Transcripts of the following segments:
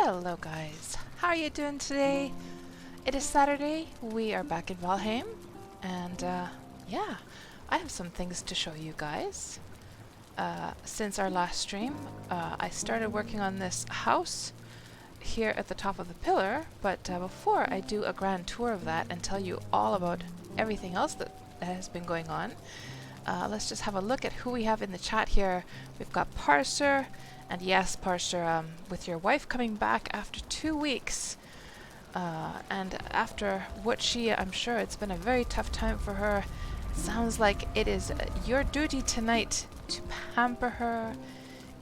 Hello guys, how are you doing today? It is Saturday, we are back in Valheim, and yeah, I have some things to show you guys. Since our last stream, I started working on this house here at the top of the pillar, but before I do a grand tour of that and tell you all about everything else that has been going on, let's just have a look at who we have in the chat here. We've got Parser, and yes, Parser, with your wife coming back after 2 weeks, and after what I'm sure it's been a very tough time for her. Sounds like it is your duty tonight to pamper her,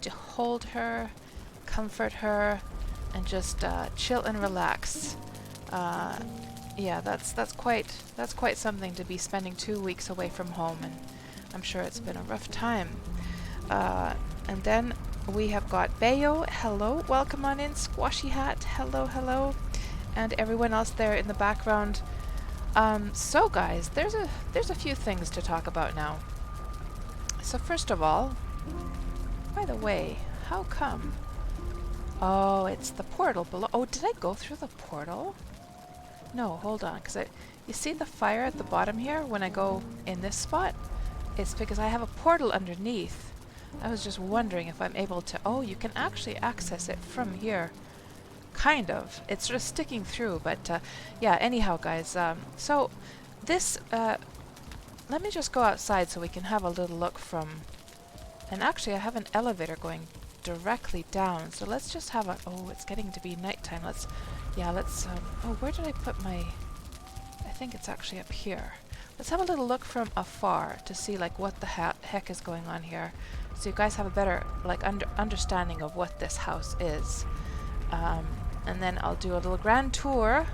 to hold her, comfort her, and just chill and relax. Yeah, that's quite something to be spending 2 weeks away from home, and I'm sure it's been a rough time. And then we have got Bayo, hello, welcome on in. Squashy Hat, hello, hello, and everyone else there in the background. So guys, there's a few things to talk about now. So first of all, by the way, how come? Oh, it's the portal below. Oh, did I go through the portal? No, hold on, because you see the fire at the bottom here when I go in this spot? It's because I have a portal underneath. I was just wondering if I'm able to... Oh, you can actually access it from here. Kind of. It's sort of sticking through, but yeah, anyhow, guys, so this... let me just go outside so we can have a little look from... And actually, I have an elevator going directly down, so let's just have a... Oh, it's getting to be nighttime. Let's... Yeah, let's... oh, where did I put my... I think it's actually up here. Let's have a little look from afar to see like what the heck is going on here, so you guys have a better like understanding of what this house is. And then I'll do a little grand tour.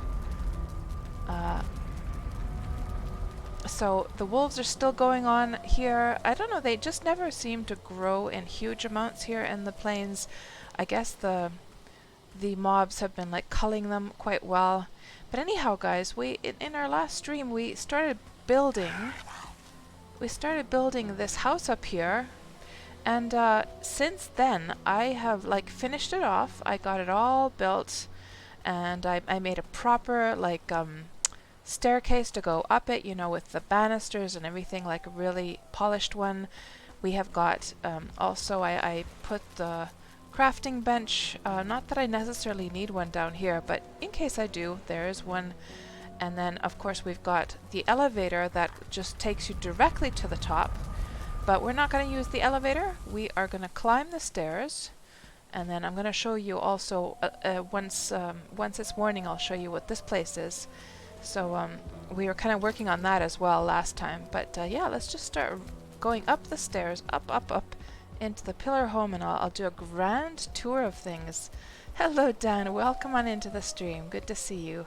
So the wolves are still going on here. I don't know, they just never seem to grow in huge amounts here in the plains. I guess the mobs have been like culling them quite well. But anyhow, guys, in our last stream we started building this house up here, and since then I have like finished it off. I got it all built, and I made a proper like staircase to go up it, you know, with the banisters and everything, like a really polished one. We have got also I put the crafting bench, not that I necessarily need one down here, but in case I do, there is one. And then of course we've got the elevator that just takes you directly to the top, but we're not going to use the elevator. We are going to climb the stairs, and then I'm going to show you also once it's morning, I'll show you what this place is. So we were kind of working on that as well last time, but yeah, let's just start going up the stairs, up into the pillar home, and I'll do a grand tour of things. Hello Dan, welcome on into the stream, good to see you.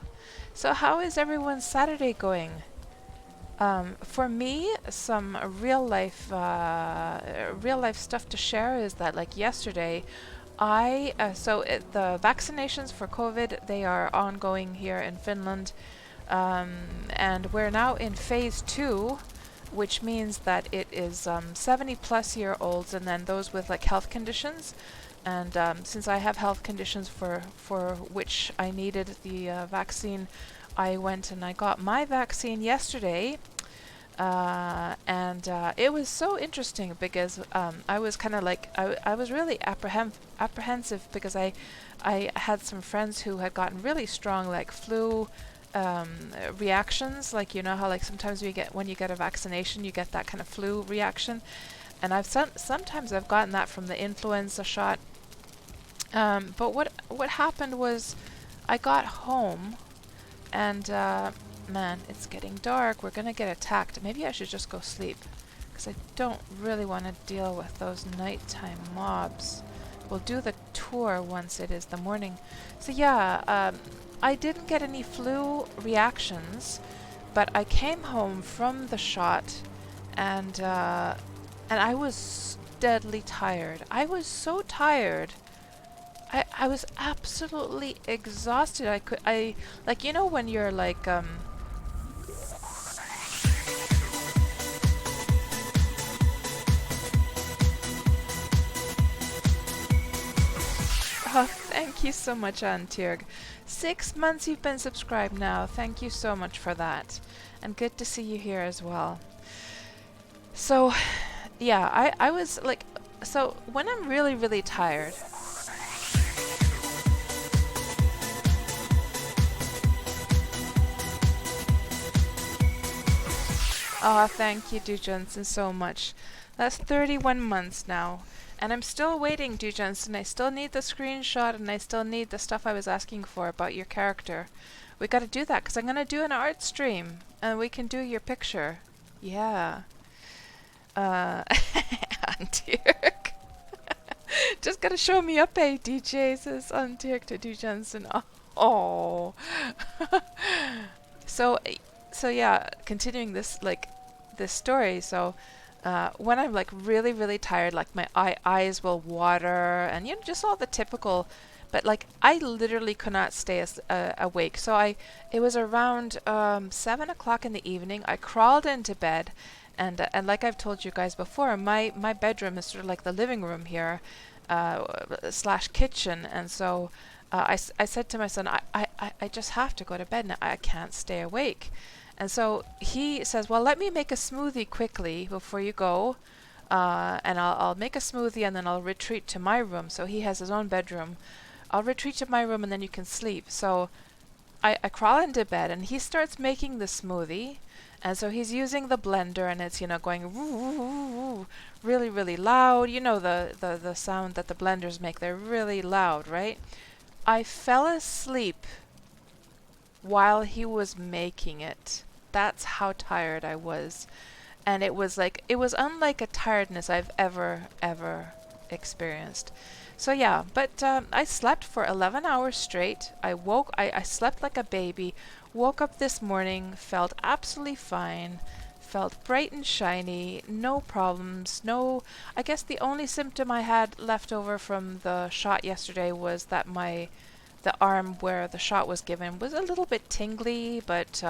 So how is everyone's Saturday going? For me, some real life stuff to share is that like yesterday, the vaccinations for COVID, they are ongoing here in Finland, and we're now in phase 2, which means that it is 70-plus-year-olds and then those with like health conditions. And since I have health conditions for which I needed the vaccine, I went and I got my vaccine yesterday, and it was so interesting because I was kind of like I was really apprehensive because I had some friends who had gotten really strong like flu reactions, like you know how like sometimes when you get a vaccination you get that kind of flu reaction, and sometimes I've gotten that from the influenza shot. But what happened was I got home, and man, it's getting dark. We're gonna get attacked. Maybe I should just go sleep, because I don't really want to deal with those nighttime mobs. We'll do the tour once it is the morning. So yeah, I didn't get any flu reactions, but I came home from the shot, and I was deadly tired. I was so tired. I was absolutely exhausted. I like, you know when you're like Oh, thank you so much, Antirg. 6 months you've been subscribed now. Thank you so much for that. And good to see you here as well. So, yeah, I was like, so when I'm really, really tired. Oh, thank you, Du Johnson, so much. That's 31 months now. And I'm still waiting, Du Johnson. I still need the screenshot and I still need the stuff I was asking for about your character. We gotta do that because I'm gonna do an art stream and we can do your picture. Yeah. Antirk. Just gotta show me up, DJ, says Antirk to Du Johnson. Oh. So, so yeah, continuing this this story. So, when I'm like really really tired, like my eyes will water, and you know just all the typical. But like I literally could not stay awake. So it was around 7 o'clock in the evening. I crawled into bed, and like I've told you guys before, my bedroom is sort of like the living room here, slash kitchen, and so. I said to my son, I just have to go to bed now. I can't stay awake. And so he says, well, let me make a smoothie quickly before you go. And I'll make a smoothie and then I'll retreat to my room. So he has his own bedroom. I'll retreat to my room and then you can sleep. So I crawl into bed and he starts making the smoothie. And so he's using the blender and it's, you know, going woo, woo, woo, woo, really, really loud. You know the sound that the blenders make. They're really loud, right? I fell asleep while he was making it. That's how tired I was. And it was unlike a tiredness I've ever experienced. So yeah, but I slept for 11 hours straight. I slept like a baby, woke up this morning, felt absolutely fine, felt bright and shiny, no problems, I guess the only symptom I had left over from the shot yesterday was that the arm where the shot was given was a little bit tingly, but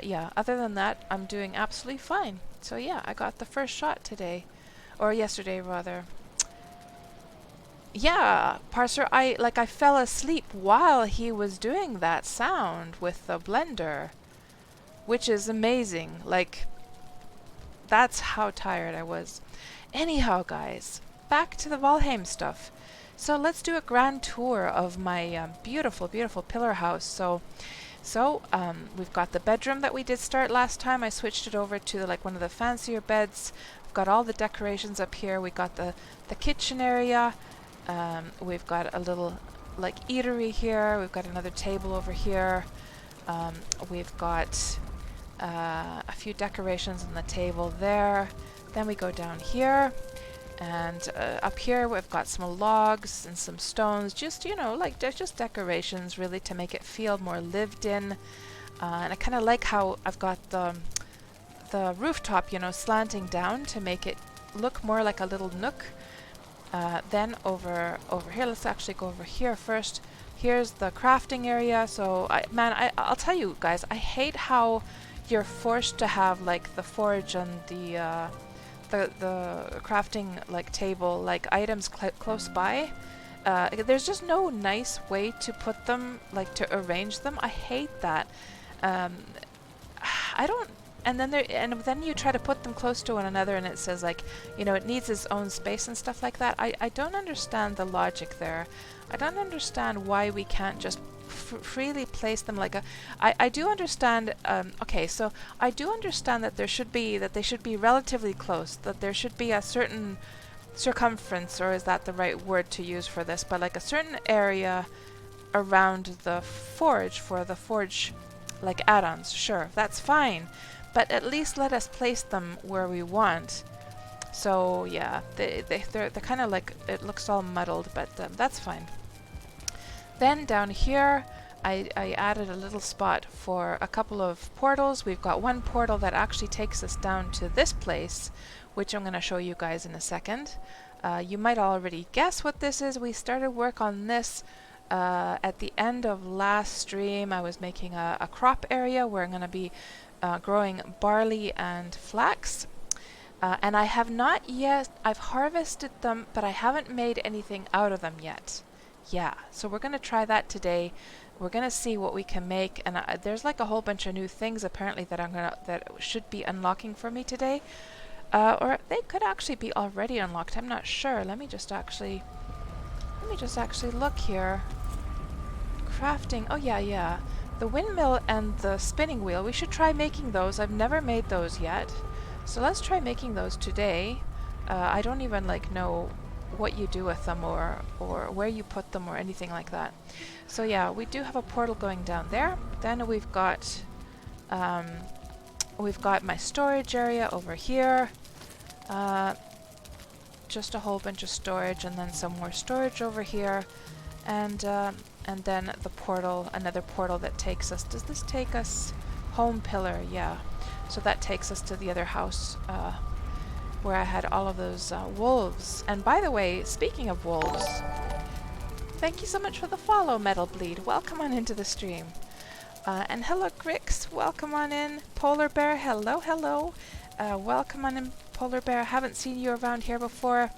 yeah, other than that, I'm doing absolutely fine. So yeah, I got the first shot today, or yesterday rather. Yeah, Parser, I fell asleep while he was doing that sound with the blender, which is amazing. Like, that's how tired I was. Anyhow, guys, back to the Valheim stuff. So let's do a grand tour of my beautiful, beautiful pillar house. So we've got the bedroom that we did start last time. I switched it over to like one of the fancier beds. We've got all the decorations up here. We got the kitchen area. We've got a little like eatery here. We've got another table over here. We've got a few decorations on the table there. Then we go down here. And up here we've got some logs and some stones, just, you know, like just decorations really to make it feel more lived in. And I kind of like how I've got the rooftop, you know, slanting down to make it look more like a little nook. Then over here, let's actually go over here first. Here's the crafting area. So I'll tell you guys, I hate how you're forced to have like the forge and the crafting like table like items close by. There's just no nice way to put them, like to arrange them. I hate that. I don't. And then you try to put them close to one another, and it says like, you know, it needs its own space and stuff like that. I don't understand the logic there. I don't understand why we can't just freely place them like a. I do understand. Okay, so I do understand that they should be relatively close. That there should be a certain circumference, or is that the right word to use for this? But like a certain area around the forge for the forge, like add-ons. Sure, that's fine. But at least let us place them where we want. So yeah, they're kind of like, it looks all muddled, but that's fine. Then down here, I added a little spot for a couple of portals. We've got one portal that actually takes us down to this place, which I'm going to show you guys in a second. You might already guess what this is. We started work on this at the end of last stream. I was making a crop area where I'm going to be growing barley and flax. And I have not yet, I've harvested them, but I haven't made anything out of them yet. Yeah, so we're going to try that today. We're going to see what we can make, and there's like a whole bunch of new things apparently that that should be unlocking for me today. Or they could actually be already unlocked. I'm not sure. Let me just actually look here. Crafting. Oh yeah, yeah. The windmill and the spinning wheel. We should try making those. I've never made those yet. So let's try making those today. I don't even like know what you do with them or where you put them or anything like that. So yeah, we do have a portal going down there. Then we've got my storage area over here. Just a whole bunch of storage, and then some more storage over here, and then the portal, another portal that takes us. Does this take us home pillar? Yeah. So that takes us to the other house where I had all of those wolves. And by the way, speaking of wolves, thank you so much for the follow, Metal Bleed. Welcome on into the stream. And hello, Grix. Welcome on in. Polar Bear, hello, hello. Welcome on in, Polar Bear. I haven't seen you around here before.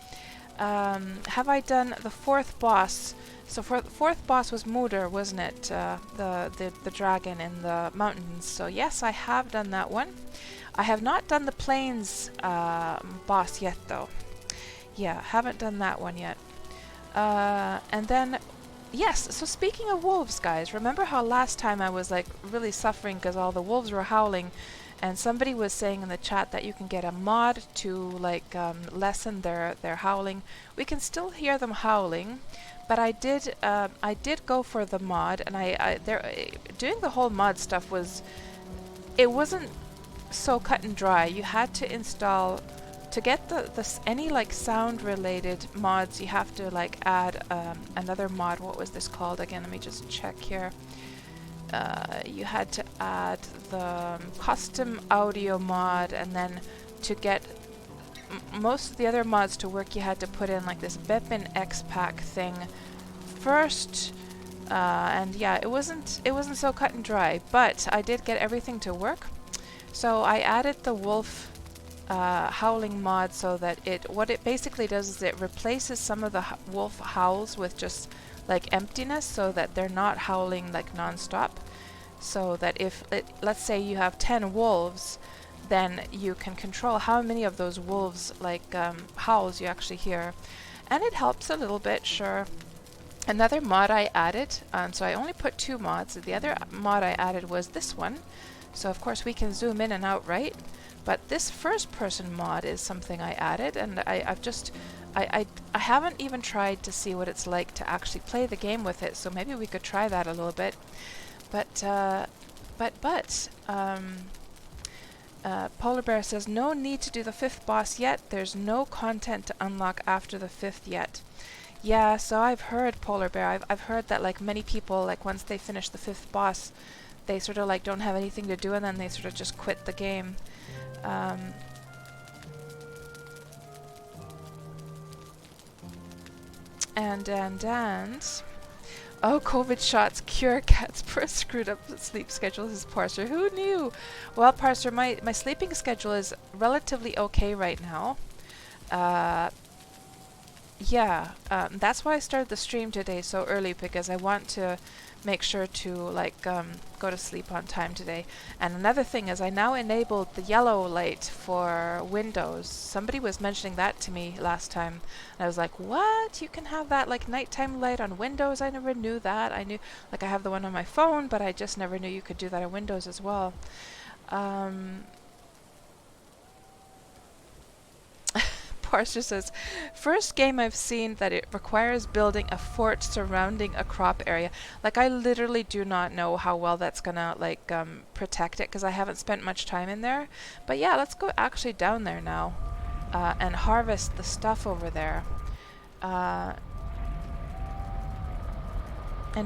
Have I done the fourth boss? So for the fourth boss was Mudir, wasn't it? The dragon in the mountains. So yes, I have done that one. I have not done the plains boss yet, though. Yeah, haven't done that one yet. And then, yes, so speaking of wolves, guys, remember how last time I was like really suffering because all the wolves were howling? And somebody was saying in the chat that you can get a mod to like lessen their howling. We can still hear them howling, but I did go for the mod, and doing the whole mod stuff it wasn't so cut and dry. You had to install to get any like sound related mods. You have to like add another mod. What was this called again? Let me just check here. You had to add the custom audio mod, and then to get most of the other mods to work, you had to put in like this Bepin X pack thing first. And yeah, it wasn't so cut and dry, but I did get everything to work. So I added the wolf howling mod, so that what it basically does is it replaces some of the wolf howls with just like emptiness, so that they're not howling like non-stop. So that if let's say you have 10 wolves, then you can control how many of those wolves like howls you actually hear, and it helps a little bit, sure. Another mod I added, so I only put 2 mods. The other mod I added was this one. So of course we can zoom in and out, right? But this first person mod is something I added, and I haven't even tried to see what it's like to actually play the game with it, so maybe we could try that a little bit. But Polar Bear says, no need to do the 5th boss yet. There's no content to unlock after the 5th yet. Yeah, so I've heard, Polar Bear, I've heard that like many people, like once they finish the 5th boss, they sort of like don't have anything to do, and then they sort of just quit the game. And oh, COVID shots cure KatsPurr's screwed up sleep schedule, says Parser. Who knew? Well, Parser, my sleeping schedule is relatively okay right now. Yeah, that's why I started the stream today so early, because I want to make sure to like go to sleep on time today. And another thing is I now enabled the yellow light for Windows. Somebody was mentioning that to me last time, and I was like, what? You can have that like nighttime light on Windows? I never knew that. I knew like I have the one on my phone, but I just never knew you could do that on Windows as well. Parser says, first game I've seen that it requires building a fort surrounding a crop area. Like, I literally do not know how well that's gonna like protect it, because I haven't spent much time in there. But yeah, let's go actually down there now and harvest the stuff over there. And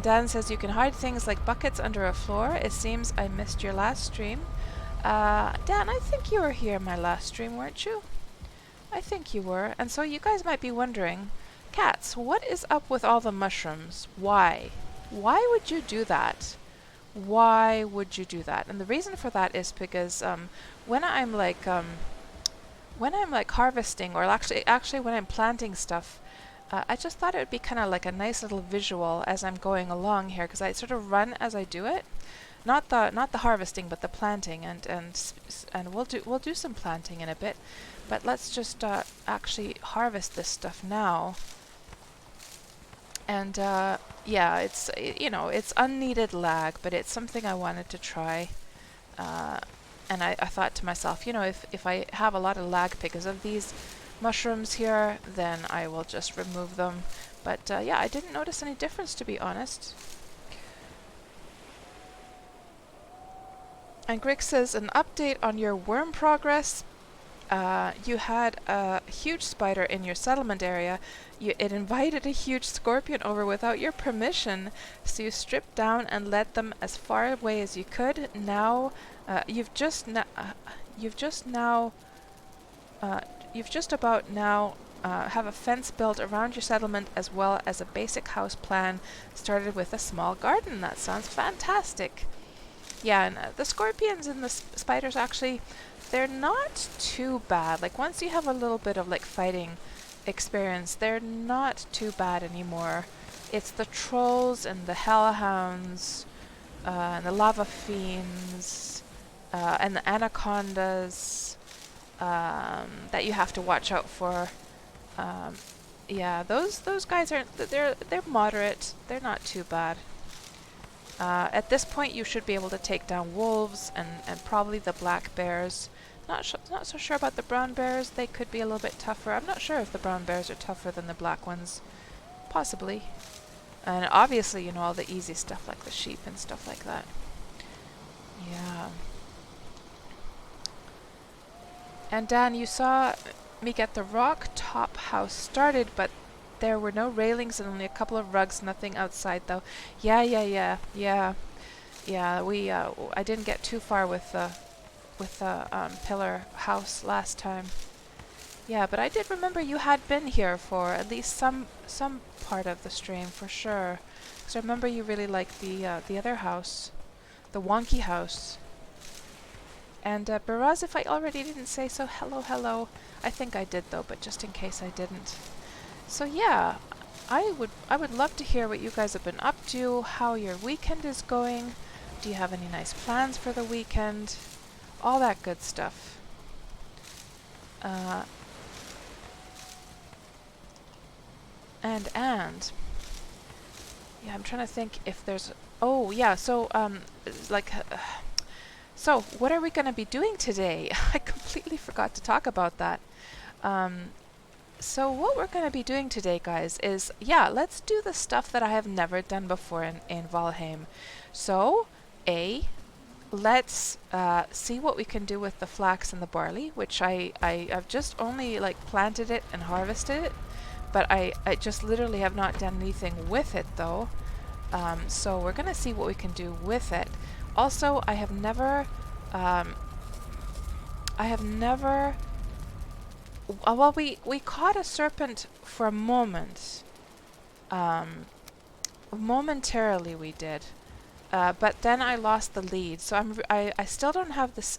Dan says you can hide things like buckets under a floor. It seems I missed your last stream. Dan, I think you were here my last stream, weren't you? I think you were. And so you guys might be wondering, Cats, what is up with all the mushrooms? Why? Why would you do that? Why would you do that? And the reason for that is because when I'm like harvesting, or actually when I'm planting stuff, I just thought it would be kind of like a nice little visual as I'm going along here, because I sort of run as I do it. Not the harvesting, but the planting, and we'll do some planting in a bit. But let's just actually harvest this stuff now. And yeah, it's it's unneeded lag, but it's something I wanted to try. And I thought to myself, if I have a lot of lag because of these mushrooms here, then I will just remove them. But yeah, I didn't notice any difference, to be honest. And Greg says, an update on your worm progress. You had a huge spider in your settlement area. It invited a huge scorpion over without your permission, so you stripped down and led them as far away as you could. Now, you've just about now have a fence built around your settlement, as well as a basic house plan started with a small garden. That sounds fantastic. Yeah, and the scorpions and the spiders, actually, they're not too bad. Like, once you have a little bit of like fighting experience, they're not too bad anymore. It's the trolls and the hellhounds and the lava fiends and the anacondas that you have to watch out for. Yeah, those guys aren't. They're moderate. They're not too bad. At this point, you should be able to take down wolves and probably the black bears. Not so sure about the brown bears. They could be a little bit tougher. I'm not sure if the brown bears are tougher than the black ones. Possibly. And obviously, all the easy stuff like the sheep and stuff like that. Yeah. And Dan, you saw me get the rock top house started, but there were no railings and only a couple of rugs, nothing outside though. Yeah. I didn't get too far with the pillar house last time. Yeah, but I did remember you had been here for at least some part of the stream for sure. Because I remember you really liked the other house, the wonky house. And Baraz, if I already didn't say so, hello. I think I did though, but just in case I didn't. So yeah, I would love to hear what you guys have been up to, how your weekend is going. Do you have any nice plans for the weekend? All that good stuff. Yeah, I'm trying to think if there's. Oh yeah, so so what are we going to be doing today? I completely forgot to talk about that. So what we're going to be doing today, guys, is, yeah, let's do the stuff that I have never done before in Valheim. So, let's see what we can do with the flax and the barley, which I've just only like planted it and harvested it, but I just literally have not done anything with it though. So we're going to see what we can do with it. Also, I have never well, we caught a serpent for a moment. Momentarily we did. But then I lost the lead, so I still don't have this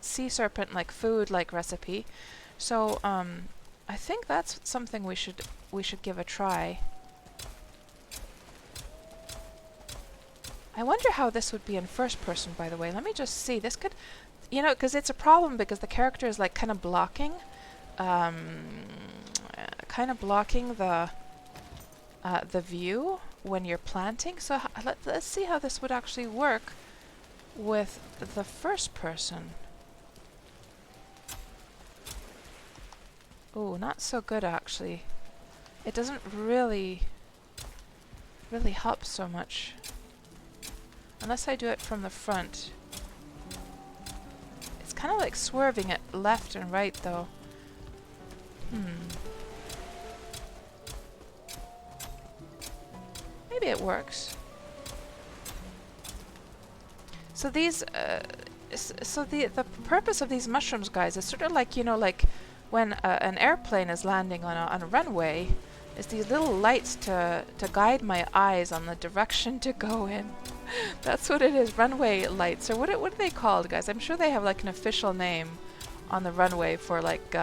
sea serpent like food like recipe. So I think that's something we should give a try. I wonder how this would be in first person, by the way. Let me just see. This could, because it's a problem because the character is like kind of blocking the view when you're planting. So let's see how this would actually work with the first person. Oh, not so good actually. It doesn't really help so much. Unless I do it from the front. It's kind of like swerving it left and right though. Maybe it works. So these, so the purpose of these mushrooms, guys, is sort of like, like when an airplane is landing on a runway, is these little lights to guide my eyes on the direction to go in. That's what it is, runway lights. Or what are they called, guys? I'm sure they have like an official name on the runway for like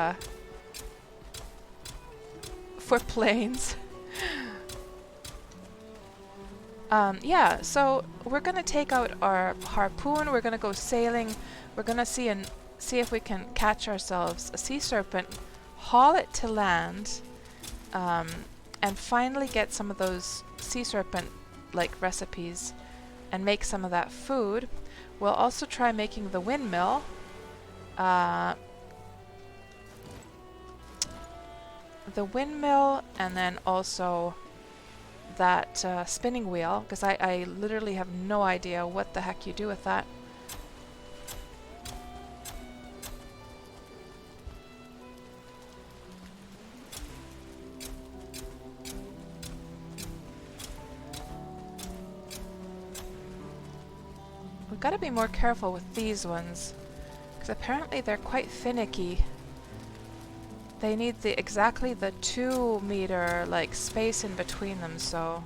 for planes. Yeah, so we're gonna take out our harpoon, we're gonna go sailing, we're gonna see if we can catch ourselves a sea serpent, haul it to land, and finally get some of those sea serpent like recipes and make some of that food. We'll also try making the windmill. The windmill, and then also that spinning wheel, because I literally have no idea what the heck you do with that. We've got to be more careful with these ones, because apparently they're quite finicky. They need exactly the 2 meter like space in between them, so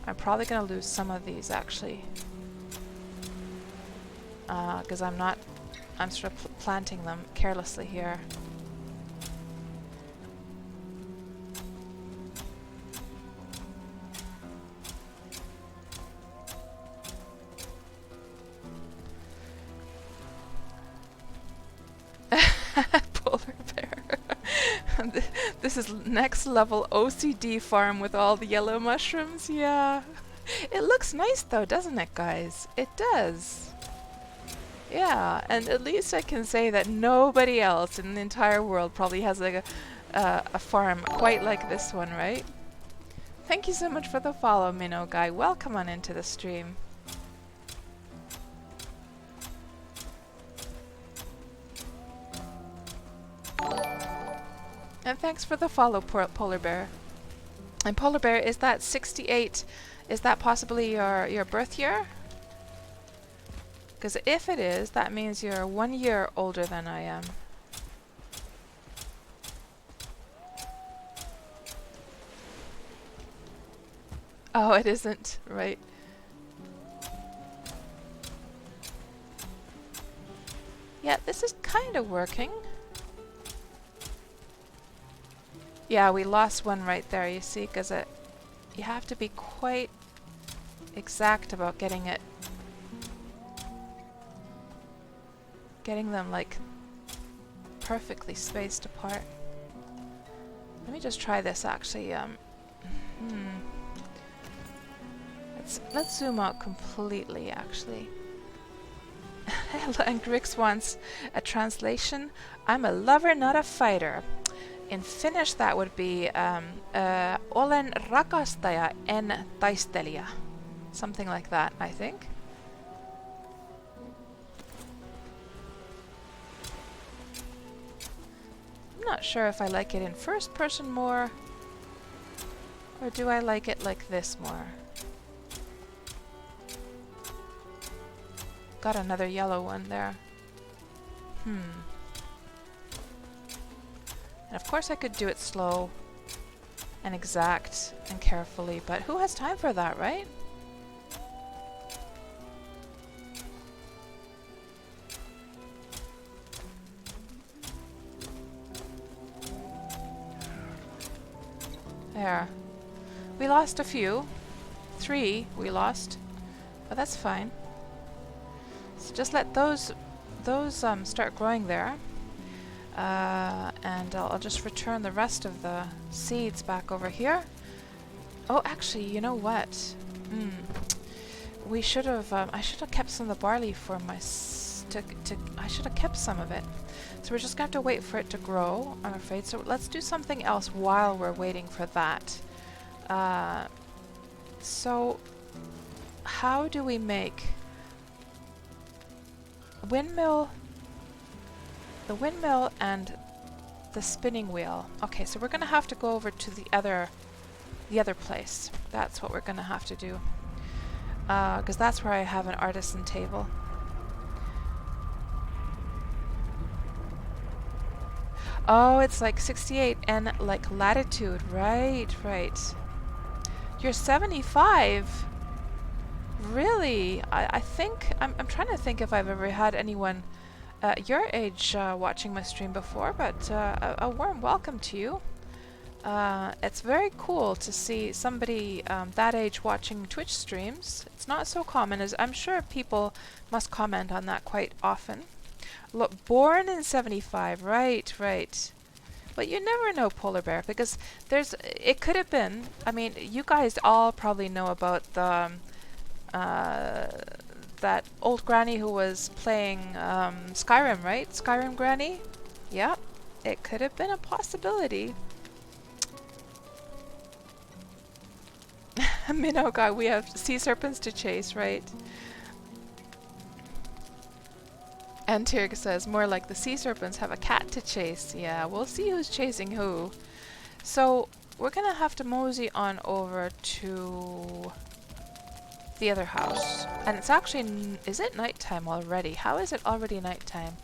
I'm probably gonna lose some of these actually, because I'm sort of planting them carelessly here. Polar bear. This is next level OCD farm with all the yellow mushrooms. Yeah. It looks nice though, doesn't it, guys? It does. Yeah, and at least I can say that nobody else in the entire world probably has like a farm quite like this one, right? Thank you so much for the follow, Minnow Guy. Welcome on into the stream. And thanks for the follow, Polar Bear. And Polar Bear, is that 68, is that possibly your birth year? Because if it is, that means you're 1 year older than I am. Oh, it isn't, right? Yeah, this is kind of working. Yeah, we lost one right there, you see, because you have to be quite exact about getting them like perfectly spaced apart. Let me just try this actually. Let's zoom out completely actually. And Grix wants a translation. I'm a lover, not a fighter. In Finnish that would be olen rakastaja, en taistelija. Something like that, I think. I'm not sure if I like it in first person more, or do I like it like this more? Got another yellow one there. And of course I could do it slow and exact and carefully, but who has time for that, right? There. We lost a few. 3 we lost, but that's fine. So just let those start growing there. And I'll just return the rest of the seeds back over here. Oh, actually, you know what? We should have. I should have kept some of the barley for my. I should have kept some of it. So we're just gonna have to wait for it to grow, I'm afraid. So let's do something else while we're waiting for that. So how do we make windmill? The windmill and the spinning wheel. Okay, so we're gonna have to go over to the other place. That's what we're gonna have to do, because that's where I have an artisan table. Oh, it's like 68 and like latitude. Right. You're 75. Really? I think I'm trying to think if I've ever had anyone your age watching my stream before, but a warm welcome to you. It's very cool to see somebody that age watching Twitch streams. It's not so common, as I'm sure people must comment on that quite often. Look, born in 75, right, right. But you never know, Polar Bear, because it could have been, I mean, you guys all probably know about the, that old granny who was playing Skyrim, right? Skyrim granny? Yeah, it could have been a possibility. Minnow God, we have sea serpents to chase, right? And Tirk says, more like the sea serpents have a cat to chase. Yeah, we'll see who's chasing who. So, we're gonna have to mosey on over to the other house. And it's actually, is it nighttime already? How is it already nighttime?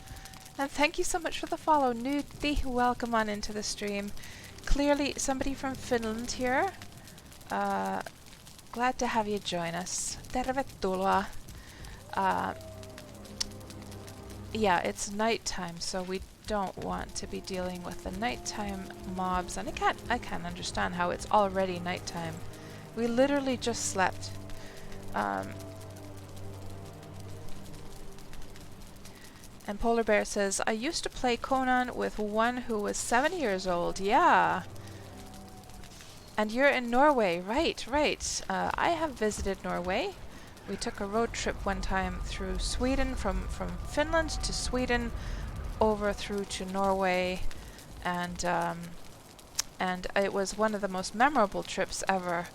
And thank you so much for the follow, Nuti. Welcome on into the stream. Clearly somebody from Finland here. Glad to have you join us. Tervetuloa. Yeah, it's nighttime, so we don't want to be dealing with the nighttime mobs. And I can't understand how it's already nighttime. We literally just slept. And Polar Bear says, I used to play Conan with one who was 7 years old. Yeah. And you're in Norway. Right, right. I have visited Norway. We took a road trip one time through Sweden, from Finland to Sweden, over through to Norway, and it was one of the most memorable trips ever,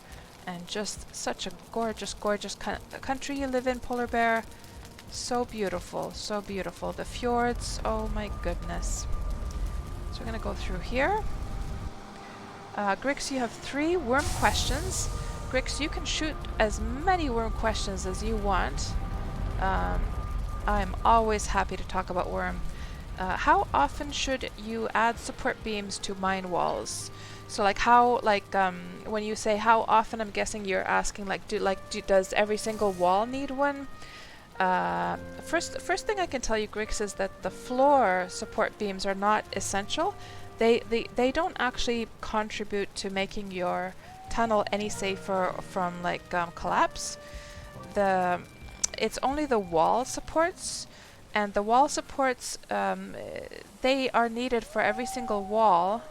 and just such a gorgeous, gorgeous country you live in, Polar Bear. So beautiful, so beautiful. The fjords, oh my goodness. So we're gonna go through here. Grix, you have 3 worm questions. Grix, you can shoot as many worm questions as you want. I'm always happy to talk about worm. How often should you add support beams to mine walls? So like how, when you say how often, I'm guessing you're asking does every single wall need one? First thing I can tell you, Grix, is that the floor support beams are not essential. They don't actually contribute to making your tunnel any safer from collapse. It's only the wall supports, and the wall supports they are needed for every single wall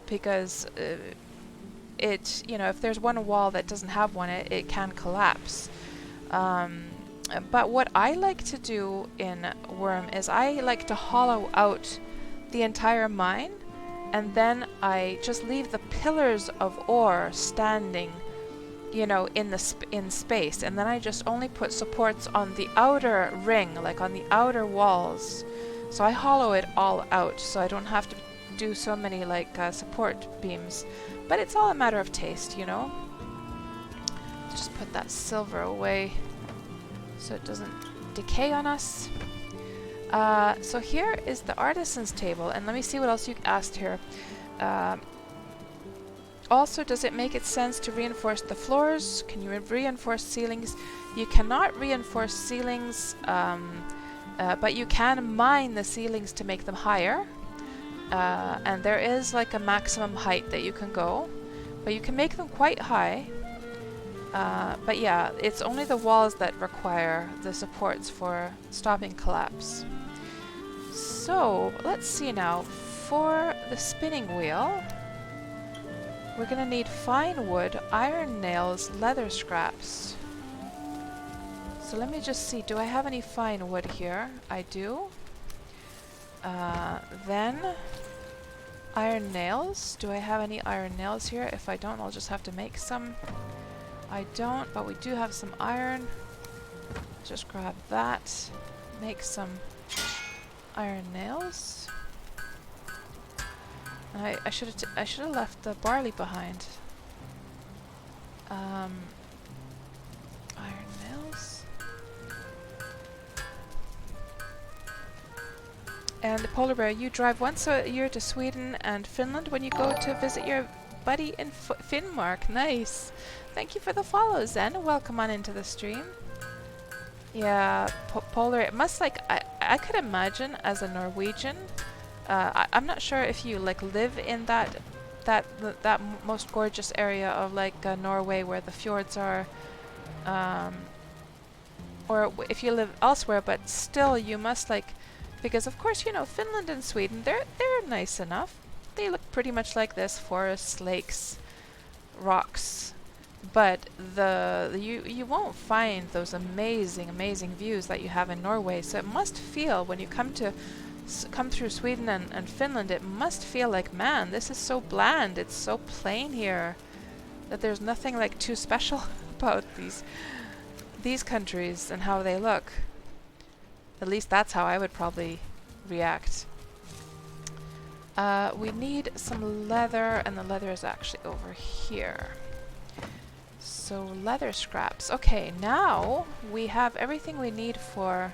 because if there's one wall that doesn't have one, it can collapse. But what I like to do in Worm is I like to hollow out the entire mine, and then I just leave the pillars of ore standing, in space, and then I just only put supports on the outer ring, like on the outer walls. So I hollow it all out, so I don't have to do so many support beams. But it's all a matter of taste, Just put that silver away so it doesn't decay on us. So here is the artisan's table, and let me see what else you asked here. Also, does it make sense to reinforce the floors? Can you reinforce ceilings? You cannot reinforce ceilings, but you can mine the ceilings to make them higher. And there is a maximum height that you can go, but you can make them quite high. But yeah, it's only the walls that require the supports for stopping collapse. So, let's see now. For the spinning wheel, we're gonna need fine wood, iron nails, leather scraps. So let me just see, do I have any fine wood here? I do. Then, iron nails. Do I have any iron nails here? If I don't, I'll just have to make some. I don't, but we do have some iron. Just grab that. Make some iron nails. And I should have left the barley behind. Iron nails. And Polar Bear, you drive once a year to Sweden and Finland when you go to visit your buddy in Finnmark. Nice. Thank you for the follow, Zen. Welcome on into the stream. Yeah, Polar, it must I could imagine as a Norwegian. I'm not sure if you live in that that most gorgeous area of like Norway where the fjords are, or if you live elsewhere, but still you must like, because of course, you know, Finland and Sweden, they're nice enough. They look pretty much like this: forests, lakes, rocks. But you won't find those amazing views that you have in Norway. So it must feel, when you come through Sweden and Finland, it must feel like, man, this is so bland. It's so plain here that there's nothing like too special about these countries and how they look. At least that's how I would probably react. We need some leather, and the leather is actually over here. So leather scraps. Okay, now we have everything we need for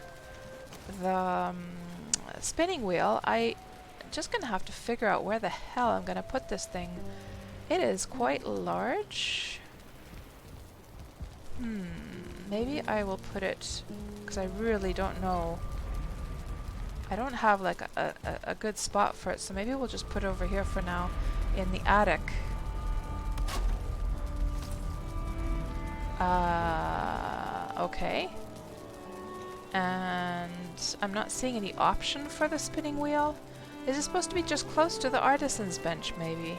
the spinning wheel. I'm just gonna have to figure out where the hell I'm gonna put this thing. It is quite large. Maybe I will put it, because I really don't know. I don't have like a good spot for it, so maybe we'll just put it over here for now in the attic. Okay. And I'm not seeing any option for the spinning wheel. Is it supposed to be just close to the artisan's bench, maybe?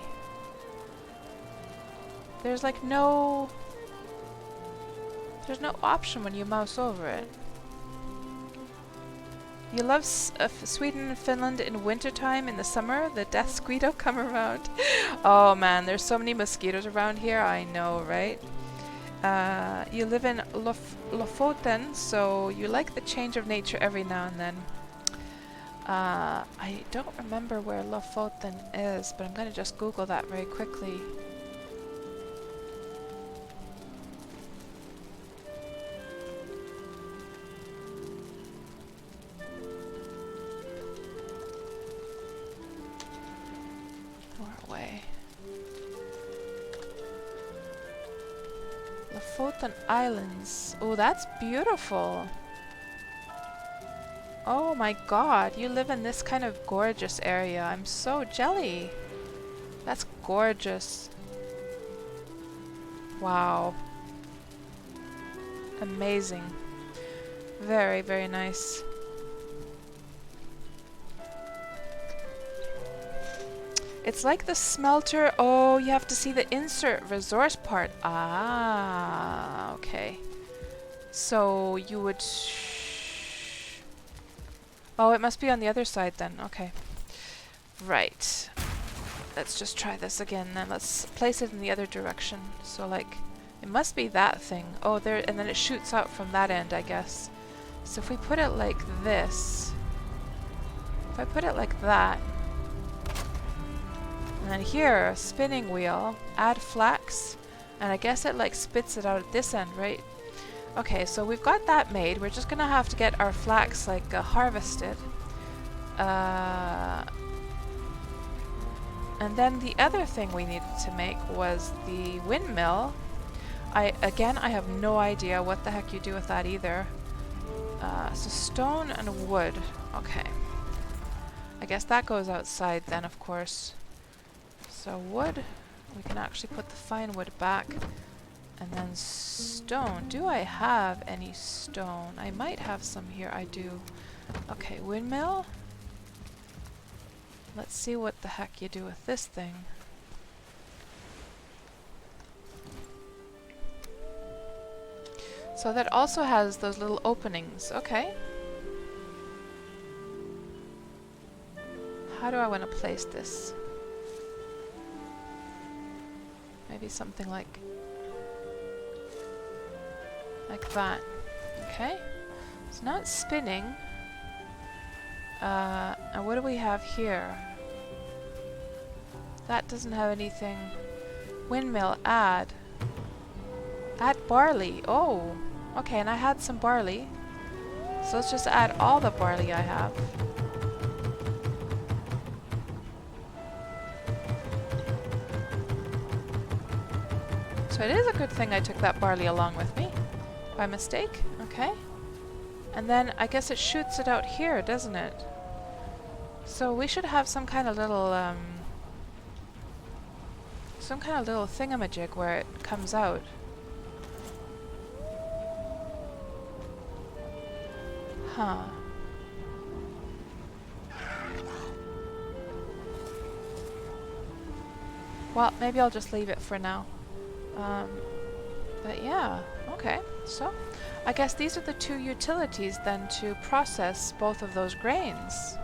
There's like no option when you mouse over it. You love Sweden and Finland in wintertime. In the summer, the death mosquito come around. Oh man, there's so many mosquitoes around here. I know, right? You live in Lofoten, so you like the change of nature every now and then. I don't remember where Lofoten is, but I'm going to just Google that very quickly. Norway. Lofoten Islands. Oh, that's beautiful. Oh my god, you live in this kind of gorgeous area. I'm so jelly. That's gorgeous. Wow. Amazing. Very, very nice. It's like the smelter. Oh, you have to see the insert resource part. Ah, okay. So you would... Oh, it must be on the other side then. Okay. Right. Let's just try this again then. Let's place it in the other direction. So like, it must be that thing. Oh, there, and then it shoots out from that end, I guess. So if we put it like this, if I put it like that, and then here, a spinning wheel, add flax, and I guess it like spits it out at this end, right? Okay, so we've got that made. We're just gonna have to get our flax like harvested. And then the other thing we needed to make was the windmill. I have no idea what the heck you do with that either. So stone and wood. Okay. I guess that goes outside then, of course. So wood, we can actually put the fine wood back. And then stone. Do I have any stone? I might have some here. I do. Okay, windmill. Let's see what the heck you do with this thing. So that also has those little openings. Okay. How do I want to place this? Maybe something like that. Okay. It's not spinning. And what do we have here? That doesn't have anything. Windmill, add. Add barley. Oh. Okay, and I had some barley. So let's just add all the barley I have. So it is a good thing I took that barley along with me. By mistake. Okay. And then I guess it shoots it out here, doesn't it? So we should have some kind of little some kind of little thingamajig where it comes out. Huh. Well, maybe I'll just leave it for now. But yeah, okay. So, I guess these are the two utilities then to process both of those grains.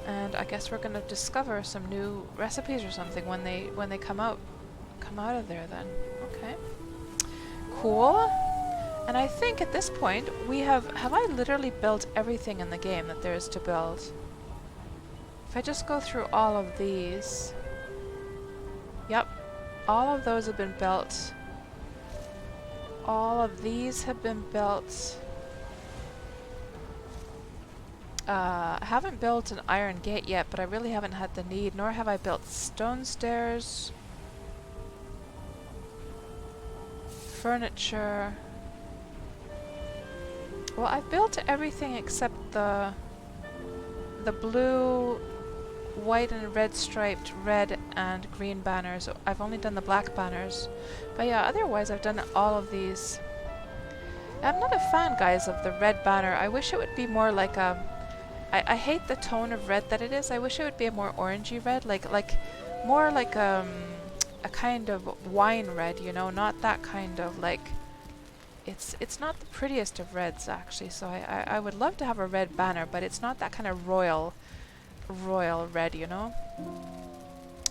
And I guess we're gonna discover some new recipes or something when they come out of there then. Okay. Cool. And I think at this point we have I literally built everything in the game that there is to build? If I just go through all of these. Yep. All of those have been built. All of these have been built. I haven't built an iron gate yet, but I really haven't had the need, nor have I built stone stairs. Furniture. Well, I've built everything except the blue, white and red striped, red and green banners. I've only done the black banners. But yeah, otherwise I've done all of these. I'm not a fan, guys, of the red banner. I wish it would be more like a... I hate the tone of red that it is. I wish it would be a more orangey red, more like a kind of wine red, you know, not that kind of like... It's not the prettiest of reds, actually, so I would love to have a red banner, but it's not that kind of royal red, you know?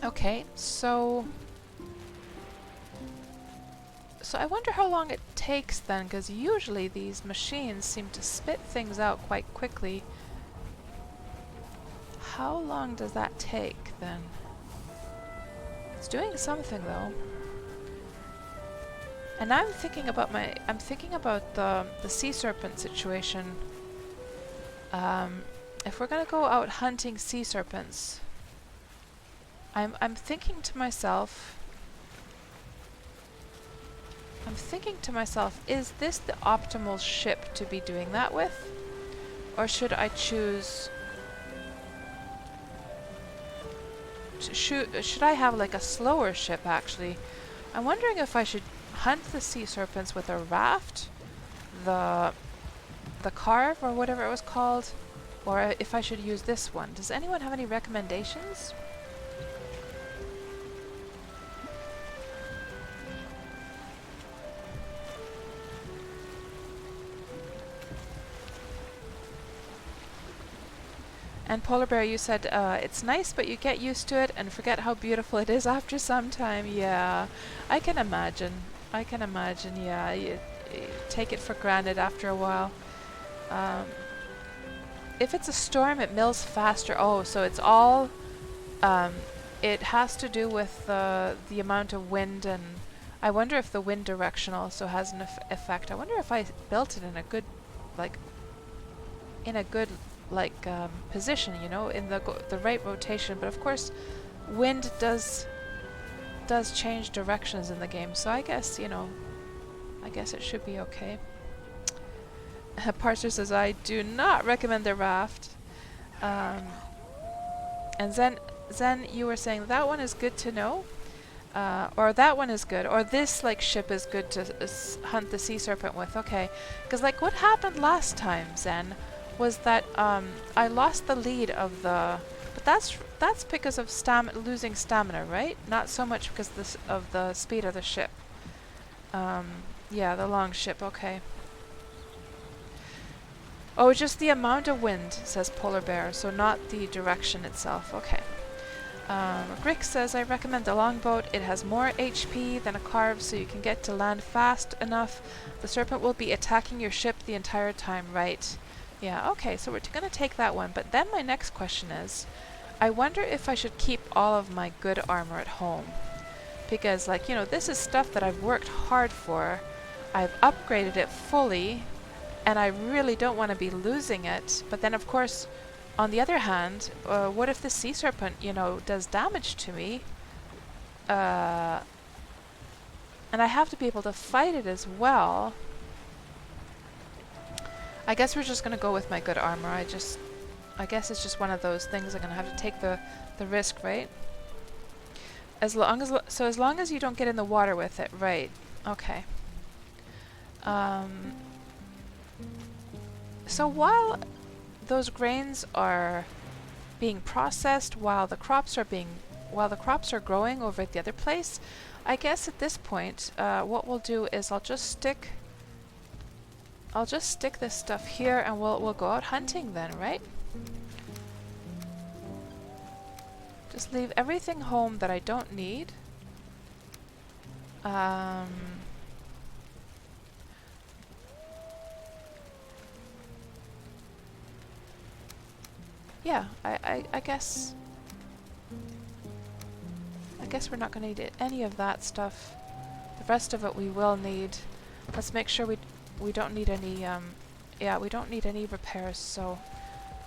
Okay, so I wonder how long it takes then, because usually these machines seem to spit things out quite quickly. How long does that take then? It's doing something though. And I'm thinking about the sea serpent situation. If we're gonna go out hunting sea serpents, I'm thinking to myself, is this the optimal ship to be doing that with? Or should I choose... Should I have like a slower ship, actually? I'm wondering if I should hunt the sea serpents with a raft, the carve or whatever it was called, or if I should use this one. Does anyone have any recommendations? And Polar Bear, you said it's nice, but you get used to it and forget how beautiful it is after some time. Yeah, I can imagine. Yeah, you take it for granted after a while. If it's a storm, it mills faster. Oh, so it's all... it has to do with the amount of wind, and I wonder if the wind direction also has an effect. I wonder if I built it in a good, position, you know, in the right rotation. But of course, wind does change directions in the game, so I guess, you know, it should be okay. Parser says, I do not recommend the raft. And Zen, you were saying that one is good to know, or that one is good, or this ship is good to hunt the sea serpent with. Okay, because what happened last time, Zen, was that I lost the lead of the... But that's because of losing stamina, right? Not so much because of the speed of the ship. Yeah, the long ship, okay. Oh, just the amount of wind, says Polar Bear, so not the direction itself. Okay. Rick says, I recommend the longboat. It has more HP than a carve, so you can get to land fast enough. The serpent will be attacking your ship the entire time, right? Yeah, okay, so we're going to take that one. But then my next question is, I wonder if I should keep all of my good armor at home. Because, you know, this is stuff that I've worked hard for. I've upgraded it fully, and I really don't want to be losing it. But then, of course, on the other hand, what if the sea serpent, you know, does damage to me? And I have to be able to fight it as well. I guess we're just going to go with my good armor. I guess it's just one of those things. I'm going to have to take the risk, right? As long as you don't get in the water with it, right? Okay. So while those grains are being processed, while the crops are growing over at the other place, I guess at this point, what we'll do is I'll just stick this stuff here, and we'll go out hunting then, right? Just leave everything home that I don't need. Yeah, I guess we're not going to need any of that stuff. The rest of it we will need. Let's make sure we don't need any yeah, we don't need any repairs. So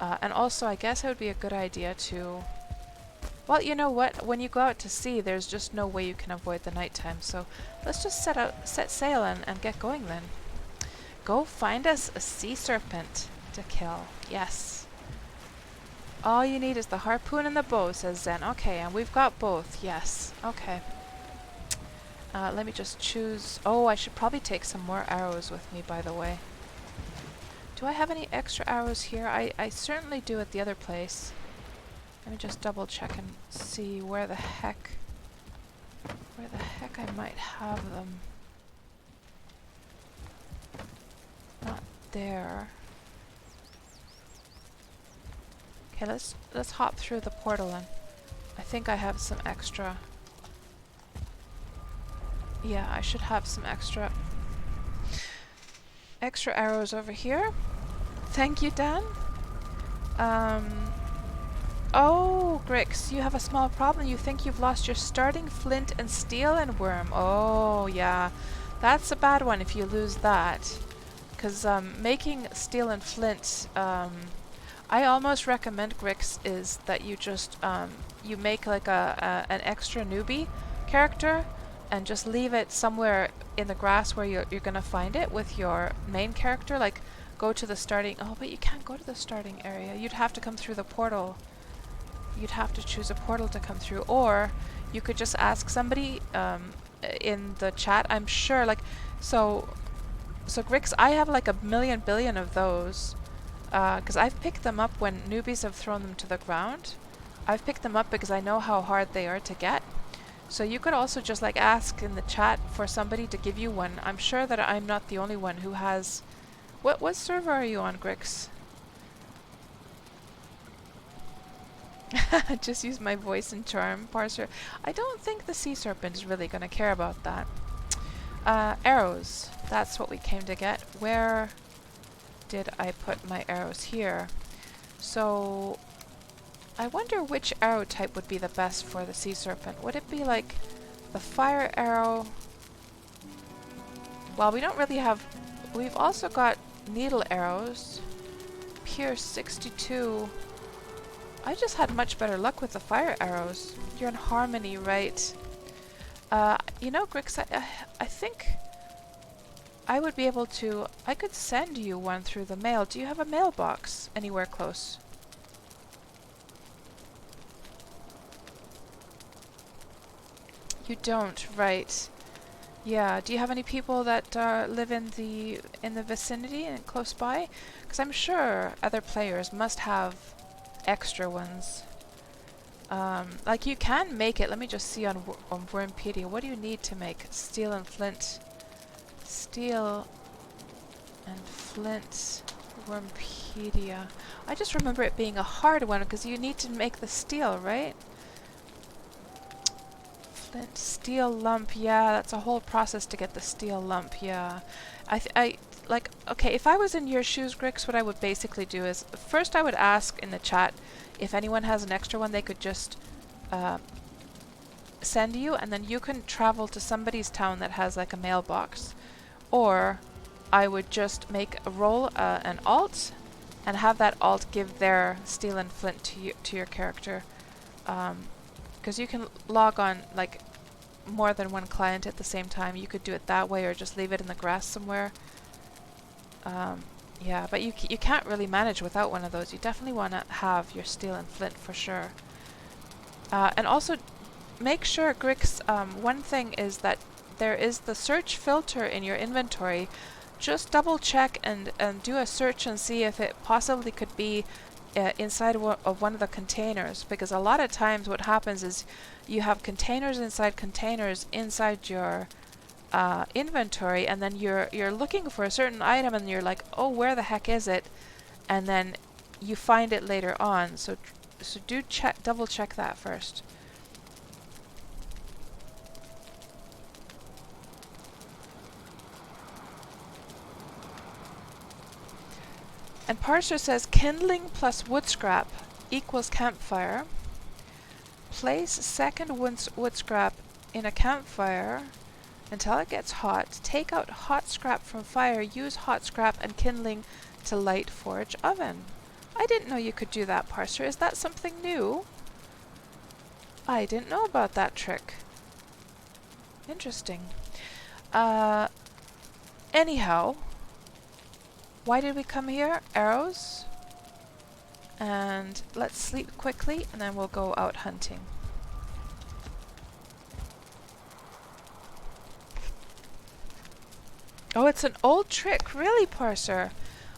and also I guess it would be a good idea to, well, you know what, when you go out to sea there's just no way you can avoid the nighttime, so let's just set sail and get going then. Go find us a sea serpent to kill. Yes. All you need is the harpoon and the bow, says Zen. Okay, and we've got both. Yes. Okay. Let me just choose... Oh, I should probably take some more arrows with me, by the way. Do I have any extra arrows here? I certainly do at the other place. Let me just double check and see where the heck I might have them. Not there. Okay, let's hop through the portal and I think I have some extra. Yeah, I should have some extra arrows over here. Thank you, Dan. Oh, Grix, you have a small problem. You think you've lost your starting flint and steel and worm. Oh, yeah. That's a bad one if you lose that. Because making steel and flint, I almost recommend, Grix, is that you just you make like an extra newbie character and just leave it somewhere in the grass where you're gonna find it with your main character. Like, go to the starting... Oh, but you can't go to the starting area. You'd have to come through the portal. You'd have to choose a portal to come through, or you could just ask somebody in the chat. I'm sure, like, so Grix, I have like a million billion of those, because I've picked them up when newbies have thrown them to the ground. I've picked them up because I know how hard they are to get. So you could also just like ask in the chat for somebody to give you one. I'm sure that I'm not the only one who has... What server are you on, Grix? Just use my voice and charm parser. I don't think the sea serpent is really going to care about that. Arrows. That's what we came to get. Where did I put my arrows? Here. So I wonder which arrow type would be the best for the sea serpent. Would it be like the fire arrow? Well, we don't really have... We've also got needle arrows. Pierce 62. I just had much better luck with the fire arrows. You're in Harmony, right? You know, Grix, I think I would be able to... I could send you one through the mail. Do you have a mailbox anywhere close? You don't, right. Yeah, do you have any people that live in the vicinity and close by? Because I'm sure other players must have extra ones. Like, you can make it. Let me just see on Wormpedia. What do you need to make steel and flint? Steel and flint, Wormpedia. I just remember it being a hard one because you need to make the steel, right? Flint, steel lump. Yeah, that's a whole process to get the steel lump. Yeah, I like, okay, if I was in your shoes, Grix, what I would basically do is, first I would ask in the chat if anyone has an extra one they could just send you, and then you can travel to somebody's town that has like a mailbox. Or I would just make a roll, an alt, and have that alt give their steel and flint to your character. Because you can log on like more than one client at the same time. You could do it that way, or just leave it in the grass somewhere. Yeah, but you can't really manage without one of those. You definitely want to have your steel and flint for sure. And also, make sure, Grix, one thing is that there is the search filter in your inventory. Just double check and do a search and see if it possibly could be inside of one of the containers, because a lot of times what happens is you have containers inside your inventory, and then you're looking for a certain item and you're like, oh, where the heck is it? And then you find it later on. So do double check that first. And Parser says kindling plus wood scrap equals campfire. Place second wood scrap in a campfire until it gets hot. Take out hot scrap from fire. Use hot scrap and kindling to light forge oven. I didn't know you could do that, Parser. Is that something new? I didn't know about that trick. Interesting. Anyhow, why did we come here? Arrows. And let's sleep quickly, and then we'll go out hunting. Oh, it's an old trick. Really, Parser?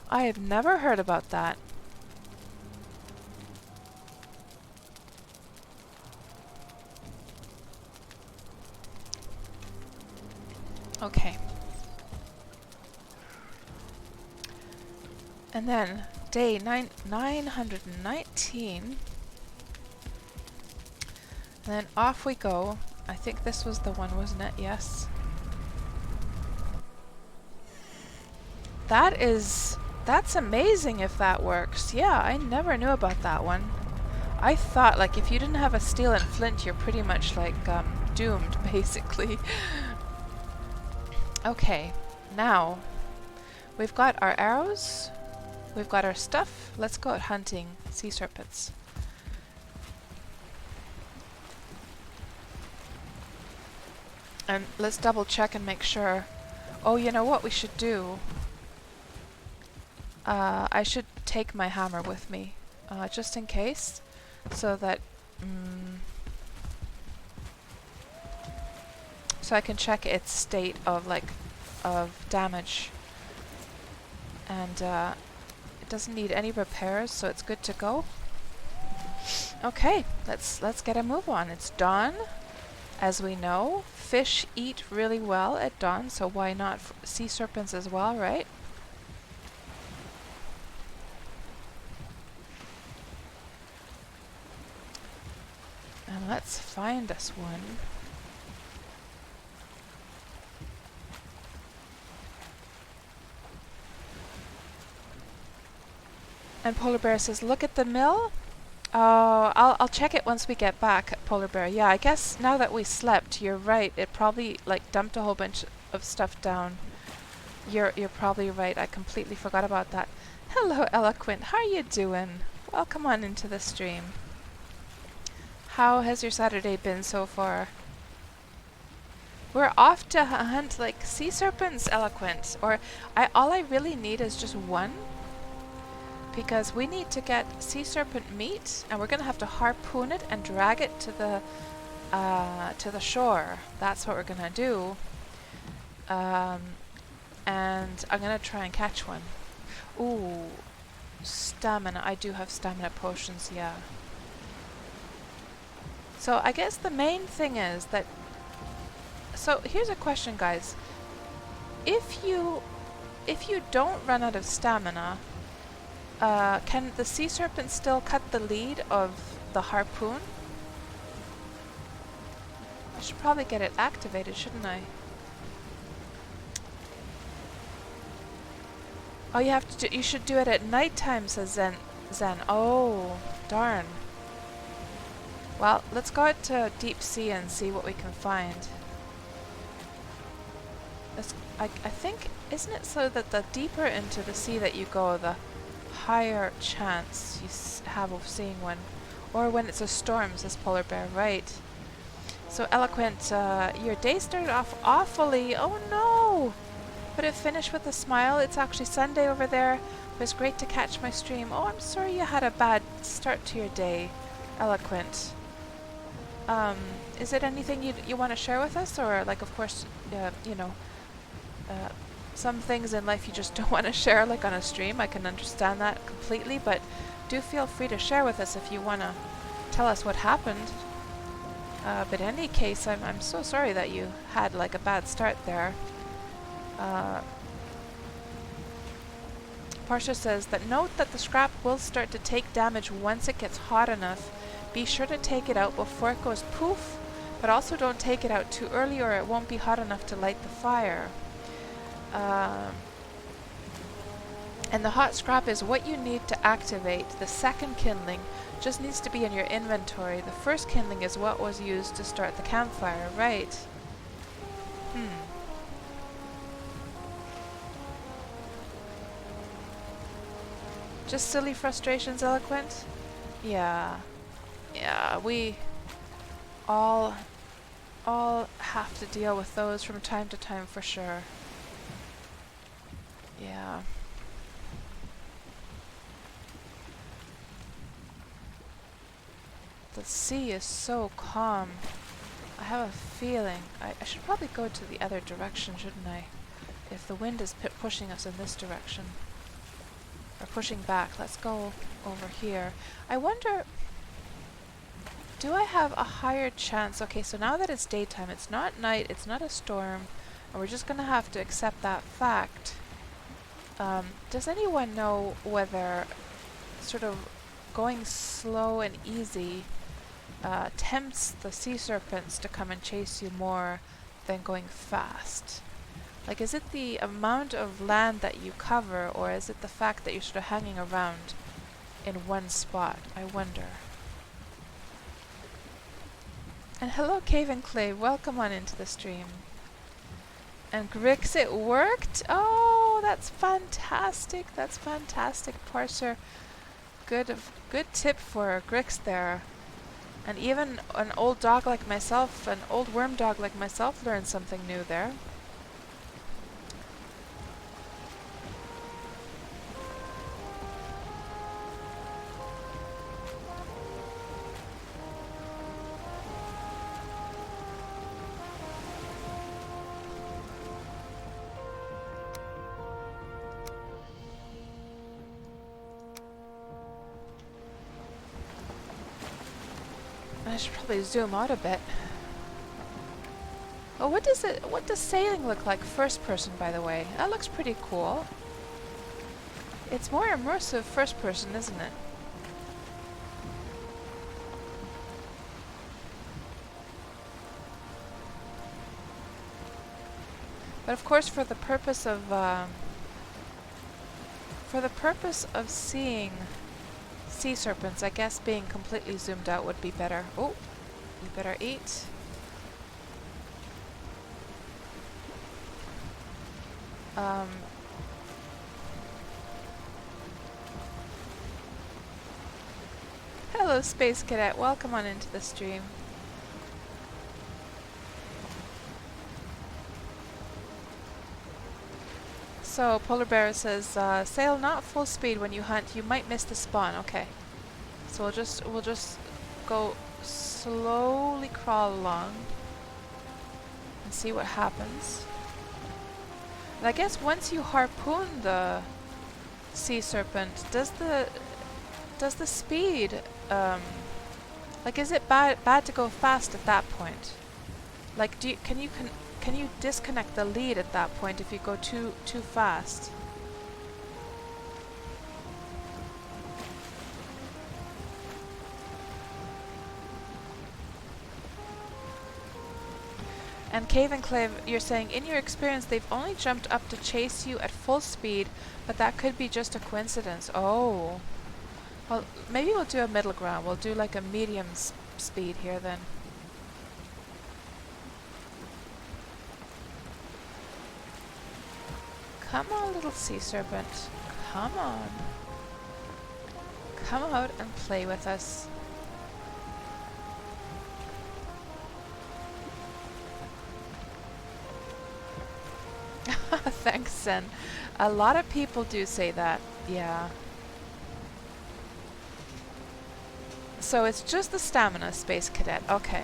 I have never heard about that. Okay. And then day 919. And then off we go. I think this was the one, wasn't it? Yes. That's amazing if that works. Yeah, I never knew about that one. I thought, like, if you didn't have a steel and flint, you're pretty much like doomed, basically. Okay, now we've got our arrows, we've got our stuff. Let's go out hunting sea serpents. And let's double check and make sure. Oh, you know what we should do? I should take my hammer with me, just in case, so that so I can check its state of damage. And it doesn't need any repairs, so it's good to go. Okay, let's get a move on. It's dawn, as we know. Fish eat really well at dawn, so why not sea serpents as well, right? And let's find us one. And Polar Bear says, look at the mill. Oh, I'll check it once we get back, Polar Bear. Yeah, I guess now that we slept, you're right. It probably like dumped a whole bunch of stuff down. You're probably right. I completely forgot about that. Hello, Eloquent. How are you doing? Welcome on into the stream. How has your Saturday been so far? We're off to hunt like sea serpents, Eloquent. Or all I really need is just one. Because we need to get sea serpent meat, and we're going to have to harpoon it and drag it to the shore. That's what we're going to do. And I'm going to try and catch one. Ooh, stamina. I do have stamina potions, yeah. So I guess the main thing is that... So here's a question, guys. If you don't run out of stamina... can the sea serpent still cut the lead of the harpoon? I should probably get it activated, shouldn't I? Oh, you should do it at nighttime, says Zen. Oh, darn. Well, let's go out to deep sea and see what we can find. I think, isn't it so that the deeper into the sea that you go, the higher chance you have of seeing one? Or when it's a storm, says Polar Bear, right. So Eloquent, your day started off awfully. Oh no! But it finished with a smile. It's actually Sunday over there. It was great to catch my stream. Oh, I'm sorry you had a bad start to your day, Eloquent. Is it anything you want to share with us, or like, of course, you know, uh, some things in life you just don't want to share, like on a stream. I can understand that completely, but do feel free to share with us if you want to tell us what happened. But in any case, I'm so sorry that you had like a bad start there. Portia says that note that the scrap will start to take damage once it gets hot enough. Be sure to take it out before it goes poof, but also don't take it out too early or it won't be hot enough to light the fire. And the hot scrap is what you need to activate. The second kindling just needs to be in your inventory. The first kindling is what was used to start the campfire, right? Just silly frustrations, Eloquent? Yeah. Yeah, we all have to deal with those from time to time for sure. Yeah. The sea is so calm. I have a feeling I should probably go to the other direction, shouldn't I? If the wind is pushing us in this direction. Or pushing back. Let's go over here. I wonder, do I have a higher chance? Okay, so now that it's daytime, it's not night, it's not a storm, and we're just going to have to accept that fact. Does anyone know whether sort of going slow and easy tempts the sea serpents to come and chase you more than going fast? Like, is it the amount of land that you cover, or is it the fact that you're sort of hanging around in one spot? I wonder. And hello, Cave and Clay. Welcome on into the stream. And Grix, it worked? Oh, that's fantastic. That's fantastic, Parser. Good tip for Grix there. And even an old dog like myself, an old worm dog like myself, learned something new there. I should probably zoom out a bit. Oh, what does sailing look like first person, by the way? That looks pretty cool. It's more immersive first person, isn't it? But of course, for the purpose of seeing sea serpents, I guess being completely zoomed out would be better. Oh, you better eat. Hello, Space Cadet. Welcome on into the stream. So, Polar Bear says, sail not full speed when you hunt. You might miss the spawn. Okay. So we'll just go slowly crawl along and see what happens. And I guess once you harpoon the sea serpent, does the speed, like, is it bad to go fast at that point? Like, can you disconnect the lead at that point if you go too fast? And Cave and Clave, you're saying, in your experience, they've only jumped up to chase you at full speed, but that could be just a coincidence. Oh. Well, maybe we'll do a middle ground. We'll do like a medium speed here then. Come on, little sea serpent. Come on. Come out and play with us. Thanks, Sen. A lot of people do say that, yeah. So it's just the stamina, Space Cadet. Okay.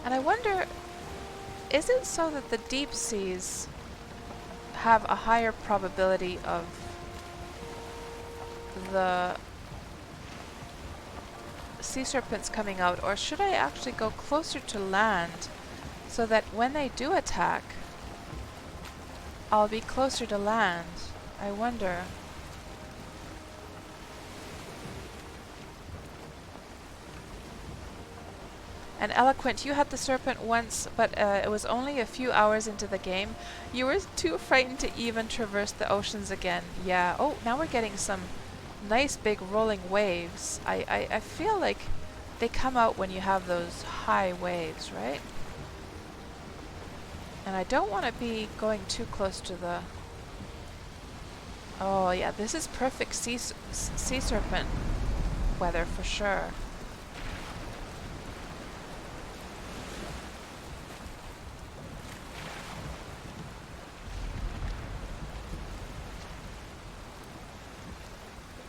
And I wonder, is it so that the deep seas have a higher probability of the sea serpents coming out, or should I actually go closer to land so that when they do attack, I'll be closer to land? I wonder. And Eloquent, you had the serpent once, but it was only a few hours into the game. You were too frightened to even traverse the oceans again. Yeah. Oh, now we're getting some nice big rolling waves. I feel like they come out when you have those high waves, right? And I don't want to be going too close to the... Oh yeah, this is perfect sea serpent weather for sure.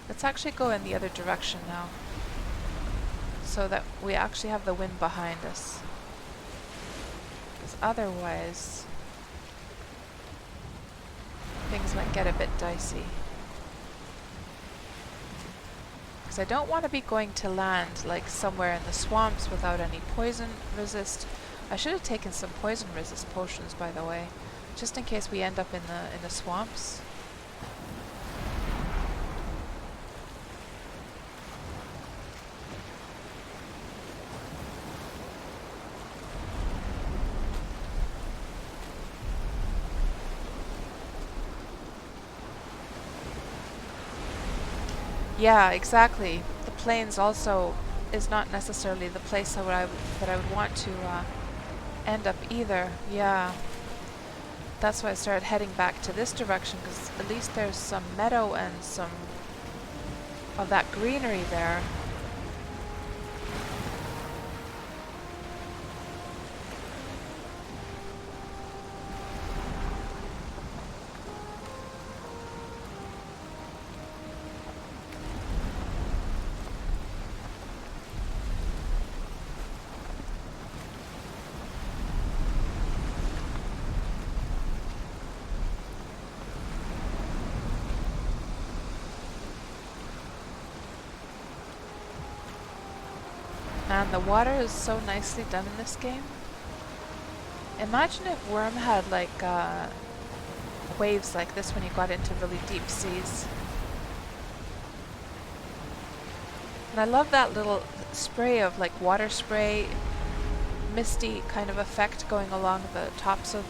Let's actually go in the other direction now, so that we actually have the wind behind us. Because otherwise, things might get a bit dicey. Because I don't want to be going to land like somewhere in the swamps without any poison resist. I should have taken some poison resist potions, by the way, just in case we end up in the swamps. Yeah, exactly. The plains also is not necessarily the place that I would want to end up either. Yeah. That's why I started heading back to this direction, because at least there's some meadow and some of that greenery there. And the water is so nicely done in this game. Imagine if Worm had like waves like this when you got into really deep seas. And I love that little spray of like water spray, misty kind of effect going along the tops of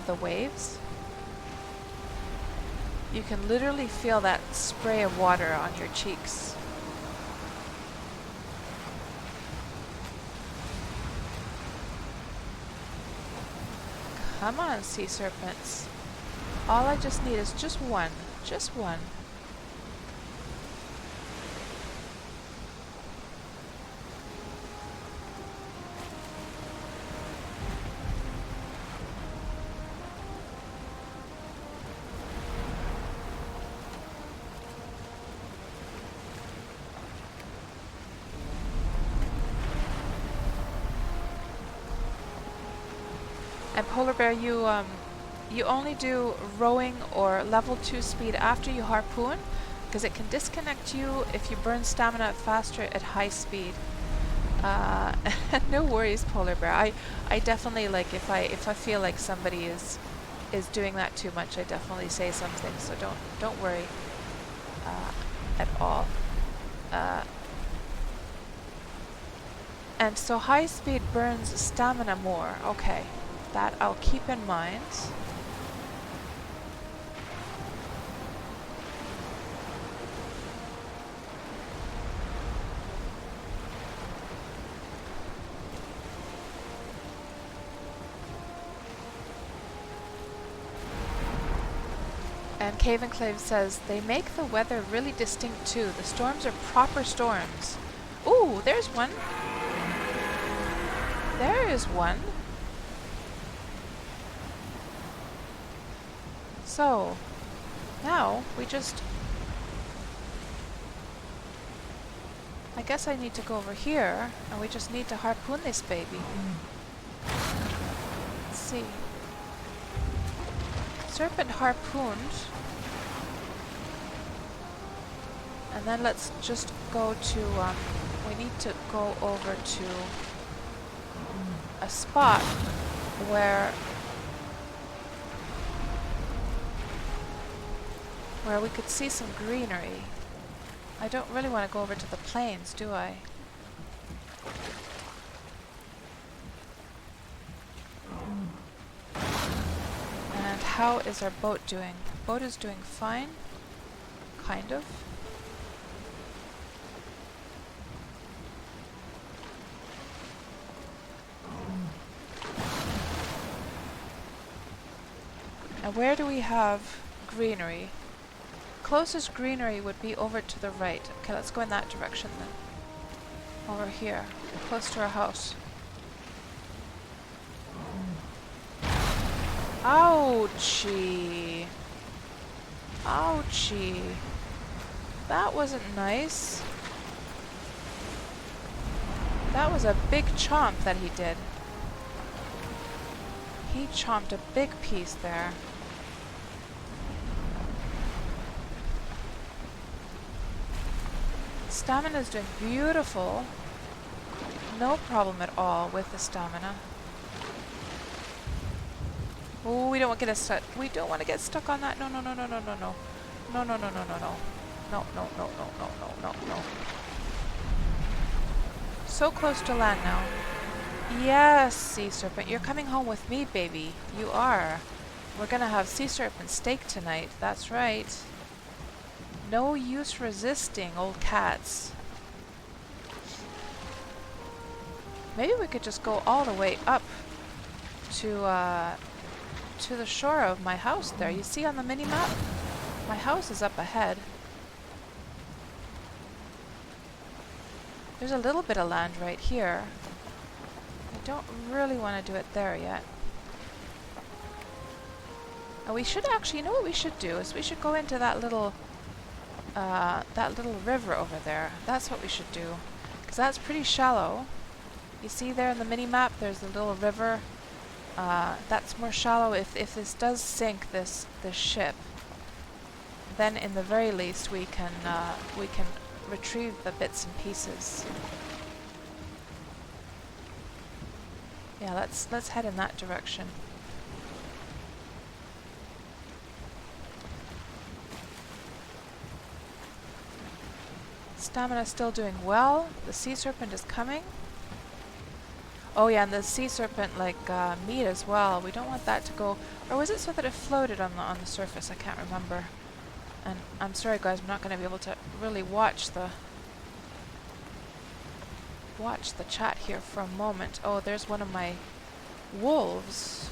the waves. You can literally feel that spray of water on your cheeks. Come on, sea serpents. All I just need is just one. Just one. And Polar Bear, you only do rowing or level 2 speed after you harpoon, because it can disconnect you if you burn stamina faster at high speed. No worries, Polar Bear. I definitely, like, if I feel like somebody is doing that too much, I definitely say something. So don't worry at all. And so high speed burns stamina more. Okay. That I'll keep in mind. And Cave Enclave says, they make the weather really distinct too. The storms are proper storms. Ooh, there's one. There is one. So, now we just I guess I need to go over here, and we just need to harpoon this baby. Let's see. Serpent harpooned. And then let's just go to, we need to go over to a spot where we could see some greenery. I don't really want to go over to the plains, do I? And how is our boat doing? Boat is doing fine. Kind of. Now where do we have greenery? Closest greenery would be over to the right. Okay, let's go in that direction then. Over here, close to our house. Ouchie! Ouchie! That wasn't nice. That was a big chomp that he did. He chomped a big piece there. Stamina's doing beautiful. No problem at all with the stamina. Oh, we don't want to get stuck. We don't want to get stuck on that. No, no, no, no, no, no, no. No, no, no, no, no, no. No, no, no, no, no, no, no, no. So close to land now. Yes, sea serpent. You're coming home with me, baby. You are. We're gonna have sea serpent steak tonight. That's right. No use resisting, old cats. Maybe we could just go all the way up to the shore of my house there. You see on the mini-map? My house is up ahead. There's a little bit of land right here. I don't really want to do it there yet. And we should actually, you know what we should do is we should go into that little river over there. That's what we should do, because that's pretty shallow. You see there in the mini-map, there's a little river. That's more shallow. If this does sink, this ship, then in the very least we can retrieve the bits and pieces. Yeah, let's head in that direction. Stamina still doing well. The sea serpent is coming. Oh yeah, and the sea serpent meat as well. We don't want that to go. Or was it so that it floated on the surface? I can't remember. And I'm sorry guys, I'm not going to be able to really watch the chat here for a moment. Oh, there's one of my wolves.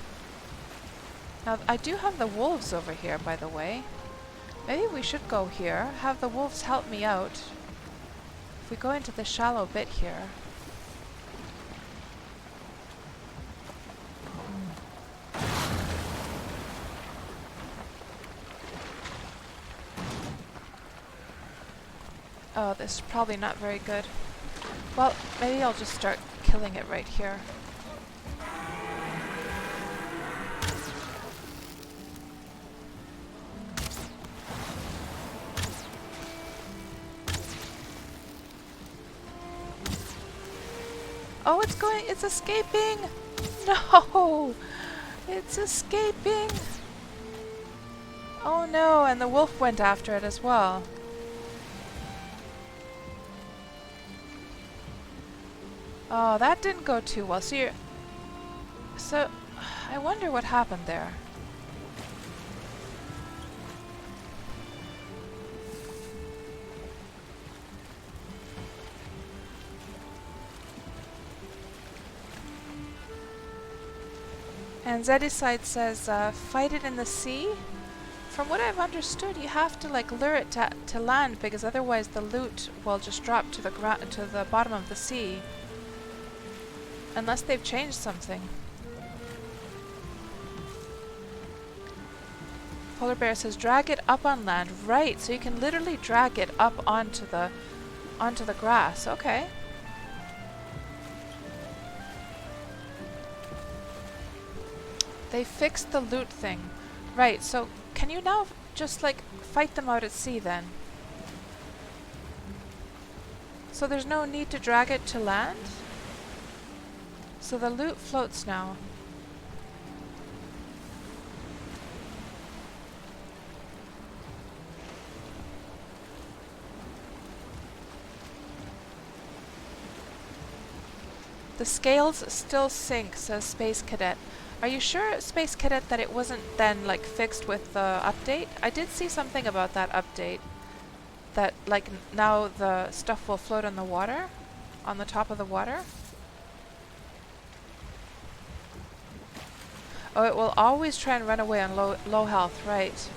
Now I do have the wolves over here, by the way. Maybe we should go here. Have the wolves help me out. If we go into the shallow bit here. Oh, this is probably not very good. Well, maybe I'll just start killing it right here. Oh, it's escaping! No! It's escaping! Oh no, and the wolf went after it as well. Oh, that didn't go too well. So I wonder what happened there. And Zedicide says, fight it in the sea. From what I've understood, you have to lure it to land, because otherwise the loot will just drop to the bottom of the sea. Unless they've changed something. Polar Bear says, drag it up on land. Right, so you can literally drag it up onto the onto the grass. Okay. They fixed the loot thing. Right, so can you now just like fight them out at sea then? So there's no need to drag it to land? So the loot floats now. The scales still sink, says Space Cadet. Are you sure, Space Cadet, that it wasn't then like fixed with the update? I did see something about that update. That like now the stuff will float on the water? On the top of the water? Oh, it will always try and run away on low health, right.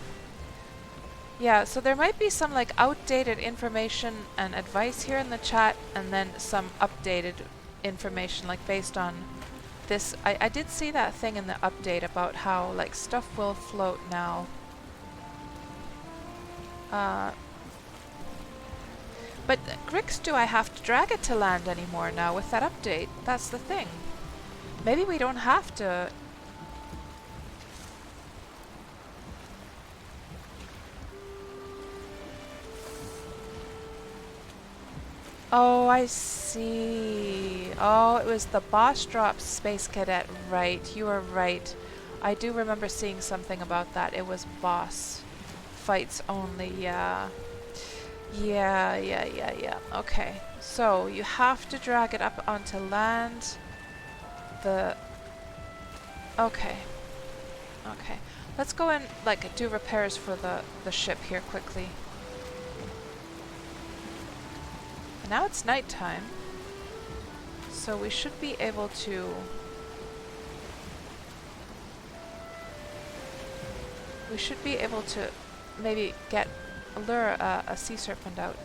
Yeah, so there might be some like outdated information and advice here in the chat, and then some updated information like based on this. I did see that thing in the update about how like stuff will float now. But Grix, do I have to drag it to land anymore now with that update? That's the thing. Maybe we don't have to. Oh, I see. Oh, it was the boss drop, Space Cadet. Right, you are right. I do remember seeing something about that. It was boss fights only, yeah. Yeah. Okay, so you have to drag it up onto land. Okay. Let's go and like do repairs for the ship here quickly. Now it's nighttime, so we should be able to maybe lure a sea serpent out.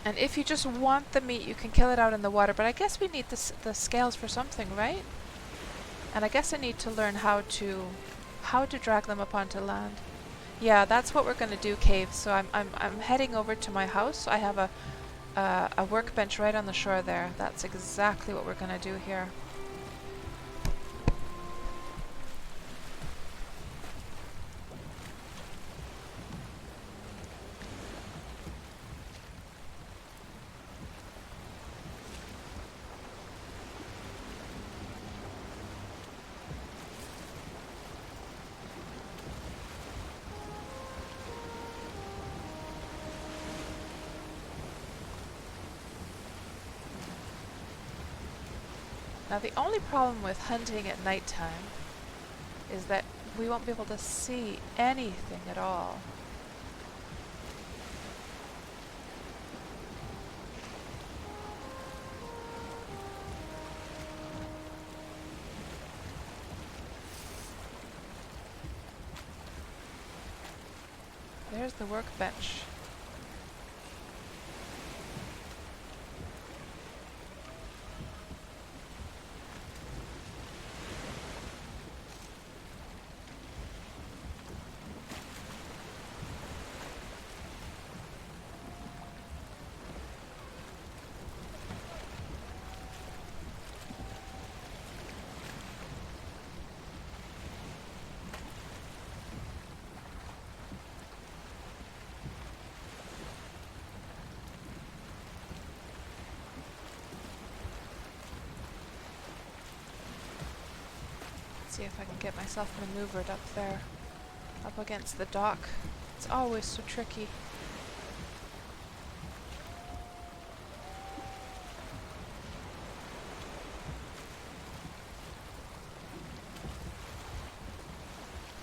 And if you just want the meat, you can kill it out in the water, but I guess we need the scales for something, right? And I guess I need to learn how to drag them up onto land. Yeah, that's what we're gonna do, Cave. So I'm heading over to my house. I have a workbench right on the shore there. That's exactly what we're gonna do here. Now the only problem with hunting at nighttime is that we won't be able to see anything at all. There's the workbench. See if I can get myself maneuvered up there, up against the dock. It's always so tricky.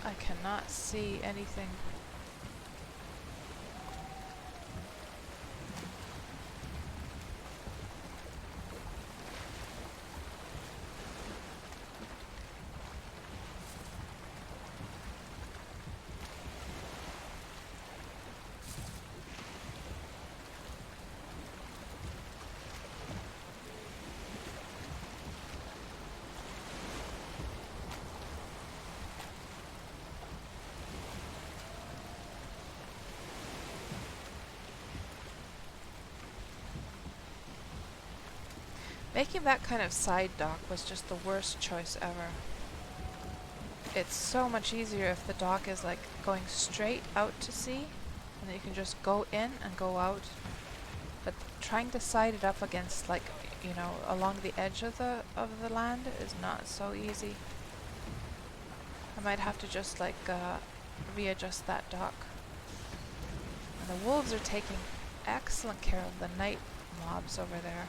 I cannot see anything. Making that kind of side dock was just the worst choice ever. It's so much easier if the dock is like going straight out to sea, and then you can just go in and go out. But trying to side it up against, like, you know, along the edge of the land is not so easy. I might have to just like readjust that dock. And the wolves are taking excellent care of the night mobs over there.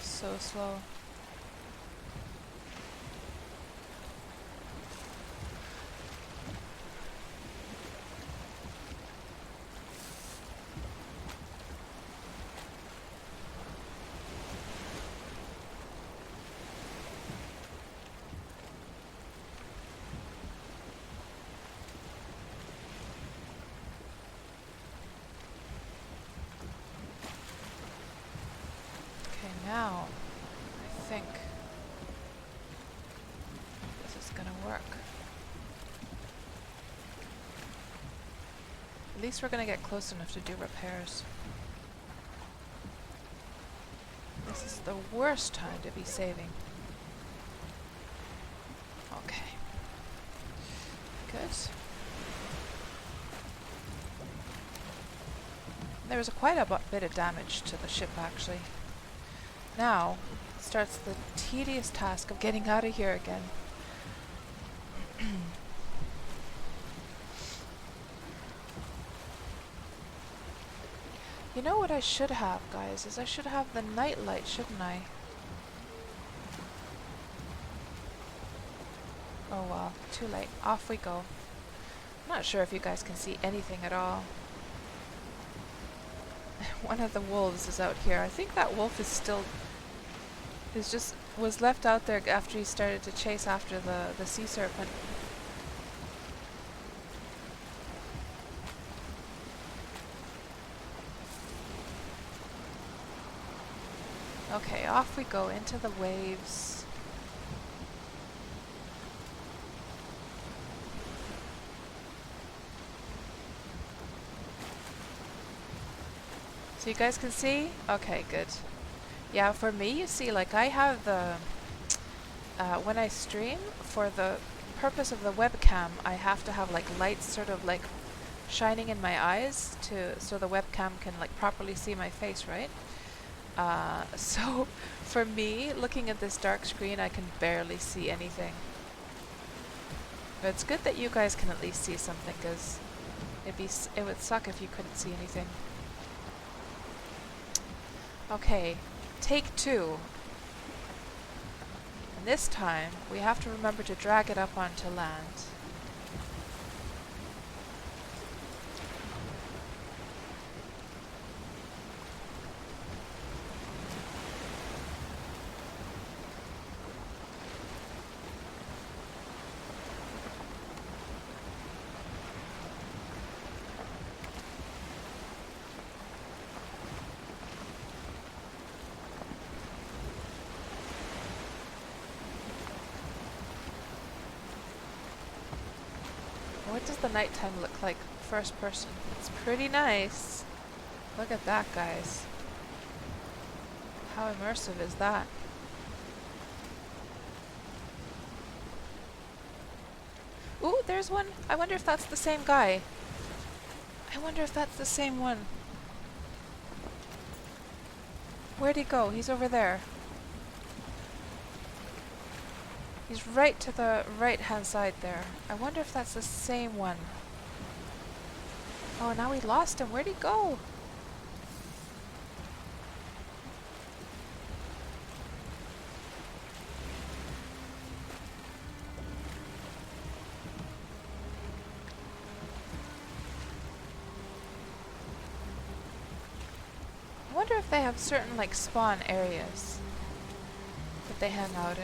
So slow. Okay, now I think this is gonna work. At least we're gonna get close enough to do repairs. This is the worst time to be saving. Okay. Good. There was quite a bit of damage to the ship, actually. Now starts the tedious task of getting out of here again. You know what I should have, guys, is I should have the night light, shouldn't I? Oh well, too late. Off we go. I'm not sure if you guys can see anything at all. One of the wolves is out here. I think that wolf is still... was left out there after he started to chase after the sea serpent. Okay, off we go into the waves. So you guys can see? Okay, good. Yeah, for me, you see, like I have the, when I stream, for the purpose of the webcam, I have to have like lights sort of like shining in my eyes so the webcam can like properly see my face, right? So for me, looking at this dark screen, I can barely see anything. But it's good that you guys can at least see something, because it would suck if you couldn't see anything. Okay, take 2. And this time, we have to remember to drag it up onto land. What does the nighttime look like first person? It's pretty nice. Look at that, guys. How immersive is that? Ooh, there's one. I wonder if that's the same guy. I wonder if that's the same one. Where'd he go? He's over there. He's right to the right-hand side there. I wonder if that's the same one. Oh, now we lost him. Where'd he go? wonder if they have certain like spawn areas that they hang out in.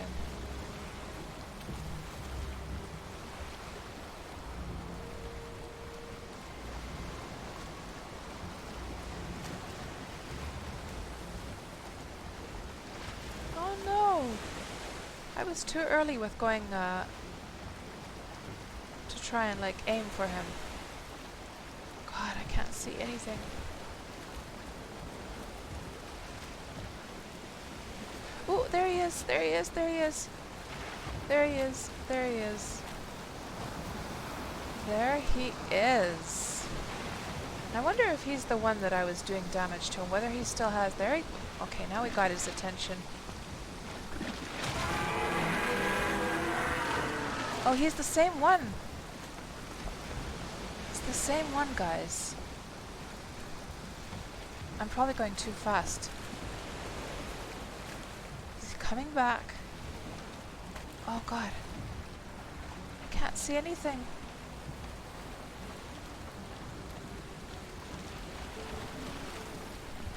Oh no! I was too early with going to try and like aim for him. God, I can't see anything. Oh, there he is, there he is, there he is. There he is, there he is. There he is. I wonder if he's the one that I was doing damage to, and whether he still has... There he... Okay, now we got his attention. Oh, he's the same one. It's the same one, guys. I'm probably going too fast. Is he coming back? Oh god. I can't see anything.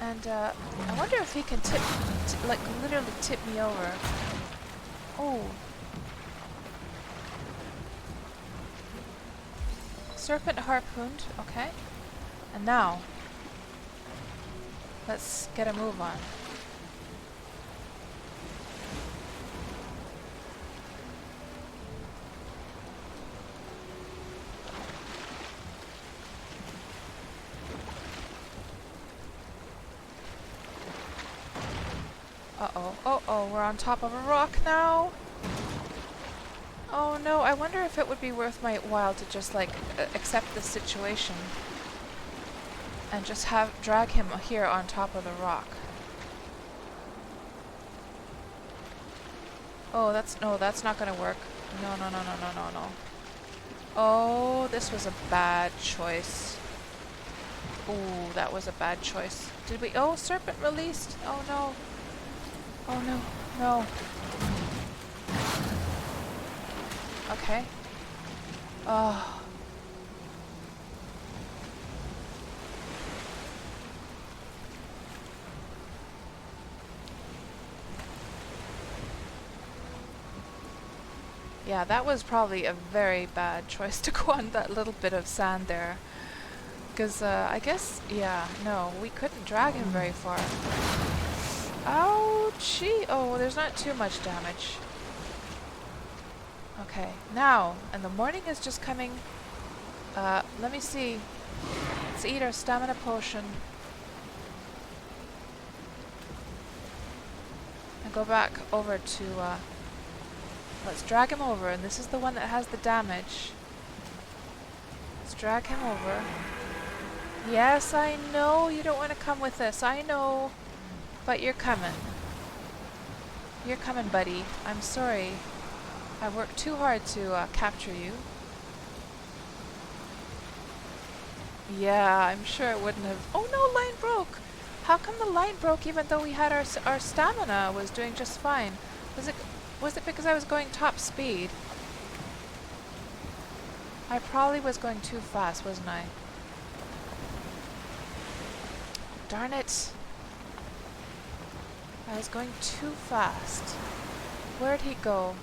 And I wonder if he can like literally tip me over. Oh. Serpent harpooned, okay. And now, let's get a move on. Uh-oh, uh-oh, we're on top of a rock now. Oh no, I wonder if it would be worth my while to just like accept this situation and just drag him here on top of the rock. Oh, that's not gonna work. No, no, no, no, no, no, no. Oh, this was a bad choice. Oh, that was a bad choice. Did we? Oh, serpent released. Oh no. Oh no, no. Okay. Oh. Yeah, that was probably a very bad choice to go on that little bit of sand there. Because I guess, yeah, no, we couldn't drag him very far. Ouchie! Oh, there's not too much damage. Okay, now, and the morning is just coming. Let me see. Let's eat our stamina potion. And go back over to, let's drag him over, and this is the one that has the damage. Let's drag him over. Yes, I know you don't want to come with us, I know. But you're coming. You're coming, buddy. I'm sorry. I worked too hard to capture you. Yeah, I'm sure it wouldn't have... Oh no, line broke! How come the line broke even though we had our stamina was doing just fine? Was it because I was going top speed? I probably was going too fast, wasn't I? Darn it! I was going too fast. Where'd he go?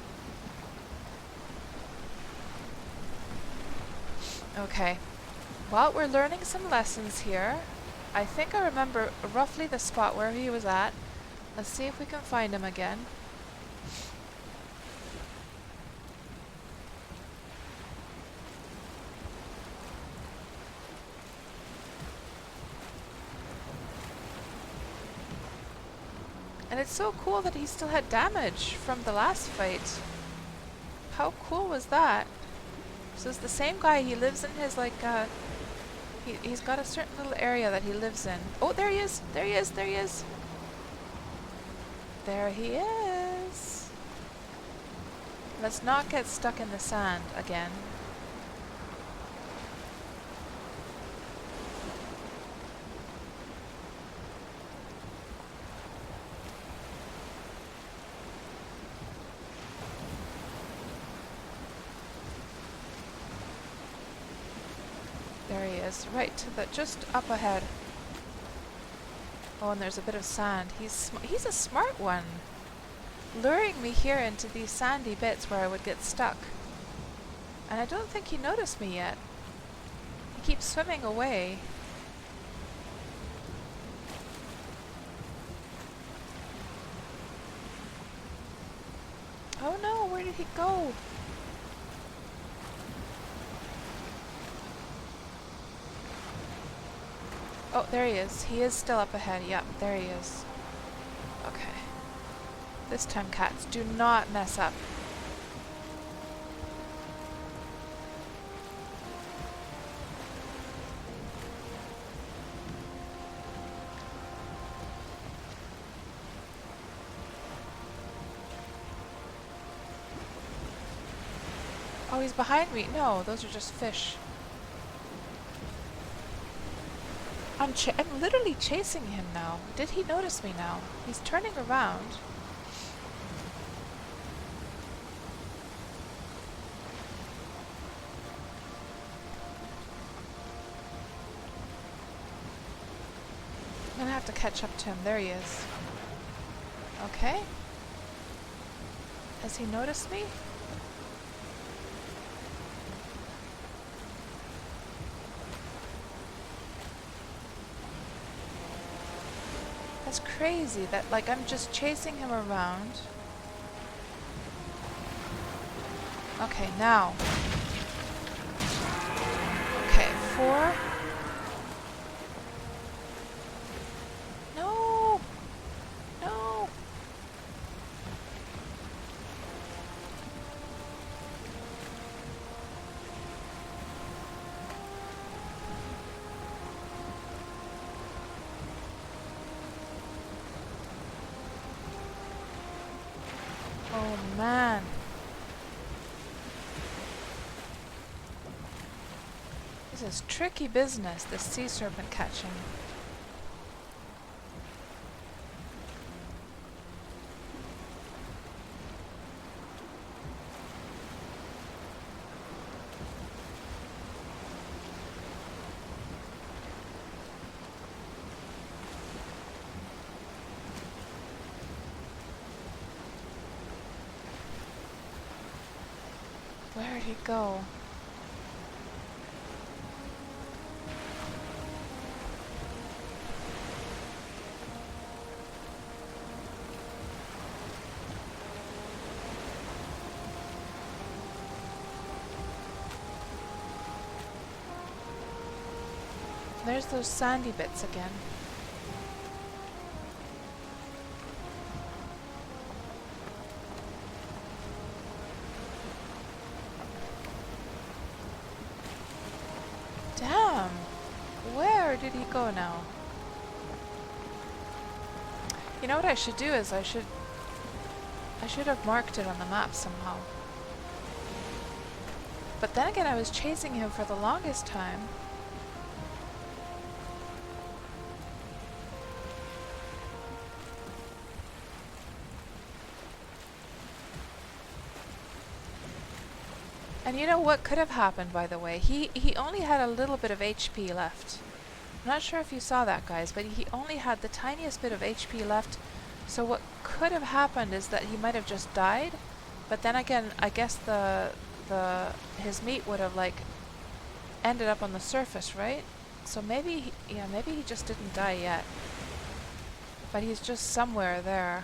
Okay. Well, we're learning some lessons here. I think I remember roughly the spot where he was at. Let's see if we can find him again. And it's so cool that he still had damage from the last fight. How cool was that? So it's the same guy. He lives in his like he's got a certain little area that he lives in. Oh, there he is. There he is. There he is. There he is. Let's not get stuck in the sand again. There he is, right to the, just up ahead. Oh, and there's a bit of sand. He's a smart one, luring me here into these sandy bits where I would get stuck. And I don't think he noticed me yet. He keeps swimming away. Oh no, where did he go? Oh, there he is. He is still up ahead. Yep, there he is. Okay. This time, cats, do not mess up. Oh, he's behind me. No, those are just fish. I'm literally chasing him now. Did he notice me now? He's turning around. I'm gonna have to catch up to him. There he is. Okay. Has he noticed me? That's crazy that, like, I'm just chasing him around. Okay, now. Okay, 4. No! No! Oh man. This is tricky business, this sea serpent catching. Where'd he go? There's those sandy bits again. Damn! Where did he go now? You know what I should do is I should have marked it on the map somehow. But then again, I was chasing him for the longest time. And you know what could have happened, by the way? He only had a little bit of HP left. I'm not sure if you saw that, guys, but he only had the tiniest bit of HP left. So what could have happened is that he might have just died. But then again, I guess his meat would have, like, ended up on the surface, right? So maybe, maybe he just didn't die yet. But he's just somewhere there.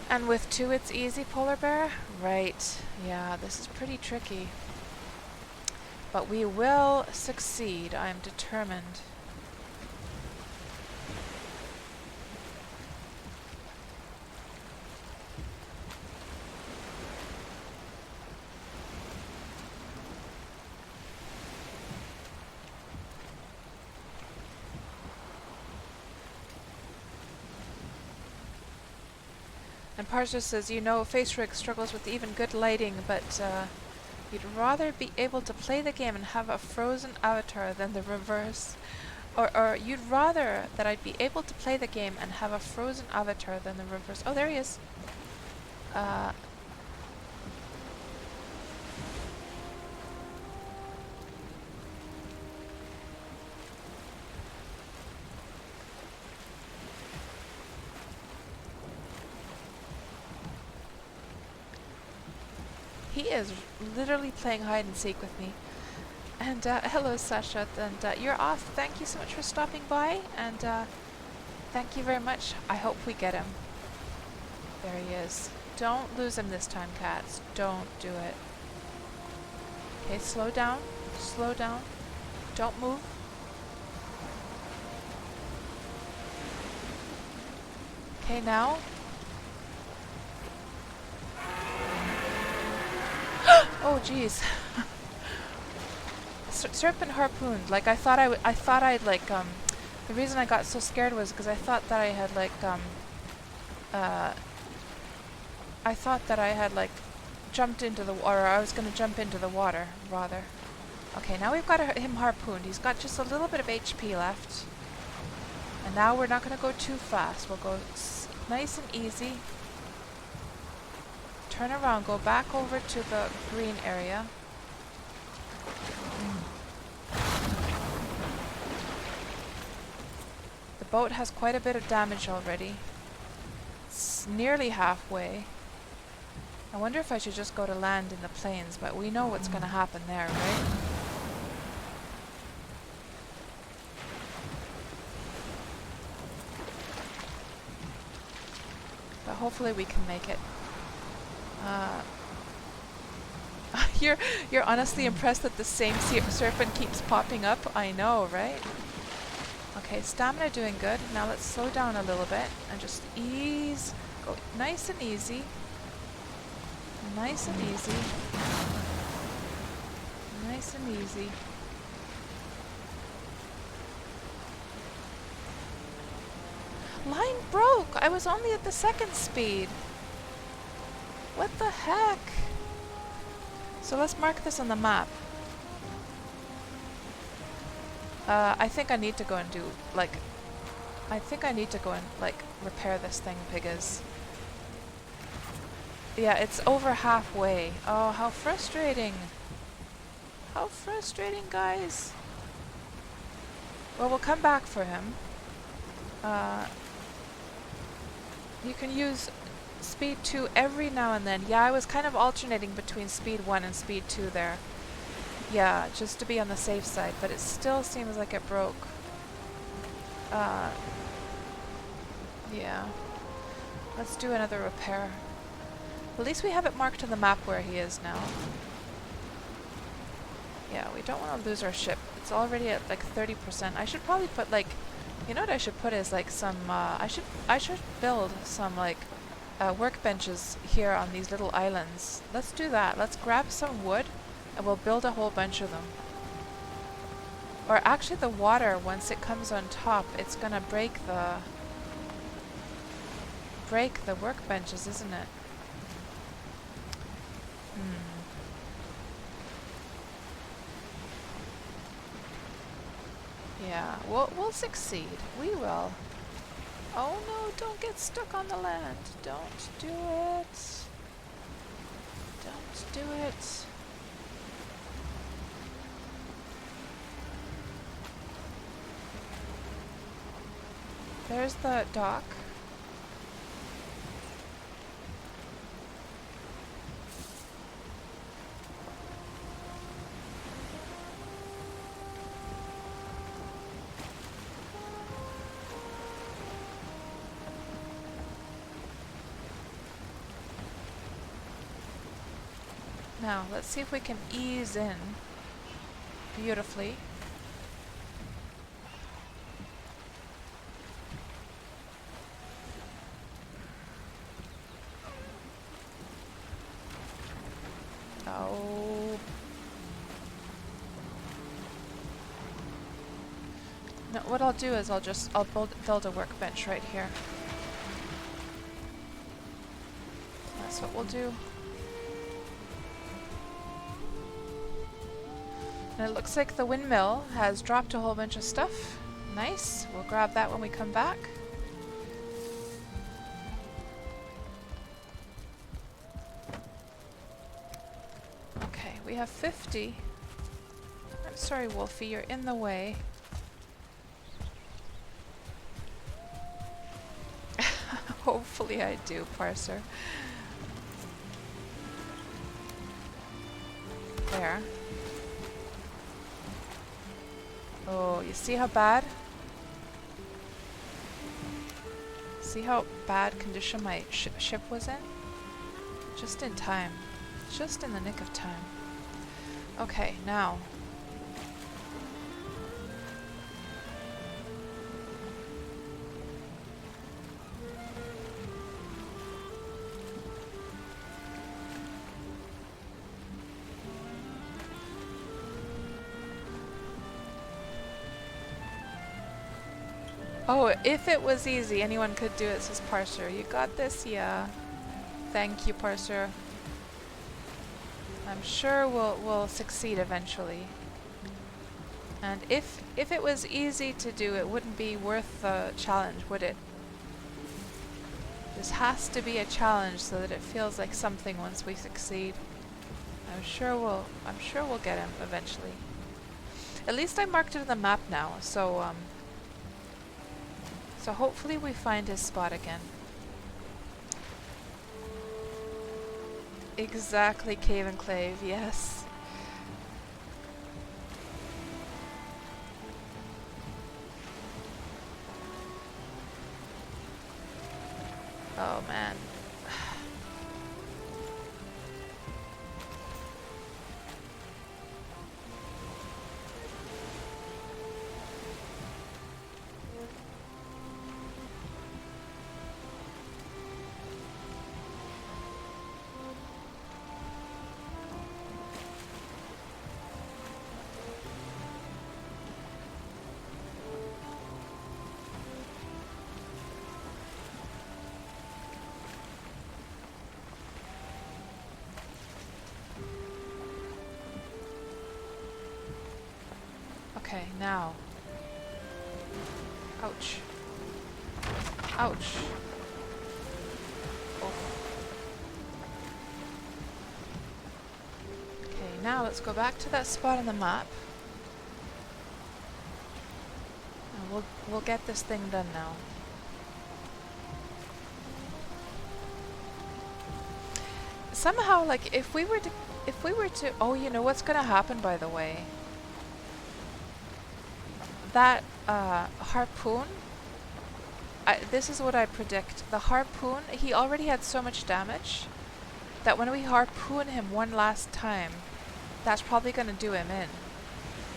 And with 2 it's easy, polar bear? Right. Yeah, this is pretty tricky. But we will succeed. I am determined. And Parser says, you know, Face Rig struggles with even good lighting, but you'd rather be able to play the game and have a frozen avatar than the reverse. Or you'd rather that I'd be able to play the game and have a frozen avatar than the reverse. Oh, there he is. he is literally playing hide and seek with me. And hello, Sasha. And you're off. Thank you so much for stopping by. And thank you very much. I hope we get him. There he is. Don't lose him this time, cats. Don't do it. Okay, slow down. Slow down. Don't move. Okay, now. Oh, jeez. Serpent harpooned. Like I thought I'd like the reason I got so scared was because I thought that I had like jumped into the water. I was gonna jump into the water rather. Okay, now we've got him harpooned. He's got just a little bit of HP left. And now we're not gonna go too fast. We'll go nice and easy. Turn around, go back over to the green area. The boat has quite a bit of damage already. It's nearly halfway. I wonder if I should just go to land in the plains, but we know what's going to happen there, right? But hopefully we can make it. You're honestly impressed that the same serpent keeps popping up? I know, right? Okay, stamina doing good. Now let's slow down a little bit and just go nice and easy. Nice and easy. Nice and easy. Line broke! I was only at the second speed. What the heck? So let's mark this on the map. I think I need to go and do, like, repair this thing because... Yeah, it's over halfway. Oh, how frustrating. How frustrating, guys. Well, we'll come back for him. You can use speed 2 every now and then. Yeah, I was kind of alternating between speed 1 and speed 2 there. Yeah, just to be on the safe side, but it still seems like it broke. Yeah. Let's do another repair. At least we have it marked on the map where he is now. Yeah, we don't want to lose our ship. It's already at like 30%. I should probably put like, you know what I should put is like some, I should build some like workbenches here on these little islands. Let's do that. Let's grab some wood and we'll build a whole bunch of them. Or actually the water, once it comes on top, it's gonna break the workbenches, isn't it? Yeah, we'll succeed. We will. Oh no, don't get stuck on the land. Don't do it. Don't do it. There's the dock. Now, let's see if we can ease in beautifully. Oh. No, what I'll do is I'll build a workbench right here. That's what we'll do. And it looks like the windmill has dropped a whole bunch of stuff. Nice. We'll grab that when we come back. Okay, we have 50. I'm sorry, Wolfie, you're in the way. Hopefully I do, parser. there. Oh, you see how bad? See how bad condition my ship was in? Just in time. Just in the nick of time. Okay, now. Oh, if it was easy, anyone could do it, says Parser. You got this? Yeah. Thank you, Parser. I'm sure we'll succeed eventually. And if it was easy to do, it wouldn't be worth the challenge, would it? This has to be a challenge so that it feels like something once we succeed. I'm sure we'll get him eventually. At least I marked it on the map now, so hopefully we find his spot again. Exactly, Cave Enclave, yes. Oh man. Okay, now. Ouch. Ouch. Oh. Okay, now let's go back to that spot on the map. And we'll get this thing done now. Somehow, like, if we were to, oh, you know what's gonna happen, by the way? That harpoon, this is what I predict. The harpoon, he already had so much damage that when we harpoon him one last time, that's probably going to do him in.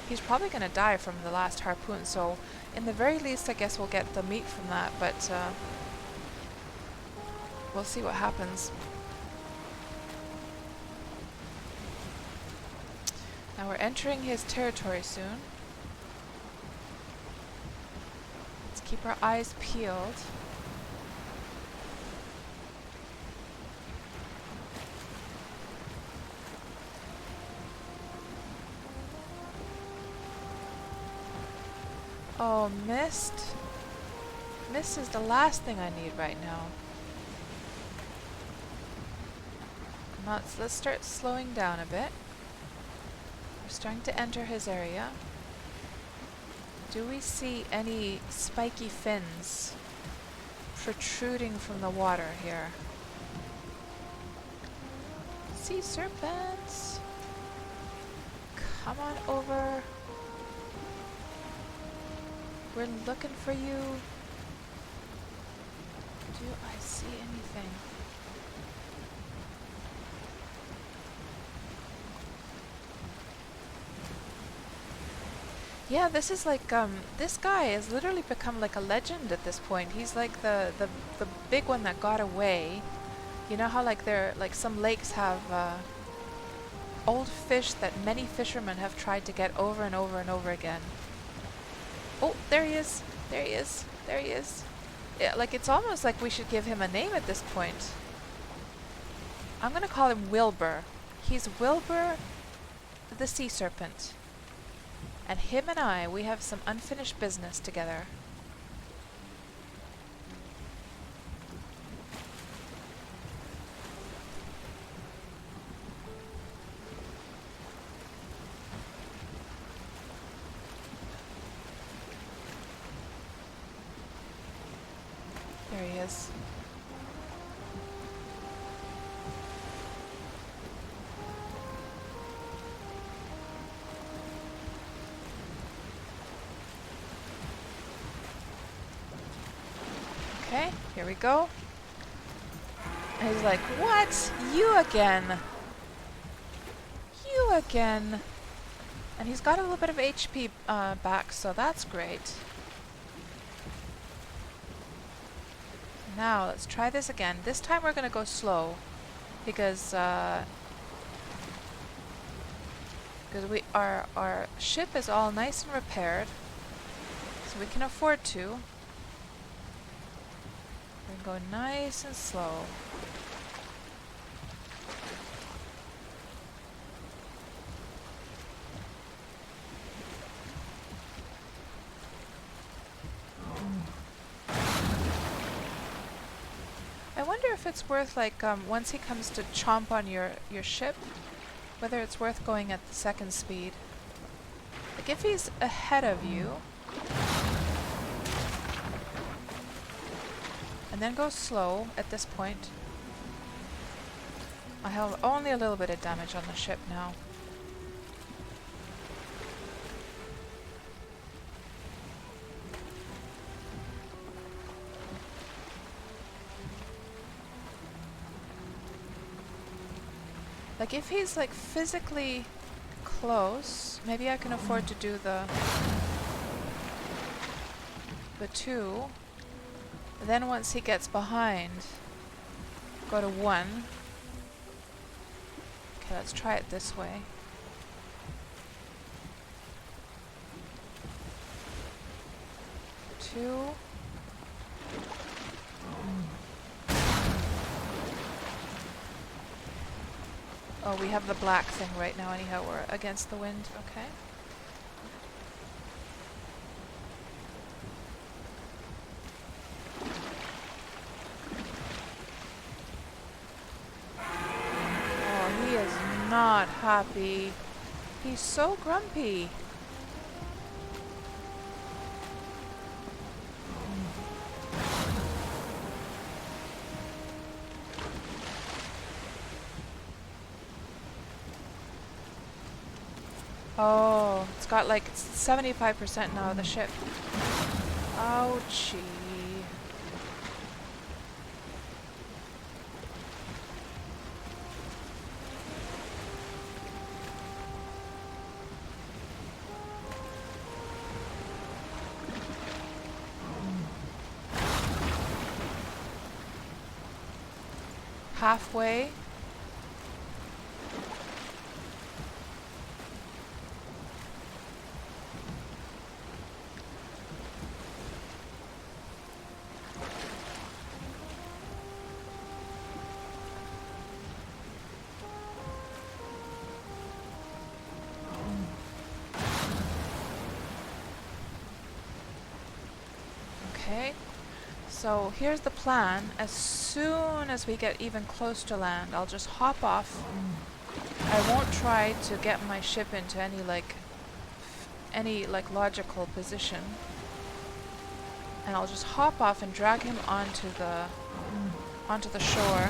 He's probably going to die from the last harpoon, so in the very least I guess we'll get the meat from that, but we'll see what happens. Now we're entering his territory soon. Keep our eyes peeled. Oh, mist. Mist is the last thing I need right now. Come on, let's start slowing down a bit. We're starting to enter his area. Do we see any spiky fins protruding from the water here? Sea serpents! Come on over. We're looking for you. Do I see anything? Yeah, this is like, this guy has literally become like a legend at this point. He's like the big one that got away. You know how like some lakes have old fish that many fishermen have tried to get over and over and over again. Oh, there he is. There he is. There he is. Yeah, like it's almost like we should give him a name at this point. I'm gonna call him Wilbur. He's Wilbur the sea serpent. And him and I, we have some unfinished business together. There he is. Okay, here we go. And he's like, what? You again? You again? And he's got a little bit of HP back, so that's great. Now, let's try this again. This time we're going to go slow, because our ship is all nice and repaired, so we can afford to. We're going to go nice and slow. I wonder if it's worth, like, once he comes to chomp on your ship, whether it's worth going at the second speed. Like, if he's ahead of you, and then go slow at this point. I have only a little bit of damage on the ship now. Like, if he's, like, physically close, maybe I can afford to do the 2. Then once he gets behind, go to 1. Okay, let's try it this way. Two. Oh, we have the black thing right now anyhow, we're against the wind, okay. Oh, he is not happy. He's so grumpy. Oh, it's got like 75% now of the ship. Ouchie. Halfway. Okay, so here's the plan. As soon as we get even close to land, I'll just hop off. I won't try to get my ship into any logical position. And I'll just hop off and drag him onto the shore.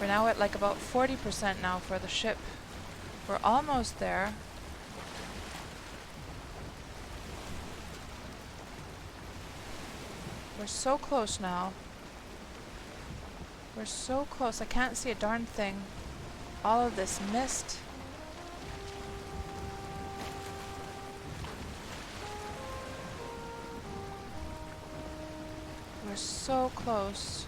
We're now at like about 40% now for the ship. We're almost there. We're so close now. We're so close. I can't see a darn thing. All of this mist. We're so close.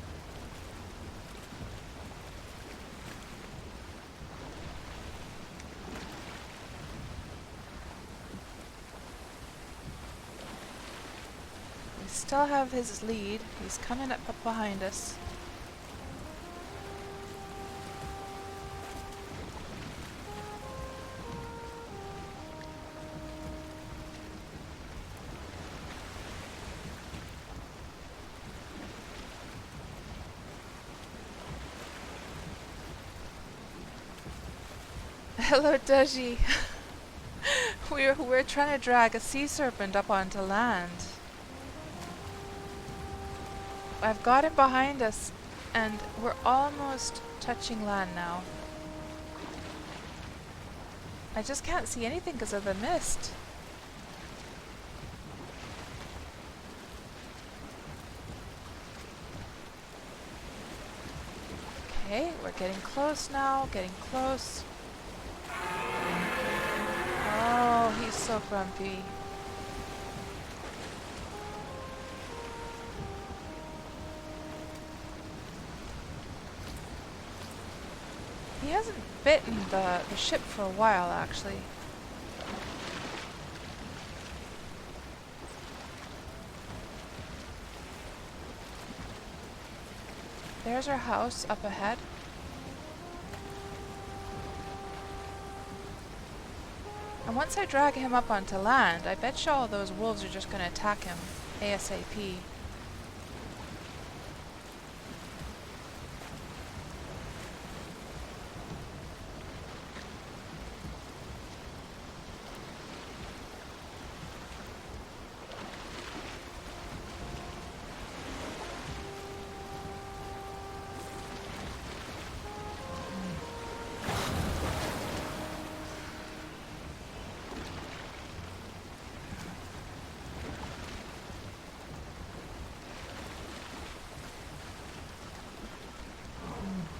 Still have his lead. He's coming up behind us. Hello, Doji. We're trying to drag a sea serpent up onto land. I've got him behind us, and we're almost touching land now. I just can't see anything because of the mist. Okay, we're getting close now, getting close. Oh, he's so grumpy. He hasn't bitten the ship for a while, actually. There's our house up ahead. And once I drag him up onto land, I bet you all those wolves are just going to attack him ASAP.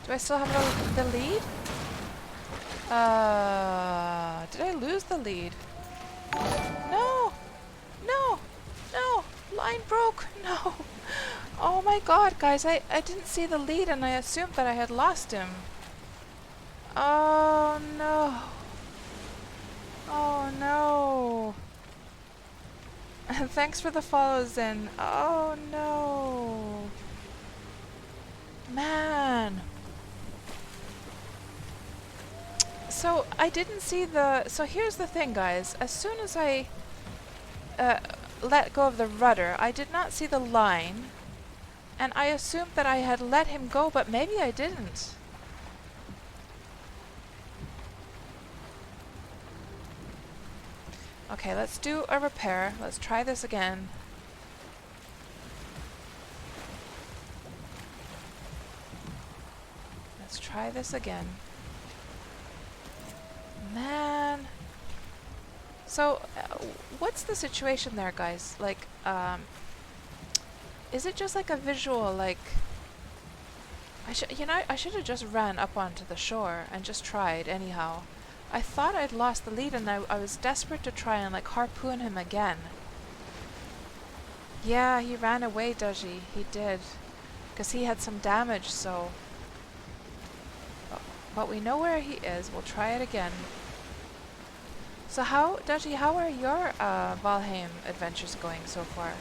Do I still have the lead? Did I lose the lead? No! No! No! Line broke! No! Oh my god, guys, I didn't see the lead and I assumed that I had lost him. Oh no! Oh no! And thanks for the follows in. Oh no! Man! So I didn't see the... So here's the thing, guys. As soon as I let go of the rudder, I did not see the line. And I assumed that I had let him go, but maybe I didn't. Okay, let's do a repair. Let's try this again. Let's try this again. Man. So, what's the situation there, guys? Like, is it just like a visual, like... I should have just ran up onto the shore and just tried anyhow. I thought I'd lost the lead and I was desperate to try and like harpoon him again. Yeah, he ran away, does he? He did. Because he had some damage, so... But we know where he is. We'll try it again. So how, Dudgy, how are your Valheim adventures going so far?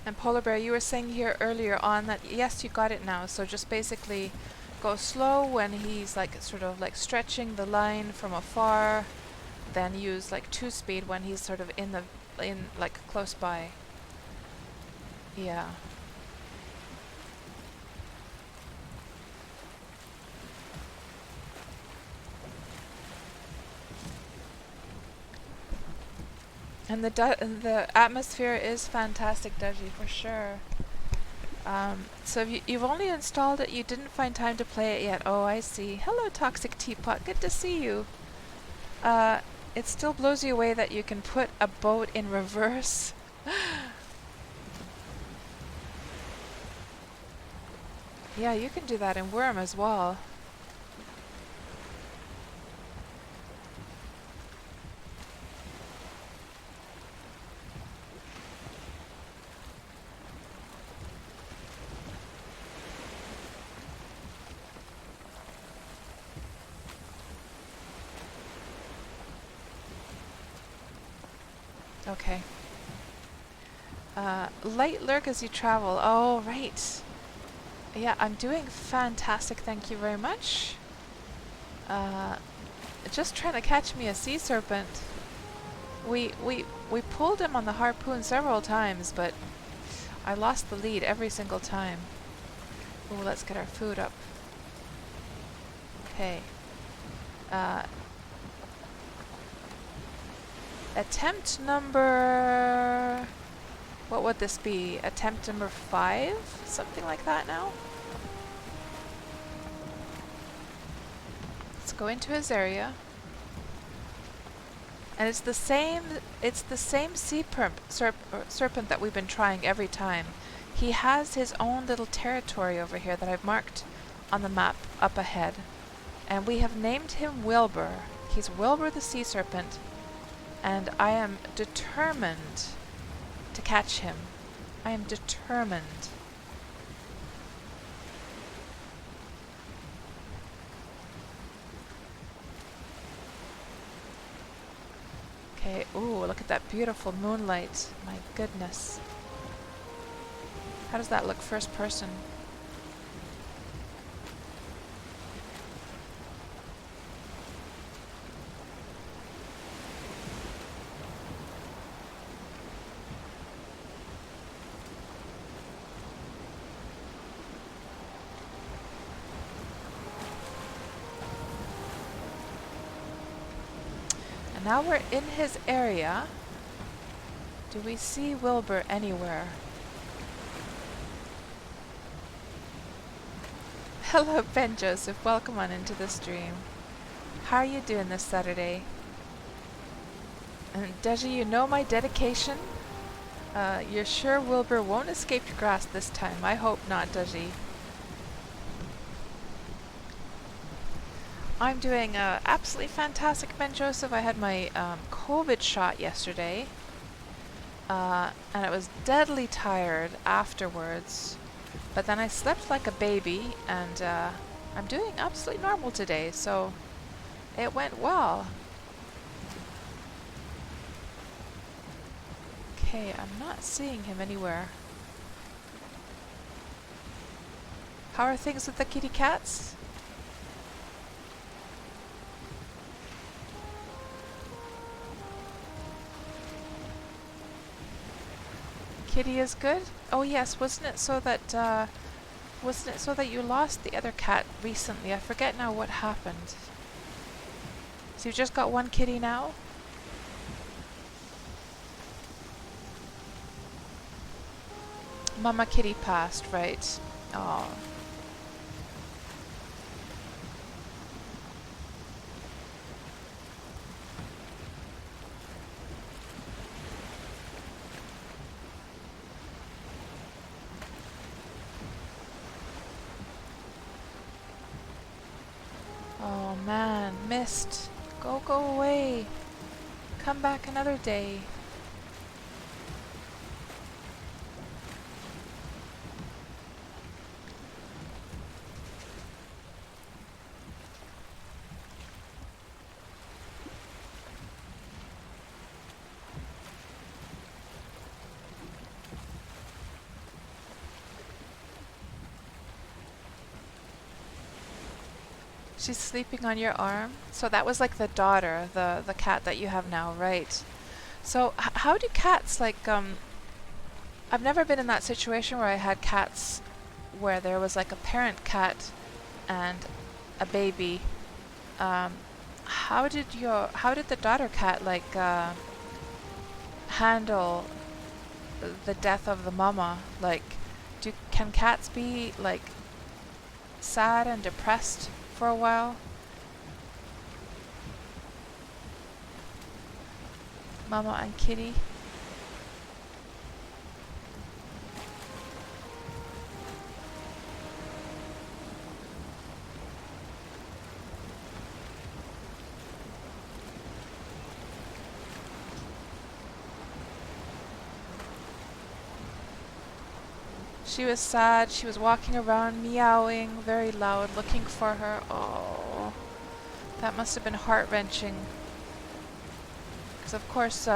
And Polar Bear, you were saying here earlier on that yes, you got it now, so just basically go slow when he's like sort of like stretching the line from afar, then use like 2-speed when he's sort of in like close by. Yeah. And the atmosphere is fantastic, Dudgy, for sure. So if you've only installed it, you didn't find time to play it yet. Oh, I see. Hello, Toxic Teapot. Good to see you. It still blows you away that you can put a boat in reverse. Yeah, you can do that in Worm as well. Okay. Light lurk as you travel. Oh, right. Yeah, I'm doing fantastic, thank you very much. Just trying to catch me a sea serpent. We pulled him on the harpoon several times, but I lost the lead every single time. Oh, let's get our food up. Okay. Attempt number... What would this be? Attempt number 5? Something like that now? Let's go into his area. And it's the same serpent that we've been trying every time. He has his own little territory over here that I've marked on the map up ahead. And we have named him Wilbur. He's Wilbur the sea serpent. And I am determined to catch him. I am determined. Okay, ooh, look at that beautiful moonlight. My goodness. How does that look first person? And now we're in his area. Do we see Wilbur anywhere? Hello, Ben Joseph. Welcome on into the stream. How are you doing this Saturday? And Deji, you know my dedication? You're sure Wilbur won't escape your grasp this time? I hope not, Deji. I'm doing absolutely fantastic, Ben Joseph. I had my COVID shot yesterday, and I was deadly tired afterwards. But then I slept like a baby, and I'm doing absolutely normal today, so it went well. Okay, I'm not seeing him anywhere. How are things with the kitty cats? Kitty is good? Oh yes, wasn't it so that you lost the other cat recently? I forget now what happened. So you've just got one kitty now? Mama kitty passed, right? Oh. Oh man, missed. Go away. Come back another day. She's sleeping on your arm? So that was like the daughter, the cat that you have now, right? So how do cats, like, I've never been in that situation where I had cats where there was like a parent cat and a baby. How did the daughter cat like handle the death of the mama? Like, can cats be like sad and depressed for a while? Mama and kitty. She was sad. She was walking around meowing very loud, looking for her. Oh, that must have been heart-wrenching. Because of course,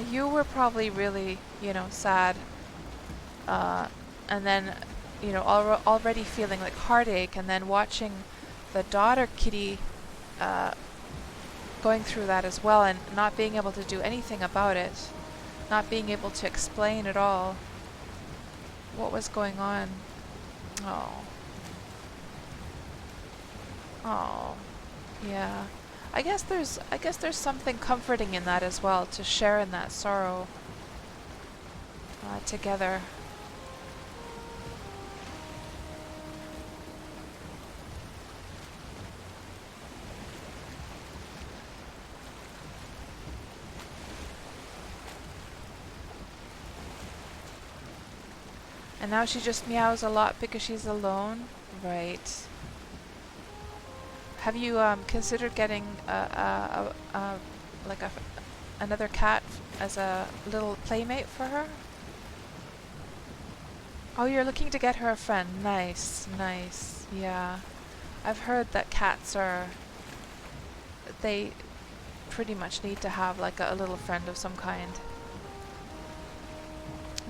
you were probably really, sad. And then, already feeling like heartache, and then watching the daughter kitty going through that as well, and not being able to do anything about it, not being able to explain at all what was going on. Oh. Oh. Yeah. I guess there's something comforting in that as well, to share in that sorrow together. And now she just meows a lot because she's alone, right? Have you considered getting like another cat as a little playmate for her? Oh, you're looking to get her a friend. Nice, nice. Yeah. I've heard that cats they pretty much need to have like a little friend of some kind.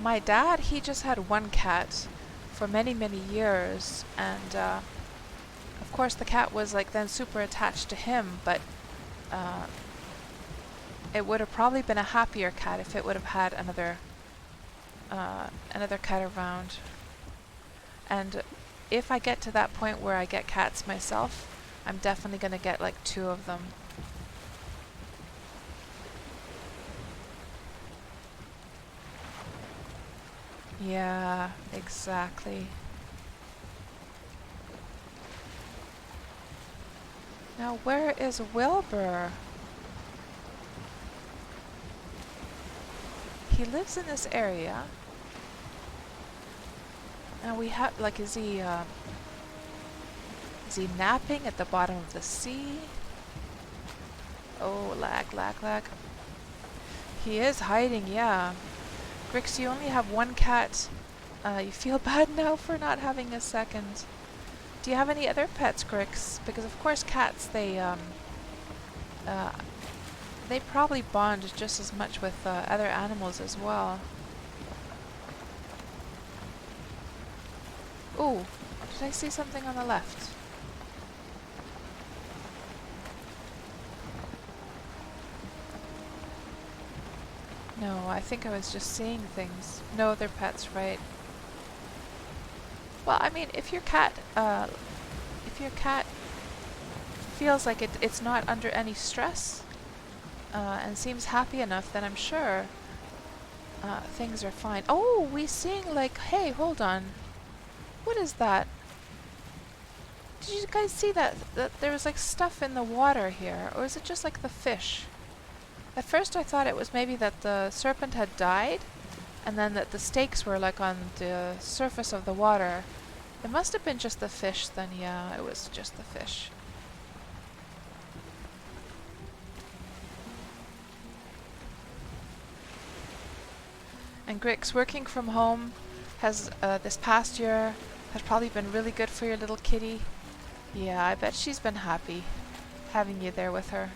My dad, he just had one cat for many, many years, and of course the cat was like then super attached to him, but it would have probably been a happier cat if it would have had another cat around. And if I get to that point where I get cats myself, I'm definitely going to get like 2 of them. Yeah, exactly. Now where is Wilbur? He lives in this area. And we have, like, is he napping at the bottom of the sea? Oh, lag, lag, lag. He is hiding, yeah. Grix, you only have 1 cat. You feel bad now for not having a second. Do you have any other pets, Grix? Because of course cats, they probably bond just as much with other animals as well. Ooh, did I see something on the left? No, I think I was just seeing things. No, they're pets, right? Well, I mean, if your cat feels like it's not under any stress and seems happy enough, then I'm sure things are fine. Oh, we seeing like, hey, hold on. What is that? Did you guys see that there was like stuff in the water here? Or is it just like the fish? At first I thought it was maybe that the serpent had died, and then that the stakes were like on the surface of the water. It must have been just the fish then, yeah, it was just the fish. And Grix, working from home has this past year has probably been really good for your little kitty. Yeah, I bet she's been happy having you there with her.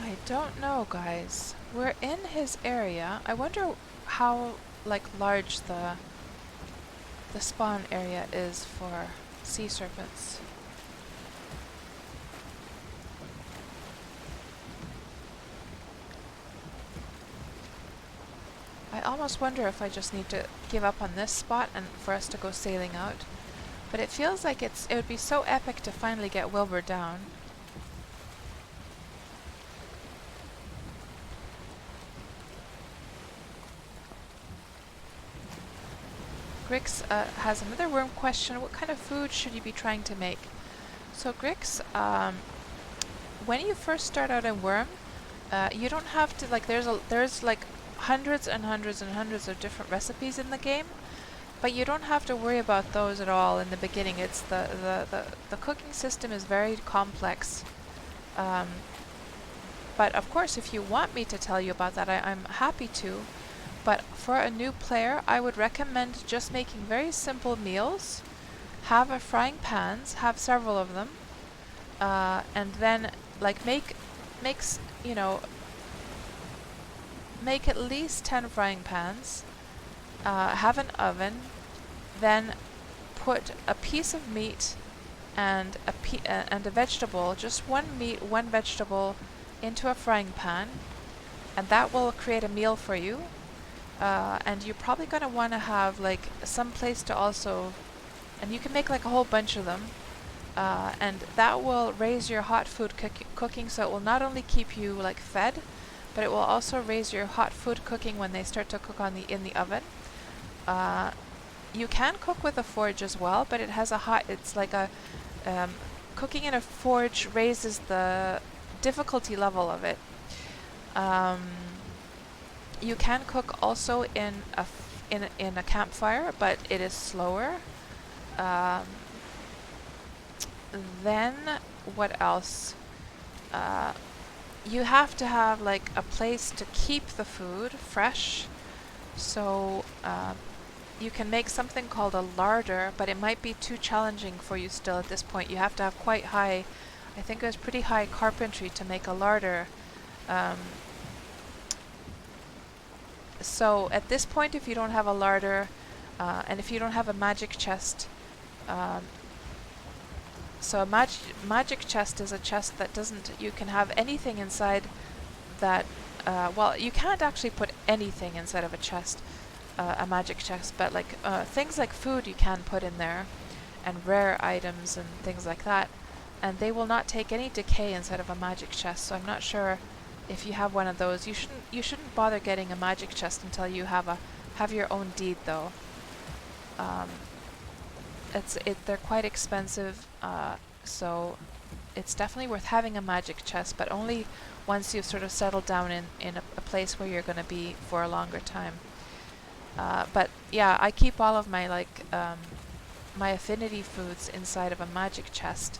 I don't know, guys. We're in his area. I wonder how like large the spawn area is for sea serpents. I almost wonder if I just need to give up on this spot and for us to go sailing out. But it feels like it would be so epic to finally get Wilbur down. Grix has another worm question. What kind of food should you be trying to make? So Grix, when you first start out in worm, you don't have to, like, there's like hundreds and hundreds and hundreds of different recipes in the game, but you don't have to worry about those at all in the beginning. It's the cooking system is very complex. But of course, if you want me to tell you about that, I'm happy to. But for a new player, I would recommend just making very simple meals. Have a frying pans, have several of them, and then like makes, you know, make at least 10 frying pans, have an oven, then put a piece of meat and a vegetable, just one meat, one vegetable, into a frying pan, and that will create a meal for you. And you're probably going to want to have like some place to also, and you can make like a whole bunch of them, and that will raise your hot food cooking, so it will not only keep you like fed, but it will also raise your hot food cooking when they start to cook in the oven. You can cook with a forge as well, but it has it's like a, cooking in a forge raises the difficulty level of it. You can cook also in a campfire, but it is slower. Then what else? You have to have like a place to keep the food fresh, so you can make something called a larder, but it might be too challenging for you still at this point. You have to have quite high, I think it was pretty high carpentry to make a larder. So at this point, if you don't have a larder, and if you don't have a magic chest, so a magic chest is a chest that you can have anything inside that, well, you can't actually put anything inside of a chest, a magic chest, but like things like food you can put in there, and rare items and things like that, and they will not take any decay inside of a magic chest. So I'm not sure if you have one of those. You shouldn't bother getting a magic chest until you have your own deed, though. They're quite expensive, so it's definitely worth having a magic chest, but only once you've sort of settled down in a place where you're going to be for a longer time. But yeah, I keep all of my my affinity foods inside of a magic chest.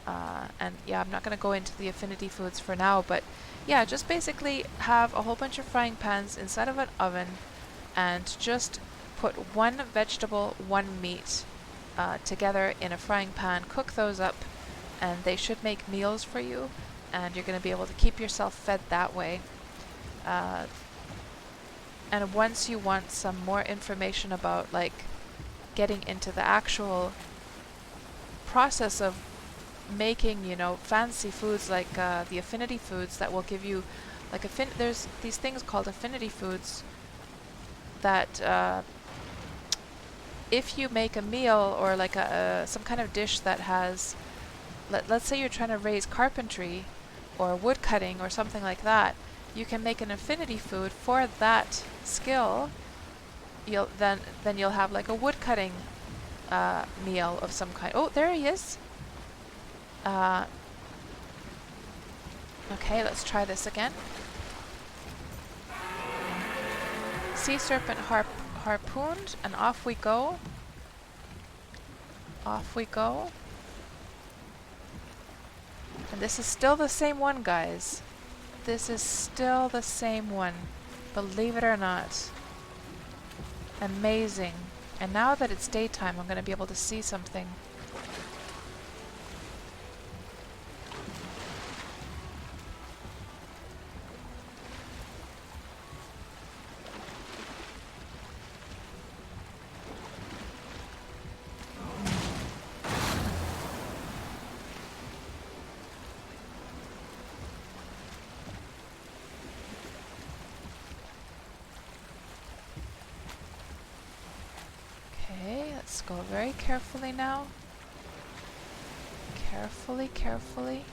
And yeah, I'm not going to go into the affinity foods for now, but yeah, just basically have a whole bunch of frying pans inside of an oven, and just put one vegetable, one meat together in a frying pan, cook those up, and they should make meals for you, and you're going to be able to keep yourself fed that way. And once you want some more information about like getting into the actual process of making, you know, fancy foods like the affinity foods that will give you like there's these things called affinity foods that if you make a meal or like some kind of dish that has, let's say you're trying to raise carpentry or wood cutting or something like that, you can make an affinity food for that skill. Then you'll have like a wood cutting meal of some kind. Oh, there he is. Okay, let's try this again. Sea serpent harpooned, and off we go. Off we go. And this is still the same one, guys. This is still the same one. Believe it or not. Amazing. And now that it's daytime, I'm going to be able to see something. Let's go very carefully now. Carefully, carefully.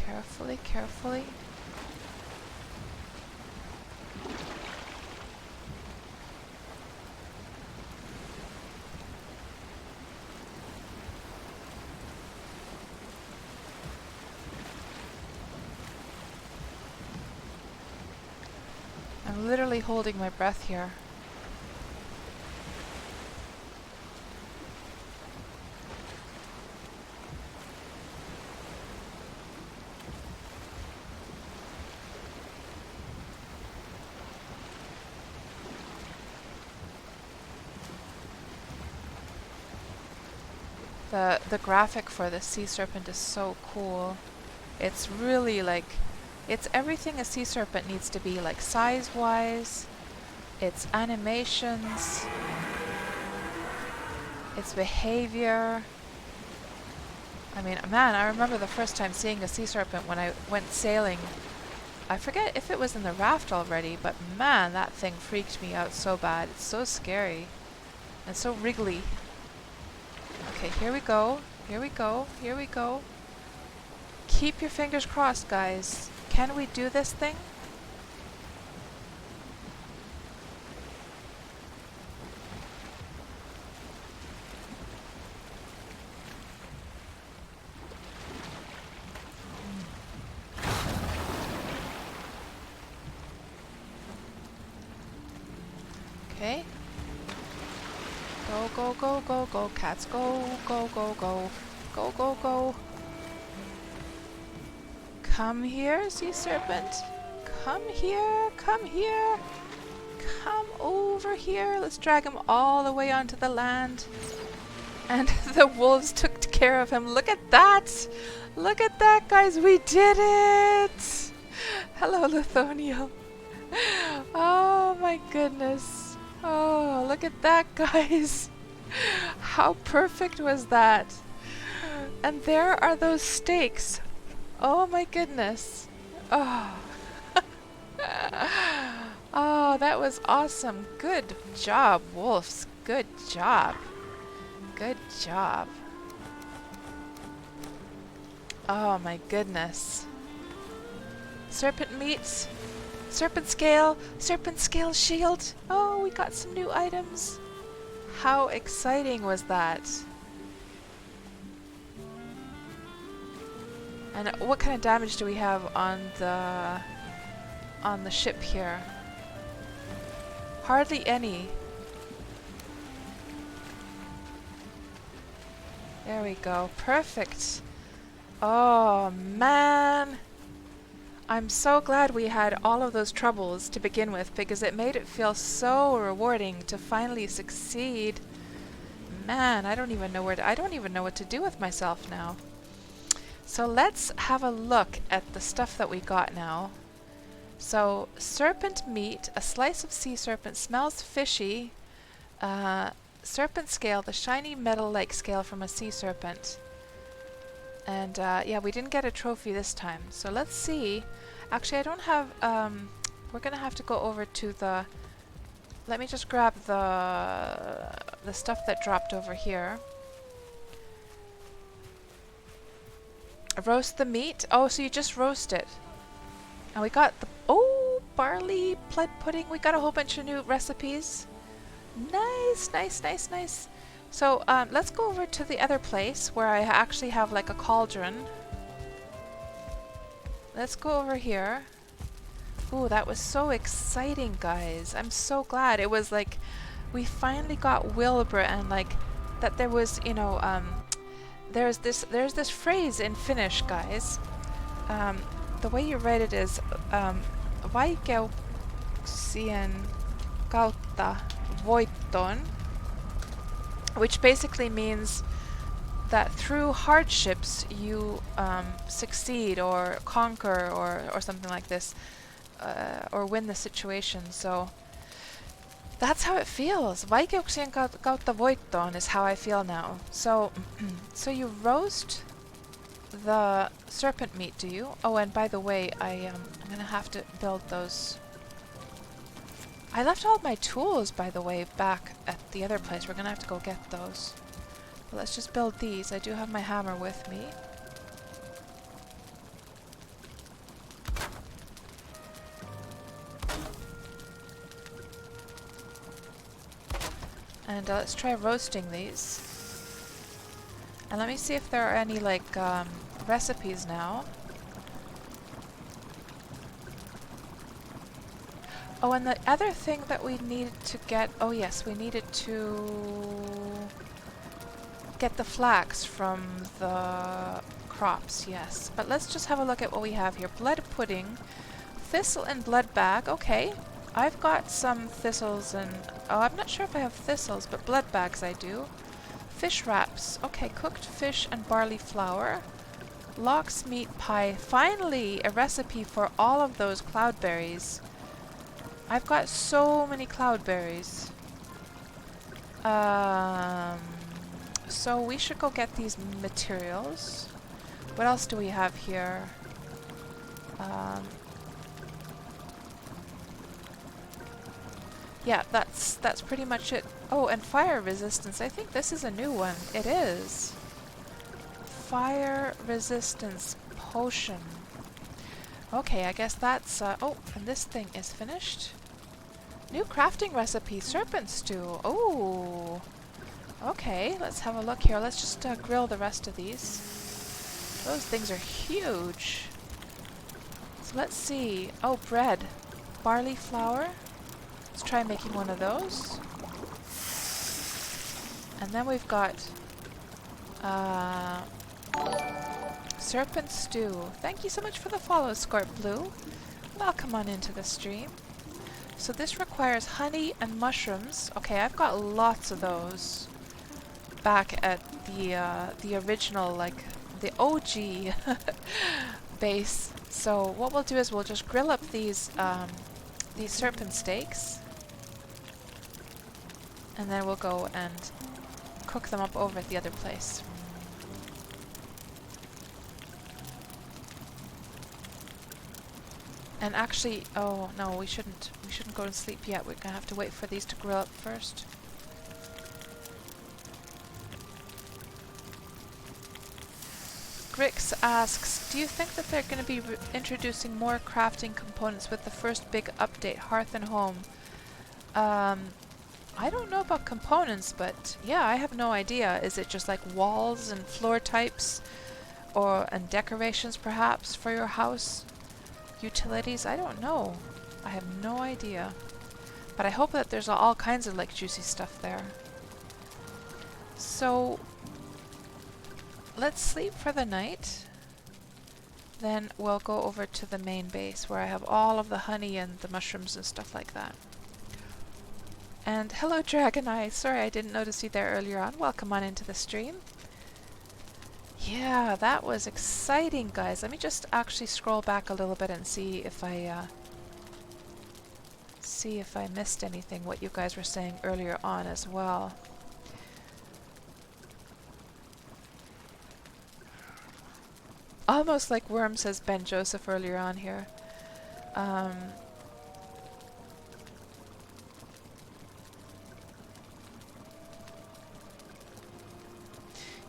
Carefully, carefully. I'm literally holding my breath here. The graphic for the sea serpent is so cool. It's really like, it's everything a sea serpent needs to be, like size-wise, its animations, its behavior. I mean, man, I remember the first time seeing a sea serpent when I went sailing. I forget if it was in the raft already, but man, that thing freaked me out so bad. It's so scary and so wriggly. Okay, here we go. Here we go. Here we go. Keep your fingers crossed, guys. Can we do this thing? Okay. Go, go, go, go, go, cats. Go, go, go, go. Go, go, go. Come here, sea serpent. Come here, come here. Come over here. Let's drag him all the way onto the land. And the wolves took care of him. Look at that. Look at that, guys. We did it. Hello, Lithoniel. Oh, my goodness. Oh, look at that, guys. How perfect was that? And there are those stakes. Oh my goodness. Oh. Oh, that was awesome. Good job, wolves. Good job. Good job. Oh my goodness. Serpent meat. Serpent scale shield. Oh, we got some new items. How exciting was that? And what kind of damage do we have on the ship here? Hardly any. There we go. Perfect. Oh man. I'm so glad we had all of those troubles to begin with, because it made it feel so rewarding to finally succeed. Man, I don't even know what to do with myself now. So let's have a look at the stuff that we got now. So, serpent meat, a slice of sea serpent, smells fishy. Serpent scale, the shiny metal-like scale from a sea serpent. And yeah, we didn't get a trophy this time. So let's see. Actually, I don't have, we're gonna have to go over to the, let me just grab the stuff that dropped over here. Roast the meat. Oh, so you just roast it. And we got the, oh, barley blood pudding. We got a whole bunch of new recipes. Nice, nice, nice, nice. So let's go over to the other place where I actually have like a cauldron. Let's go over here. Ooh, that was so exciting, guys. I'm so glad. It was like we finally got Wilbur, and like that there was, you know, there's this phrase in Finnish, guys. The way you write it is vaikeuksien kautta voittoon, which basically means that through hardships you succeed or conquer or something like this, or win the situation. So that's how it feels. Vaikeuksien kautta voittoon is how I feel now. So so you roast the serpent meat, do you? Oh, and by the way, I'm gonna have to build those. I left all my tools, by the way, back at the other place. We're gonna have to go get those. But let's just build these. I do have my hammer with me. And let's try roasting these. And let me see if there are any, like, recipes now. Oh, and the other thing that we needed to get... Oh, yes, we needed to get the flax from the crops, yes. But let's just have a look at what we have here. Blood pudding, thistle and blood bag. Okay, I've got some thistles and... Oh, I'm not sure if I have thistles, but blood bags I do. fish wraps. Okay, cooked fish and barley flour. Lox meat pie. Finally, a recipe for all of those cloudberries. I've got so many cloudberries. So we should go get these materials. What else do we have here? Yeah, that's pretty much it. Oh, and fire resistance. I think this is a new one. It is. Fire resistance potion. Okay, I guess that's... oh, and this thing is finished. New crafting recipe, serpent stew. Oh, okay, let's have a look here. Let's just grill the rest of these. Those things are huge. So let's see. Oh, bread. Barley flour. Let's try making one of those. And then we've got serpent stew. Thank you so much for the follow, Scorp Blue. Welcome on into the stream. So this requires honey and mushrooms. Okay, I've got lots of those back at the original, like the OG base. So what we'll do is we'll just grill up these serpent steaks, and then we'll go and cook them up over at the other place. And actually, oh no, we shouldn't go to sleep yet. We're gonna have to wait for these to grill up first. Grix asks, do you think that they're going to be introducing more crafting components with the first big update, Hearth and Home? I don't know about components, but yeah, I have no idea. Is it just like walls and floor types, and decorations perhaps for your house? Utilities? I don't know. I have no idea. But I hope that there's all kinds of like juicy stuff there. So let's sleep for the night. Then we'll go over to the main base where I have all of the honey and the mushrooms and stuff like that. And hello Dragon Eye. Sorry I didn't notice you there earlier on. Welcome on into the stream. Yeah, that was exciting, guys. Let me just actually scroll back a little bit and see if I missed anything, what you guys were saying earlier on as well. Almost like Worm, says Ben Joseph earlier on here.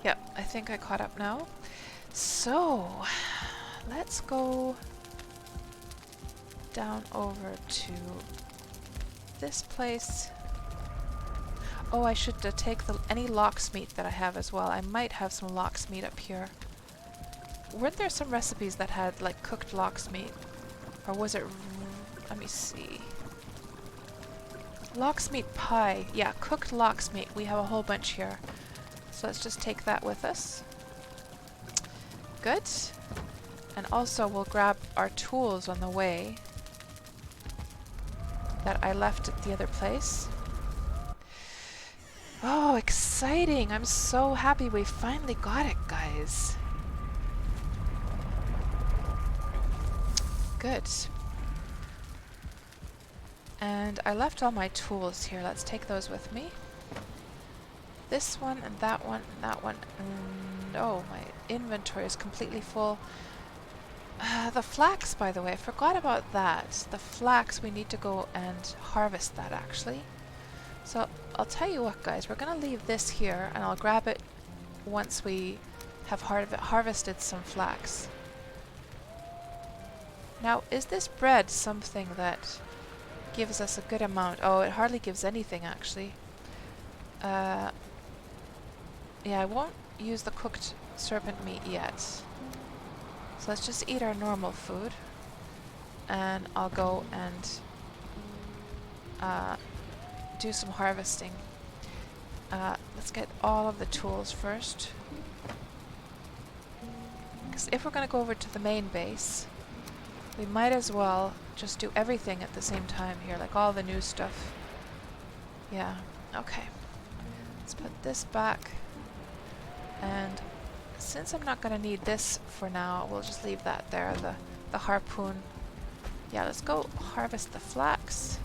Yep, I think I caught up now. So, let's go down over to this place. Oh, I should take any lox meat that I have as well. I might have some lox meat up here. Weren't there some recipes that had like cooked lox meat? Or was it... let me see. Lox meat pie. Yeah, cooked lox meat. We have a whole bunch here. So let's just take that with us. Good. And also we'll grab our tools on the way that I left at the other place. Oh, exciting! I'm so happy we finally got it, guys. Good. And I left all my tools here. Let's take those with me. This one and that one and that one. And oh, my inventory is completely full. The flax, by the way, I forgot about that. The flax, we need to go and harvest that actually. So I'll tell you what, guys, we're gonna leave this here and I'll grab it once we have harvested some flax. Now, is this bread something that gives us a good amount? Oh, it hardly gives anything actually. Yeah, I won't use the cooked serpent meat yet. So let's just eat our normal food. And I'll go and do some harvesting. Let's get all of the tools first. Because if we're going to go over to the main base, we might as well just do everything at the same time here, like all the new stuff. Yeah, okay. Let's put this back. And since I'm not going to need this for now, we'll just leave that there, the harpoon. Yeah, let's go harvest the flax.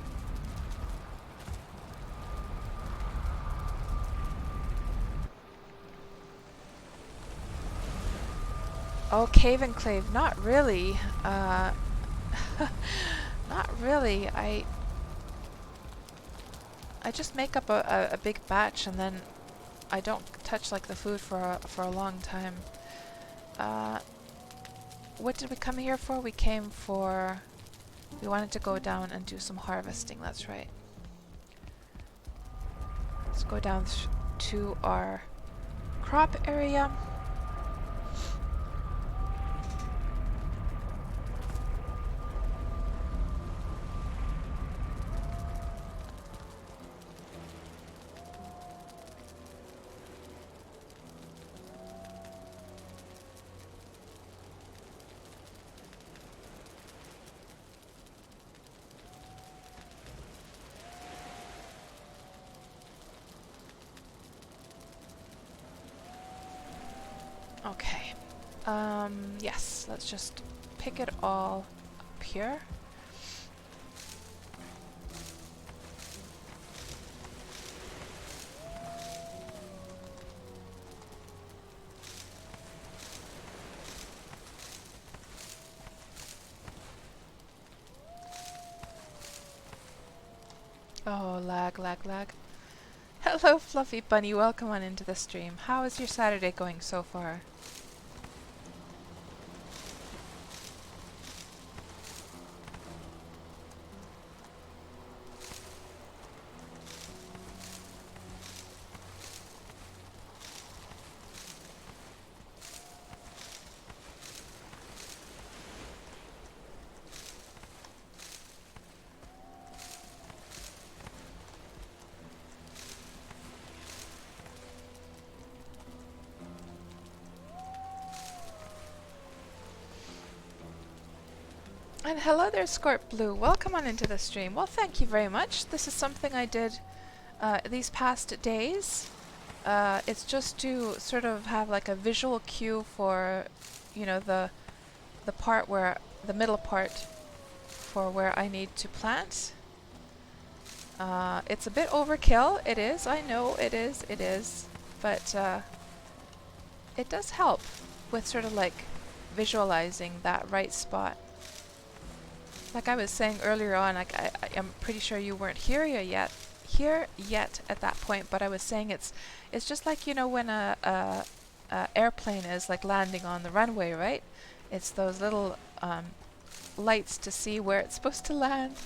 Oh, cave enclave. Not really. Not really. I just make up a big batch and then I don't touch like the food for a long time. What did we come here for? We wanted to go down and do some harvesting. That's right. Let's go down to our crop area. Okay. Yes, let's just pick it all up here. Oh, lag, lag, lag. Hello, Fluffy Bunny. Welcome on into the stream. How is your Saturday going so far? And hello there, Scorp Blue. Welcome on into the stream. Well, thank you very much. This is something I did these past days. It's just to sort of have like a visual cue for, you know, the part where the middle part for where I need to plant. It's a bit overkill. It is. I know it is. It is. But it does help with sort of like visualizing that right spot. Like I was saying earlier on, like I'm pretty sure you weren't here yet at that point, but I was saying it's just like, you know, when a airplane is like landing on the runway, right? It's those little lights to see where it's supposed to land.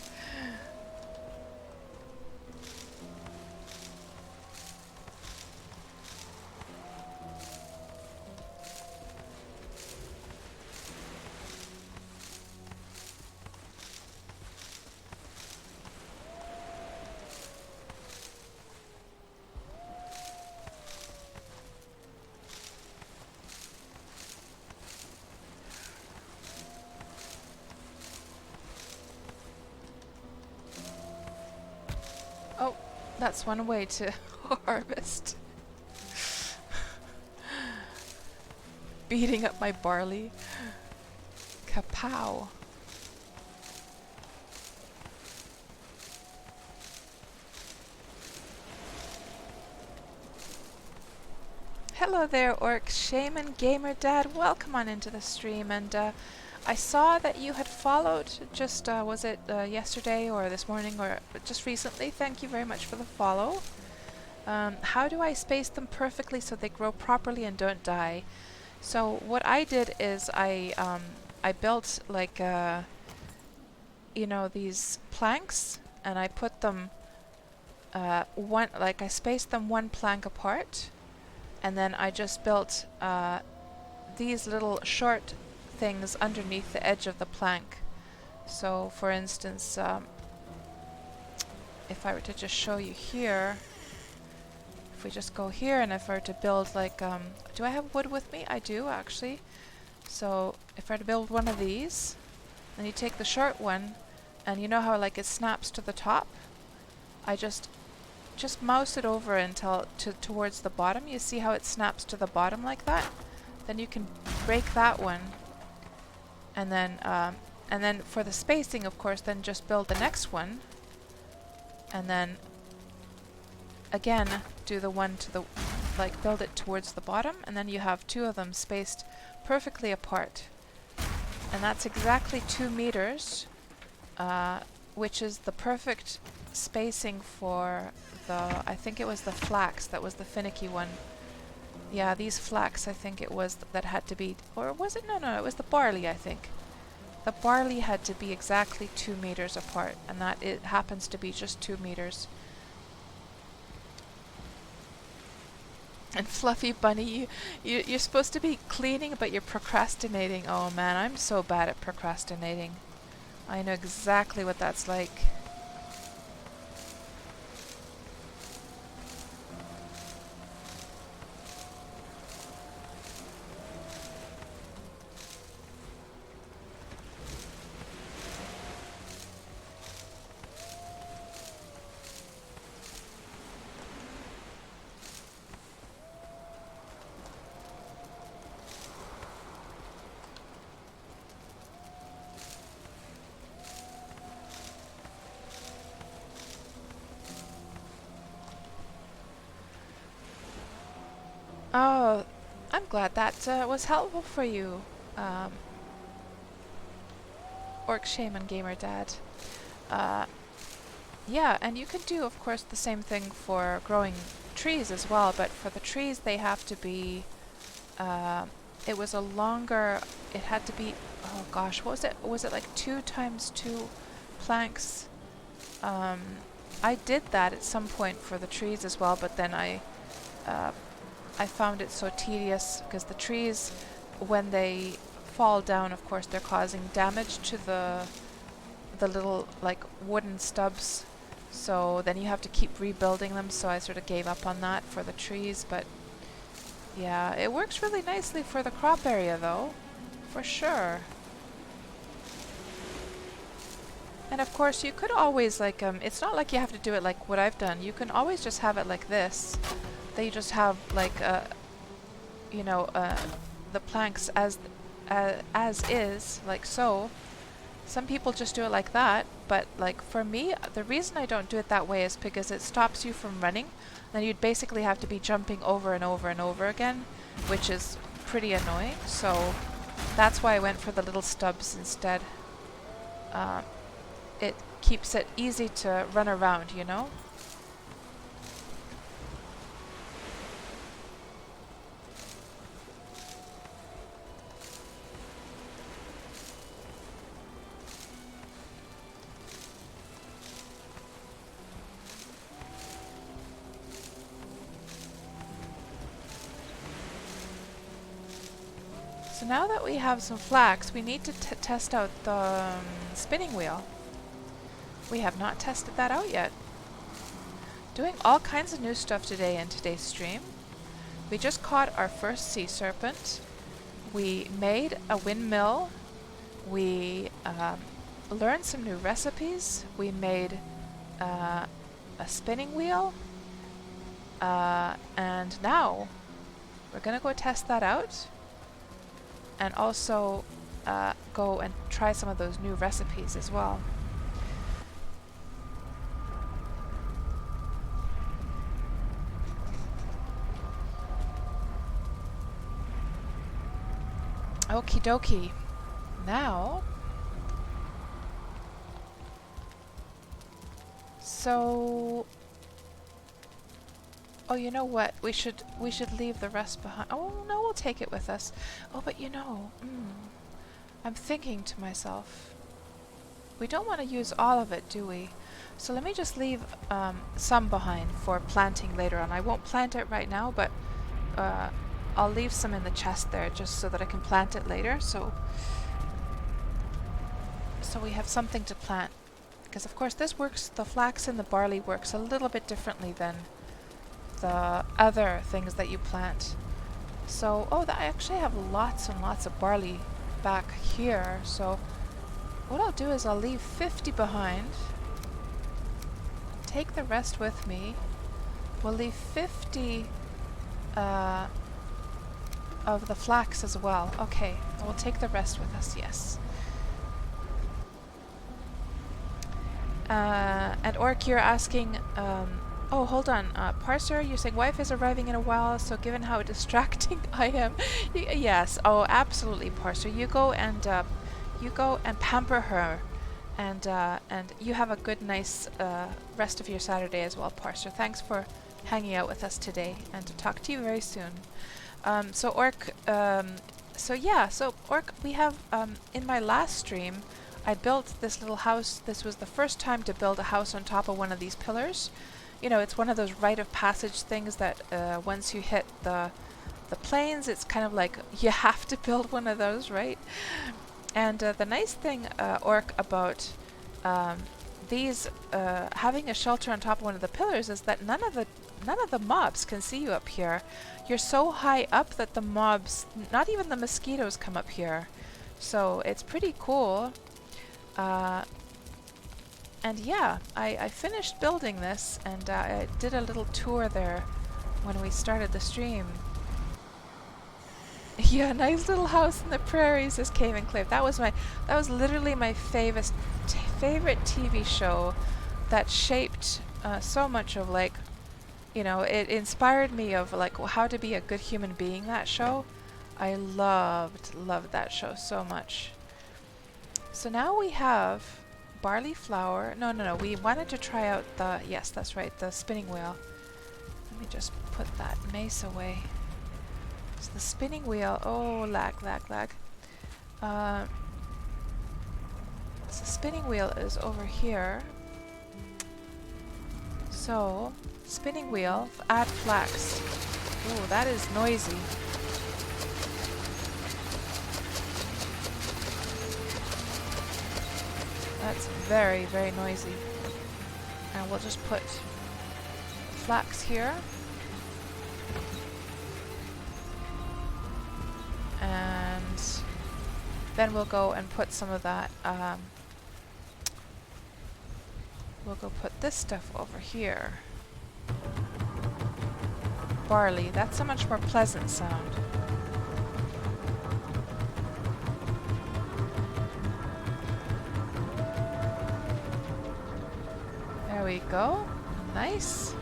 Oh, that's one way to harvest. Beating up my barley. Kapow. Hello there, Orc Shaman Gamer Dad. Welcome on into the stream. And I saw that you had followed just, was it yesterday or this morning or just recently? Thank you very much for the follow. How do I space them perfectly so they grow properly and don't die? So what I did is I built like, you know, these planks, and I put them I spaced them one plank apart, and then I just built these little short things underneath the edge of the plank. So for instance, if I were to just show you here, if we just go here and if I were to build like, do I have wood with me? I do actually. So if I were to build one of these, then you take the short one, and you know how like it snaps to the top? I just just mouse it over until towards the bottom. You see how it snaps to the bottom like that? Then you can break that one, and then for the spacing, of course, then just build the next one, and then again do the one to the, like, build it towards the bottom, and then you have two of them spaced perfectly apart. And that's exactly 2 meters, which is the perfect spacing for the, I think it was the flax that was the finicky one. Yeah, these flax, I think it was that had to be, or was it? No, it was the barley, I think. The barley had to be exactly 2 meters apart, and that it happens to be just 2 meters. And Fluffy Bunny, you're supposed to be cleaning, but you're procrastinating. Oh man, I'm so bad at procrastinating. I know exactly what that's like. Oh, I'm glad that was helpful for you, Orc Shaman Gamer Dad. Yeah, and you can do, of course, the same thing for growing trees as well, but for the trees they have to be, it was a longer, it had to be, oh gosh, what was it? Was it like 2 times 2 planks? I did that at some point for the trees as well, but then I found it so tedious, because the trees, when they fall down, of course, they're causing damage to the little, like, wooden stubs. So then you have to keep rebuilding them, so I sort of gave up on that for the trees. But yeah, it works really nicely for the crop area, though, for sure. And of course, you could always, like, it's not like you have to do it like what I've done. You can always just have it like this. They just have, like, you know, the planks as is, like so. Some people just do it like that, but like for me, the reason I don't do it that way is because it stops you from running. Then you'd basically have to be jumping over and over and over again, which is pretty annoying. So that's why I went for the little stubs instead. It keeps it easy to run around, you know? So now that we have some flax, we need to test out the spinning wheel. We have not tested that out yet. Doing all kinds of new stuff today in today's stream. We just caught our first sea serpent. We made a windmill. We learned some new recipes. We made a spinning wheel. And now we're gonna go test that out. And also go and try some of those new recipes as well. Okie dokie. Now, so, oh, you know what? We should leave the rest behind. Oh no, we'll take it with us. Oh, but you know, I'm thinking to myself, we don't want to use all of it, do we? So let me just leave some behind for planting later on. I won't plant it right now, but I'll leave some in the chest there just so that I can plant it later. So we have something to plant. Because of course this works, the flax and the barley works a little bit differently than the other things that you plant. So, oh, I actually have lots and lots of barley back here. So what I'll do is I'll leave 50 behind, take the rest with me, We'll leave 50 of the flax as well. Okay, we'll take the rest with us, yes. And Orc, you're asking, oh, hold on, Parser, you're saying wife is arriving in a while, so given how distracting I am, yes, oh, absolutely, Parser, you go and pamper her, and you have a good, nice rest of your Saturday as well, Parser. Thanks for hanging out with us today, and to talk to you very soon. So Orc, so Orc, we have, in my last stream, I built this little house. This was the first time to build a house on top of one of these pillars. You know, it's one of those rite of passage things that once you hit the plains, it's kind of like you have to build one of those, right? And the nice thing, Orc, about these having a shelter on top of one of the pillars is that none of the mobs can see you up here. You're so high up that the mobs, not even the mosquitoes, come up here. So it's pretty cool. And yeah, I finished building this, and I did a little tour there when we started the stream. Yeah, nice little house in the prairies, says Cave and Cliff. That was literally my favorite TV show that shaped so much of, like, you know, it inspired me of like how to be a good human being, that show. I loved that show so much. So now we have barley flour. No, we wanted to try out the, yes, that's right, the spinning wheel. Let me just put that mace away. So the spinning wheel, oh, lag. So the spinning wheel is over here. So, spinning wheel, add flax. Ooh, that is noisy. That's very, very noisy. And we'll just put flax here. And then we'll go and put some of that, we'll go put this stuff over here. Barley, that's a much more pleasant sound. There we go. Nice.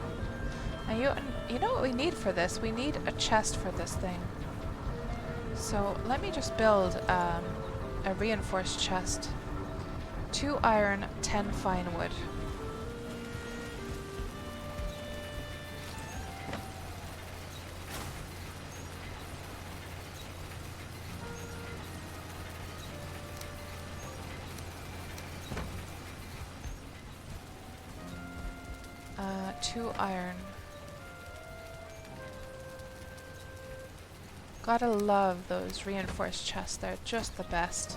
And you know what we need for this? We need a chest for this thing. So let me just build a reinforced chest. 2 iron, 10 fine wood. Two iron. Gotta love those reinforced chests, they're just the best.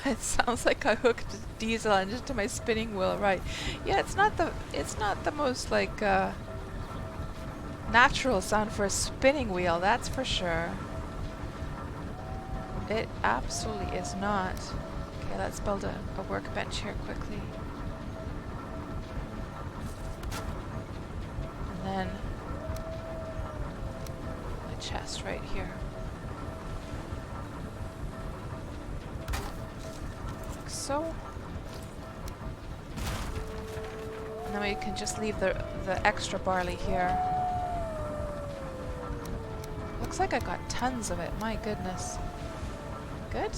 It sounds like I hooked a diesel engine to my spinning wheel, right? Yeah, it's not the most like natural sound for a spinning wheel, that's for sure. It absolutely is not. Okay, let's build a workbench here quickly. And then a chest right here. Like so. And then we can just leave the extra barley here. Looks like I got tons of it, my goodness. Good.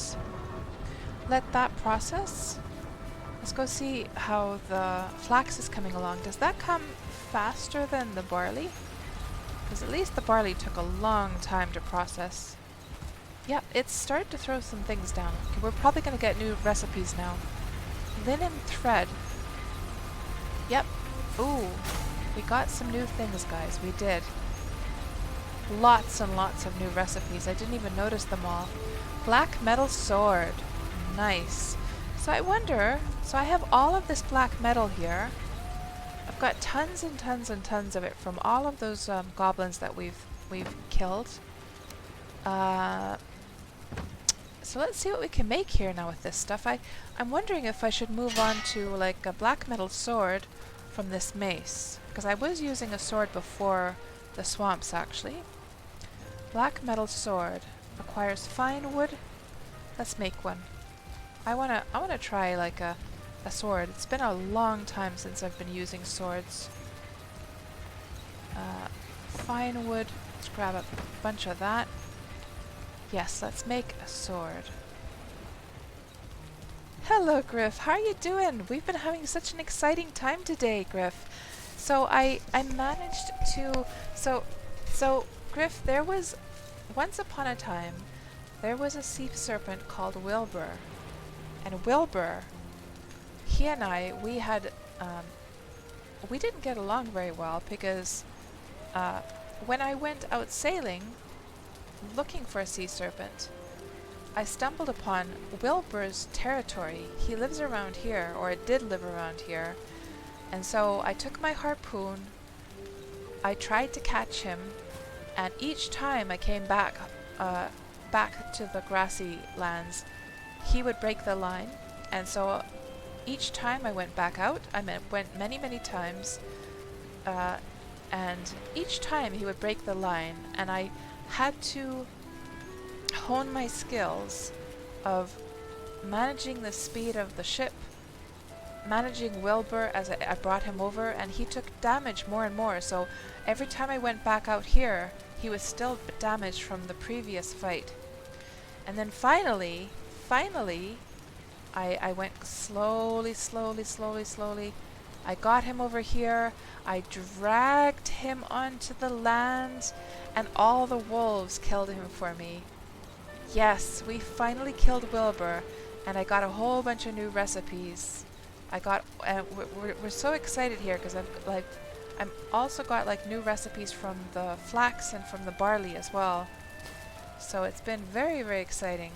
Let that process. Let's go see how the flax is coming along. Does that come faster than the barley? Because at least the barley took a long time to process. Yep, it's started to throw some things down. Okay, we're probably going to get new recipes now. Linen thread. Yep. Ooh, we got some new things, guys. We did. Lots and lots of new recipes. I didn't even notice them all. Black metal sword. Nice. So I wonder, so I have all of this black metal here. I've got tons and tons and tons of it from all of those goblins that we've killed. So let's see what we can make here now with this stuff. I'm wondering if I should move on to like a black metal sword from this mace, because I was using a sword before the swamps actually. Black metal sword requires fine wood. Let's make one. I wanna try like a sword. It's been a long time since I've been using swords. Fine wood. Let's grab a bunch of that. Yes, let's make a sword. Hello, Griff. How are you doing? We've been having such an exciting time today, Griff. So I managed to so Griff, there was once upon a time there was a sea serpent called Wilbur. And Wilbur, he and I, we didn't get along very well because when I went out sailing looking for a sea serpent, I stumbled upon Wilbur's territory. He lives around here, or it did live around here. And so I took my harpoon, I tried to catch him, and each time I came back to the grassy lands, he would break the line. And so each time I went back out, went many, many times, and each time he would break the line, and I had to hone my skills of managing the speed of the ship, managing Wilbur as I brought him over, and he took damage more and more. So every time I went back out here, he was still damaged from the previous fight. And then finally, I went slowly. I got him over here, I dragged him onto the land, and all the wolves killed him for me. Yes, we finally killed Wilbur, and I got a whole bunch of new recipes. We're so excited here because I'm also got like new recipes from the flax and from the barley as well. So it's been very, very exciting.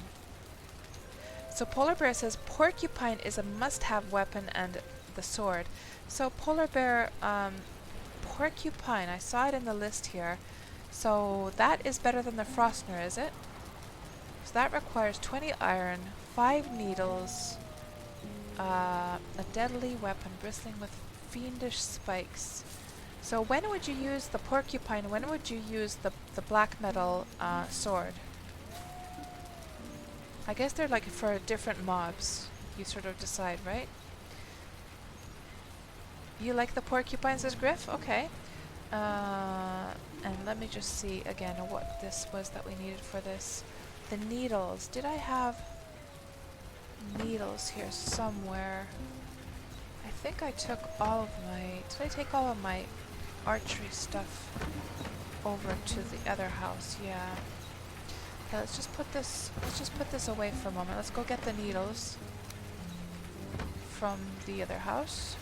So Polar Bear says porcupine is a must-have weapon and the sword. So Polar Bear, porcupine, I saw it in the list here. So that is better than the Frostner, is it? So that requires 20 iron, 5 needles, a deadly weapon bristling with fiendish spikes. So when would you use the porcupine? When would you use the black metal sword? I guess they're like for different mobs. You sort of decide, right? You like the porcupine, says Griff? Okay. And let me just see again what this was that we needed for this. The needles. Did I have needles here somewhere? I think I took all of my... Did I take all of my archery stuff over to the other house? Yeah. Okay, let's just put this away for a moment. Let's go get the needles from the other house.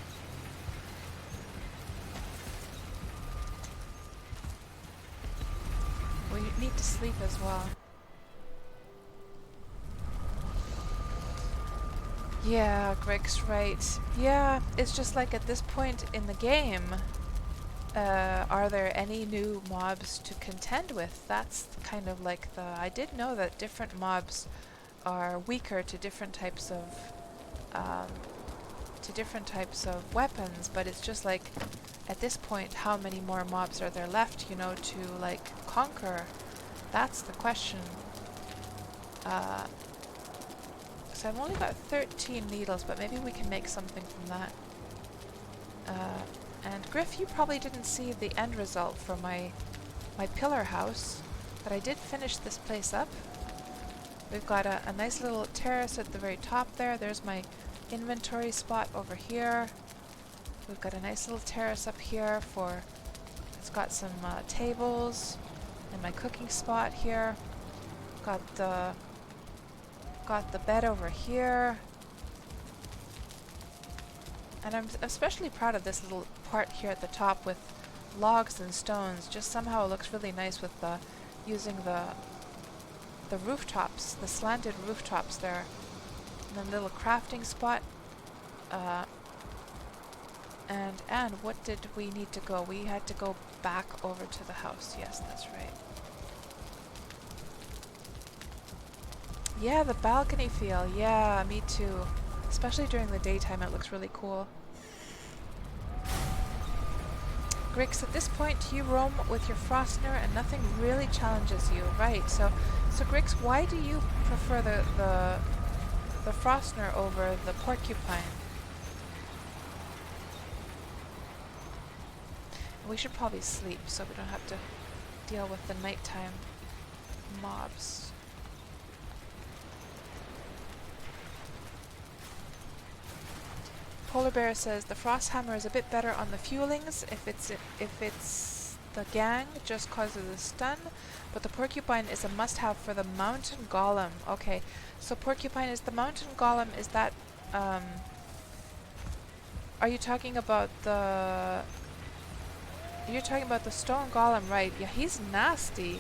We need to sleep as well. Yeah, Greg's right. Yeah, it's just like at this point in the game, are there any new mobs to contend with? That's kind of like the... I did know that different mobs are weaker to different types of weapons, but it's just like at this point, how many more mobs are there left, you know, to like conquer? That's the question. So I've only got 13 needles, but maybe we can make something from that. And Griff, you probably didn't see the end result for my pillar house, but I did finish this place up. We've got a nice little terrace at the very top there. There's my inventory spot over here. We've got a nice little terrace up here for... It's got some tables and my cooking spot here. Got the bed over here. And I'm especially proud of this little part here at the top with logs and stones. Just somehow it looks really nice with using the rooftops, the slanted rooftops there. And then a little crafting spot. And what did we need to go? We had to go back over to the house. Yes, that's right. Yeah, the balcony feel. Yeah, me too. Especially during the daytime, it looks really cool. Grix, at this point you roam with your Frostner and nothing really challenges you. Right, so Grix, why do you prefer the Frostner over the Porcupine? We should probably sleep so we don't have to deal with the nighttime mobs. Polar Bear says the Frost Hammer is a bit better on the fuelings if it's the gang just causes a stun, but the Porcupine is a must-have for the Mountain Golem. Okay, so Porcupine is the Mountain Golem. Is that are you talking about the? You're talking about the Stone Golem, right? Yeah, he's nasty.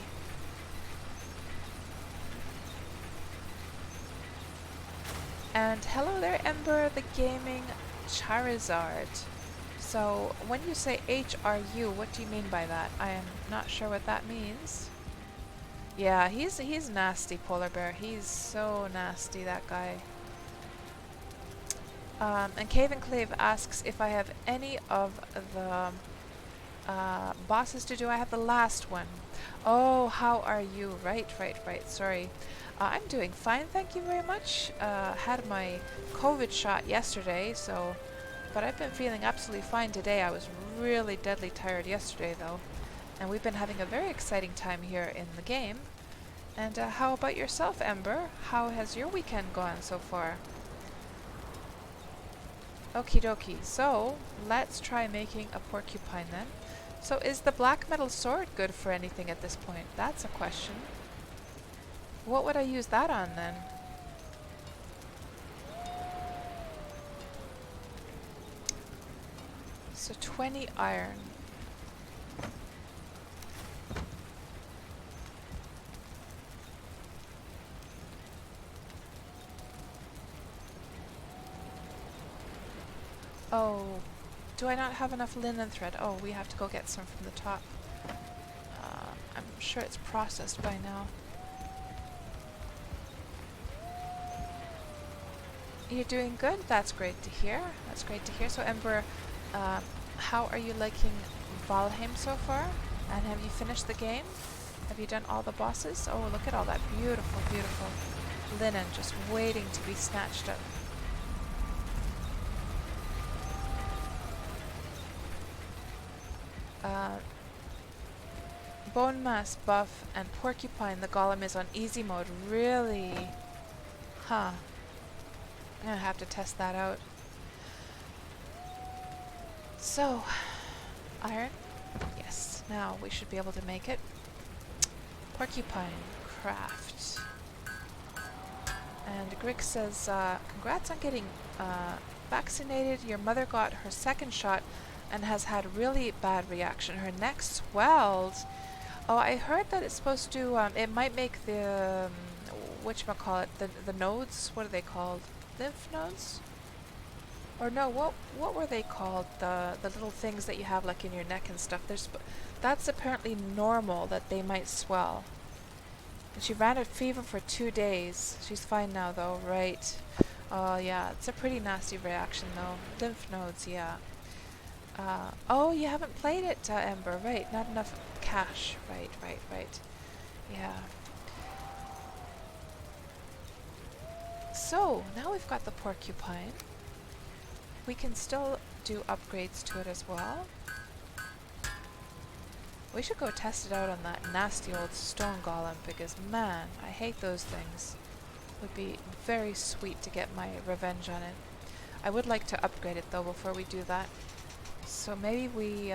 And hello there, Ember the Gaming Charizard. So, when you say HRU, what do you mean by that? I am not sure what that means. Yeah, he's nasty, Polar Bear. He's so nasty, that guy. And Cave Enclave asks if I have any of the bosses to do. I have the last one. Oh, how are you? Right. Sorry. I'm doing fine, thank you very much. Had my COVID shot yesterday, so... But I've been feeling absolutely fine today. I was really deadly tired yesterday, though. And we've been having a very exciting time here in the game. And how about yourself, Ember? How has your weekend gone so far? Okie dokie. So, let's try making a porcupine then. So is the black metal sword good for anything at this point? That's a question. What would I use that on then? So 20 iron. Oh, do I not have enough linen thread? Oh, we have to go get some from the top. I'm sure it's processed by now. You're doing good? That's great to hear. That's great to hear. So Ember, how are you liking Valheim so far? And have you finished the game? Have you done all the bosses? Oh, look at all that beautiful, beautiful linen just waiting to be snatched up. Bone mass buff and porcupine, the golem is on easy mode. Really? Huh. I'm gonna have to test that out. So, iron. Yes, now we should be able to make it. Porcupine craft. And Grix says, congrats on getting vaccinated. Your mother got her second shot and has had really bad reaction. Her neck swelled. Oh, I heard that it's supposed to, it might make the, whatchamacallit, the nodes, what are they called? Lymph nodes? Or no, what were they called? The little things that you have like in your neck and stuff. That's apparently normal that they might swell. And she ran a fever for 2 days. She's fine now though, right? Oh yeah, it's a pretty nasty reaction though. Lymph nodes, yeah. Oh, you haven't played it, Ember, right? Not enough cash, right. Yeah. So, now we've got the porcupine. We can still do upgrades to it as well. We should go test it out on that nasty old stone golem because, man, I hate those things. It would be very sweet to get my revenge on it. I would like to upgrade it though before we do that. So maybe we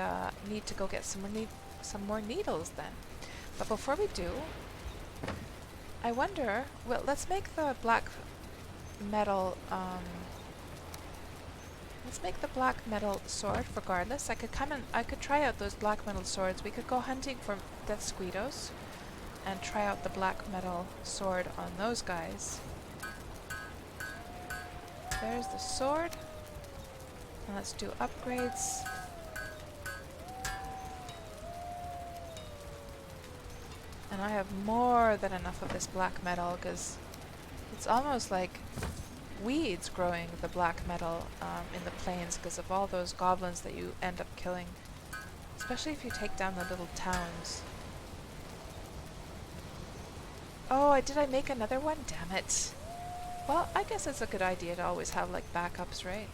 need to go get some more needles then. But before we do, I wonder, well, let's make the black metal, let's make the black metal sword regardless. I could try out those black metal swords. We could go hunting for death squeedos and try out the black metal sword on those guys. There's the sword. And let's do upgrades. And I have more than enough of this black metal because It's almost like weeds growing the black metal in the plains because of all those goblins that you end up killing. Especially if you take down the little towns. Oh, did I make another one? Damn it. Well, I guess it's a good idea to always have like backups, right?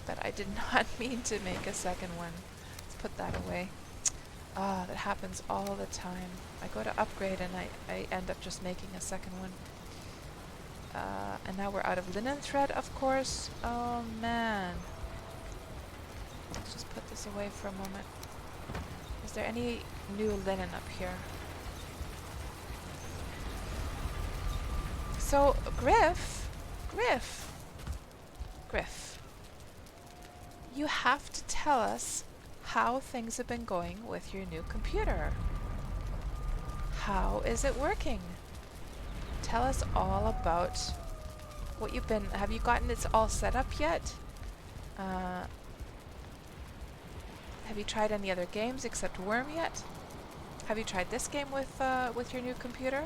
But I did not mean to make a second one. Let's put that away. Ah, that happens all the time. I go to upgrade and I end up just making a second one. And now we're out of linen thread, of course. Oh man. Let's just put this away for a moment. Is there any new linen up here? So, Griff, you have to tell us how things have been going with your new computer. How is it working? Tell us all about what you've been... Have you gotten it all set up yet? Have you tried any other games except Worm yet? Have you tried this game with your new computer?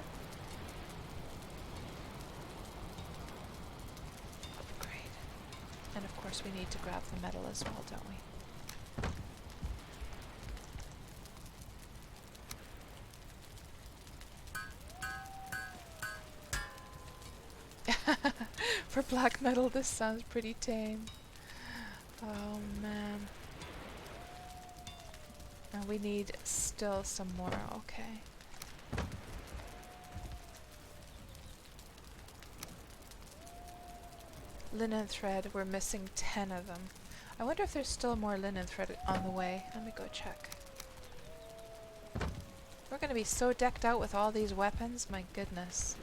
Upgrade. And of course we need to grab the metal as well, don't we? For black metal, this sounds pretty tame. Oh man. And we need still some more, okay. Linen thread, we're missing 10 of them. I wonder if there's still more linen thread on the way. Let me go check. We're gonna be so decked out with all these weapons, my goodness.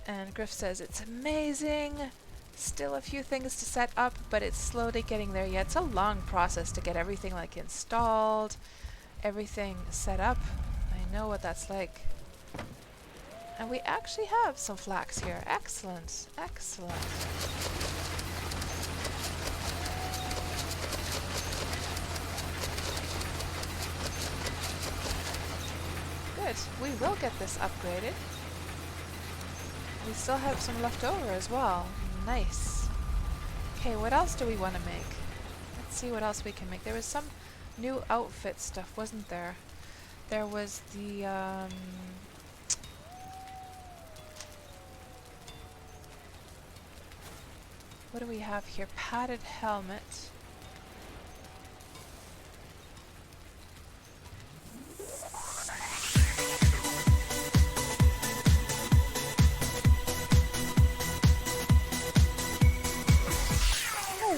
And Griff says, it's amazing! Still a few things to set up, but it's slowly getting there. Yeah, it's a long process to get everything like installed, everything set up. I know what that's like. And we actually have some flax here. Excellent, excellent. Good, we will get this upgraded. We still have some left over as well. Nice. Okay, what else do we want to make? Let's see what else we can make. There was some new outfit stuff, wasn't there? There was the, what do we have here? Padded helmet.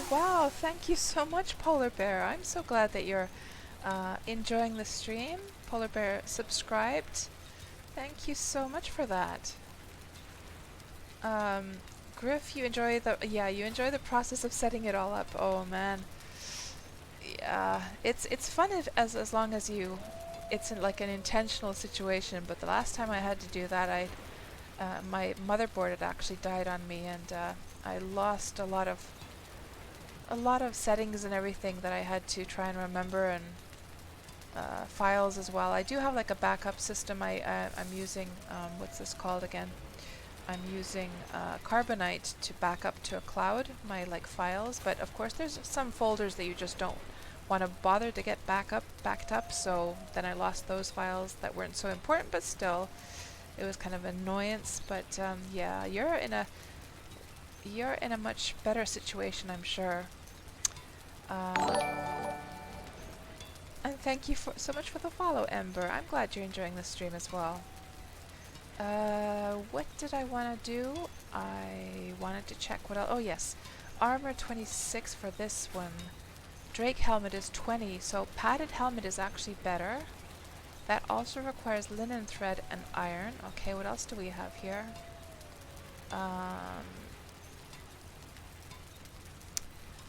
Wow, thank you so much, Polar Bear. I'm so glad that you're enjoying the stream. Polar Bear subscribed. Thank you so much for that. Griff, you enjoy the process of setting it all up. Oh man. Yeah, it's fun as long as it's like an intentional situation, but the last time I had to do that, my motherboard had actually died on me, and I lost a lot of settings and everything that I had to try and remember, and files as well. I do have like a backup system. I'm using what's this called again? I'm using Carbonite to back up to a cloud my like files, but of course there's some folders that you just don't want to bother to get backed up. So then I lost those files that weren't so important, but still, it was kind of an annoyance. But yeah, you're in a much better situation, I'm sure. And thank you so much for the follow, Ember. I'm glad you're enjoying the stream as well. What did I want to do? I wanted to check what else. Oh yes, armor 26 for this one. Drake helmet is 20, so padded helmet is actually better. That also requires linen thread and iron. Okay, what else do we have here?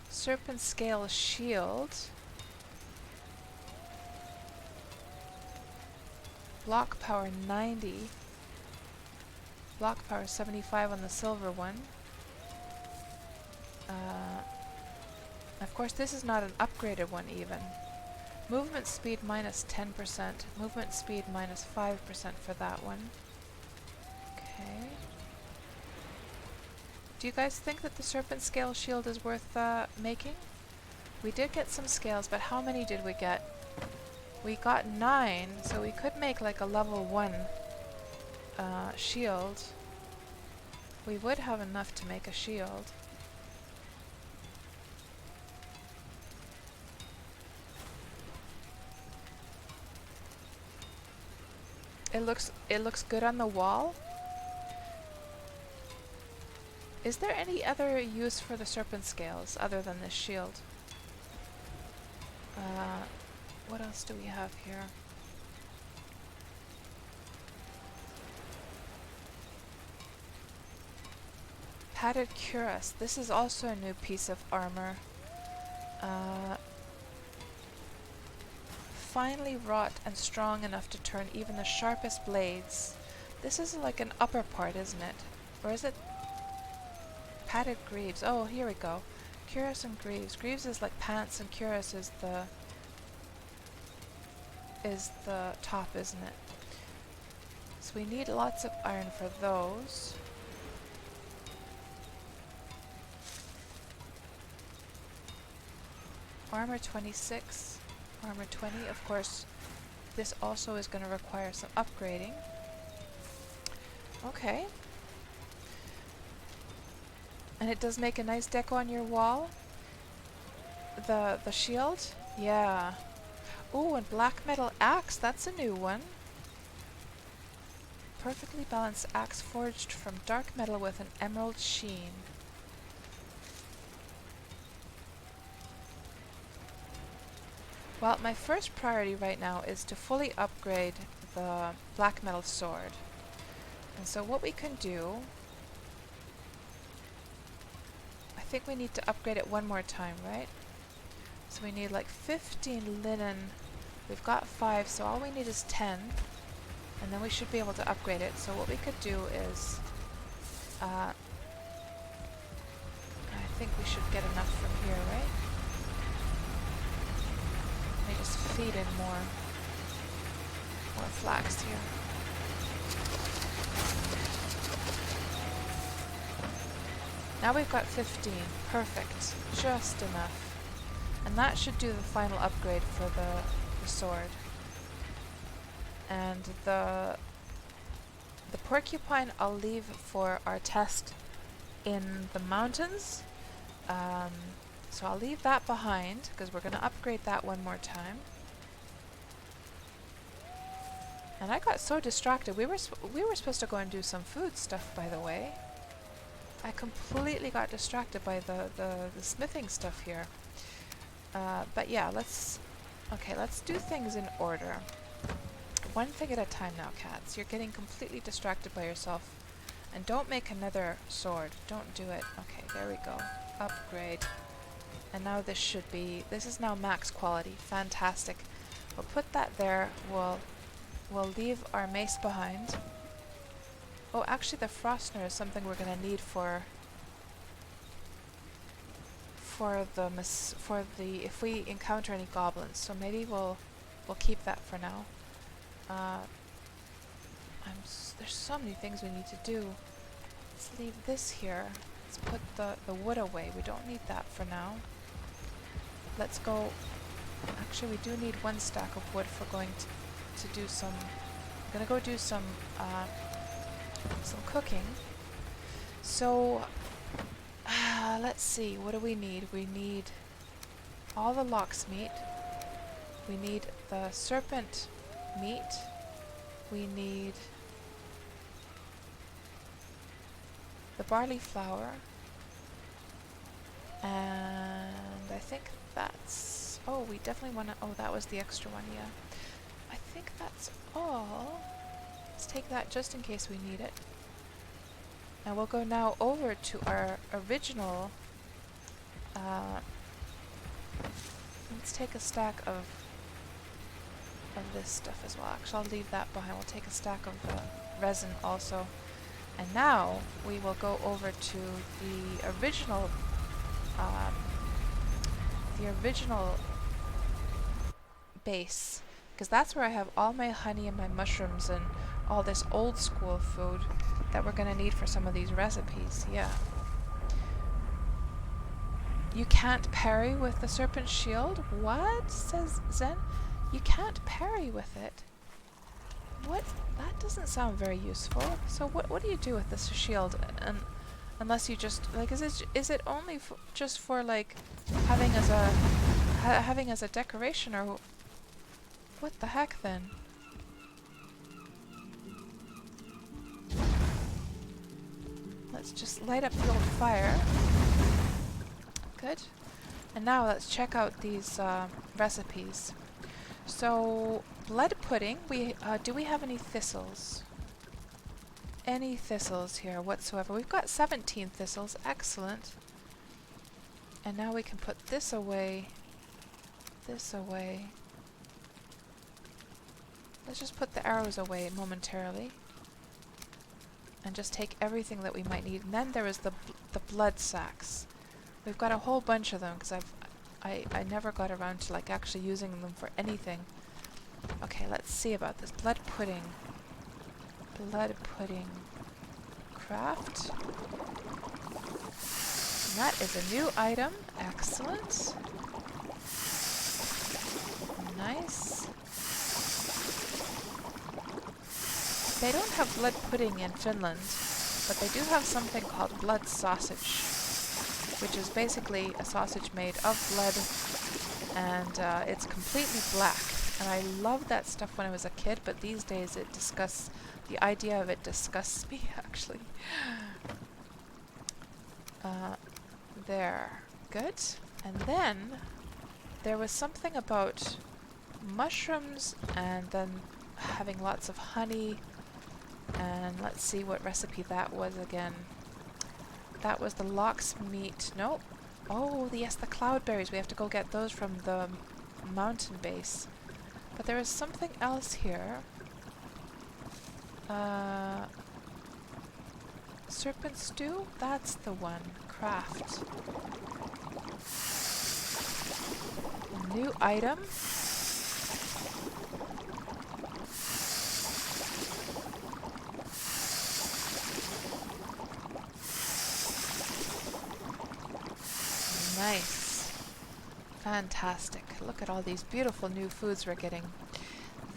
Serpent scale shield. Block power 90. Block power 75 on the silver one. Of course, this is not an upgraded one even. Movement speed minus 10%. Movement speed minus 5% for that one. Okay. Do you guys think that the serpent scale shield is worth making? We did get some scales, but how many did we get? We got 9, so we could make like a level 1 shield. We would have enough to make a shield. It looks good on the wall. Is there any other use for the serpent scales other than this shield? What else do we have here? Padded cuirass. This is also a new piece of armor. Finely wrought and strong enough to turn even the sharpest blades. This is like an upper part, isn't it? Or is it padded greaves? Oh, here we go. Cuirass and greaves. Greaves is like pants and cuirass is the top, isn't it? So we need lots of iron for those. Armor 26, armor 20. Of course, this also is going to require some upgrading. Okay. And it does make a nice deco on your wall. The shield? Yeah. Oh, and black metal axe, that's a new one. Perfectly balanced axe forged from dark metal with an emerald sheen. Well, my first priority right now is to fully upgrade the black metal sword. And so what we can do, I think we need to upgrade it one more time, right? So we need like 15 linen. We've got 5, so all we need is 10. And then we should be able to upgrade it. So what we could do is, I think we should get enough from here, right? Let me just feed in more flax here. Now we've got 15. Perfect. Just enough. And that should do the final upgrade for the sword. And the porcupine I'll leave for our test in the mountains. So I'll leave that behind because we're going to upgrade that one more time. And I got so distracted. We were supposed to go and do some food stuff, by the way. I completely got distracted by the smithing stuff here. But yeah, let's do things in order. One thing at a time now, Cats. You're getting completely distracted by yourself. And don't make another sword. Don't do it. Okay, there we go. Upgrade. And now this is now max quality. Fantastic. We'll put that there. We'll leave our mace behind. Oh, actually the Frostner is something we're going to need for if we encounter any goblins. So maybe we'll keep that for now. There's so many things we need to do. Let's leave this here. Let's put the wood away. We don't need that for now. Let's go. Actually, we do need 1 stack of wood for going to do some. I'm gonna go do some cooking. So let's see. What do we need? We need all the lox meat. We need the serpent meat. We need the barley flour. And I think that's... Oh, we definitely want to... Oh, that was the extra one, yeah. I think that's all. Let's take that just in case we need it. And we'll go now over to our original... let's take a stack of this stuff as well. Actually, I'll leave that behind. We'll take a stack of the resin also. And now we will go over to the original base, because that's where I have all my honey and my mushrooms and all this old school food that we're going to need for some of these recipes. Yeah. You can't parry with the Serpent Shield? What? Says Zen. You can't parry with it. What? That doesn't sound very useful. So what do you do with this shield? And unless you just like, is it only just for like having as a having as a decoration, or what the heck then? Let's just light up the old fire. Good. And now let's check out these recipes. So, blood pudding. Do we have any thistles? Any thistles here whatsoever? We've got 17 thistles. Excellent. And now we can put this away. This away. Let's just put the arrows away momentarily. And just take everything that we might need. And then there is the blood sacks. We've got a whole bunch of them because I never got around to like actually using them for anything. Okay, let's see about this blood pudding. Blood pudding craft. And that is a new item. Excellent. Nice. They don't have blood pudding in Finland, but they do have something called blood sausage, which is basically a sausage made of blood, and it's completely black. And I loved that stuff when I was a kid, but these days the idea of it disgusts me, actually. There. Good. And then there was something about mushrooms and then having lots of honey. And let's see what recipe that was again. That was the lox meat. Nope. Oh, yes, the cloudberries. We have to go get those from the mountain base. But there is something else here. Serpent stew? That's the one. Craft. A new item. Nice. Fantastic. Look at all these beautiful new foods we're getting.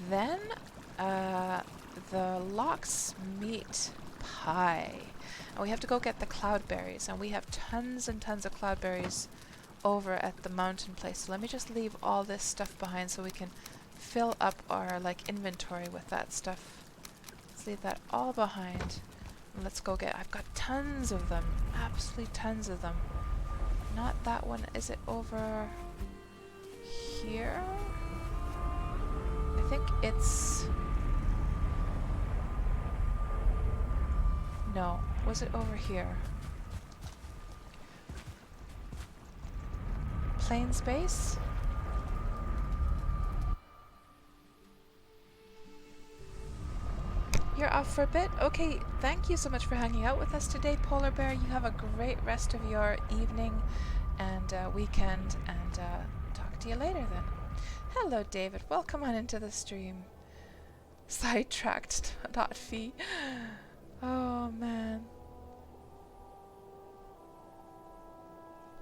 Then, the lox meat pie. And we have to go get the cloudberries. And we have tons and tons of cloudberries over at the mountain place. So let me just leave all this stuff behind so we can fill up our like inventory with that stuff. Let's leave that all behind. And let's go get, I've got tons of them. Absolutely tons of them. Not that one. Is it over here? I think it's... No. Was it over here? Plains base? You're off for a bit? Okay, thank you so much for hanging out with us today, Polar Bear. You have a great rest of your evening and weekend, and talk to you later then. Hello, David. Welcome on into the stream. Sidetracked.fee. Oh, man.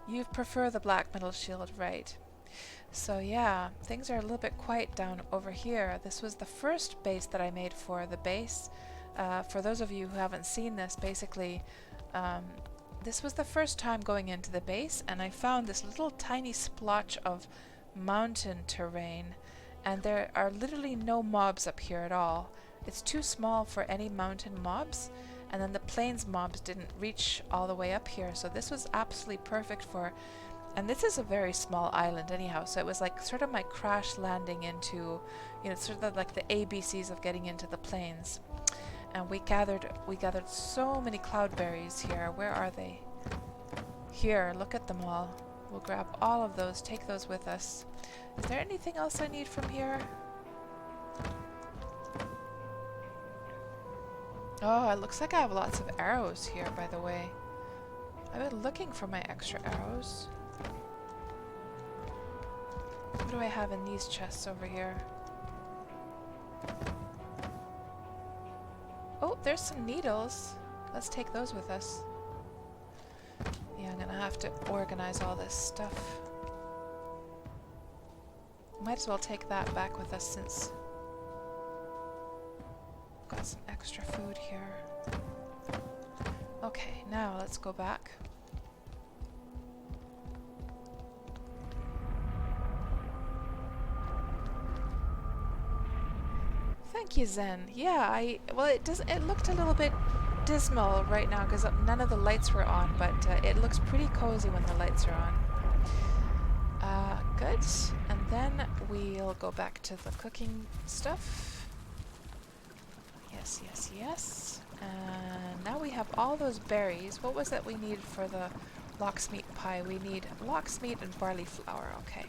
You prefer the black metal shield, right? So yeah, things are a little bit quiet down over here. This was the first base that I made for the base. For those of you who haven't seen this, basically, this was the first time going into the base, and I found this little tiny splotch of mountain terrain, and there are literally no mobs up here at all. It's too small for any mountain mobs, and then the plains mobs didn't reach all the way up here, so this was absolutely perfect for... And this is a very small island anyhow, so it was like sort of my crash landing into, you know, sort of like the ABCs of getting into the plains. And we gathered so many cloudberries here. Where are they? Here, look at them all. We'll grab all of those, take those with us. Is there anything else I need from here? Oh, it looks like I have lots of arrows here, by the way. I've been looking for my extra arrows. What do I have in these chests over here? Oh, there's some needles. Let's take those with us. Yeah, I'm gonna have to organize all this stuff. Might as well take that back with us since we've got some extra food here. Okay, now let's go back. Thank you, Zen. Yeah, well, it looked a little bit dismal right now because none of the lights were on, but it looks pretty cozy when the lights are on. Good. And then we'll go back to the cooking stuff. Yes, yes, yes. And now we have all those berries. What was that we needed for the loxmeat pie? We need loxmeat and barley flour. Okay.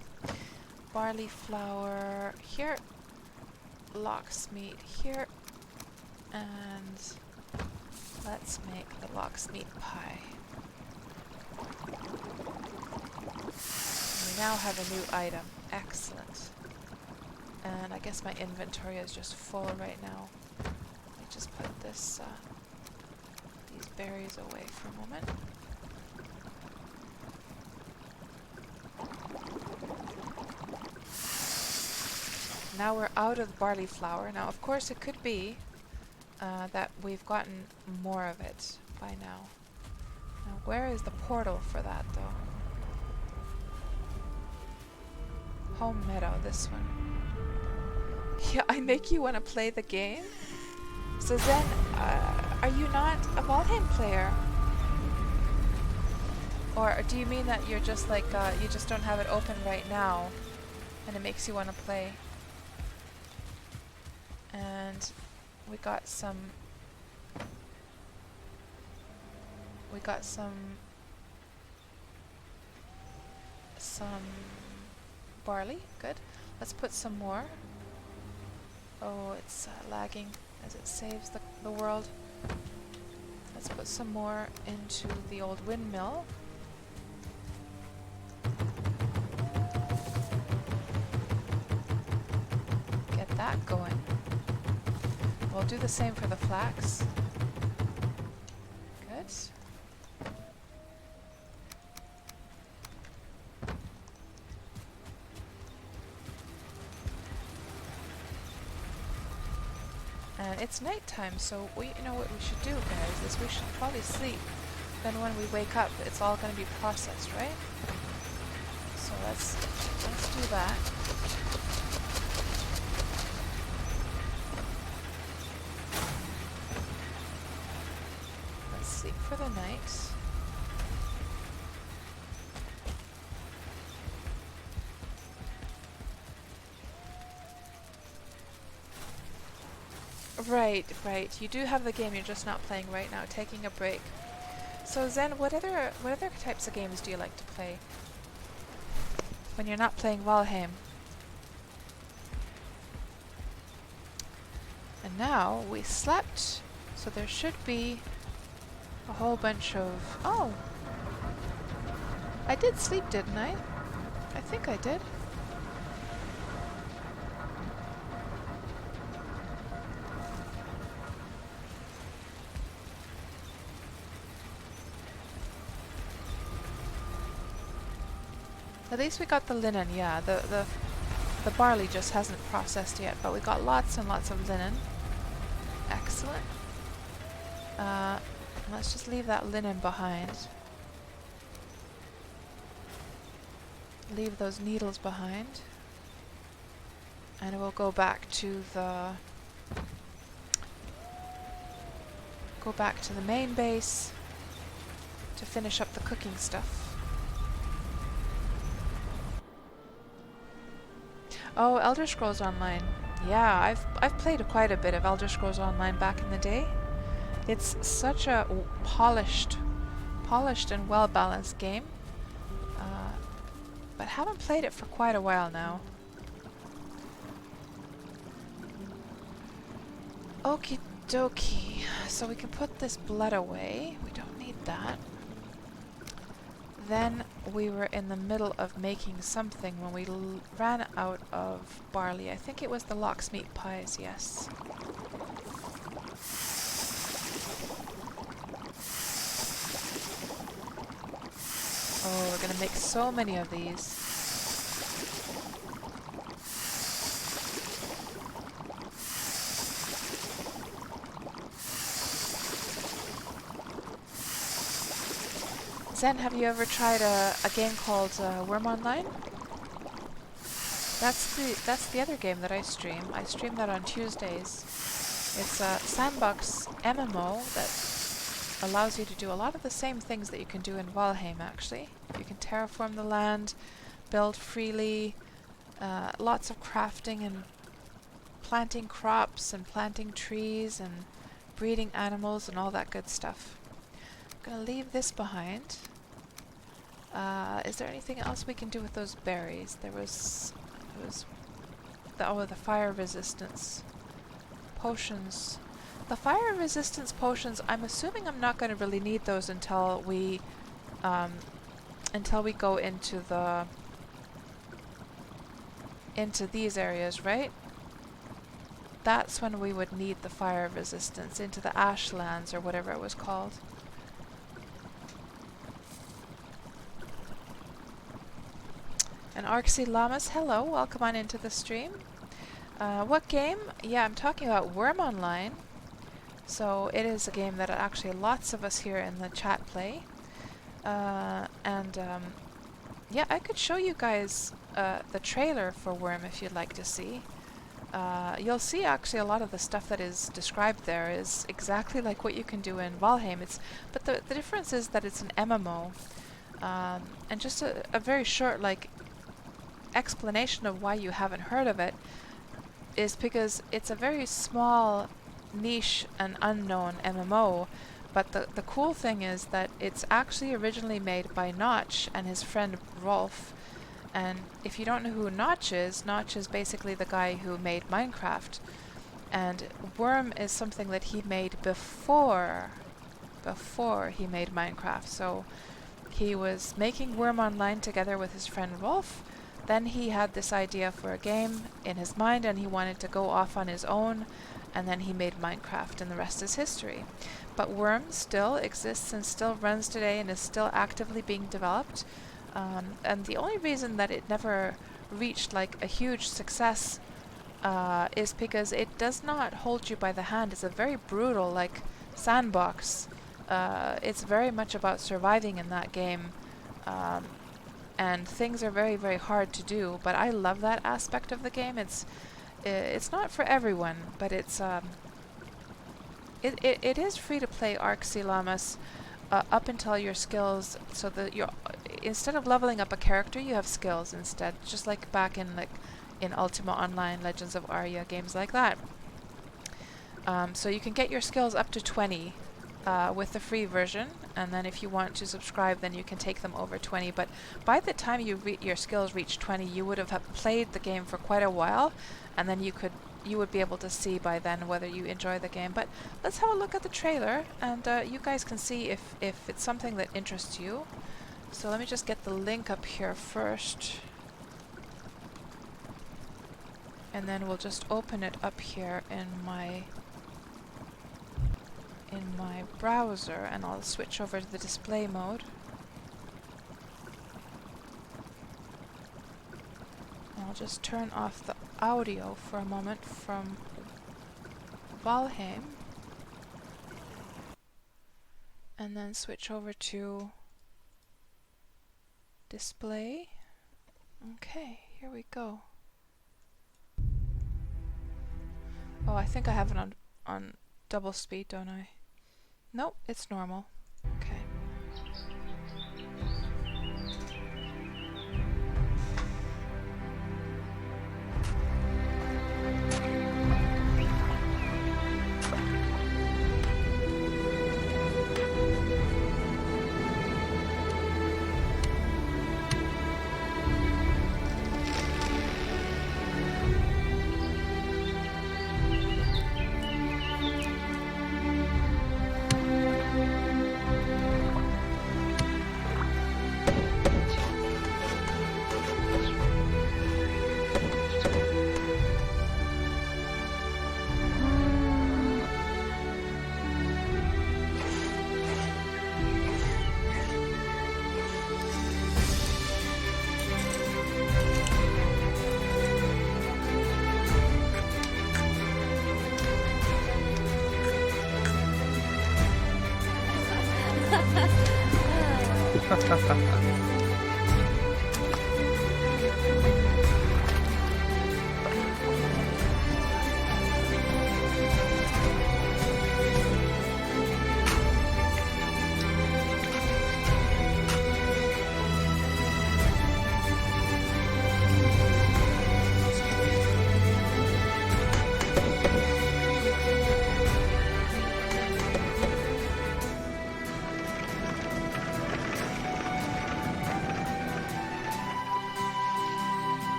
Barley flour here. Loxmeat here. And let's make the loxmeat pie. We now have a new item. Excellent. And I guess my inventory is just full right now. Let me just put this, these berries away for a moment. Now we're out of barley flour. Now, of course, it could be that we've gotten more of it by now. Now, where is the portal for that, though? Home Meadow, this one. Yeah, I make you want to play the game? So then, are you not a Valheim player? Or do you mean that you're just like, you just don't have it open right now, and it makes you want to play? And we got some barley. Good. Let's put some more. Oh, it's lagging as it saves the world. Let's put some more into the old windmill. Get that going. We'll do the same for the flax. Good. And it's nighttime, so you know what we should do, guys, is we should probably sleep. Then when we wake up, it's all going to be processed, right? So let's do that. Let's sleep for the night. Right, right. You do have the game, you're just not playing right now, taking a break. So Zen, what other types of games do you like to play when you're not playing Valheim? And now we slept, so there should be a whole bunch of... Oh! I did sleep, didn't I? I think I did. At least we got the linen, yeah. The barley just hasn't processed yet, but we got lots and lots of linen. Excellent. Let's just leave that linen behind. Leave those needles behind. And we'll go back to the main base to finish up the cooking stuff. Oh, Elder Scrolls Online. Yeah, I've played quite a bit of Elder Scrolls Online back in the day. It's such a polished and well-balanced game. But haven't played it for quite a while now. Okie dokie. So we can put this blood away. We don't need that. Then we were in the middle of making something when we ran out of barley. I think it was the loxmeat pies, yes. Oh, we're gonna make so many of these. Zen, have you ever tried a game called Worm Online? That's the other game that I stream. I stream that on Tuesdays. It's a Sandbox MMO that allows you to do a lot of the same things that you can do in Valheim, actually. You can terraform the land, build freely, lots of crafting and planting crops and planting trees and breeding animals and all that good stuff. I'm gonna leave this behind. Is there anything else we can do with those berries? There was the fire resistance potions. The fire resistance potions, I'm assuming I'm not going to really need those until we go into these areas, right? That's when we would need the fire resistance, into the Ashlands or whatever it was called. And Arxie Lamas, hello, welcome on into the stream. What game? Yeah, I'm talking about Worm Online. So it is a game that actually lots of us here in the chat play. Yeah, I could show you guys the trailer for Worm if you'd like to see. You'll see actually a lot of the stuff that is described there is exactly like what you can do in Valheim. But the difference is that it's an MMO. And just a very short explanation of why you haven't heard of it is because it's a very small, niche and unknown MMO, but the cool thing is that it's actually originally made by Notch and his friend Rolf. And if you don't know who Notch is basically the guy who made Minecraft. And Worm is something that he made before he made Minecraft. So he was making Worm Online together with his friend Rolf. Then he had this idea for a game in his mind and he wanted to go off on his own, and then he made Minecraft and the rest is history. But Worm still exists and still runs today and is still actively being developed. And the only reason that it never reached like a huge success is because it does not hold you by the hand. It's a very brutal sandbox. It's very much about surviving in that game. And things are very, very hard to do, but I love that aspect of the game. It's not for everyone, but it is free to play Arxie Lamas up until your skills, so that instead of leveling up a character, you have skills instead, just like back in Ultima Online, Legends of Arya, games like that. So you can get your skills up to 20 with the free version, and then if you want to subscribe, then you can take them over 20. But by the time your skills reach 20, you would have played the game for quite a while, and then you would be able to see by then whether you enjoy the game. But let's have a look at the trailer, and you guys can see if it's something that interests you. So let me just get the link up here first, and then we'll just open it up here in my browser, and I'll switch over to the display mode. I'll just turn off the audio for a moment from Valheim, and then switch over to display. Okay, here we go. Oh, I think I have it on double speed, don't I? Nope, it's normal. Okay.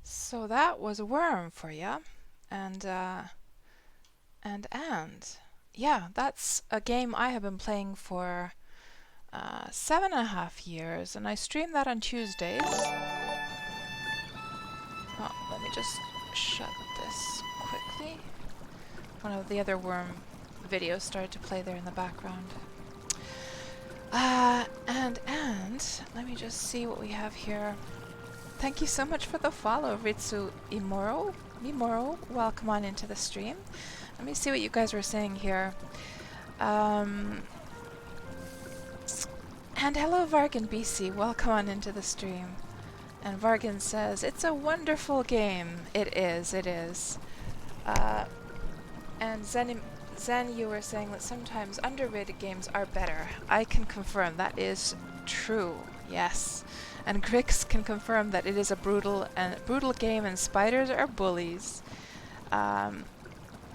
So that was a worm for you, and yeah, that's a game I have been playing for 7.5 years, and I stream that on Tuesdays. Oh, let me just shut this quickly. One of the other worm videos started to play there in the background. And let me just see what we have here. Thank you so much for the follow, Ritsu Mimoro. Welcome on into the stream. Let me see what you guys were saying here. And hello, Vargan BC. Welcome on into the stream. And Vargan says, it's a wonderful game. It is, it is. And Zen, you were saying that sometimes underrated games are better. I can confirm that is true, yes. And Grix can confirm that it is a brutal game, and spiders are bullies. And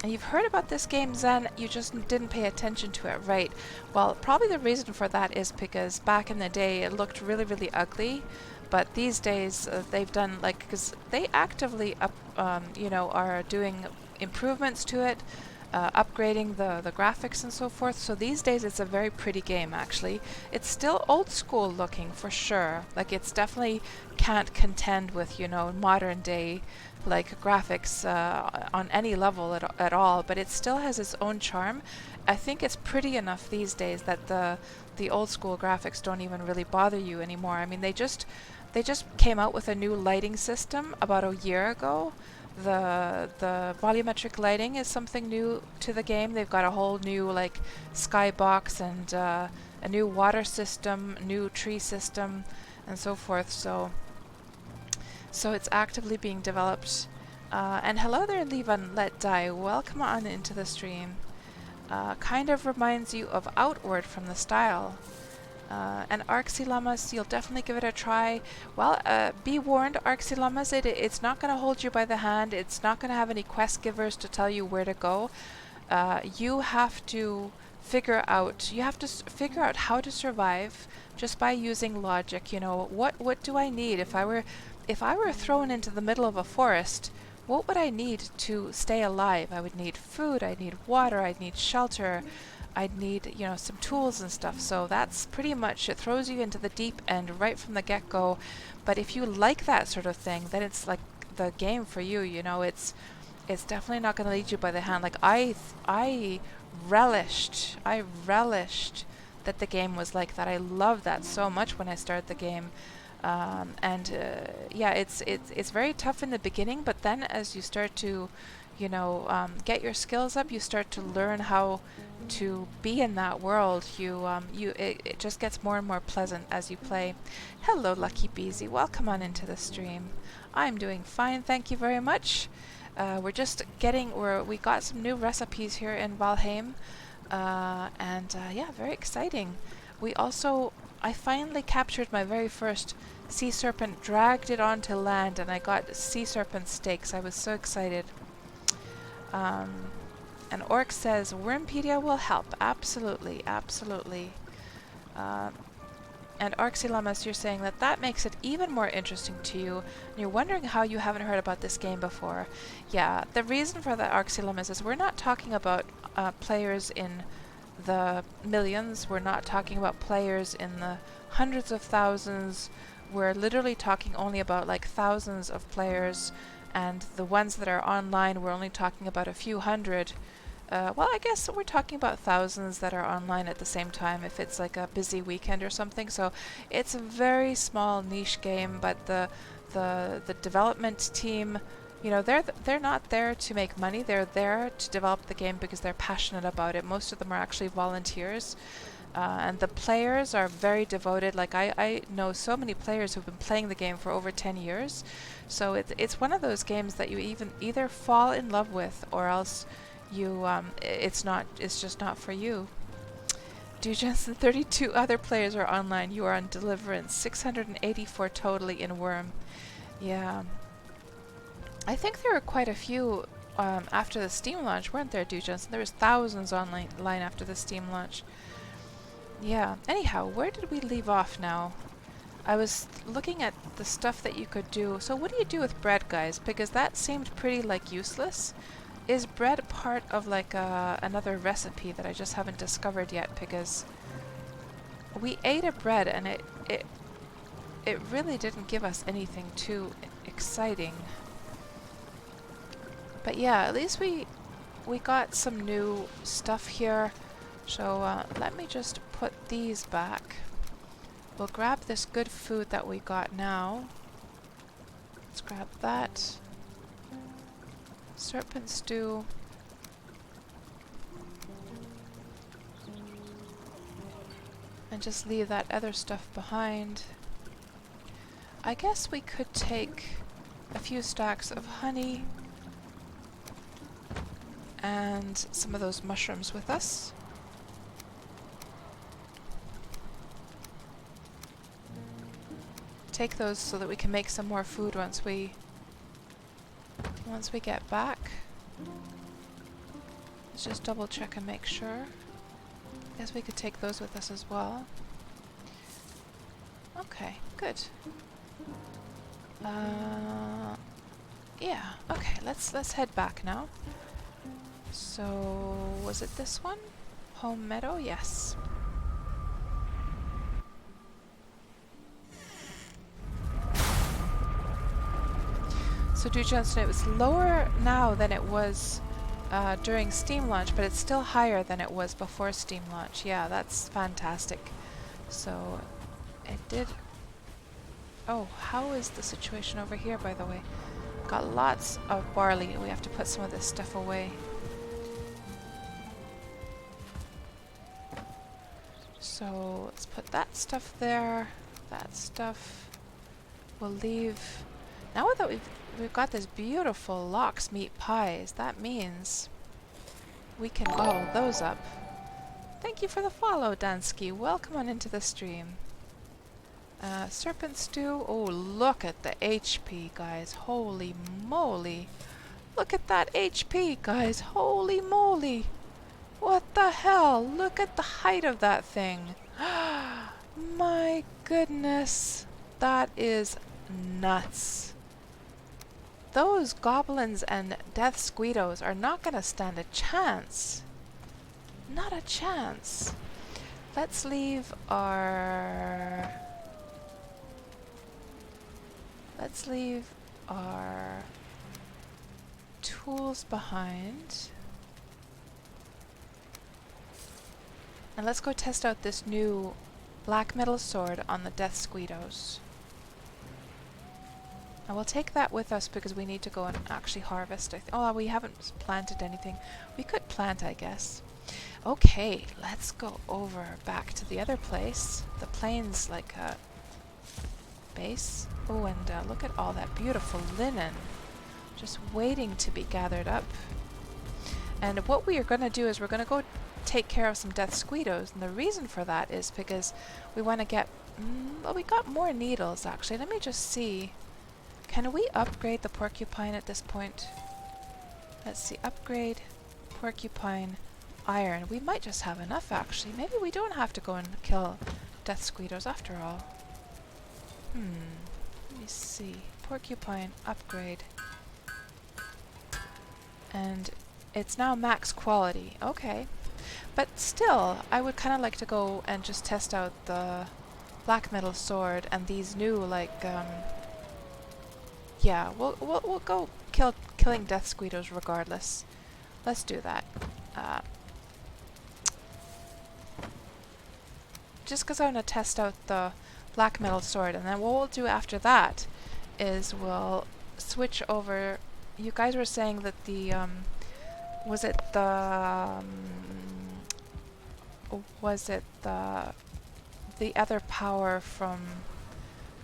you've heard about this game, Zen, you just didn't pay attention to it, right? Well, probably the reason for that is because back in the day it looked really, really ugly, but these days they've done, like, because they actively are doing improvements to it, upgrading the graphics and so forth. So these days it's a very pretty game, actually. It's still old school looking for sure. Like, it's definitely can't contend with, modern day like graphics on any level at all, but it still has its own charm. I think it's pretty enough these days that the old school graphics don't even really bother you anymore. I mean, they just came out with a new lighting system about a year ago. The volumetric lighting is something new to the game. They've got a whole new like skybox and a new water system, new tree system, and so forth. So it's actively being developed. And hello there, Levan Let Die. Welcome on into the stream. Kind of reminds you of Outward from the style. And Arxilamas, you'll definitely give it a try. Well, be warned, Arxilamas, it's not going to hold you by the hand. It's not going to have any quest givers to tell you where to go. You have to figure out how to survive just by using logic. What do I need? If I were thrown into the middle of a forest, what would I need to stay alive? I would need food, I'd need water, I'd need shelter, I'd need, some tools and stuff. So that's pretty much, it throws you into the deep end right from the get-go. But if you like that sort of thing, then it's like the game for you. It's definitely not going to lead you by the hand. Like I relished that the game was like that. I loved that so much when I started the game. Yeah, it's very tough in the beginning, but then as you start to, you know, get your skills up, you start to learn how to be in that world. It just gets more and more pleasant as you play. Hello, Lucky Beezy. Welcome on into the stream. I'm doing fine, thank you very much. We got some new recipes here in Valheim, yeah, very exciting. I finally captured my very first sea serpent, dragged it onto land, and I got sea serpent steaks. I was so excited. And Orc says, Wormpedia will help. Absolutely, absolutely. And Arxilamus, you're saying that makes it even more interesting to you, and you're wondering how you haven't heard about this game before. Yeah, the reason for that, Arxilamus, is we're not talking about players in the millions. We're not talking about players in the hundreds of thousands. We're literally talking only about like thousands of players, and the ones that are online, we're only talking about a few hundred. Well, I guess we're talking about thousands that are online at the same time if it's like a busy weekend or something. So it's a very small niche game, but the development team, you know, they're not there to make money. They're there to develop the game because they're passionate about it. Most of them are actually volunteers. And the players are very devoted. Like I know so many players who've been playing the game for over 10 years. So it's one of those games that you either fall in love with or else it's just not for you. Dugens and 32 other players are online. You are on Deliverance. 684 totally in Worm. Yeah. I think there were quite a few after the Steam launch, weren't there, Dugens? There was thousands online after the Steam launch. Yeah. Anyhow, where did we leave off now? I was looking at the stuff that you could do. So what do you do with bread, guys? Because that seemed pretty like useless. Is bread part of like another recipe that I just haven't discovered yet? Because we ate a bread and it really didn't give us anything too exciting. But yeah, at least we got some new stuff here. So let me just put these back. We'll grab this good food that we got now. Let's grab that. Serpent stew. And just leave that other stuff behind. I guess we could take a few stacks of honey and some of those mushrooms with us. Take those so that we can make some more food once we get back. Let's just double check and make sure. Guess we could take those with us as well. Okay, good. Yeah, okay, let's head back now. So, was it this one? Home Meadow? Yes. So do Johnson, it was lower now than it was during Steam launch, but it's still higher than it was before Steam launch. Yeah, that's fantastic. So it did... Oh, how is the situation over here, by the way? Got lots of barley. We have to put some of this stuff away. So let's put that stuff there. That stuff we'll leave. Now that we've got this beautiful lox meat pies, that means we can gobble those up. Thank you for the follow, Dansky. Welcome on into the stream. Serpent stew. Oh, look at the HP, guys. Holy moly. Look at that HP, guys. Holy moly. What the hell? Look at the height of that thing. My goodness. That is nuts. Those goblins and death squeedos are not going to stand a chance. Not a chance. Let's leave our... tools behind. And let's go test out this new black metal sword on the death squeedos. And we'll take that with us because we need to go and actually harvest. Oh, we haven't planted anything. We could plant, I guess. Okay, let's go over back to the other place. The plains like a base. Oh, and look at all that beautiful linen. Just waiting to be gathered up. And what we are going to do is we're going to go take care of some death squeedos. And the reason for that is because we want to get... well, we got more needles, actually. Let me just see. Can we upgrade the porcupine at this point? Let's see. Upgrade porcupine iron. We might just have enough, actually. Maybe we don't have to go and kill death squeedos after all. Let me see. Porcupine upgrade. And it's now max quality. Okay. But still, I would kind of like to go and just test out the black metal sword and these new, like, yeah, we'll go killing death squeedos regardless. Let's do that. Just because I want to test out the black metal sword, and then what we'll do after that is we'll switch over. You guys were saying that the was it the other power from,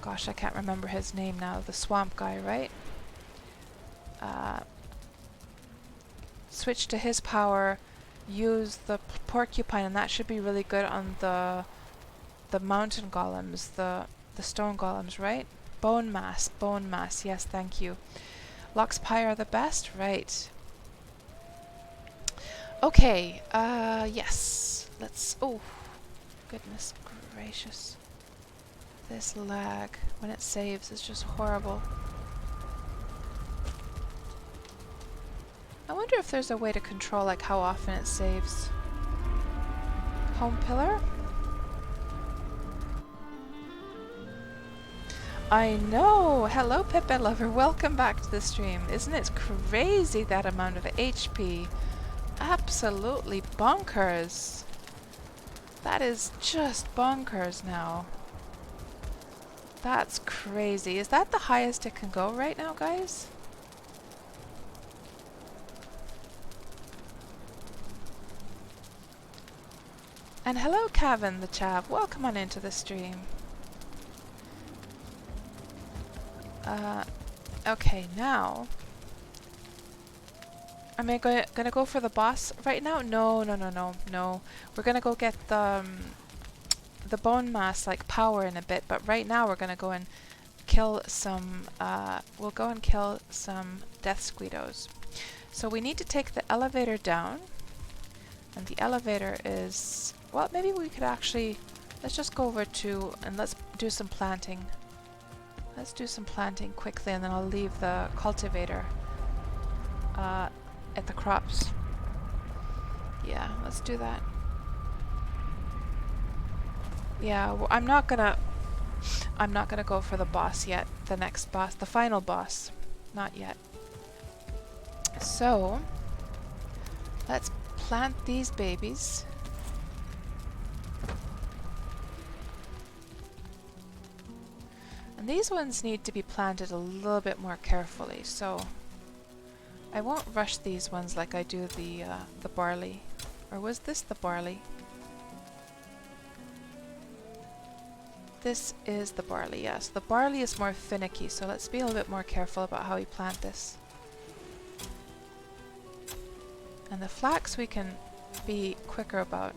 gosh, I can't remember his name now, the swamp guy, right? Switch to his power, use the porcupine, and that should be really good on the mountain golems, the stone golems, right? Bone mass, yes, thank you. Lux Pie are the best, right? Okay, yes, let's, oh, goodness gracious. This lag, when it saves, is just horrible. I wonder if there's a way to control, like, how often it saves. Home pillar? I know! Hello, Pepe Lover. Welcome back to the stream. Isn't it crazy, that amount of HP? Absolutely bonkers. That is just bonkers now. That's crazy. Is that the highest it can go right now, guys? And hello, Kevin the Chav. Welcome on into the stream. Okay, now... Am I gonna go for the boss right now? No. We're gonna go get the bone mass, like, power in a bit, but right now we're gonna go and kill some, we'll go and kill some death squeedos. So we need to take the elevator down, and the elevator is, well, maybe we could actually, let's just go over to, and let's do some planting. Let's do some planting quickly, and then I'll leave the cultivator at the crops. Yeah, let's do that. Yeah, well, I'm not gonna go for the boss yet. The next boss, the final boss, not yet. So let's plant these babies. And these ones need to be planted a little bit more carefully, so I won't rush these ones like I do the barley. Or was this the barley? This is the barley, yes. The barley is more finicky, so let's be a little bit more careful about how we plant this. And the flax we can be quicker about.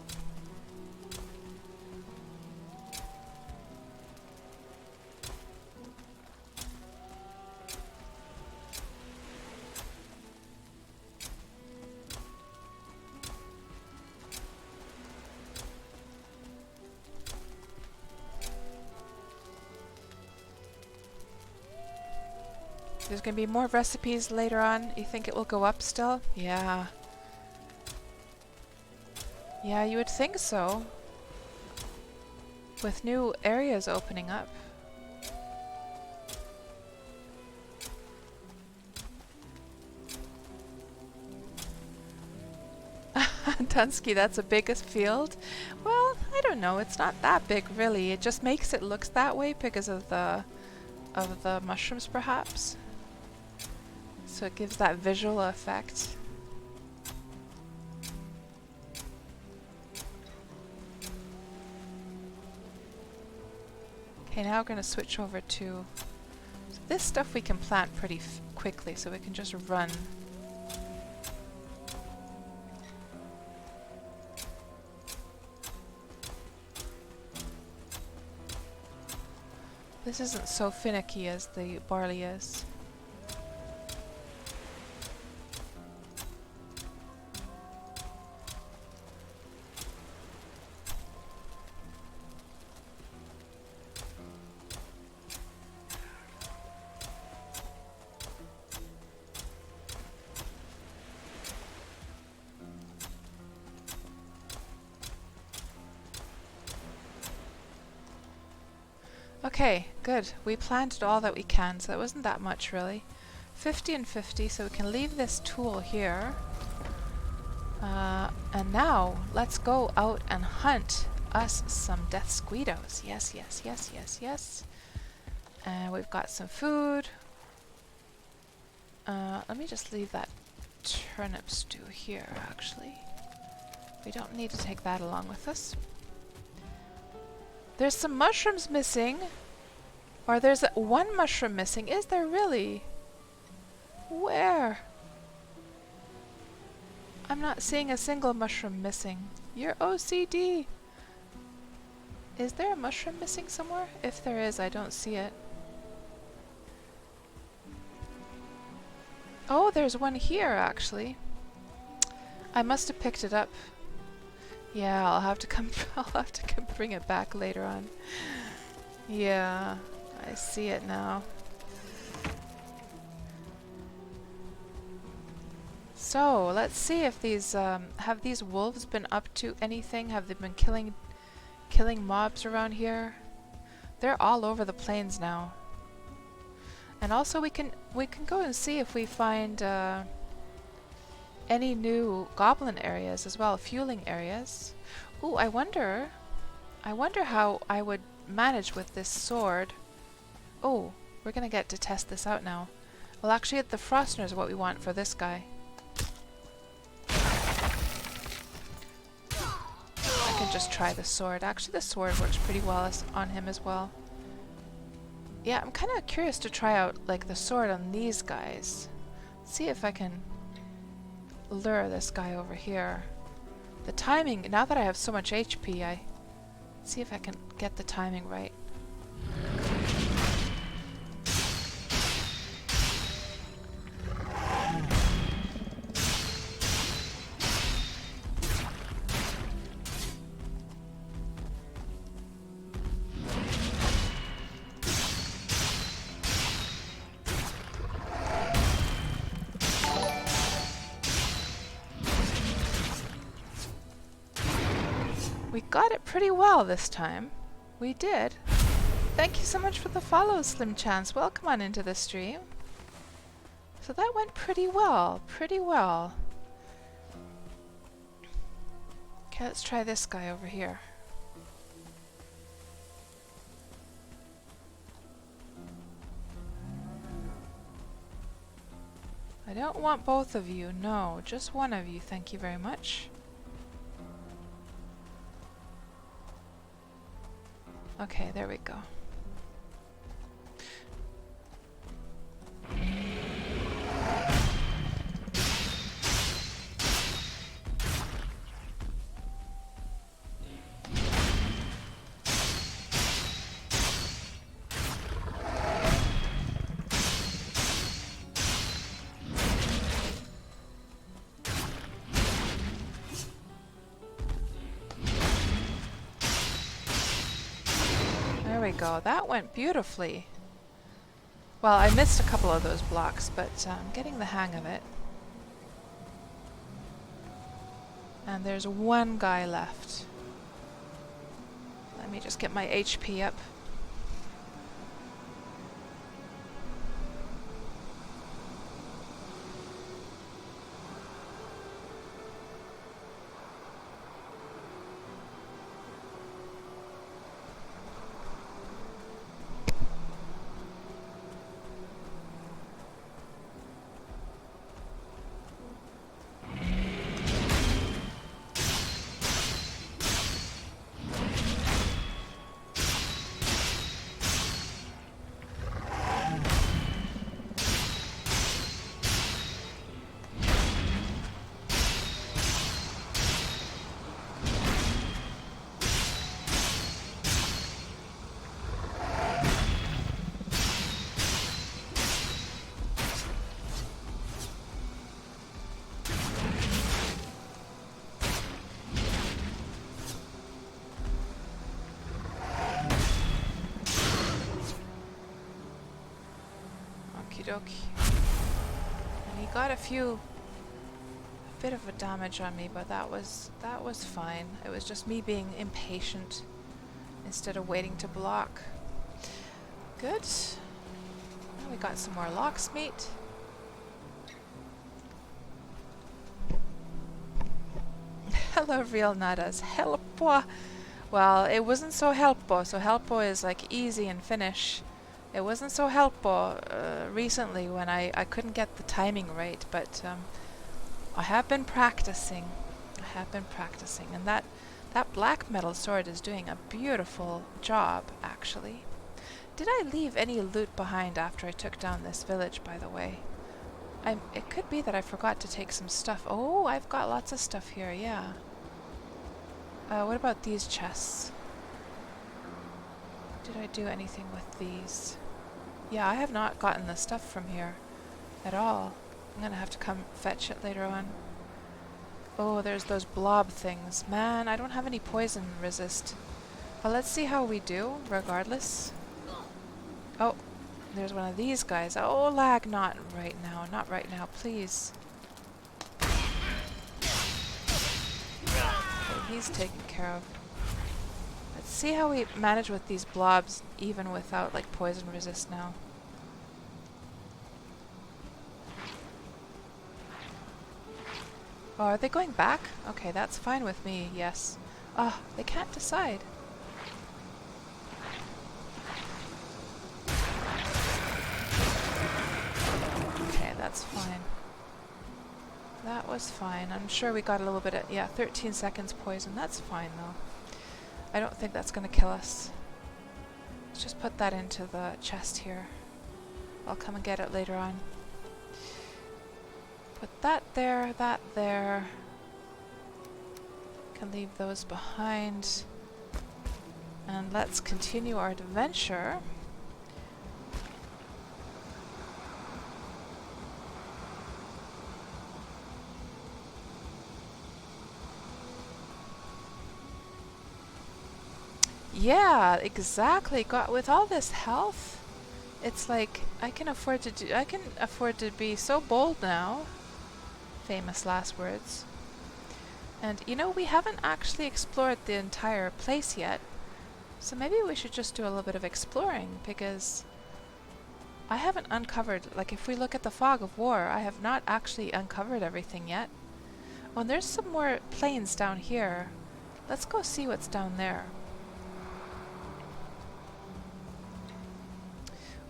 There's going to be more recipes later on. You think it will go up still? Yeah. Yeah, you would think so. With new areas opening up. Dunsky, that's a biggest field. Well, I don't know. It's not that big, really. It just makes it look that way because of the mushrooms, perhaps. So it gives that visual effect. Okay, now we're going to switch over to... So this stuff we can plant pretty quickly, so we can just run. This isn't so finicky as the barley is. Okay, good. We planted all that we can, so that wasn't that much really. 50 and 50, so we can leave this tool here. And now, let's go out and hunt us some death squeedos. Yes, yes, yes, yes, yes. And we've got some food. Let me just leave that turnip stew here, actually. We don't need to take that along with us. There's some mushrooms missing. Or there's one mushroom missing. Is there really? Where? I'm not seeing a single mushroom missing. You're OCD. Is there a mushroom missing somewhere? If there is, I don't see it. Oh, there's one here, actually. I must have picked it up. Yeah, I'll have to come bring it back later on. Yeah, I see it now. So, let's see if these have these wolves been up to anything? Have they been killing mobs around here? They're all over the plains now. And also we can go and see if we find any new goblin areas as well, fueling areas. Ooh, I wonder how I would manage with this sword. Oh, we're gonna get to test this out now. Well, actually, the Frostner is what we want for this guy. I can just try the sword. Actually, the sword works pretty well on him as well. Yeah, I'm kind of curious to try out like the sword on these guys. See if I can lure this guy over here. The timing, now that I have so much HP, I see if I can get the timing right. We got it pretty well this time. We did. Thank you so much for the follow, Slim Chance. Welcome on into the stream. So that went pretty well. Pretty well. Okay, let's try this guy over here. I don't want both of you. No, just one of you. Thank you very much. Okay, there we go. There we go. That went beautifully. Well, I missed a couple of those blocks, but I'm getting the hang of it. And there's one guy left. Let me just get my HP up. dokie. And he got a bit of a damage on me, but that was fine. It was just me being impatient instead of waiting to block. Good. Now we got some more lox meat. Hello, real nadas. Helpo. Well, it wasn't so helpo. So helpo is like easy in Finnish. It wasn't so helpo recently when I couldn't get the timing right, but I have been practicing. And that black metal sword is doing a beautiful job, actually. Did I leave any loot behind after I took down this village, by the way? It could be that I forgot to take some stuff. Oh, I've got lots of stuff here, yeah. What about these chests? Did I do anything with these? Yeah, I have not gotten the stuff from here at all. I'm gonna have to come fetch it later on. Oh, there's those blob things. Man, I don't have any poison resist. Well, let's see how we do, regardless. Oh, there's one of these guys. Oh, lag, not right now, please. Okay, he's taken care of. Let's see how we manage with these blobs, even without, like, poison resist now. Oh, are they going back? Okay, that's fine with me, yes. Oh, they can't decide. Okay, that's fine. That was fine. I'm sure we got a little bit of, yeah, 13 seconds poison. That's fine, though. I don't think that's going to kill us. Let's just put that into the chest here. I'll come and get it later on. Put that there, that there. Can leave those behind. And let's continue our adventure. Yeah, exactly. With all this health, it's like I can afford to be so bold now. Famous last words. And you know, we haven't actually explored the entire place yet. So maybe we should just do a little bit of exploring, because I haven't uncovered, like if we look at the Fog of War, I have not actually uncovered everything yet. Oh, and there's some more plains down here. Let's go see what's down there.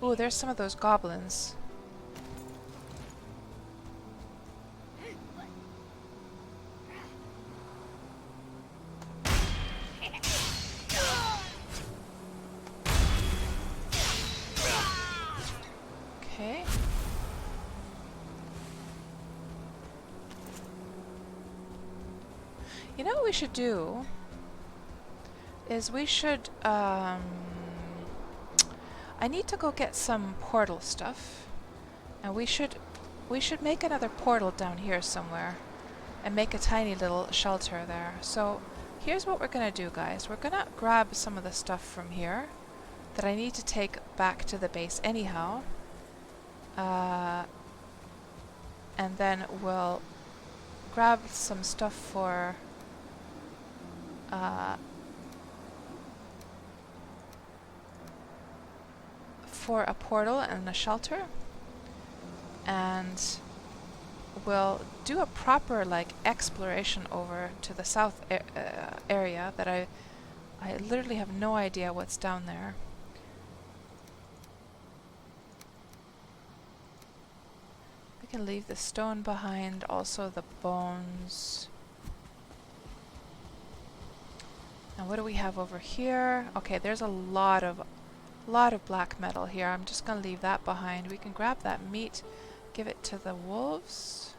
Oh, there's some of those goblins. Okay. You know what we should do? Is we should, I need to go get some portal stuff. And we should make another portal down here somewhere. And make a tiny little shelter there. So, here's what we're gonna do, guys. We're gonna grab some of the stuff from here that I need to take back to the base anyhow. And then we'll grab some stuff for a portal and a shelter, and we'll do a proper like exploration over to the south area that I literally have no idea what's down there. We can leave the stone behind, also the bones. And what do we have over here? Okay, there's a lot of black metal here. I'm just gonna leave that behind. We can grab that meat, give it to the wolves.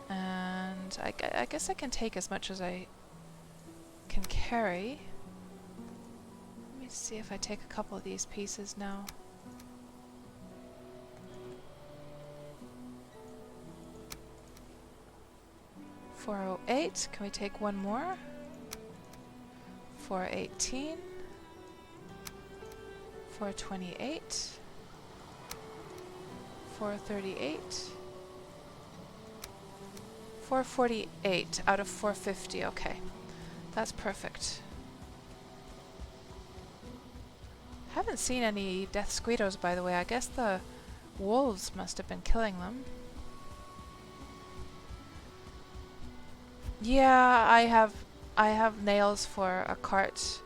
And I guess I can take as much as I can carry. Let me see if I take a couple of these pieces now. $408. Can we take one more? $418. $428. 438. 448 out of 450. Okay, that's perfect. Haven't seen any death squeedos, by the way. I guess the wolves must have been killing them. Yeah, I have nails for a cart,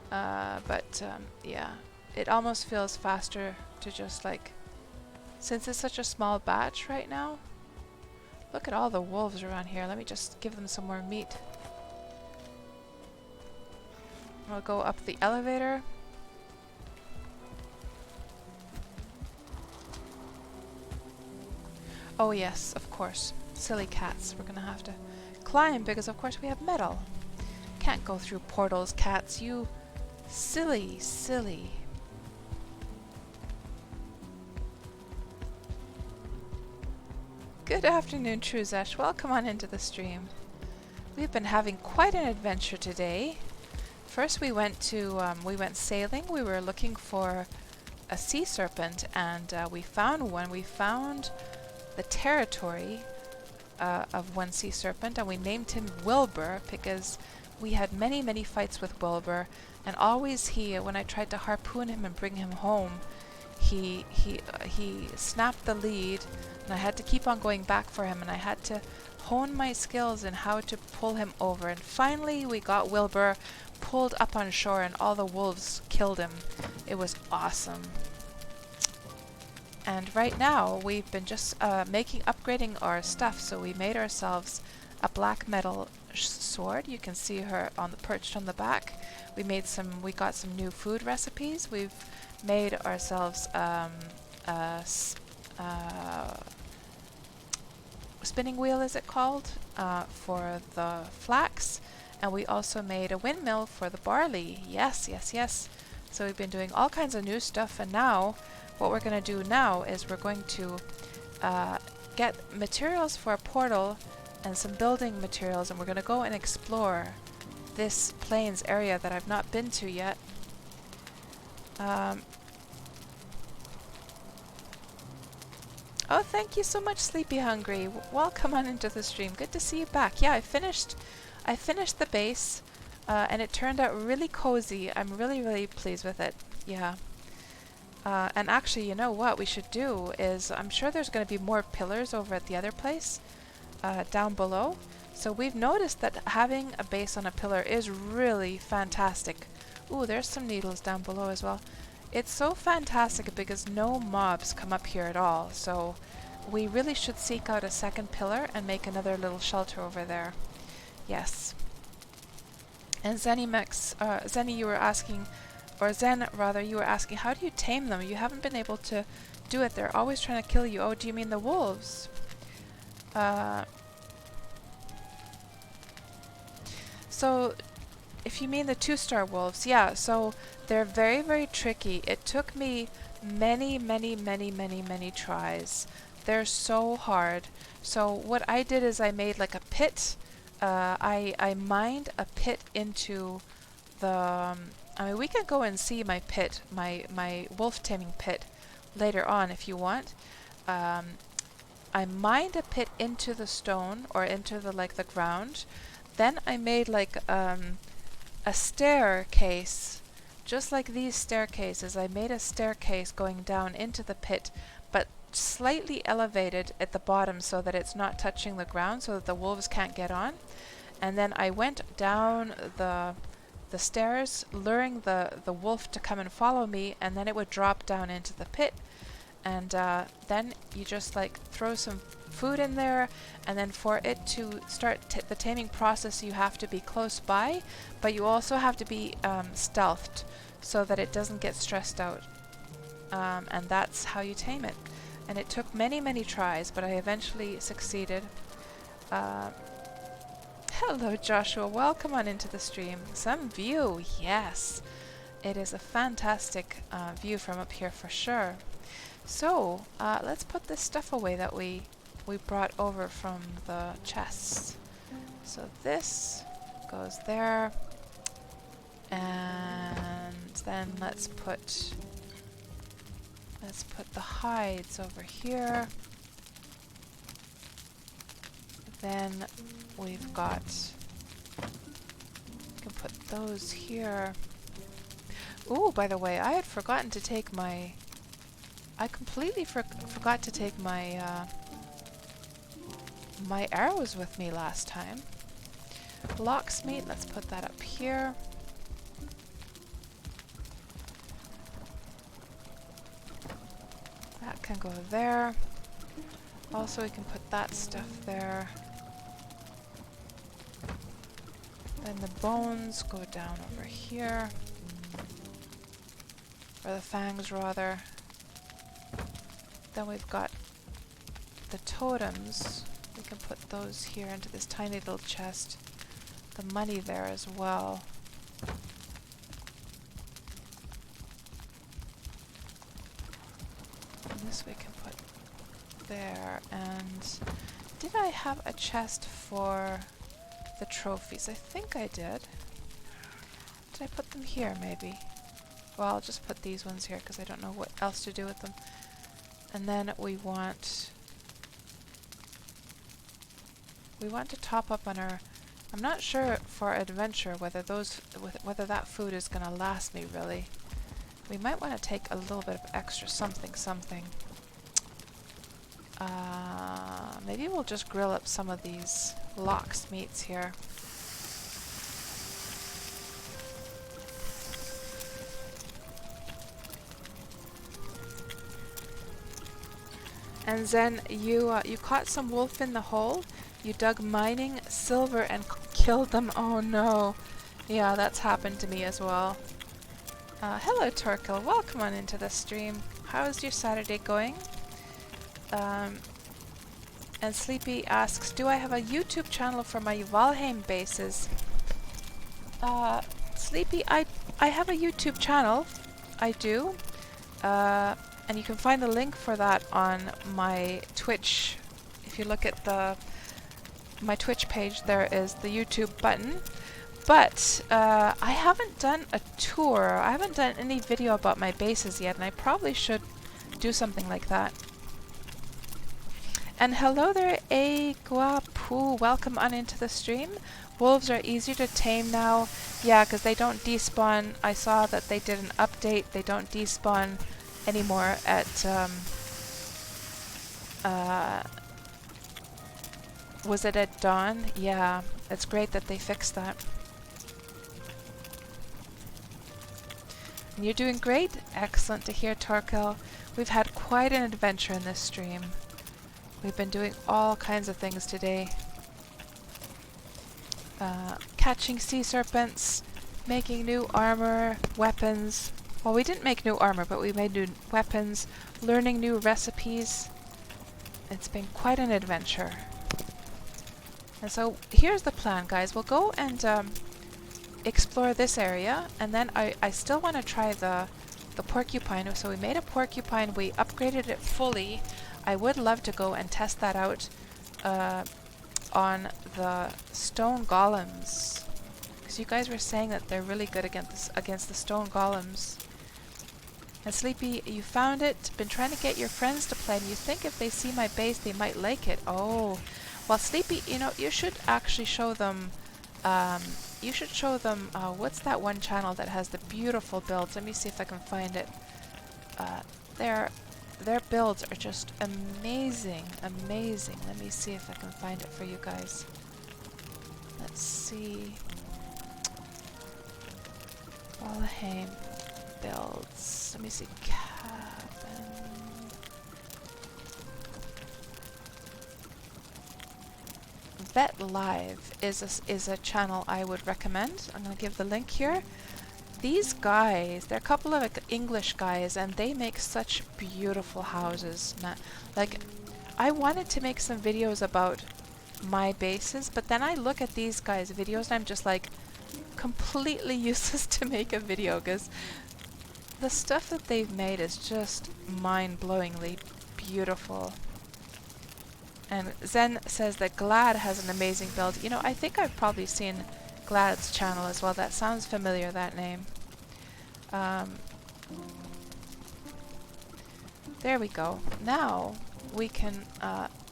but yeah, it almost feels faster to just like, since it's such a small batch right now. Look at all the wolves around here. Let me just give them some more meat. I'll go up the elevator. Oh yes, of course. Silly cats. We're gonna have to climb because of course we have metal. Can't go through portals, cats. You silly, silly. Good afternoon, Truzesh. Welcome on into the stream. We've been having quite an adventure today. First we went sailing. We were looking for a sea serpent and we found one. We found the territory of one sea serpent and we named him Wilbur because we had many fights with Wilbur, and always when I tried to harpoon him and bring him home, he snapped the lead and I had to keep on going back for him and I had to hone my skills in how to pull him over, and finally we got Wilbur pulled up on shore and all the wolves killed him. It was awesome. And right now we've been just upgrading our stuff, so we made ourselves a black metal sword. You can see her perched on the back. We got some new food recipes. We've made ourselves spinning wheel, is it called, for the flax, and we also made a windmill for the barley. Yes. So we've been doing all kinds of new stuff, and now what we're going to do now is we're going to get materials for a portal and some building materials, and we're going to go and explore this plains area that I've not been to yet. Oh, thank you so much, Sleepy Hungry. Welcome on into the stream. Good to see you back. Yeah, I finished the base, and it turned out really cozy. I'm really pleased with it. Yeah. And actually, you know what we should do is, I'm sure there's going to be more pillars over at the other place, down below. So we've noticed that having a base on a pillar is really fantastic. Ooh, there's some needles down below as well. It's so fantastic because no mobs come up here at all. So we really should seek out a second pillar and make another little shelter over there. Yes. And Zenny, you were asking, or Zen rather, you were asking, how do you tame them? You haven't been able to do it. They're always trying to kill you. Oh, do you mean the wolves? So, if you mean the 2-star wolves, yeah, so they're very tricky. It took me many tries. They're so hard. So what I did is I made like a pit. I mined a pit into the... I mean, we can go and see my pit, my wolf taming pit later on if you want. I mined a pit into the stone, or into the ground. Then I made like a staircase, just like these staircases. I made a staircase going down into the pit, but slightly elevated at the bottom so that it's not touching the ground, so that the wolves can't get on. And then I went down the stairs, luring the wolf to come and follow me, and then it would drop down into the pit. And then you just throw some food in there, and then for it to start the taming process, you have to be close by, but you also have to be stealthed so that it doesn't get stressed out. And that's how you tame it. And it took many tries, but I eventually succeeded. Hello Joshua, welcome on into the stream. Some view, yes. It is a fantastic view from up here for sure. So, let's put this stuff away that we brought over from the chests. So this goes there. And then let's put Let's put the hides over here. Then we've got, we can put those here. Ooh, by the way, I had forgotten to take my, I completely forgot to take my, my arrows with me last time. Locksmith, let's put that up here. That can go there. Also, we can put that stuff there. Then the bones go down over here. Or the fangs, rather. Then we've got the totems. We can put those here into this tiny little chest. The money there as well. And this we can put there. And did I have a chest for the trophies? I think I did. Did I put them here, maybe? Well, I'll just put these ones here because I don't know what else to do with them. And then we want to top up on our, I'm not sure for adventure whether whether that food is going to last me really. We might want to take a little bit of extra something. Maybe we'll just grill up some of these lox meats here. And then you caught some wolf in the hole. You dug mining silver and killed them. Oh no. Yeah, that's happened to me as well. Hello Torkel, welcome on into the stream. How's your Saturday going? And Sleepy asks, do I have a YouTube channel for my Valheim bases? Sleepy, I have a YouTube channel. I do. And you can find the link for that on my Twitch. If you look at my Twitch page, there is the YouTube button. But I haven't done a tour. I haven't done any video about my bases yet, and I probably should do something like that. And hello there, Aguapu. Welcome on into the stream. Wolves are easier to tame now. Yeah, because they don't despawn. I saw that they did an update. They don't despawn anymore at was it at dawn? Yeah, it's great that they fixed that. And you're doing great. Excellent to hear, Torkel. We've had quite an adventure in this stream. We've been doing all kinds of things today. Catching sea serpents, making new armor, weapons. Well, we didn't make new armor, but we made new weapons, learning new recipes. It's been quite an adventure. And so here's the plan, guys. We'll go and explore this area, and then I still want to try the porcupine. So we made a porcupine, we upgraded it fully. I would love to go and test that out on the stone golems, because you guys were saying that they're really good against the stone golems. And Sleepy, you found it. Been trying to get your friends to play, and you think if they see my base they might like it. Oh, well Sleepy, you know, you should actually show them, what's that one channel that has the beautiful builds? Let me see if I can find it. Their builds are just amazing, amazing. Let me see if I can find it for you guys. Let's see. Valheim builds. Let me see. Cabin. Vet Live is a channel I would recommend. I'm going to give the link here. These guys, they're a couple of English guys, and they make such beautiful houses. Like, I wanted to make some videos about my bases, but then I look at these guys' videos and I'm just like completely useless to make a video, because the stuff that they've made is just mind-blowingly beautiful. And Zen says that Glad has an amazing build. You know, I think I've probably seen Glad's channel as well. That sounds familiar, that name. There we go. Now we can,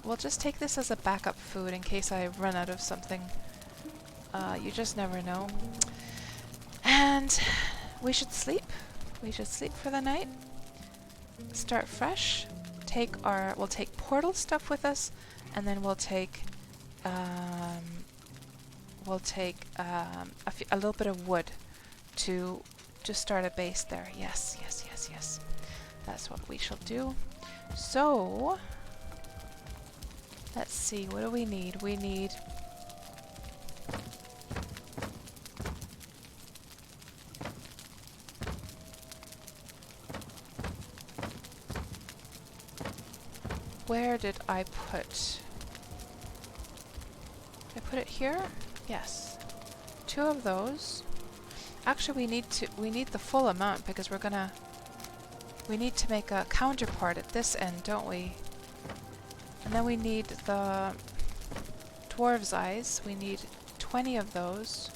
we'll just take this as a backup food in case I run out of something. You just never know. And we should sleep. We should sleep for the night. Start fresh. We'll take portal stuff with us, and then we'll take a little bit of wood to start a base there. Yes, yes, yes, yes. That's what we shall do. So, let's see, what do we need? We need where did I put? Did I put it here? Yes. 2 of those. Actually, we need the full amount because we need to make a counterpart at this end, don't we? And then we need the dwarves' eyes. We need 20 of those.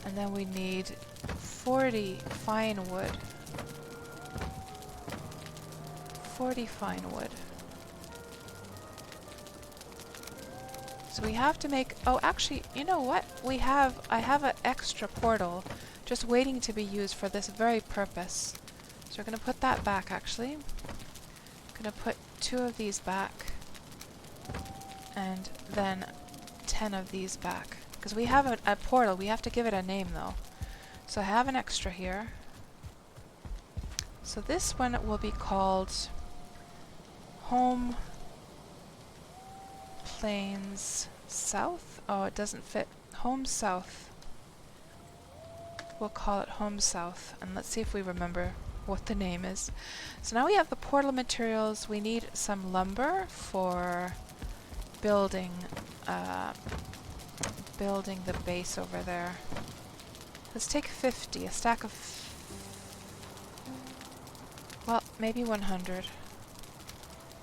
And then we need 40 fine wood. 40 fine wood. So we have to make... Oh, actually, you know what? I have an extra portal just waiting to be used for this very purpose. So we're going to put that back, actually. I'm going to put 2 of these back. And then 10 of these back. Because we have a portal. We have to give it a name, though. So I have an extra here. So this one will be called Home Plains South. Oh, it doesn't fit. Home South. We'll call it Home South. And let's see if we remember what the name is. So now we have the portal materials. We need some lumber for building the base over there. Let's take 50, a stack of... Well, maybe 100.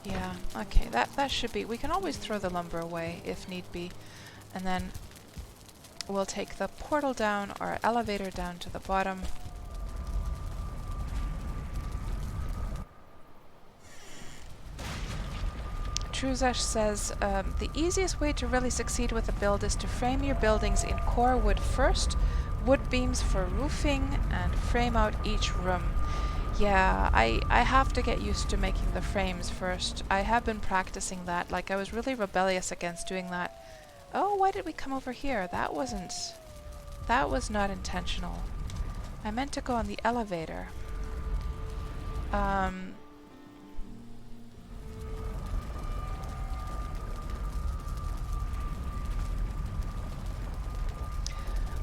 Yeah, okay, that should be... We can always throw the lumber away if need be. And then we'll take the portal down, or elevator down to the bottom. Truzash says, the easiest way to really succeed with a build is to frame your buildings in core wood first, wood beams for roofing, and frame out each room. Yeah, I have to get used to making the frames first. I have been practicing that. Like, I was really rebellious against doing that. Oh, why did we come over here? That was not intentional. I meant to go on the elevator.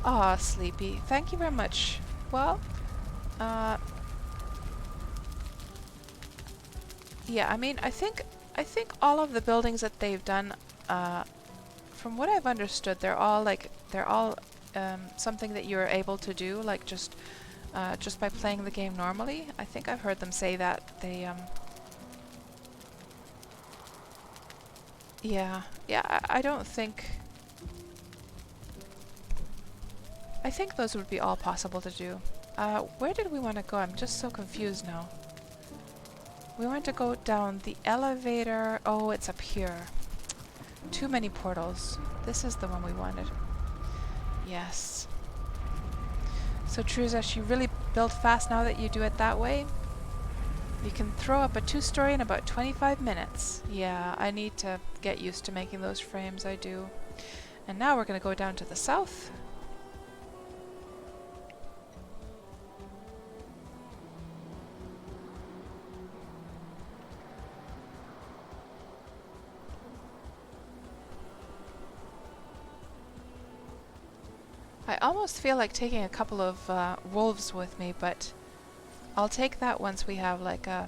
Aw, Sleepy. Thank you very much. Well, yeah, I mean, I think all of the buildings that they've done, from what I've understood, they're all something that you're able to do, like just by playing the game normally. I think I've heard them say that they, yeah, I don't think. I think those would be all possible to do. Where did we want to go? I'm just so confused now. We want to go down the elevator. Oh, it's up here. Too many portals. This is the one we wanted. Yes. So Truzash, you really build fast now that you do it that way? You can throw up a 2-story in about 25 minutes. Yeah, I need to get used to making those frames, I do. And now we're going to go down to the south. I almost feel like taking a couple of wolves with me, but I'll take that once we have like a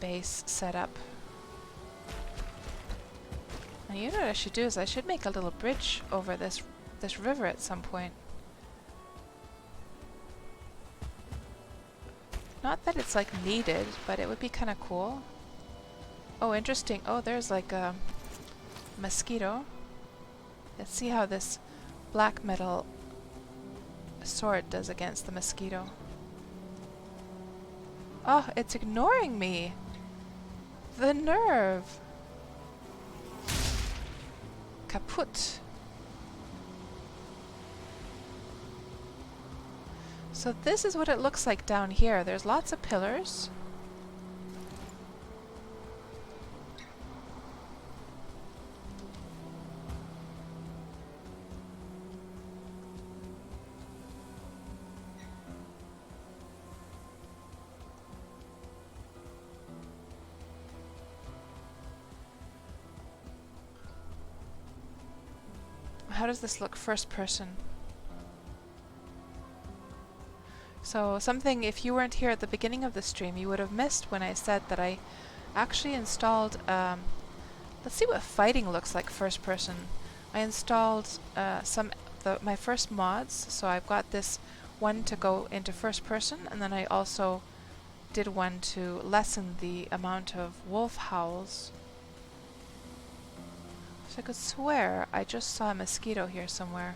base set up. And you know what I should do is I should make a little bridge over this river at some point. Not that it's like needed, but it would be kind of cool. Oh, interesting. Oh, there's like a mosquito. Let's see how this black metal sword does against the mosquito. Oh, it's ignoring me. The nerve! Kaput! So this is what it looks like down here. There's lots of pillars. How does this look first person? So something, if you weren't here at the beginning of the stream, you would have missed when I said that I actually installed, let's see what fighting looks like first person. I installed my first mods, so I've got this one to go into first person, and then I also did one to lessen the amount of wolf howls. So I could swear I just saw a mosquito here somewhere.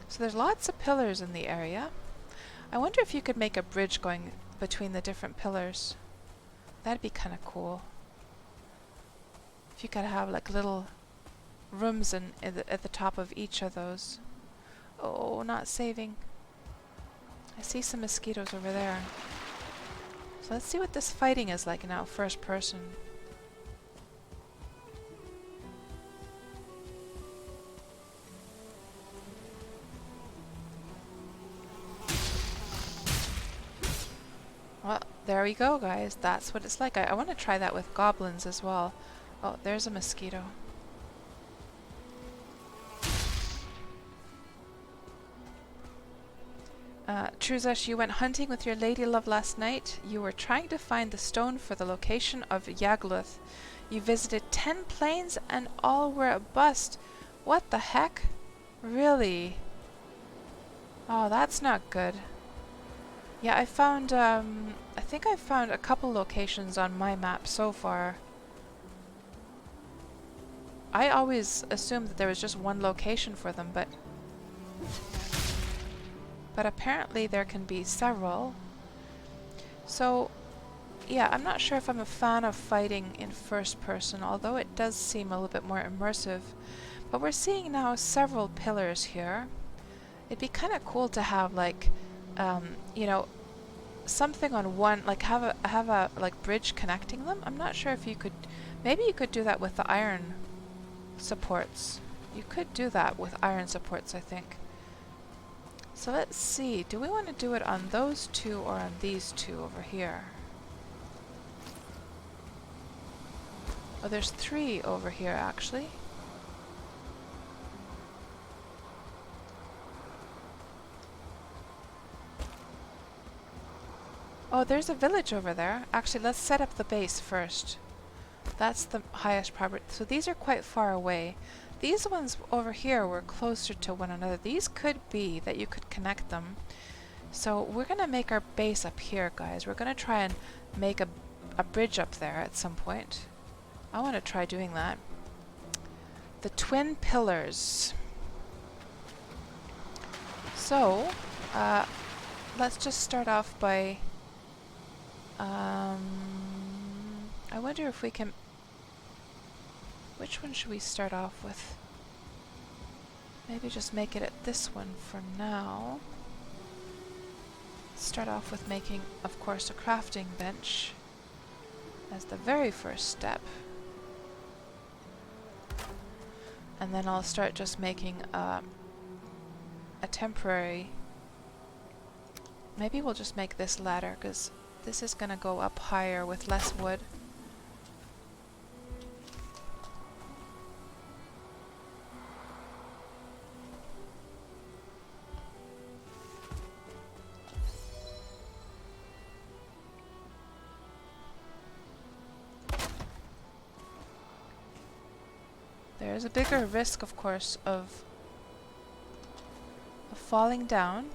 So there's lots of pillars in the area. I wonder if you could make a bridge going between the different pillars. That'd be kind of cool. If you could have like little rooms at the top of each of those. Oh, not saving. I see some mosquitoes over there. So let's see what this fighting is like now, first person. Well, there we go, guys. That's what it's like. I want to try that with goblins as well. Oh, there's a mosquito. Truzash, you went hunting with your lady love last night. You were trying to find the stone for the location of Yagluth. You visited 10 planes and all were a bust. What the heck? Really? Oh, that's not good. Yeah, I found, I think I found a couple locations on my map so far. I always assumed that there was just one location for them, but apparently there can be several. So, yeah, I'm not sure if I'm a fan of fighting in first person, although it does seem a little bit more immersive. But we're seeing now several pillars here. It'd be kind of cool to have, like, you know, something on one, like have a like bridge connecting them. I'm not sure if you could, maybe you could do that with the iron supports. You could do that with iron supports, I think. So let's see, do we want to do it on those two or on these two over here? Oh, there's 3 over here actually. Oh, there's a village over there. Actually, let's set up the base first. That's the highest priority. So these are quite far away. These ones over here were closer to one another. These could be that you could connect them. So we're going to make our base up here, guys. We're going to try and make a bridge up there at some point. I want to try doing that. The twin pillars. So, let's just start off by... I wonder if we can... Which one should we start off with? Maybe just make it at this one for now. Start off with making, of course, a crafting bench as the very first step. And then I'll start just making a temporary... Maybe we'll just make this ladder, because this is going to go up higher with less wood. There's a bigger risk, of course, of falling down.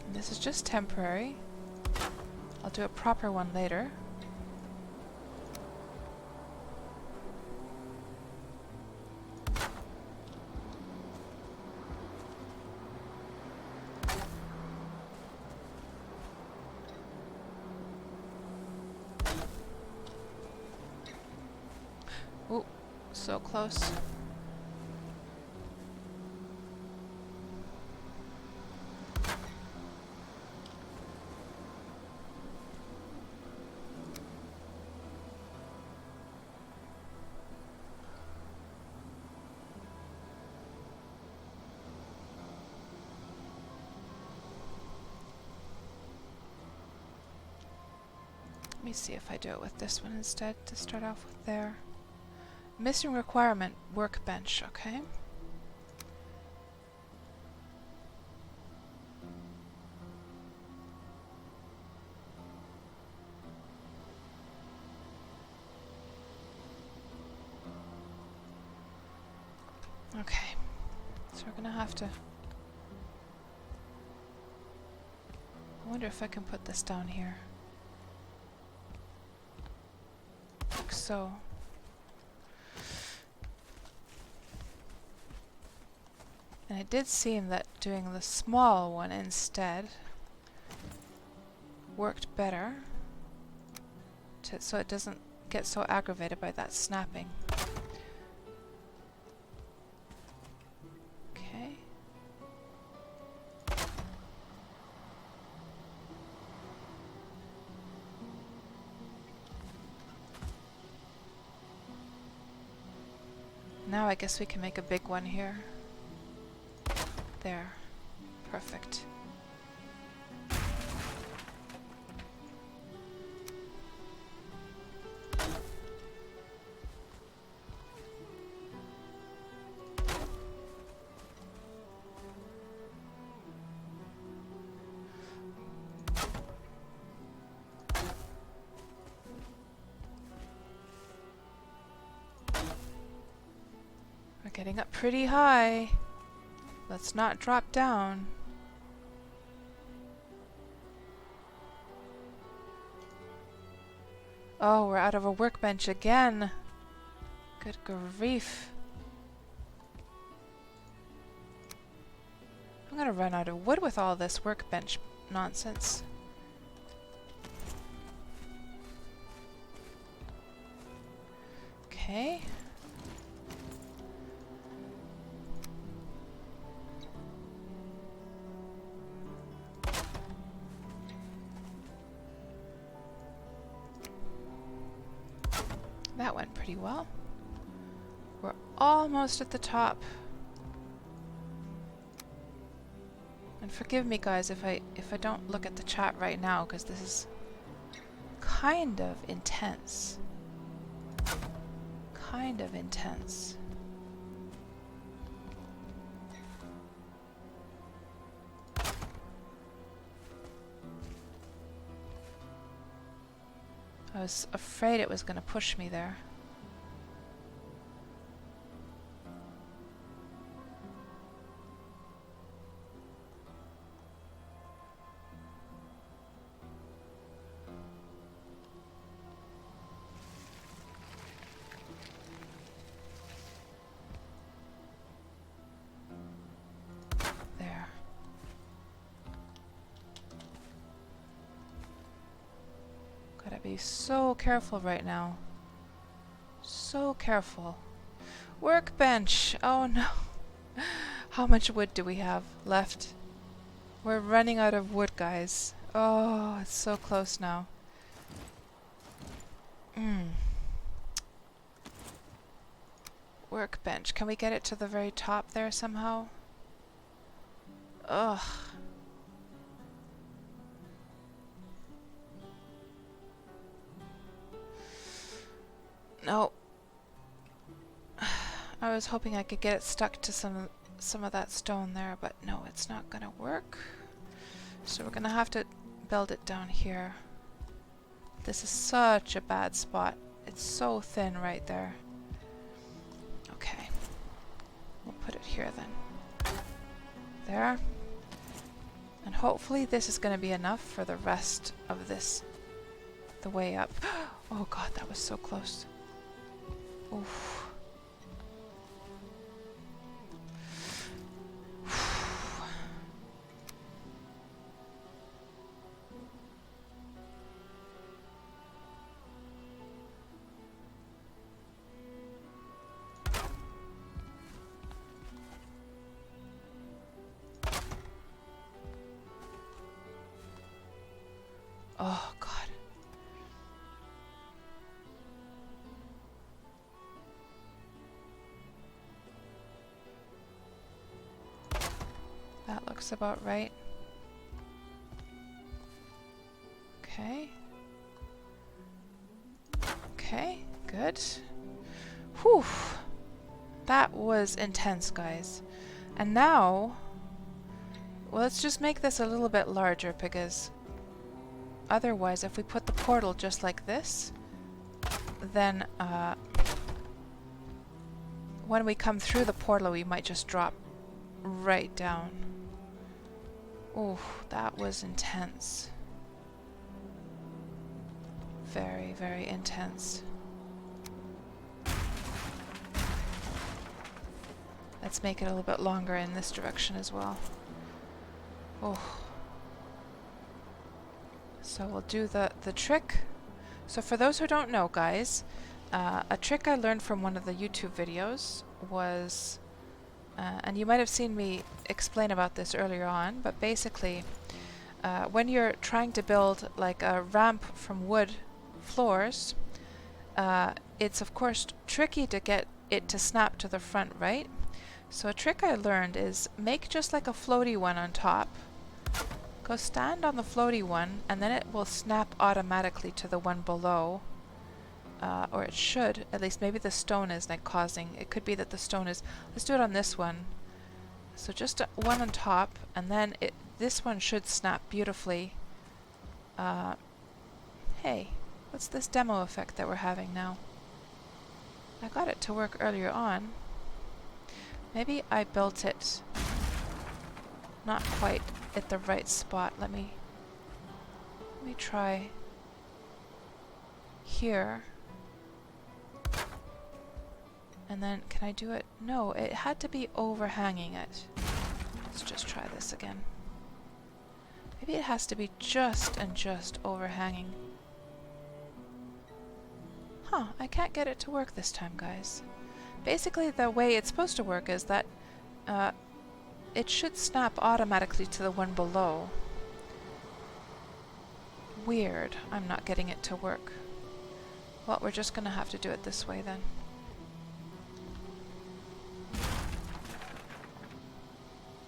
And this is just temporary. I'll do a proper one later. So close. Let me see if I do it with this one instead to start off with there. Missing requirement, workbench, okay. Okay, so we're gonna have to... I wonder if I can put this down here. Like so. And it did seem that doing the small one instead worked better, so it doesn't get so aggravated by that snapping. Okay. Now I guess we can make a big one here. There. Perfect. We're getting up pretty high. Let's not drop down. Oh, we're out of a workbench again. Good grief. I'm gonna run out of wood with all this workbench nonsense. Okay. That went pretty well. We're almost at the top. And forgive me guys if I don't look at the chat right now, because this is kind of intense. Kind of intense. I was afraid it was going to push me there. There. Gotta be so careful right now. So careful. Workbench! Oh no. How much wood do we have left? We're running out of wood, guys. Oh, it's so close now. Workbench. Can we get it to the very top there somehow? Ugh. No. I was hoping I could get it stuck to some of that stone there, but no, it's not gonna work. So we're gonna have to build it down here. This is such a bad spot. It's so thin right there. Okay. We'll put it here then. There. And hopefully this is gonna be enough for the rest of this, the way up. Oh god, that was so close. Oof. Oh, God. That looks about right. Okay. Okay, good. Whew. That was intense, guys. And now, well, let's just make this a little bit larger, because otherwise, if we put the portal just like this, then when we come through the portal, we might just drop right down. Oh, that was intense. Very, very intense. Let's make it a little bit longer in this direction as well. Oh. So we'll do the trick. So for those who don't know, guys, a trick I learned from one of the YouTube videos was, and you might have seen me explain about this earlier on, but basically, when you're trying to build like a ramp from wood floors, it's of course tricky to get it to snap to the front, right? So a trick I learned is make just like a floaty one on top. Go stand on the floaty one, and then it will snap automatically to the one below. Or it should. At least maybe the stone is like causing. It could be that the stone is... Let's do it on this one. So just one on top, and then this one should snap beautifully. Hey, what's this demo effect that we're having now? I got it to work earlier on. Maybe I built it not quite at the right spot. Let me try here. And then can I do it? No, it had to be overhanging it. Let's just try this again. Maybe it has to be just overhanging. Huh, I can't get it to work this time, guys. Basically, the way it's supposed to work is that it should snap automatically to the one below. Weird. I'm not getting it to work. Well, we're just gonna have to do it this way then.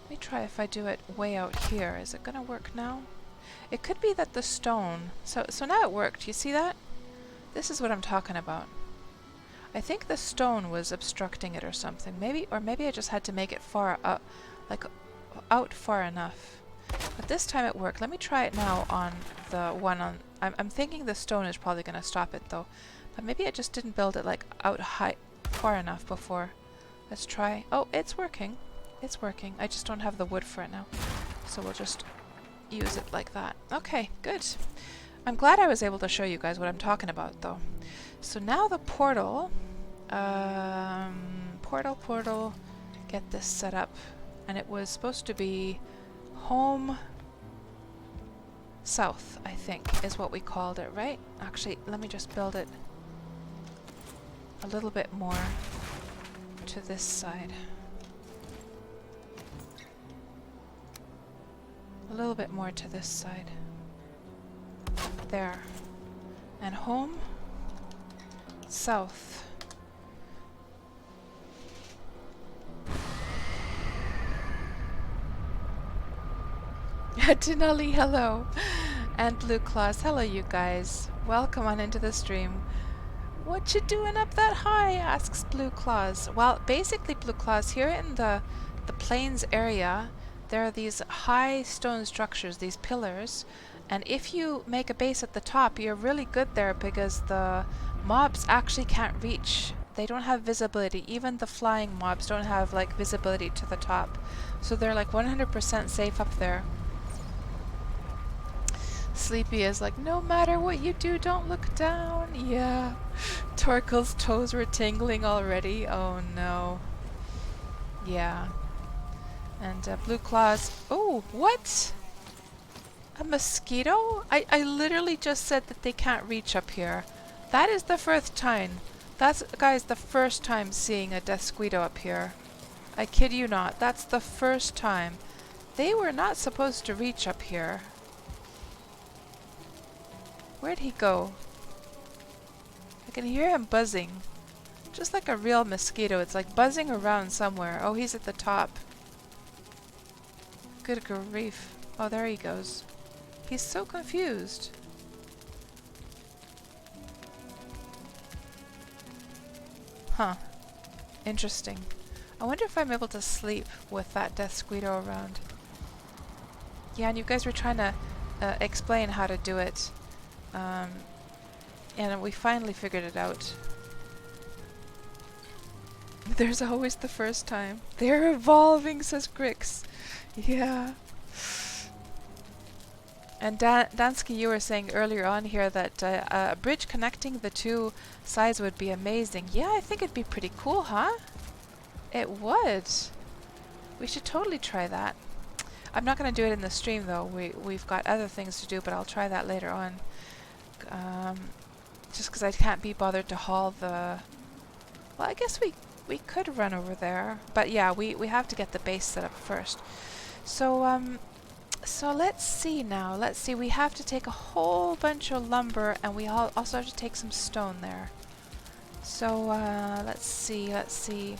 Let me try if I do it way out here. Is it gonna work now? It could be that the stone... So now it worked. You see that? This is what I'm talking about. I think the stone was obstructing it or something. Maybe I just had to make it far up, like out far enough. But this time it worked. Let me try it now on the one on... I'm thinking the stone is probably going to stop it though. But maybe I just didn't build it like out high, far enough before. Let's try. Oh, it's working. It's working. I just don't have the wood for it now. So we'll just use it like that. Okay, good. I'm glad I was able to show you guys what I'm talking about though. So now the portal, portal, get this set up. And it was supposed to be home south, I think, is what we called it, right? Actually, let me just build it a little bit more to this side. A little bit more to this side. There. And home south. Denali, hello. And Blue Claws, hello you guys. Welcome on into the stream. What you doing up that high? Asks Blue Claws. Well, basically, Blue Claws, here in the plains area, there are these high stone structures, these pillars, and if you make a base at the top, you're really good there because the mobs actually can't reach. They don't have visibility. Even the flying mobs don't have like visibility to the top. So they're like 100% safe up there. Sleepy is like, no matter what you do, don't look down. Yeah. Torkel's toes were tingling already. Oh no. Yeah. And Blue Claws. Oh, what? A mosquito? I literally just said that they can't reach up here. That is the first time. That's, guys, the first time seeing a Desquito up here. I kid you not. That's the first time. They were not supposed to reach up here. Where'd he go? I can hear him buzzing. Just like a real mosquito. It's like buzzing around somewhere. Oh, he's at the top. Good grief. Oh, there he goes. He's so confused. Huh. Interesting. I wonder if I'm able to sleep with that death squeedo around. Yeah, and you guys were trying to explain how to do it. And we finally figured it out. There's always the first time. They're evolving, says Grix. Yeah. And Dansky, you were saying earlier on here that a bridge connecting the two sides would be amazing. Yeah, I think it'd be pretty cool, huh? It would. We should totally try that. I'm not going to do it in the stream, though. We've got other things to do, but I'll try that later on. Just because I can't be bothered to haul the... Well, I guess we could run over there. But yeah, we have to get the base set up first. So, so let's see now. Let's see. We have to take a whole bunch of lumber, and we also have to take some stone there. So, let's see. Let's see.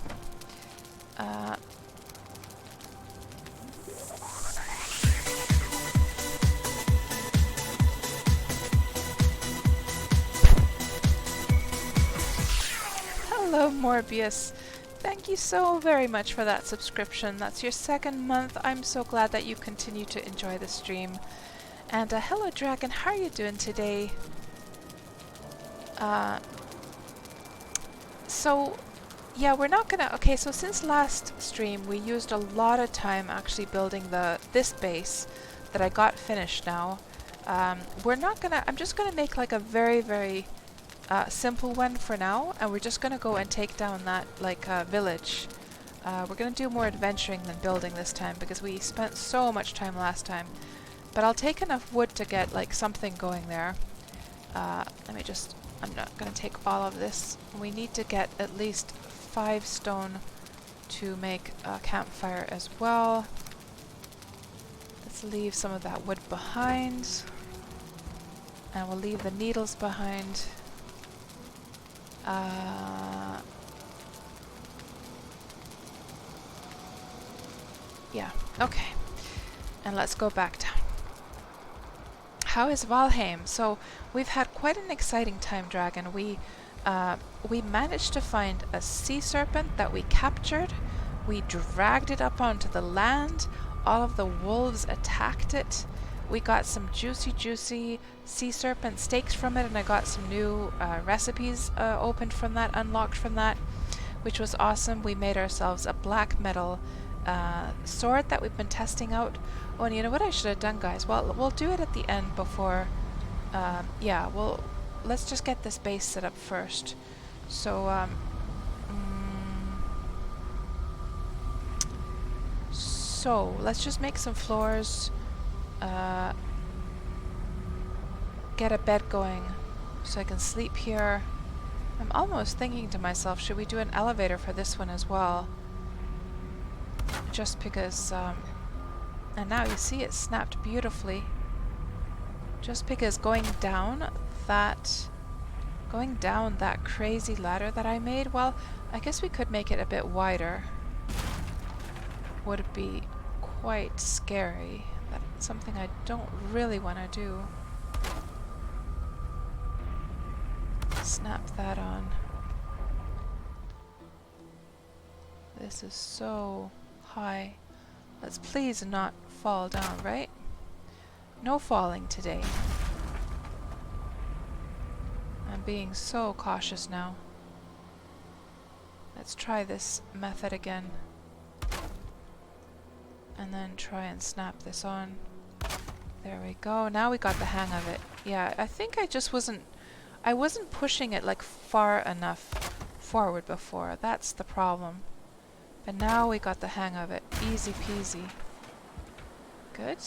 Hello, Morbius. Thank you so very much for that subscription. That's your second month. I'm so glad that you continue to enjoy the stream. And hello, Dragon. How are you doing today? So, yeah, we're not gonna... Okay, so since last stream, we used a lot of time actually building this base that I got finished now. We're not gonna... I'm just gonna make like a very, very... simple one for now, and we're just gonna go and take down that village. We're gonna do more adventuring than building this time because we spent so much time last time. But I'll take enough wood to get like something going there. Let me just... I'm not gonna take all of this. We need to get at least 5 stone to make a campfire as well. Let's leave some of that wood behind. And we'll leave the needles behind. Yeah, okay. And let's go back down. How is Valheim? So we've had quite an exciting time, Dragon. We managed to find a sea serpent that we captured. We dragged it up onto the land. All of the wolves attacked it. We got some juicy sea serpent steaks from it, and I got some new recipes opened from that, unlocked from that, which was awesome. We made ourselves a black metal sword that we've been testing out. Oh, and you know what I should have done, guys? Well, we'll do it at the end before... yeah, let's just get this base set up first. So, so, let's just make some floors... get a bed going so I can sleep here. I'm almost thinking to myself, should we do an elevator for this one as well? Just because, and now you see it snapped beautifully. Just because going down that crazy ladder that I made, well, I guess we could make it a bit wider. Would it be quite scary? That's something I don't really want to do. Snap that on. This is so high. Let's please not fall down, right? No falling today. I'm being so cautious now. Let's try this method again. And then try and snap this on. There we go. Now we got the hang of it. Yeah, I think I just wasn't pushing it like far enough forward before. That's the problem. But now we got the hang of it. Easy peasy. Good.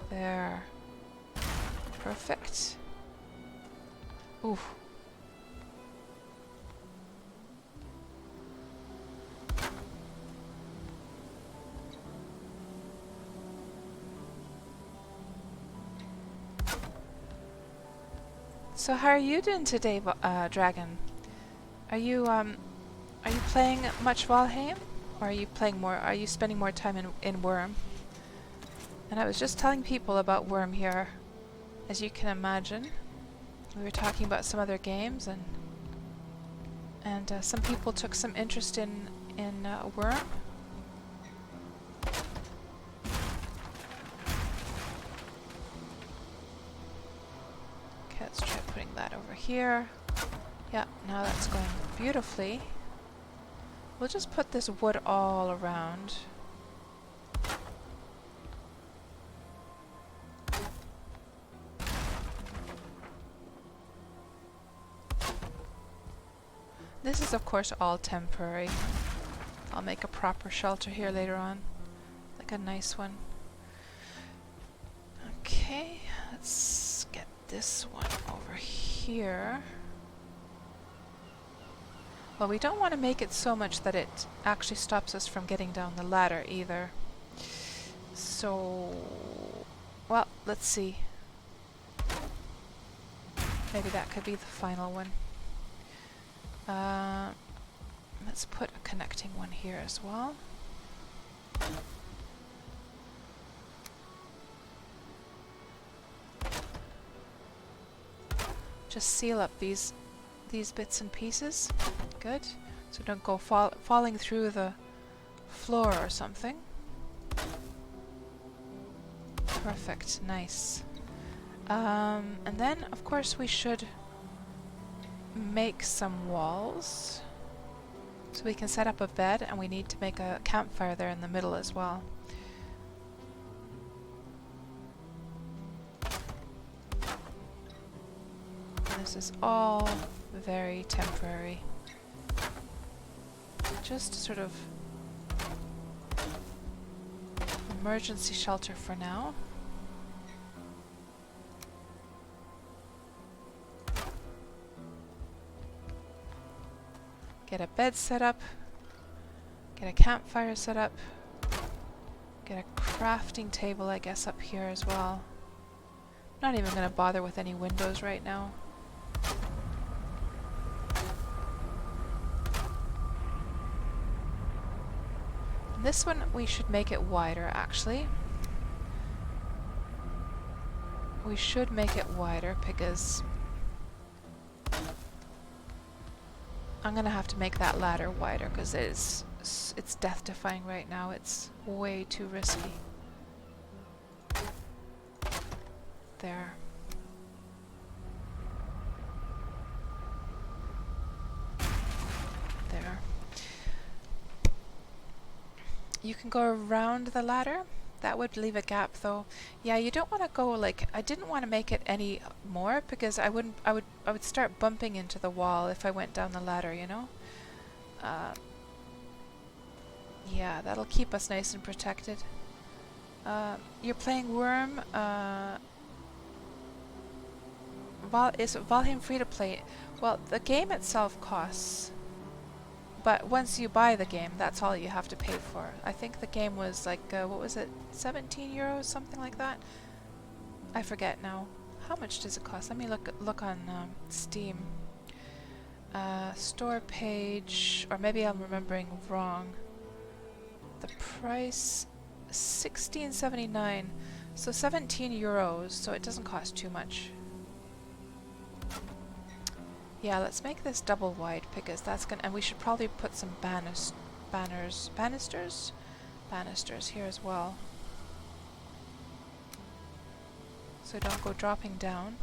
There. Perfect. Ooh. So how are you doing today, Dragon? Are you playing much Valheim? Or are you playing more, are you spending more time in Worm? And I was just telling people about Worm here. As you can imagine, we were talking about some other games, and some people took some interest in Worm. Okay, let's try putting that over here. Yeah, now that's going beautifully. We'll just put this wood all around. This is of course all temporary. I'll make a proper shelter here later on. Like a nice one. Okay, let's get this one over here. Well, we don't want to make it so much that it actually stops us from getting down the ladder either. So, well, let's see. Maybe that could be the final one. Let's put a connecting one here as well. Just seal up these bits and pieces. Good. So don't go falling through the floor or something. Perfect. Nice. And then, of course, we should make some walls. So we can set up a bed, and we need to make a campfire there in the middle as well. This is all very temporary. Just sort of emergency shelter for now. Get a bed set up. Get a campfire set up. Get a crafting table, I guess, up here as well. Not even going to bother with any windows right now. This one, we should make it wider, actually. We should make it wider because I'm gonna have to make that ladder wider because it's death-defying right now. It's way too risky. There. There. You can go around the ladder. That would leave a gap though. Yeah, you don't want to go like, I didn't want to make it any more because I would start bumping into the wall if I went down the ladder, you know? Yeah, that'll keep us nice and protected. You're playing Worm. Is Valheim free to play? Well, the game itself costs. But once you buy the game, that's all you have to pay for. I think the game was like, what was it, 17 euros, something like that? I forget now. How much does it cost? Let me look on Steam. Store page, or maybe I'm remembering wrong. The price, 16.79, so 17 euros, so it doesn't cost too much. Yeah, let's make this double wide because that's gonna, and we should probably put some banisters here as well. So don't go dropping down.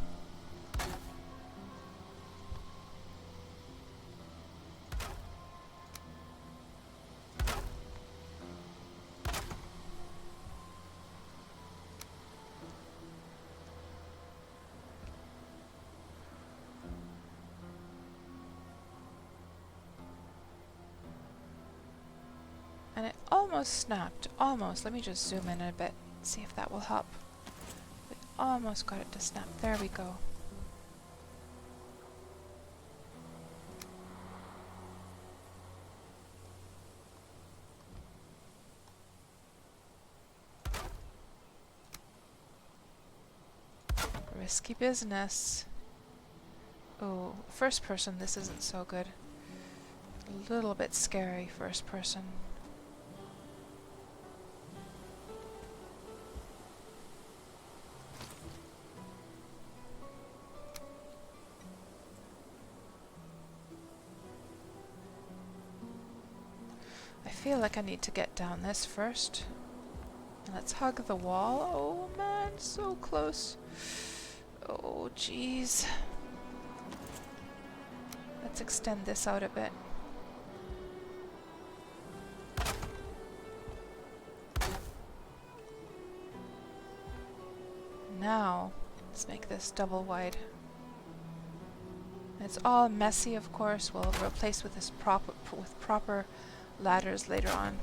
And it almost snapped. Almost. Let me just zoom in a bit, see if that will help. We almost got it to snap. There we go. Risky business. Oh, first person, this isn't so good. A little bit scary, first person. I feel like I need to get down this first. Let's hug the wall. Oh man, so close. Oh jeez. Let's extend this out a bit. Now, let's make this double wide. It's all messy, of course. We'll replace with this proper ladders later on.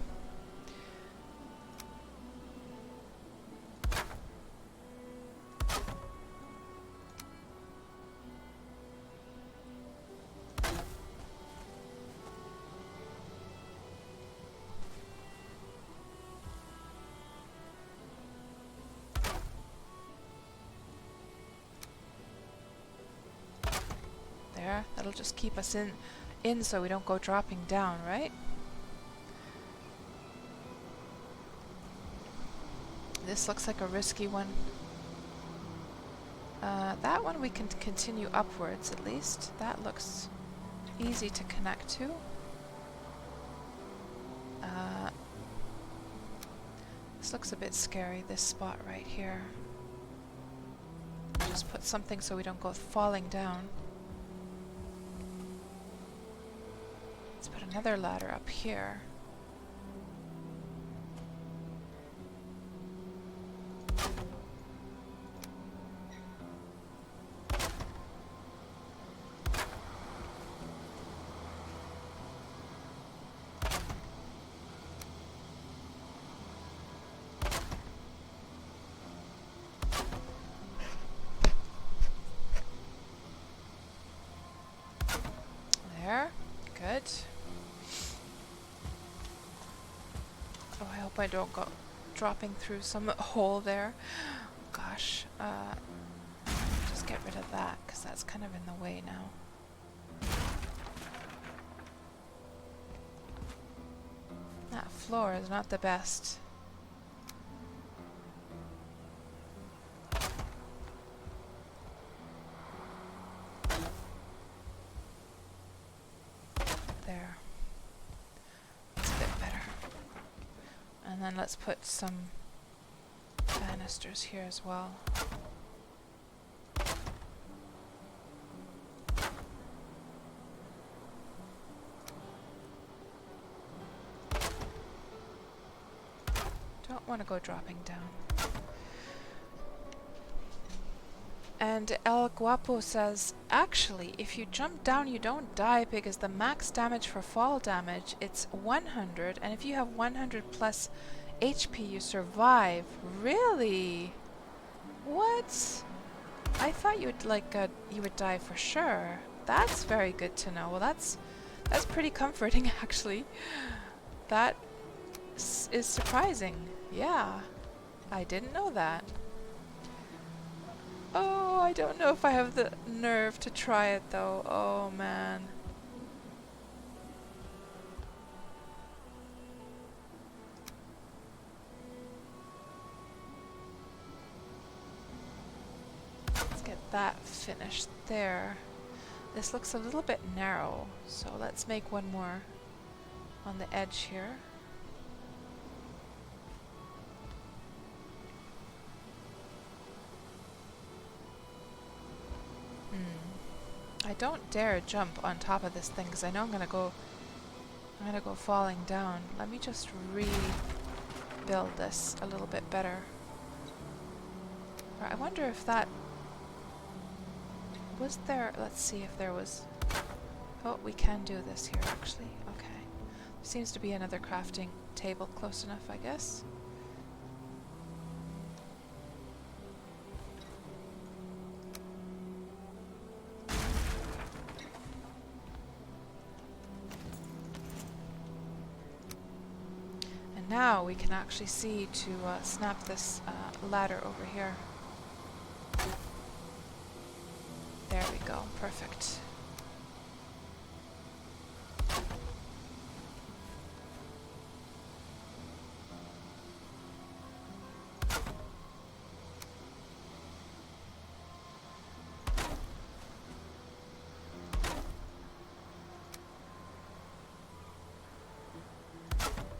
There, that'll just keep us in so we don't go dropping down, right? This looks like a risky one. That one we can continue upwards at least. That looks easy to connect to. This looks a bit scary, this spot right here. Just put something so we don't go falling down. Let's put another ladder up here. There, good. Oh, I hope I don't go dropping through some hole there. Gosh, just get rid of that because that's kind of in the way now. That floor is not the best. There. That's a bit better. And then let's put some banisters here as well. Don't want to go dropping down. And El Guapo says, actually, if you jump down you don't die because the max damage for fall damage, it's 100, and if you have 100 plus HP you survive. Really? What? I thought you would you would die for sure. That's very good to know. Well, that's pretty comforting actually. That is surprising. Yeah. I didn't know that. Oh, I don't know if I have the nerve to try it though. Oh man. Let's get that finished there. This looks a little bit narrow, so let's make one more on the edge here. I don't dare jump on top of this thing because I know I'm gonna go falling down. Let me just rebuild this a little bit better. I wonder if that was there. Let's see if there was. Oh, we can do this here actually. Okay. There seems to be another crafting table close enough, I guess. Now we can actually see to snap this ladder over here. There we go, Perfect.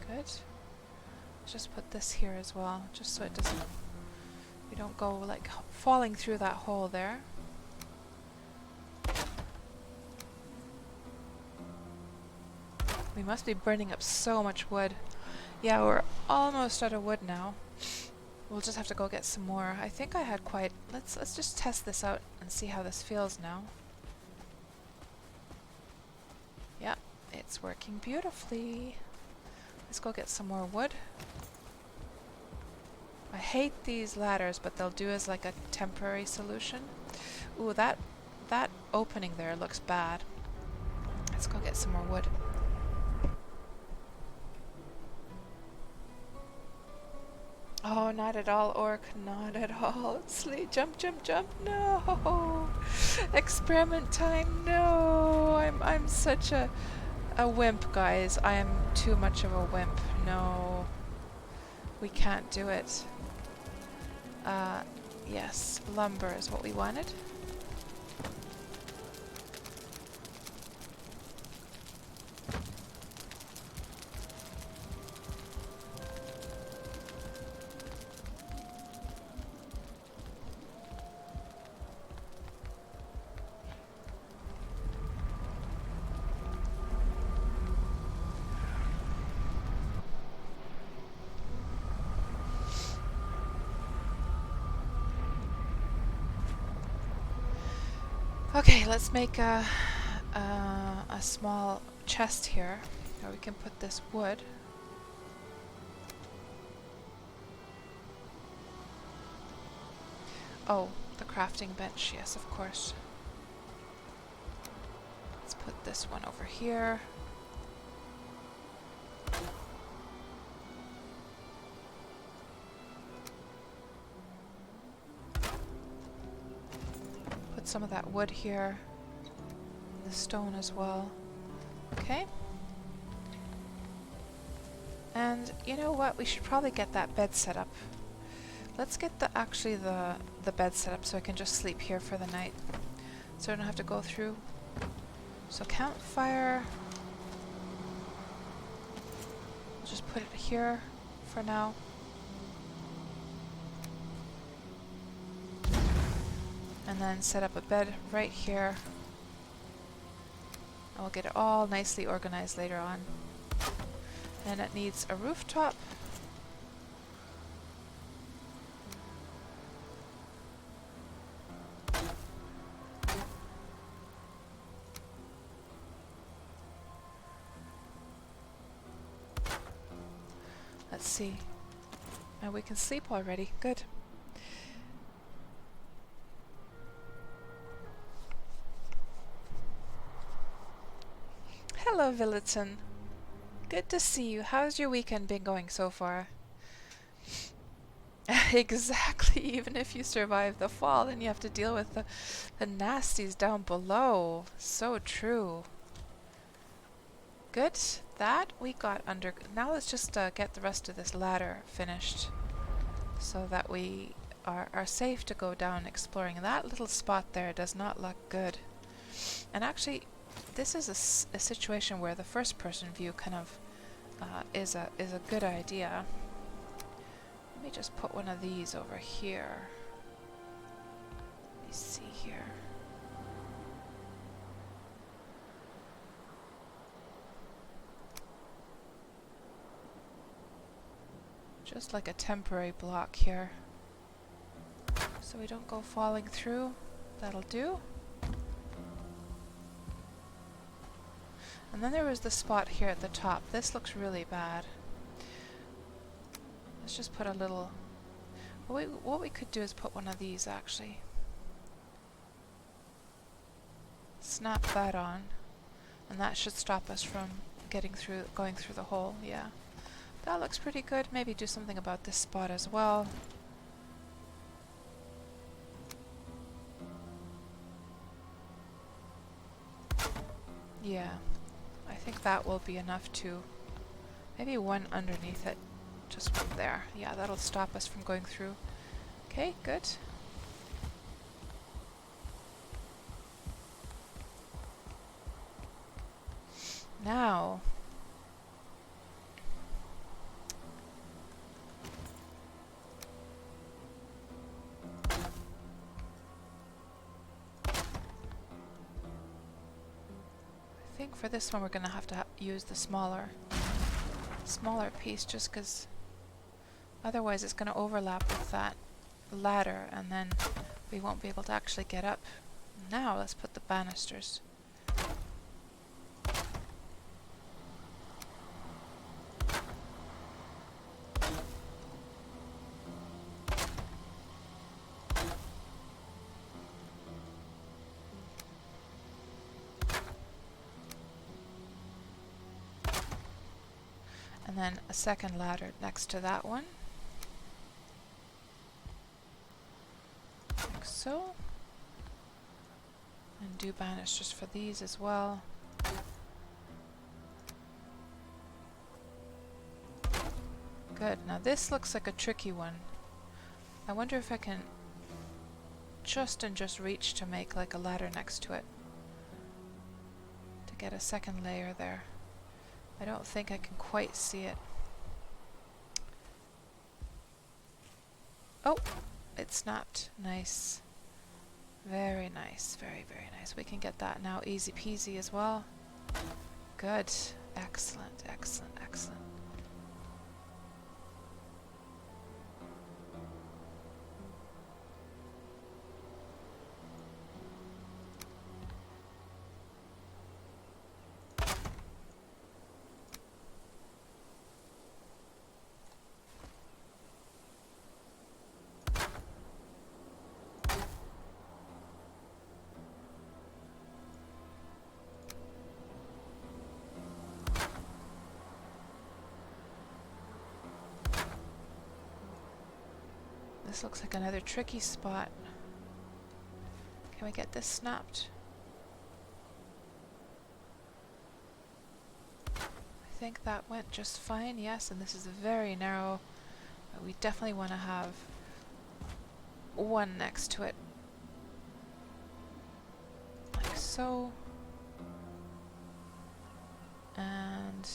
Good. Just put this here as well, just so it doesn't, we don't go like falling through that hole there. We must be burning up so much wood. Yeah, we're almost out of wood now. We'll just have to go get some more. I think I had quite... Let's just test this out and see how this feels now. Yeah, it's working beautifully. Let's go get some more wood. I hate these ladders, but they'll do as like a temporary solution. Ooh, that opening there looks bad. Let's go get some more wood. Oh, not at all, orc. Not at all. Sleep. Jump, jump, jump. No. Experiment time. No. I'm such a wimp, guys. I am too much of a wimp. No. We can't do it. Yes. Lumber is what we wanted. Okay, let's make a small chest here, where we can put this wood. Oh, the crafting bench, yes, of course. Let's put this one over here. Some of that wood here, the stone as well. Okay. And you know what? We should probably get that bed set up. Let's get the bed set up so I can just sleep here for the night, so I don't have to go through. So campfire. We'll just put it here for now. And then set up a bed right here. And we'll get it all nicely organized later on. And it needs a rooftop. Let's see. And we can sleep already. Good. Hello, Villeton. Good to see you. How's your weekend been going so far? Exactly. Even if you survive the fall, then you have to deal with the nasties down below. So true. Good. That we got under... Now let's just get the rest of this ladder finished, so that we are safe to go down exploring. That little spot there does not look good. And actually... This is a situation where the first-person view kind of is a good idea. Let me just put one of these over here. Let me see here. Just like a temporary block here, so we don't go falling through. That'll do. And then there was the spot here at the top. This looks really bad. Let's just put a little... What we could do is put one of these, actually. Snap that on. And that should stop us from going through the hole, yeah. That looks pretty good. Maybe do something about this spot as well. Yeah, I think that will be enough to... Maybe one underneath it. Just one there. Yeah, that'll stop us from going through. Okay, good. Now... I think for this one we're going to have to use the smaller piece just because otherwise it's going to overlap with that ladder and then we won't be able to actually get up. Now let's put the banisters. And then a second ladder next to that one. Like so. And do banisters for these as well. Good. Now this looks like a tricky one. I wonder if I can just reach to make like a ladder next to it. To get a second layer there. I don't think I can quite see it. Oh, it snapped. Nice. Very nice. Very, very nice. We can get that now easy peasy as well. Good. Excellent, excellent, excellent. This looks like another tricky spot. Can we get this snapped? I think that went just fine, yes, and this is very narrow. We definitely want to have one next to it. Like so. And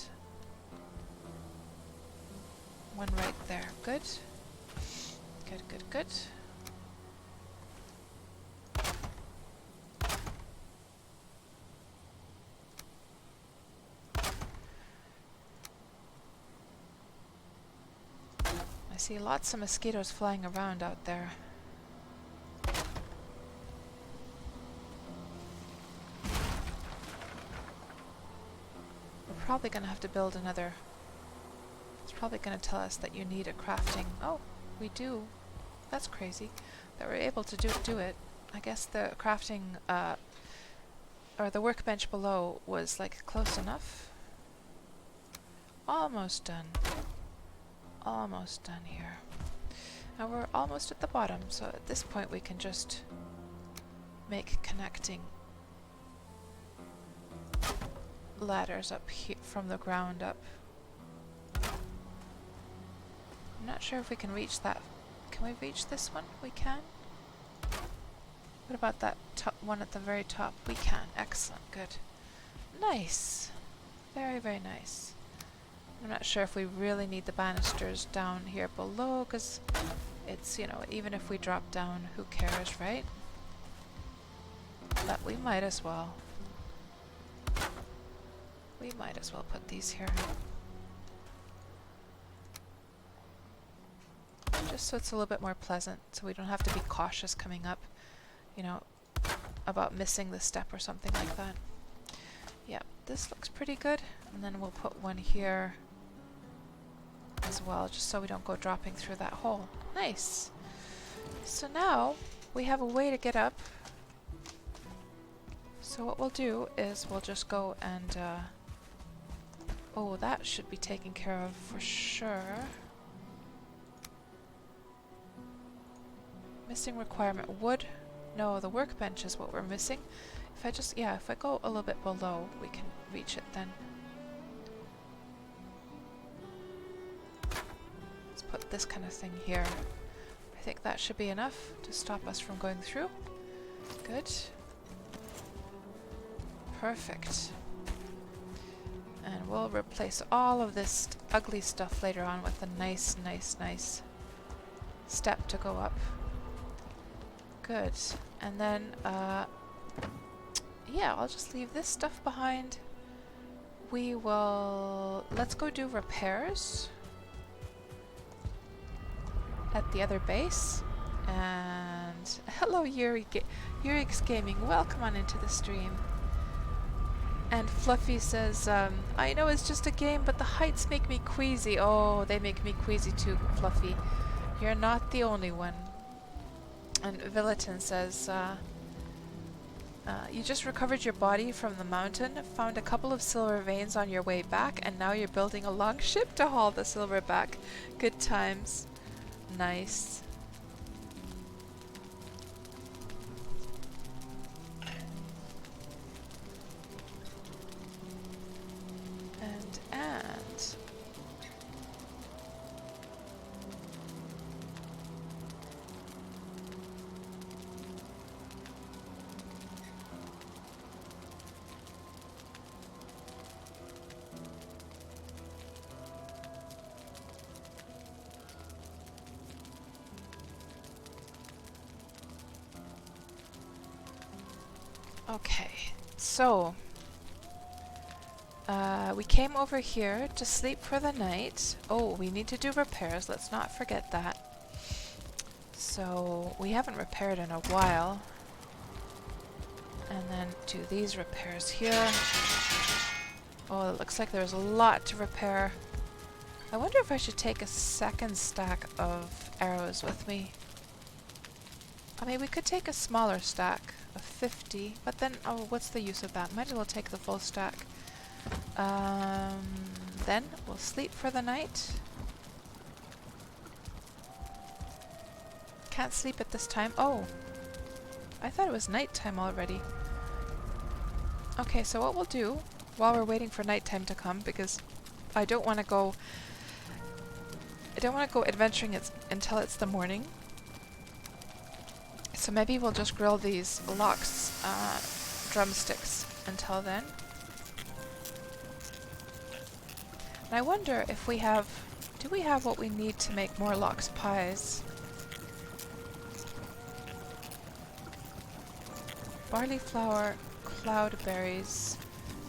one right there. Good. Good, good, good. I see lots of mosquitoes flying around out there. We're probably going to have to build another. It's probably going to tell us that you need a crafting. Oh, we do. That's crazy that we're able to do it. I guess the crafting or the workbench below was like close enough. Almost done. Almost done here. Now we're almost at the bottom, so at this point we can just make connecting ladders up here from the ground up. I'm not sure if we can reach that. Can we reach this one? We can. What about that top one at the very top? We can. Excellent. Good. Nice. Very, very nice. I'm not sure if we really need the banisters down here below, because it's, you know, even if we drop down, who cares, right? But we might as well. We might as well put these here. Just so it's a little bit more pleasant, so we don't have to be cautious coming up, you know, about missing the step or something like that. Yeah, this looks pretty good. And then we'll put one here as well, just so we don't go dropping through that hole. Nice! So now we have a way to get up. So what we'll do is we'll just go and oh, that should be taken care of for sure. Missing requirement. Wood? No, the workbench is what we're missing. If I just, yeah, if I go a little bit below, we can reach it then. Let's put this kind of thing here. I think that should be enough to stop us from going through. Good. Perfect. And we'll replace all of this ugly stuff later on with a nice step to go up. Good. And then, yeah, I'll just leave this stuff behind. We will... Let's go do repairs at the other base. And hello, Yurik's Gaming. Welcome on into the stream. And Fluffy says, I know it's just a game, but the heights make me queasy. Oh, they make me queasy too, Fluffy. You're not the only one. And Villeton says, you just recovered your body from the mountain, found a couple of silver veins on your way back, and now you're building a long ship to haul the silver back. Good times. Nice. And okay, so we came over here to sleep for the night. Oh, we need to do repairs. Let's not forget that. So we haven't repaired in a while. And then do these repairs here. Oh, it looks like there's a lot to repair. I wonder if I should take a second stack of arrows with me. I mean, we could take a smaller stack of 50, but then, oh, what's the use of that? Might as well take the full stack. Then we'll sleep for the night. Can't sleep at this time. Oh, I thought it was nighttime already. Okay, so what we'll do while we're waiting for nighttime to come, because I don't want to go adventuring until it's the morning. So maybe we'll just grill these lox drumsticks until then. And I wonder if we have... Do we have what we need to make more lox pies? Barley flour, cloudberries.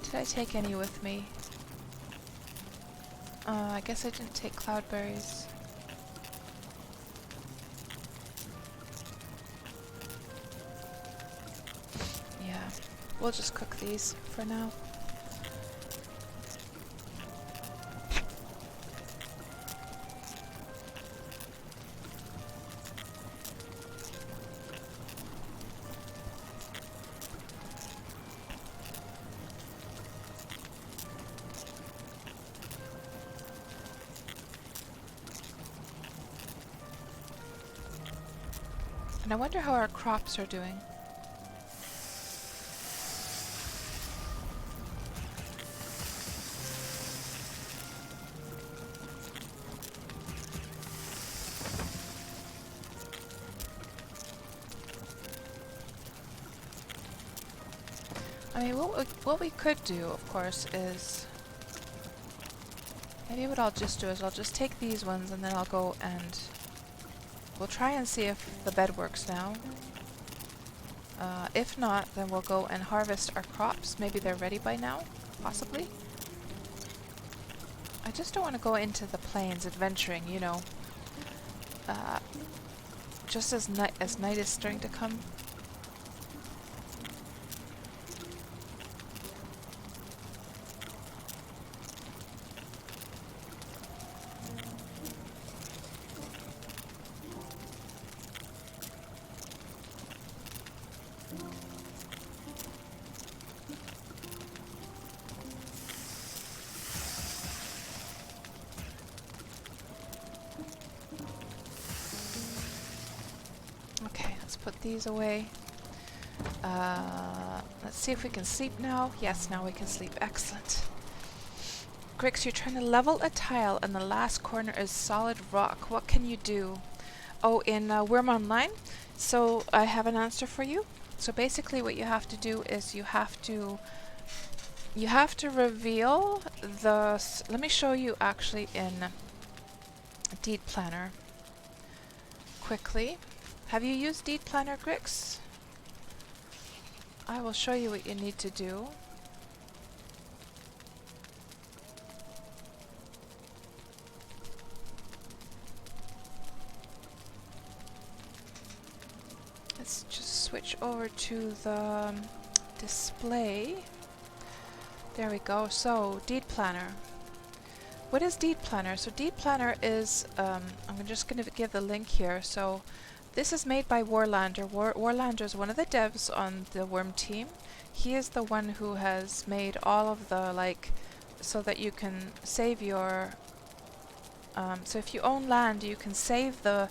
Did I take any with me? I guess I didn't take cloudberries. Yeah, we'll just cook these for now. And I wonder how our crops are doing. I mean, what we could do, of course, is... Maybe what I'll just do is I'll just take these ones and then I'll go and... We'll try and see if the bed works now. If not, then we'll go and harvest our crops. Maybe they're ready by now, possibly. I just don't want to go into the plains adventuring, you know. Just as night is starting to come. Okay, let's put these away. Let's see if we can sleep now. Yes, now we can sleep. Excellent. Grix, you're trying to level a tile and the last corner is solid rock. What can you do? Oh, in Worm Online? So I have an answer for you. So basically what you have to do is you have to reveal the... let me show you actually in Deed Planner quickly. Have you used Deed Planner, Grix? I will show you what you need to do. Let's just switch over to the display. There we go. So, Deed Planner. What is Deed Planner? So Deed Planner is, I'm just going to give the link here. So this is made by Warlander. Warlander is one of the devs on the Worm team. He is the one who has made all of the, like, so that you can save your, so if you own land, you can save the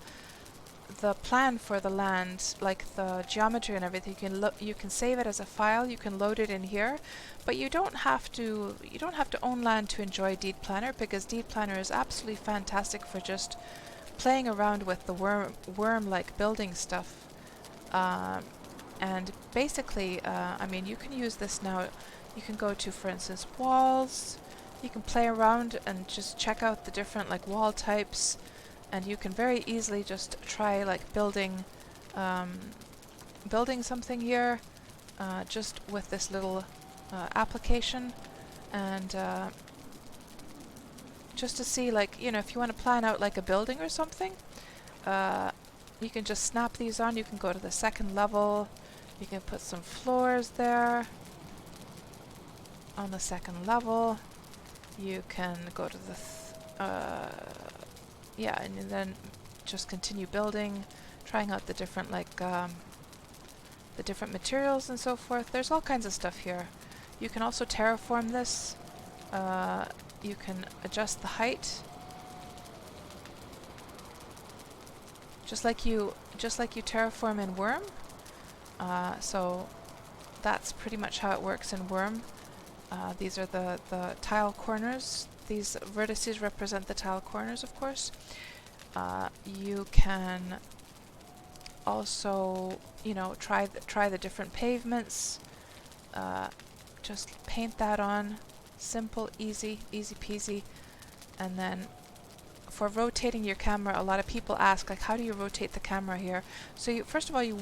plan for the land, like the geometry and everything. You can save it as a file. You can load it in here, but you don't have to own land to enjoy Deed Planner, because Deed Planner is absolutely fantastic for just playing around with the worm like building stuff. And basically, I mean, you can use this now. You can go to, for instance, walls. You can play around and just check out the different like wall types. And you can very easily just try like building something here just with this little application, and just to see, like, you know, if you want to plan out like a building or something, you can just snap these on. You can go to the second level. You can put some floors there on the second level. You can go to the yeah, and then just continue building, trying out the different, like, the different materials and so forth. There's all kinds of stuff here. You can also terraform this. You can adjust the height, just like you terraform in Worm. So that's pretty much how it works in Worm. These are the tile corners. These vertices represent the tile corners, of course. You can also, you know, try the different pavements. Just paint that on. Simple, easy peasy. And then for rotating your camera, a lot of people ask, like, how do you rotate the camera here? So you, first of all, you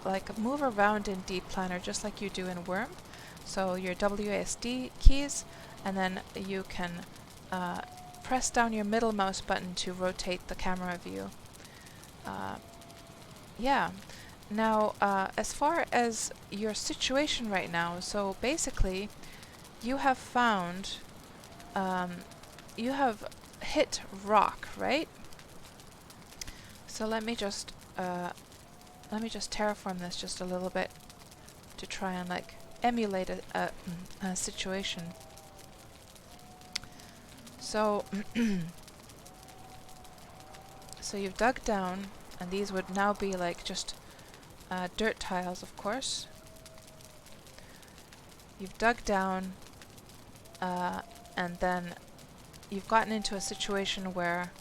like move around in Deed Planner just like you do in Worm. So your WASD keys, and then you can press down your middle mouse button to rotate the camera view. Yeah. Now, as far as your situation right now, so basically, you have found, you have hit rock, right? So let me just terraform this just a little bit to try and like emulate a situation. So, so you've dug down, and these would now be like just dirt tiles, of course. You've dug down, and then you've gotten into a situation where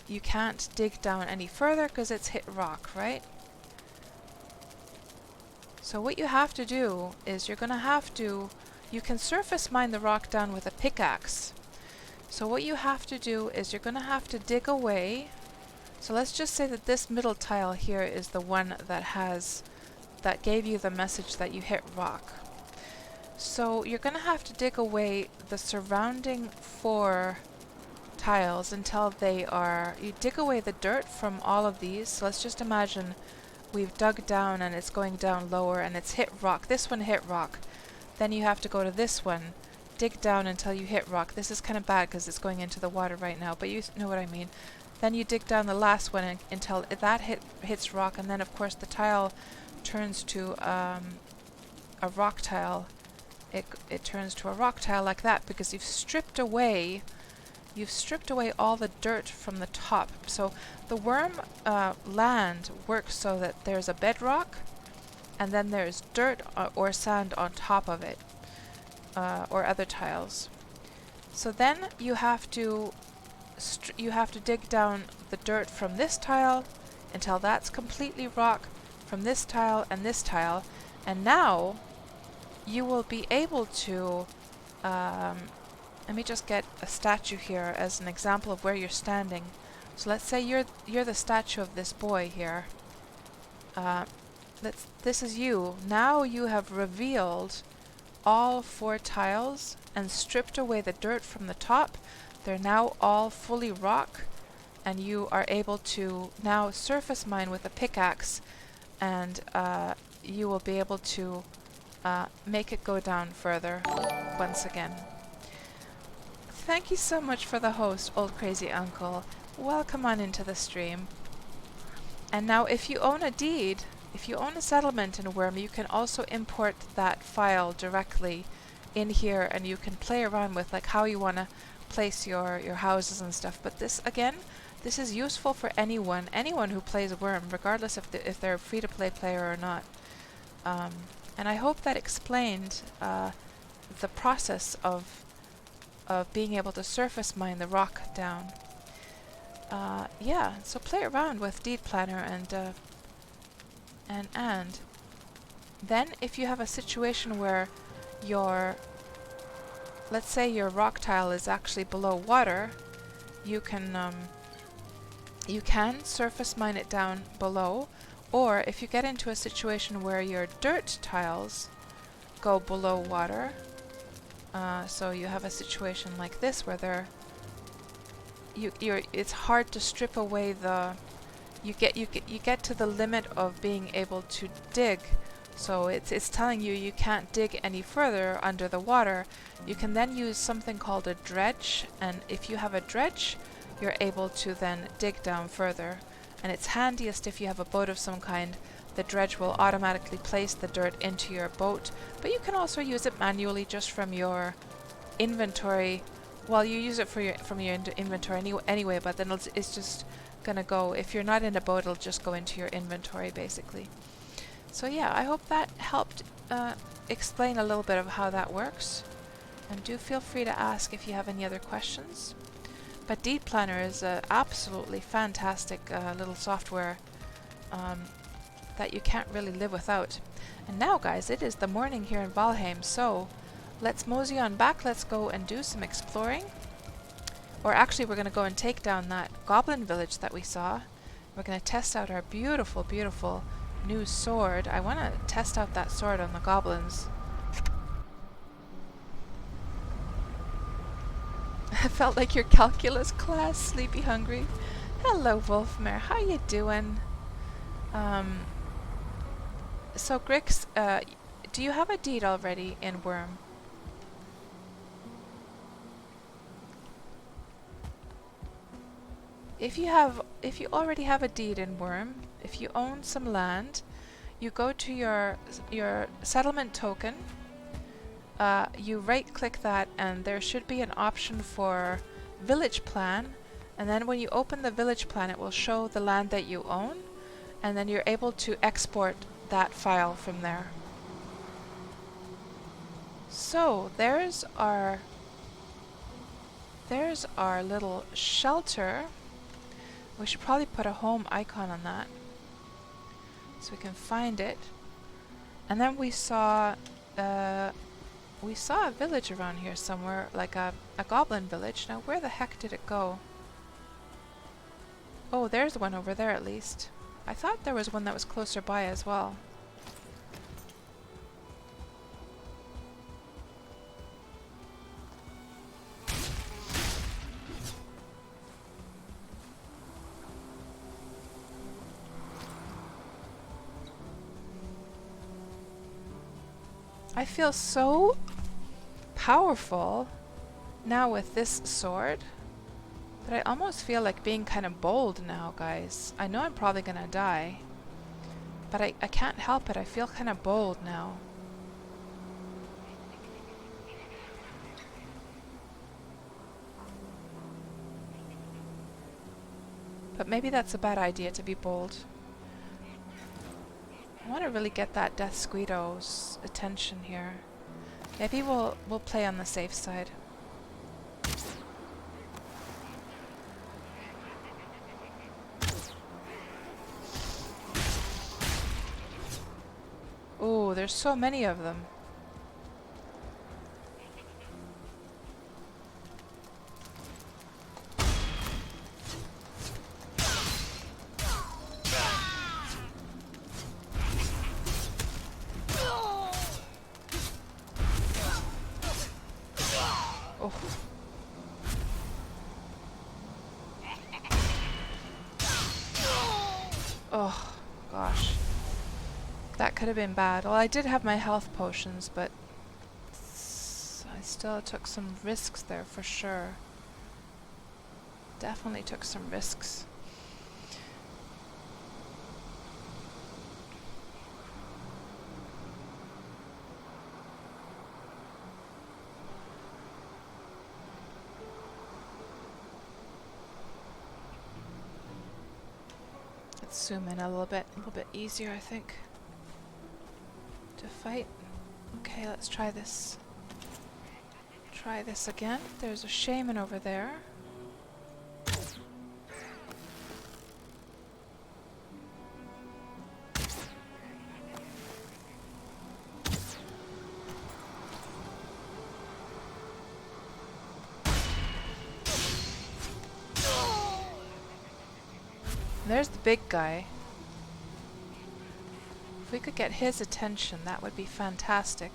you can't dig down any further because it's hit rock, right? So what you have to do is you're going to have to, you can surface mine the rock down with a pickaxe. So what you have to do is you're going to have to dig away. So let's just say that this middle tile here is the one that gave you the message that you hit rock. So you're going to have to dig away the surrounding 4 tiles until they are, you dig away the dirt from all of these. So let's just imagine we've dug down and it's going down lower and it's hit rock. This one hit rock. Then you have to go to this one, dig down until you hit rock. This is kind of bad because it's going into the water right now, but you know what I mean. Then you dig down the last one until that hits rock, and then of course the tile turns to a rock tile. It turns to a rock tile like that because you've stripped away all the dirt from the top. So the worm land works so that there's a bedrock, and then there's dirt or sand on top of it, or other tiles. So then you have to dig down the dirt from this tile until that's completely rock, from this tile and this tile, and now you will be able to, let me just get a statue here as an example of where you're standing. So let's say you're the statue of this boy here. This is you. Now you have revealed all 4 tiles and stripped away the dirt from the top. They're now all fully rock, and you are able to now surface mine with a pickaxe, and you will be able to make it go down further once again. Thank you so much for the host, Old Crazy Uncle. Welcome on into the stream. And now if you own a deed, if you own a settlement in Worm, you can also import that file directly in here, and you can play around with like how you want to place your houses and stuff. But this, again, this is useful for anyone who plays Worm, regardless if they're a free-to-play player or not. And I hope that explained the process of being able to surface mine the rock down. Yeah, so play around with Deed Planner, and then if you have a situation where let's say your rock tile is actually below water, you can surface mine it down below, or if you get into a situation where your dirt tiles go below water, so you have a situation like this where it's hard to strip away you get to the limit of being able to dig, so it's telling you can't dig any further under the water. You can then use something called a dredge, and if you have a dredge, you're able to then dig down further, and it's handiest if you have a boat of some kind. The dredge will automatically place the dirt into your boat, but you can also use it manually just from your inventory. Well, you use it from your inventory anyway, but then it's just gonna go, if you're not in a boat, it'll just go into your inventory basically. So yeah, I hope that helped explain a little bit of how that works, and do feel free to ask if you have any other questions. But Deed Planner is a absolutely fantastic little software that you can't really live without. And now guys, it is the morning here in Valheim, so let's mosey on back. Let's go and do some exploring. Or actually, we're going to go and take down that goblin village that we saw. We're going to test out our beautiful, beautiful new sword. I want to test out that sword on the goblins. I felt like your calculus class, Sleepy Hungry. Hello, Wolfmare. How you doing? So, Grix, do you have a deed already in Worm? If you already have a deed in Worm, if you own some land, you go to your settlement token, you right-click that, and there should be an option for village plan, and then when you open the village plan, it will show the land that you own, and then you're able to export that file from there. So there's our little shelter. We should probably put a home icon on that so we can find it. And then we saw a village around here somewhere, like a goblin village. Now where the heck did it go? Oh, there's one over there at least. I thought there was one that was closer by as well. I feel so powerful now with this sword that I almost feel like being kind of bold now, guys. I know I'm probably gonna die, but I can't help it. I feel kind of bold now. But maybe that's a bad idea to be bold. I want to really get that Death Squeedo's attention here. Maybe we'll play on the safe side. Ooh, there's so many of them. Oh. Oh, gosh. That could have been bad. Well, I did have my health potions, but I still took some risks there for sure. Definitely took some risks. Let's zoom in a little bit easier, I think, to fight. Okay, let's try this. Try this again. There's a shaman over there. There's the big guy. If we could get his attention, that would be fantastic.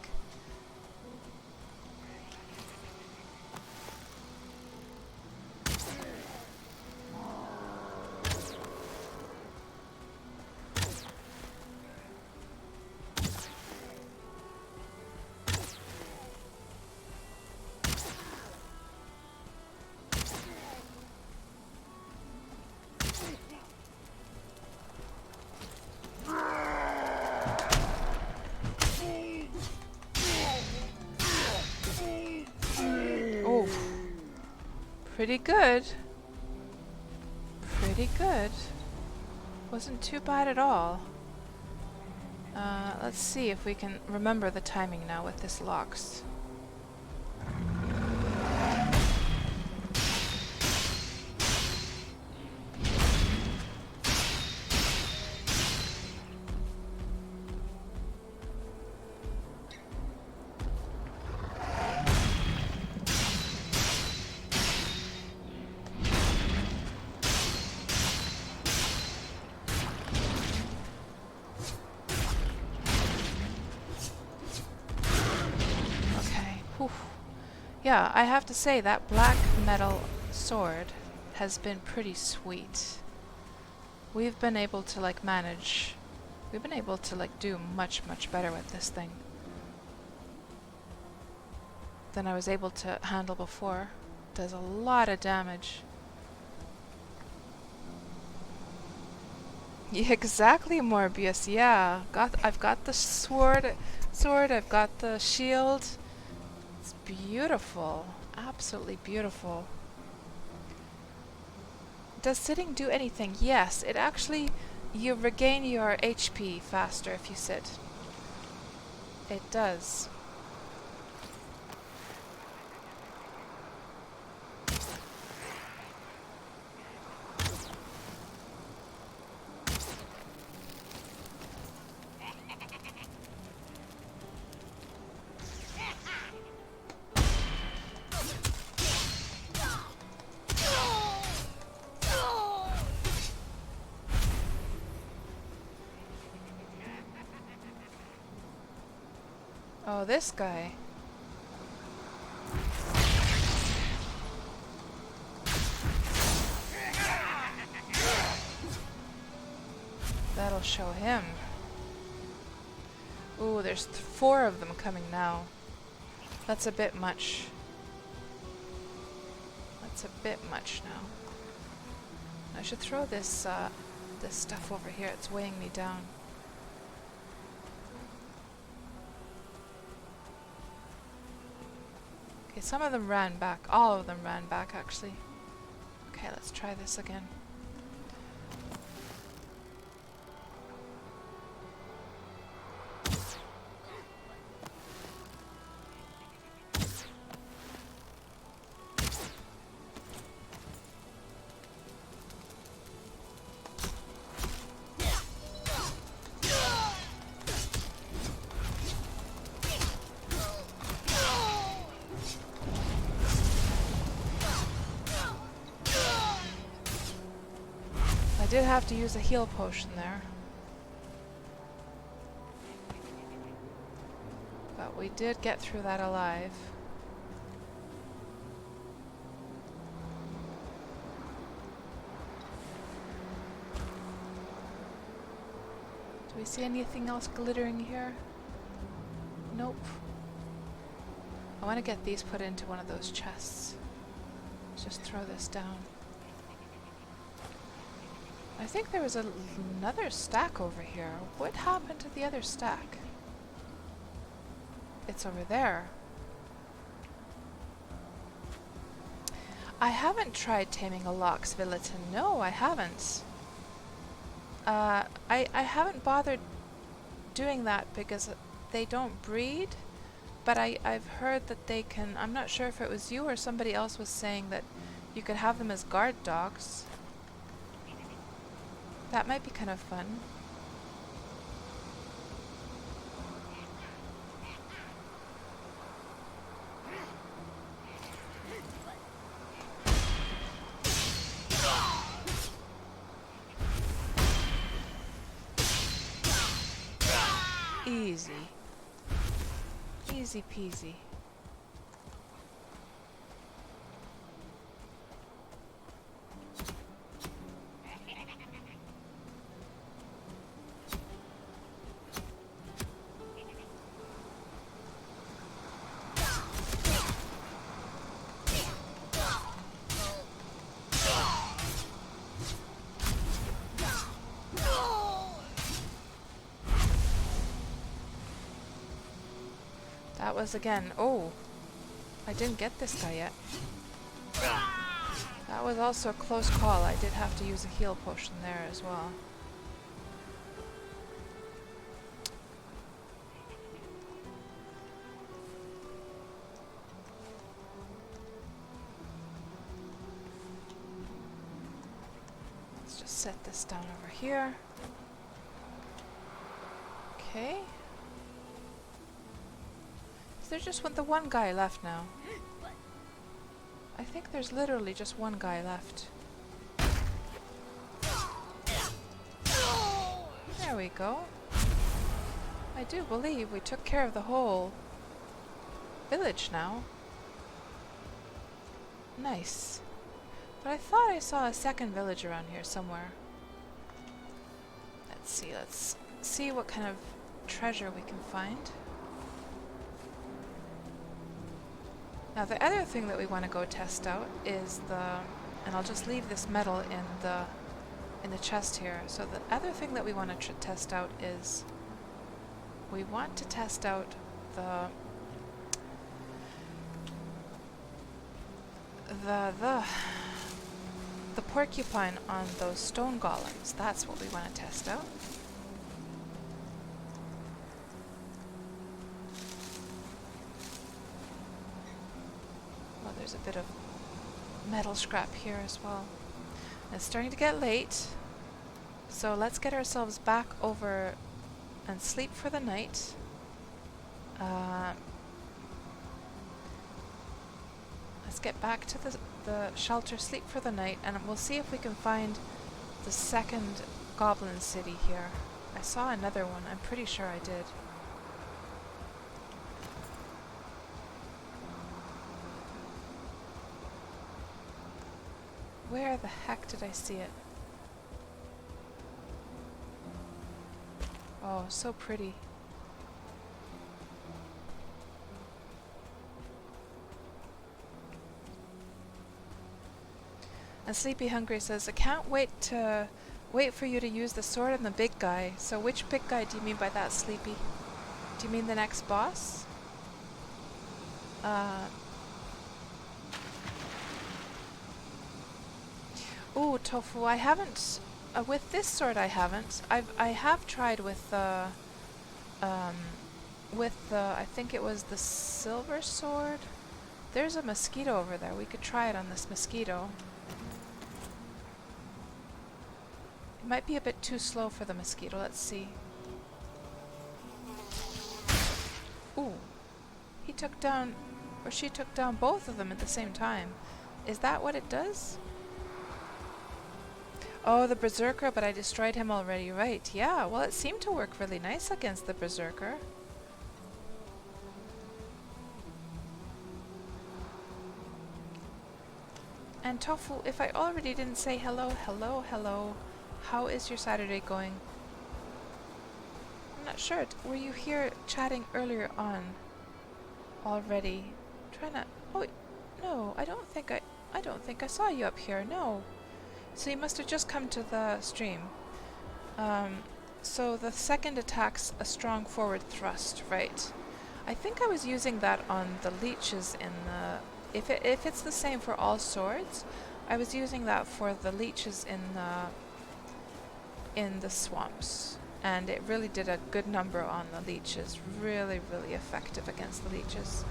Pretty good. Pretty good. Wasn't too bad at all. Let's see if we can remember the timing now with this locks. Yeah, I have to say that black metal sword has been pretty sweet. We've been able to manage. We've been able to do much better with this thing than I was able to handle before. Does a lot of damage. Yeah, exactly, Morbius. Yeah, I've got the sword. I've got the shield. It's beautiful. Absolutely beautiful. Does sitting do anything? Yes, it actually, you regain your HP faster if you sit. It does. Oh, this guy. That'll show him. Ooh, there's 4 of them coming now. That's a bit much. That's a bit much now. I should throw this this stuff over here. It's weighing me down. Okay, some of them ran back. All of them ran back, actually. Okay, let's try this again. did have to use a heal potion there. But we did get through that alive. Do we see anything else glittering here? Nope. I want to get these put into one of those chests. Let's just throw this down. I think there was another stack over here. What happened to the other stack? It's over there. I haven't tried taming a Lox Villeton. No, I haven't. I haven't bothered doing that because they don't breed, but I've heard that they can. I'm not sure if it was you or somebody else was saying that you could have them as guard dogs. That might be kind of fun. Easy. Easy peasy. That was again. Oh, I didn't get this guy yet. That was also a close call. I did have to use a heal potion there as well. Let's just set this down over here. Okay. There's just the one guy left now. I think there's literally just one guy left. There we go. I do believe we took care of the whole village now. Nice. But I thought I saw a second village around here somewhere. Let's see what kind of treasure we can find. Now the other thing that we want to go test out is and I'll just leave this metal in the chest here. So the other thing that we want to test out is we want to test out the porcupine on those stone golems. That's what we want to test out. There's a bit of metal scrap here as well. It's starting to get late, so let's get ourselves back over and sleep for the night. Let's get back to the shelter, sleep for the night, and we'll see if we can find the second goblin city here. I saw another one. I'm pretty sure I did. Where the heck did I see it? Oh, so pretty. And Sleepy Hungry says, I can't wait for you to use the sword on the big guy. So which big guy do you mean by that, Sleepy? Do you mean the next boss? Ooh, Tofu, I haven't, with this sword I haven't. I have tried with I think it was the silver sword. There's a mosquito over there. We could try it on this mosquito. It might be a bit too slow for the mosquito. Let's see. Ooh, he took down, or she took down both of them at the same time. Is that what it does? Oh, the Berserker, but I destroyed him already, right. Yeah, well, it seemed to work really nice against the Berserker. And Tofu, if I already didn't say hello, hello, hello, how is your Saturday going? I'm not sure. Were you here chatting earlier on already? Trying to... Oh, no, I don't think I saw you up here, no. So you must have just come to the stream. So the second attack's a strong forward thrust, right? I think I was using that on the leeches in the... If it's the same for all swords, I was using that for the leeches in the swamps. And it really did a good number on the leeches. Really, really effective against the leeches.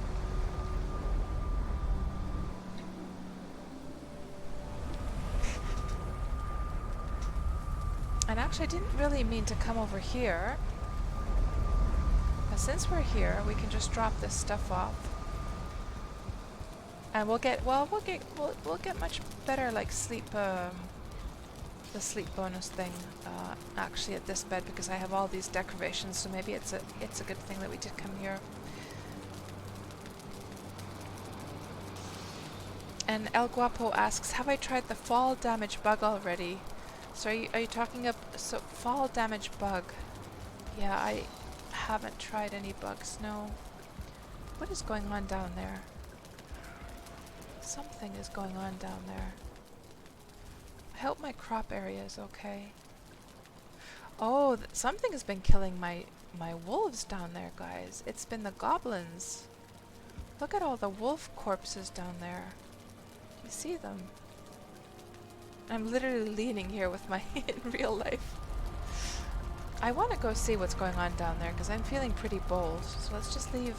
And actually I didn't really mean to come over here. But since we're here, we can just drop this stuff off. And we'll get much better like sleep the sleep bonus thing actually at this bed, because I have all these decorations, so maybe it's a good thing that we did come here. And El Guapo asks, have I tried the fall damage bug already? So are you talking fall damage bug? Yeah, I haven't tried any bugs, no. What is going on down there? Something is going on down there. I hope my crop area is okay. Oh, something has been killing my wolves down there, guys. It's been the goblins. Look at all the wolf corpses down there. Do you see them? I'm literally leaning here with my in real life. I want to go see what's going on down there because I'm feeling pretty bold. So let's just leave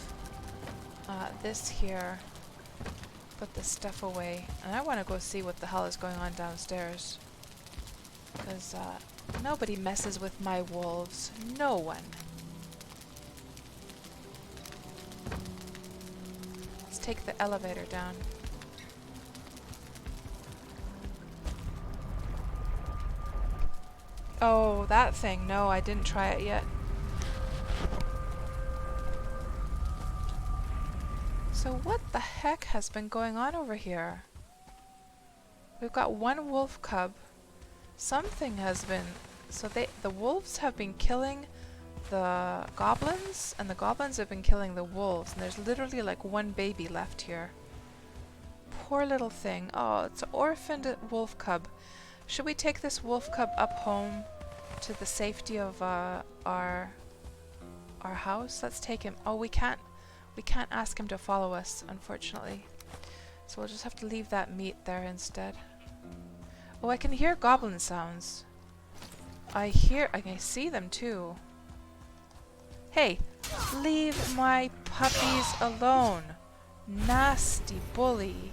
this here. Put this stuff away. And I want to go see what the hell is going on downstairs. Because nobody messes with my wolves. No one. Let's take the elevator down. Oh, that thing. No, I didn't try it yet. So what the heck has been going on over here? We've got one wolf cub. Something has been... So the wolves have been killing the goblins, and the goblins have been killing the wolves. And there's literally like one baby left here. Poor little thing. Oh, it's an orphaned wolf cub. Should we take this wolf cub up home to the safety of our house? Let's take him. Oh, we can't ask him to follow us, unfortunately. So we'll just have to leave that meat there instead. Oh, I can hear goblin sounds. I see them too. Hey, leave my puppies alone. Nasty bully.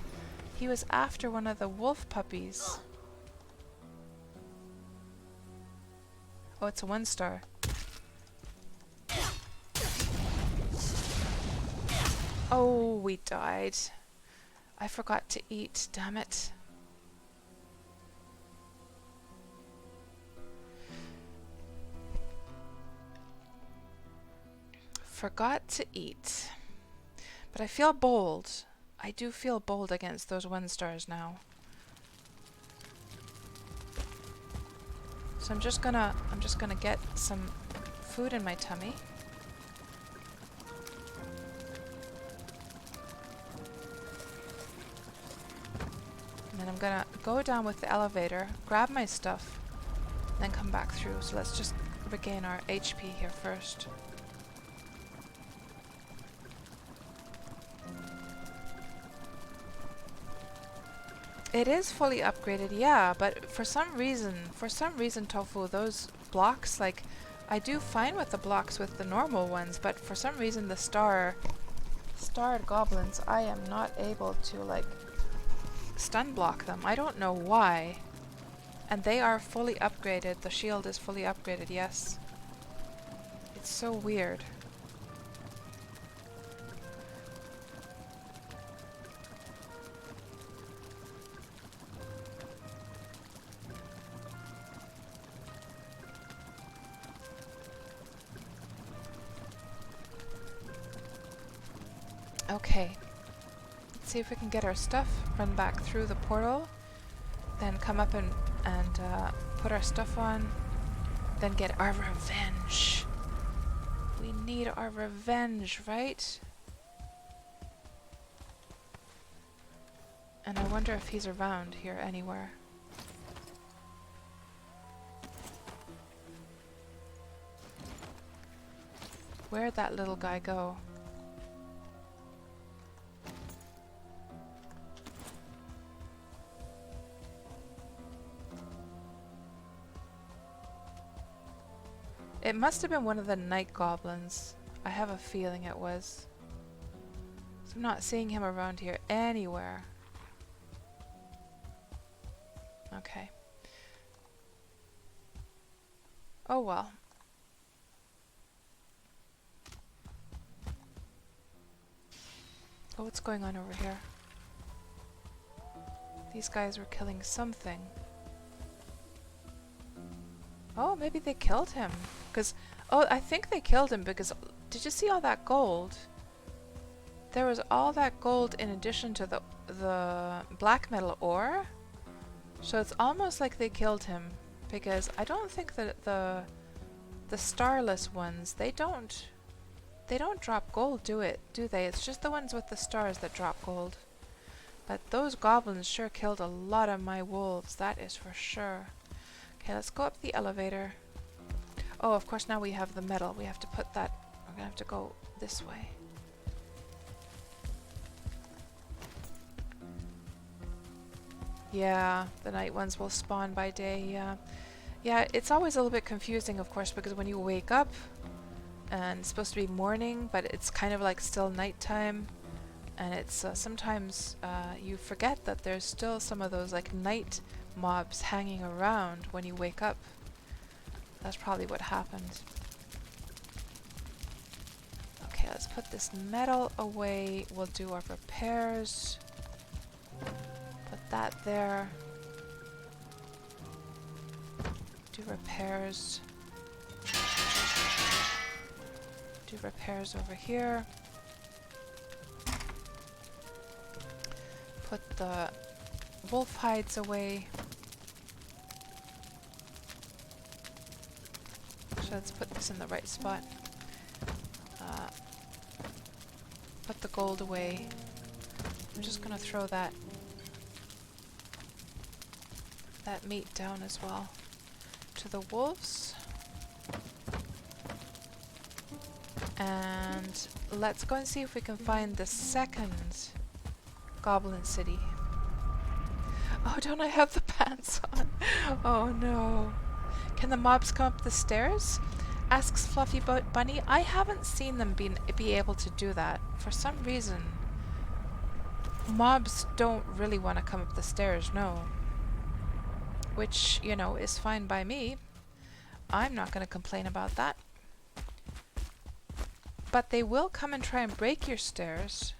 He was after one of the wolf puppies. Oh, it's a 1-star. Oh, we died. I forgot to eat, damn it. Forgot to eat. But I feel bold. I do feel bold against those 1-stars now. So I'm just gonna get some food in my tummy. And then I'm gonna go down with the elevator, grab my stuff, and then come back through. So let's just regain our HP here first. It is fully upgraded, yeah, but for some reason, Tofu, those blocks, like, I do fine with the blocks with the normal ones, but for some reason the starred goblins, I am not able to, like, stun block them. I don't know why. And they are fully upgraded. The shield is fully upgraded, yes. It's so weird. Okay. Let's see if we can get our stuff, run back through the portal, then come up and put our stuff on, then get our revenge. We need our revenge, right? And I wonder if he's around here anywhere. Where'd that little guy go? It must have been one of the night goblins. I have a feeling it was. So I'm not seeing him around here anywhere. Okay. Oh well. Oh, what's going on over here? These guys were killing something. Oh, maybe they killed him. Oh, I think they killed him because... Did you see all that gold? There was all that gold in addition to the black metal ore. So it's almost like they killed him. Because I don't think that the starless ones, they don't drop gold, do they? It's just the ones with the stars that drop gold. But those goblins sure killed a lot of my wolves, that is for sure. Okay, let's go up the elevator. Oh, of course now we have the metal. We have to put that... We're gonna have to go this way. Yeah, the night ones will spawn by day, yeah. Yeah, it's always a little bit confusing, of course, because when you wake up, and it's supposed to be morning, but it's kind of like still nighttime, and it's sometimes you forget that there's still some of those like night mobs hanging around when you wake up. That's probably what happened. Okay, let's put this metal away. We'll do our repairs. Put that there. Do repairs. Do repairs over here. Put the wolf hides away. So let's put this in the right spot. Put the gold away. I'm just gonna throw that meat down as well. To the wolves. And let's go and see if we can find the second goblin city. Oh, don't I have the pants on? Oh no. Can the mobs come up the stairs? Asks Fluffy Bunny. I haven't seen them be able to do that. For some reason, mobs don't really want to come up the stairs, no. Which, you know, is fine by me. I'm not going to complain about that. But they will come and try and break your stairs.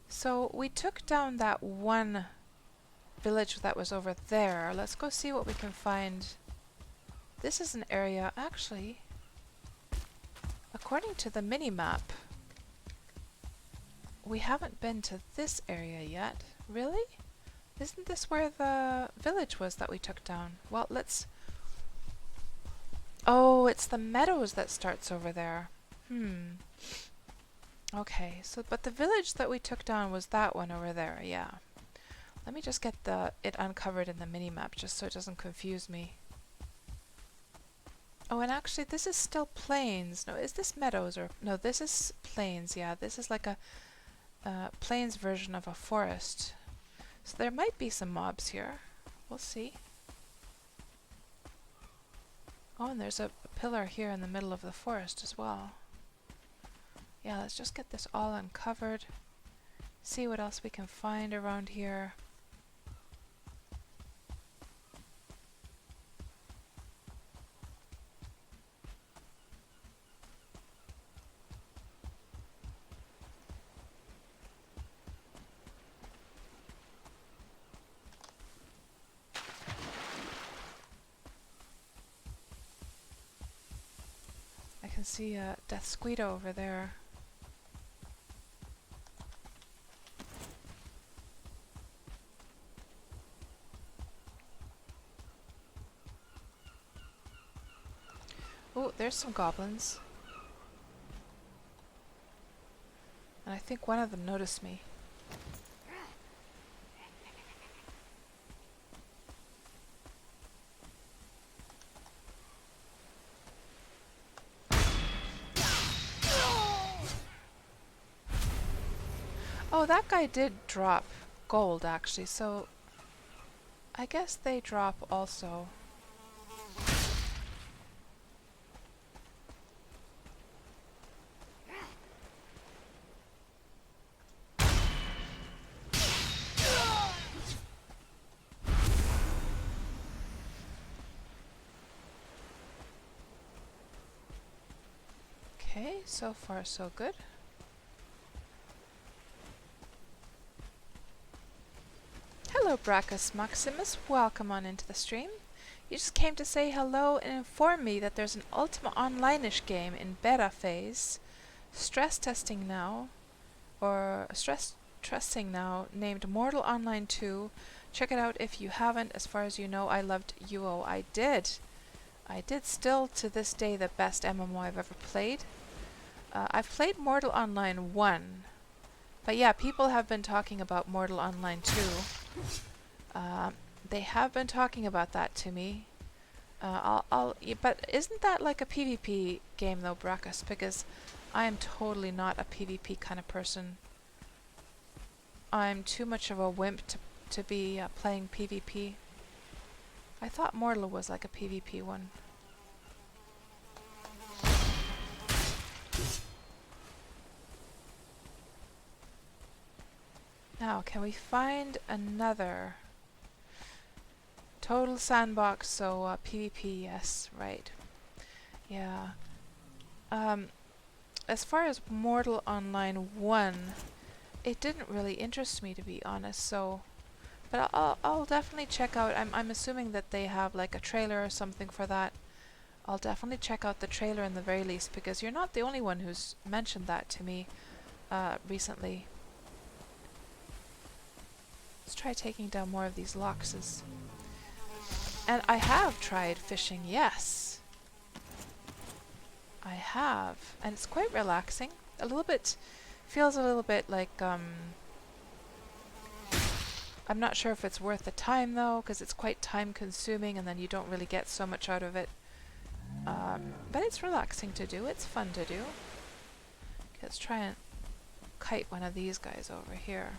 So we took down that one village that was over there. Let's go see what we can find. This is an area, actually, according to the mini-map, we haven't been to this area yet. Really? Isn't this where the village was that we took down? Well, let's... Oh, it's the meadows that starts over there. Okay, so, but the village that we took down was that one over there, yeah. Let me just get it uncovered in the mini-map, just so it doesn't confuse me. Oh, and actually, this is still plains. No, is this meadows or... No, this is plains, yeah. This is like a plains version of a forest. So there might be some mobs here. We'll see. Oh, and there's a pillar here in the middle of the forest as well. Yeah, let's just get this all uncovered. See what else we can find around here. see a death squid over there. Oh, there's some goblins. And I think one of them noticed me. Oh, that guy did drop gold actually, so I guess they drop also. Okay, so far so good. Hello Brachus Maximus, welcome on into the stream. You just came to say hello and inform me that there's an Ultima Online-ish game in beta phase, stress testing now, named Mortal Online 2. Check it out if you haven't. As far as you know, I loved UO. I did still to this day the best MMO I've ever played. I've played Mortal Online 1, but yeah, people have been talking about Mortal Online 2. They have been talking about that to me. But isn't that like a PvP game though, Brachus? Because I am totally not a PvP kind of person. I'm too much of a wimp to be playing PvP. I thought Mortal was like a PvP one. Now, can we find another? Total sandbox, so PvP, yes, right. Yeah. As far as Mortal Online 1, it didn't really interest me, to be honest, so... But I'll definitely check out, I'm assuming that they have like a trailer or something for that. I'll definitely check out the trailer in the very least, because you're not the only one who's mentioned that to me recently. Let's try taking down more of these loxes. And I have tried fishing, yes. I have. And it's quite relaxing. Feels a little bit like, I'm not sure if it's worth the time though, because it's quite time consuming and then you don't really get so much out of it. But it's relaxing to do, it's fun to do. Okay, let's try and kite one of these guys over here.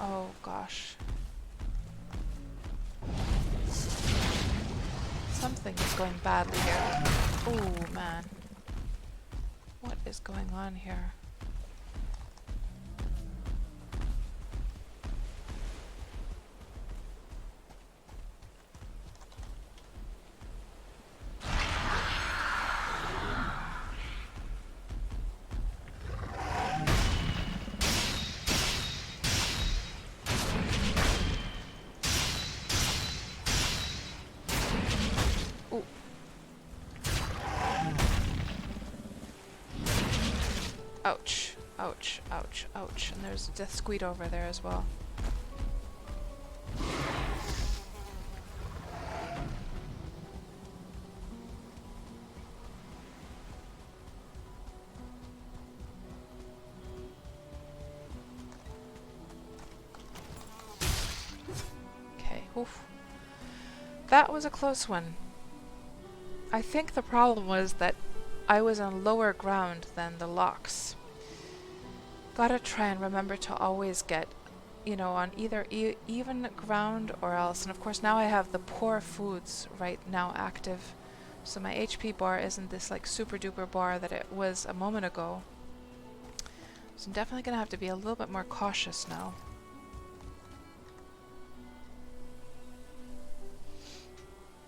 Oh gosh. Something is going badly here. Oh man. What is going on here? Ouch, ouch, ouch, ouch. And there's a death squid over there as well. Okay, oof. That was a close one. I think the problem was that I was on lower ground than the locks. Gotta try and remember to always get, you know, on either even ground or else. And of course now I have the poor foods right now active. So my HP bar isn't this like super duper bar that it was a moment ago. So I'm definitely gonna have to be a little bit more cautious now.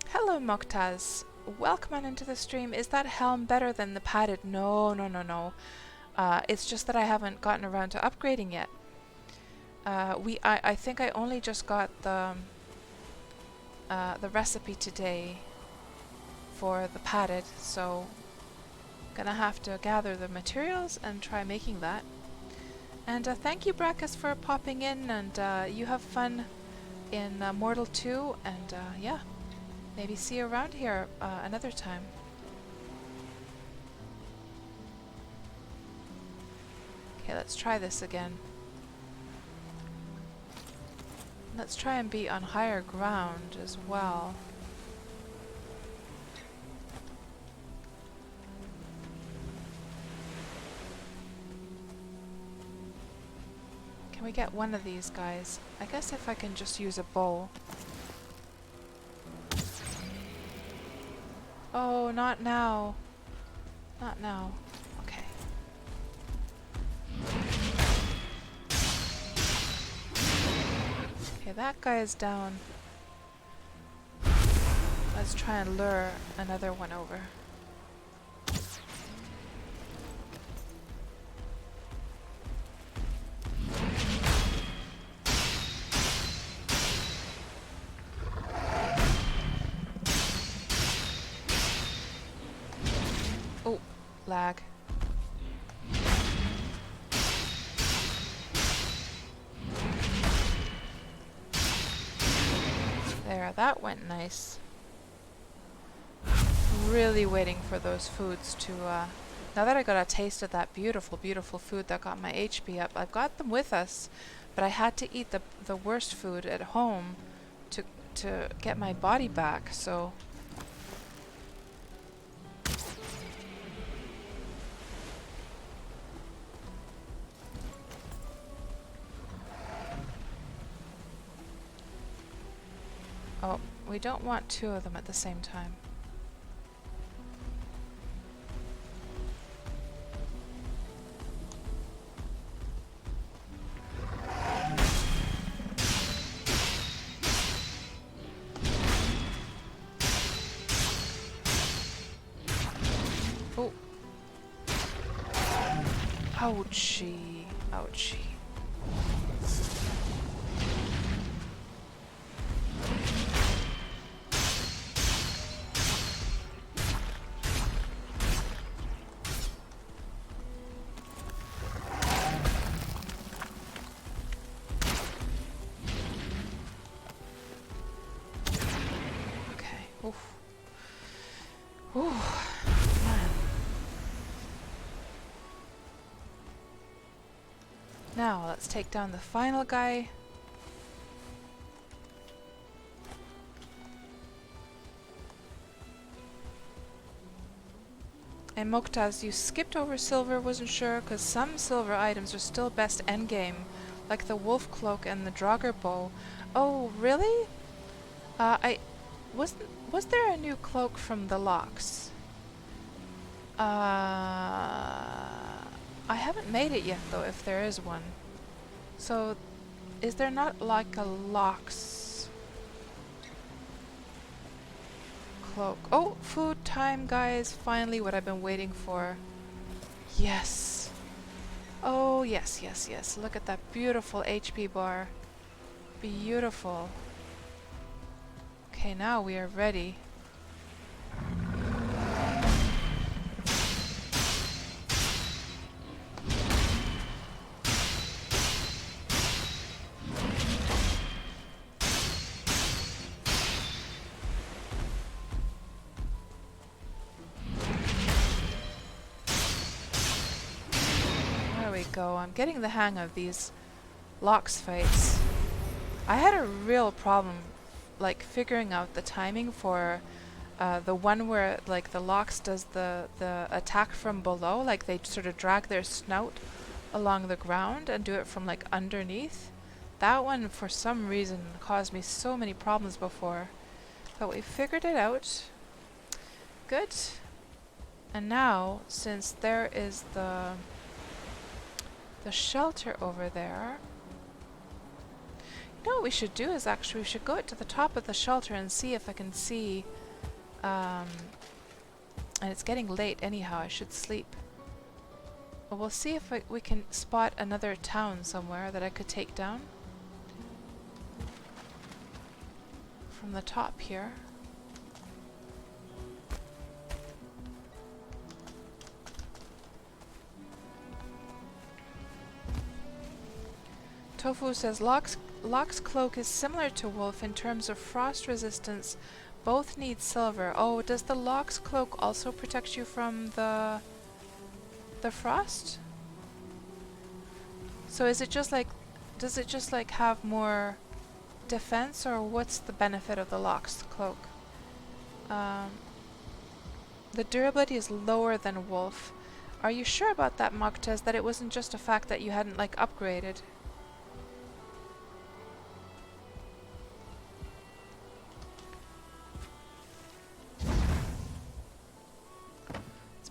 Hello Moktaz. welcome on into the stream. Is that helm better than the padded? No, no, no, no. It's just that I haven't gotten around to upgrading yet. I think I only just got the recipe today for the padded, so gonna have to gather the materials and try making that. And thank you, Brackus, for popping in, and you have fun in Mortal 2, and yeah, maybe see you around here another time. Okay, let's try this again. Let's try and be on higher ground as well. Can we get one of these guys? I guess if I can just use a bow. Oh, not now. Not now. Okay. Okay, that guy is down. Let's try and lure another one over. Oh, lag. There, that went nice. Really waiting for those foods to, now that I got a taste of that beautiful, beautiful food that got my HP up, I've got them with us, but I had to eat the worst food at home to get my body back, so... Oh, we don't want two of them at the same time. Oh. Ouchie. Ouchie. Oof. Ooh, man. Now, let's take down the final guy. And Moktaz, you skipped over silver, wasn't sure, because some silver items are still best endgame, like the wolf cloak and the Draugr bow. Oh, really? Was there a new cloak from the locks? I haven't made it yet though, if there is one. So, is there not like a locks cloak? Oh, food time, guys! Finally, what I've been waiting for. Yes. Oh, yes, yes, yes. Look at that beautiful HP bar. Beautiful. Okay, now we are ready. There we go. I'm getting the hang of these locks fights. I had a real problem like figuring out the timing for the one where like the locks does the attack from below, like they sort of drag their snout along the ground and do it from like underneath. That one for some reason caused me so many problems before, but we figured it out. Good. And now, since there is the shelter over there, you know what we should do is actually we should go to the top of the shelter and see if I can see And it's getting late anyhow, I should sleep. But we'll see if we can spot another town somewhere that I could take down. From the top here. Tofu says, Locke's cloak is similar to Wolf in terms of frost resistance. Both need silver. Oh, does the Locke's cloak also protect you from the frost? So is it just like, does it just like have more defense, or what's the benefit of the Locke's cloak? The durability is lower than Wolf. Are you sure about that, Moctez, that it wasn't just a fact that you hadn't like upgraded?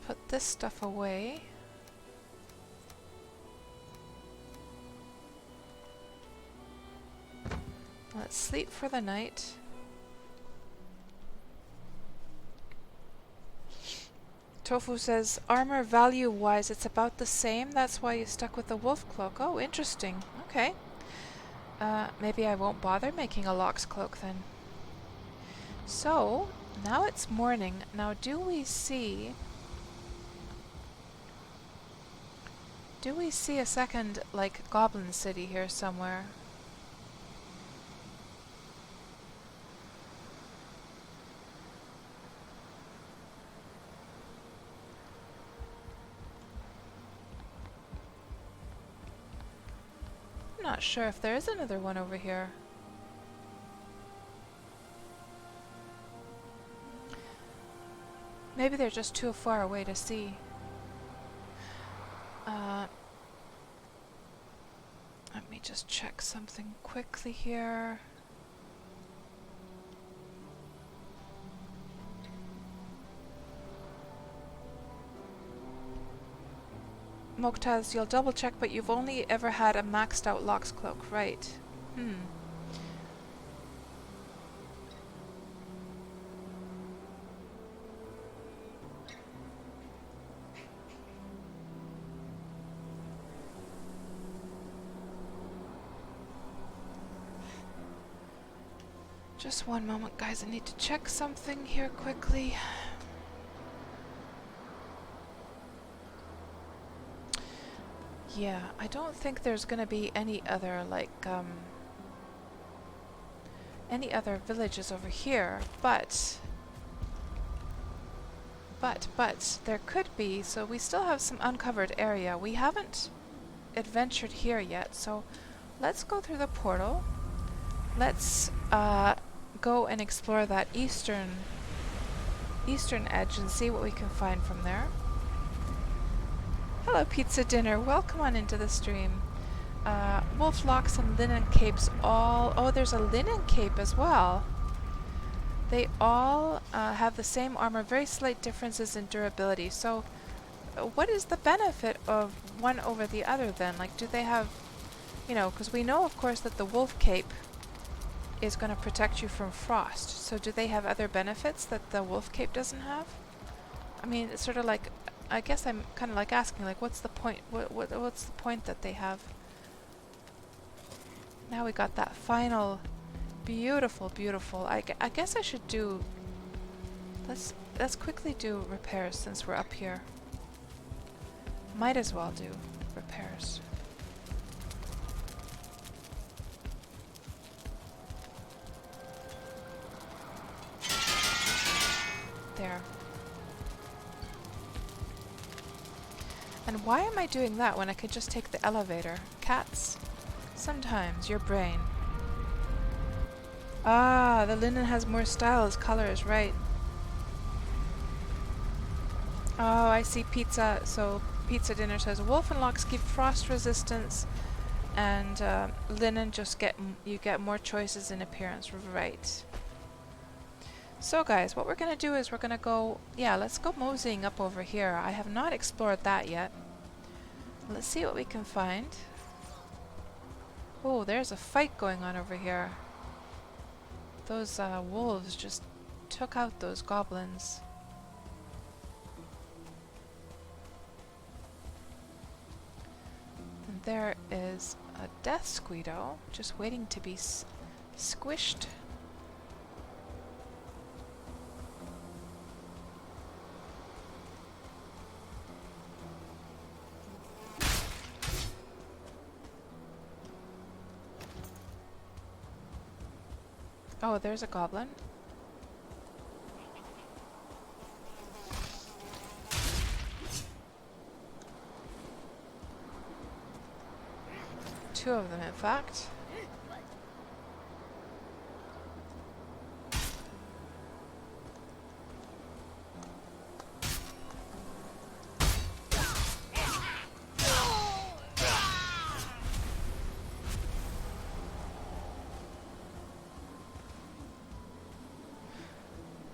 Put this stuff away. Let's sleep for the night. Tofu says, armor value-wise, it's about the same. That's why you stuck with the wolf cloak. Oh, interesting. Okay. Maybe I won't bother making a Locke's cloak then. So, now it's morning. Now, do we see a second, like, goblin city here somewhere? I'm not sure if there is another one over here. Maybe they're just too far away to see. Let me just check something quickly here. Moktaz, you'll double check, but you've only ever had a maxed out Locke's cloak, right? Just one moment, guys. I need to check something here quickly. Yeah, I don't think there's gonna be any other, like, any other villages over here, but there could be, so we still have some uncovered area. We haven't adventured here yet, so let's go through the portal. Let's, go and explore that eastern edge and see what we can find from there. Hello, Pizza Dinner. Welcome on into the stream. Wolf locks and linen capes all... Oh, there's a linen cape as well. They all have the same armor, very slight differences in durability. So, what is the benefit of one over the other then? Like, do they have... You know, because we know, of course, that the wolf cape is going to protect you from frost. So do they have other benefits that the wolf cape doesn't have? I mean, it's sort of like, I guess I'm kind of like asking, like, what's the point? What's the point that they have? Now we got that final beautiful. I guess I should do. Let's quickly do repairs since we're up here. Might as well do repairs. There. And why am I doing that when I could just take the elevator? Cats, sometimes your brain. Ah, the linen has more style as colors, right? Oh, I see. Pizza. So Pizza Dinner says wolf and locks give frost resistance, and linen just you get more choices in appearance, right? So guys, what we're going to do is we're going to go, let's go moseying up over here. I have not explored that yet. Let's see what we can find. Oh, there's a fight going on over here. Those wolves just took out those goblins. And there is a death squeedo just waiting to be squished. Oh, there's a goblin. Two of them, in fact.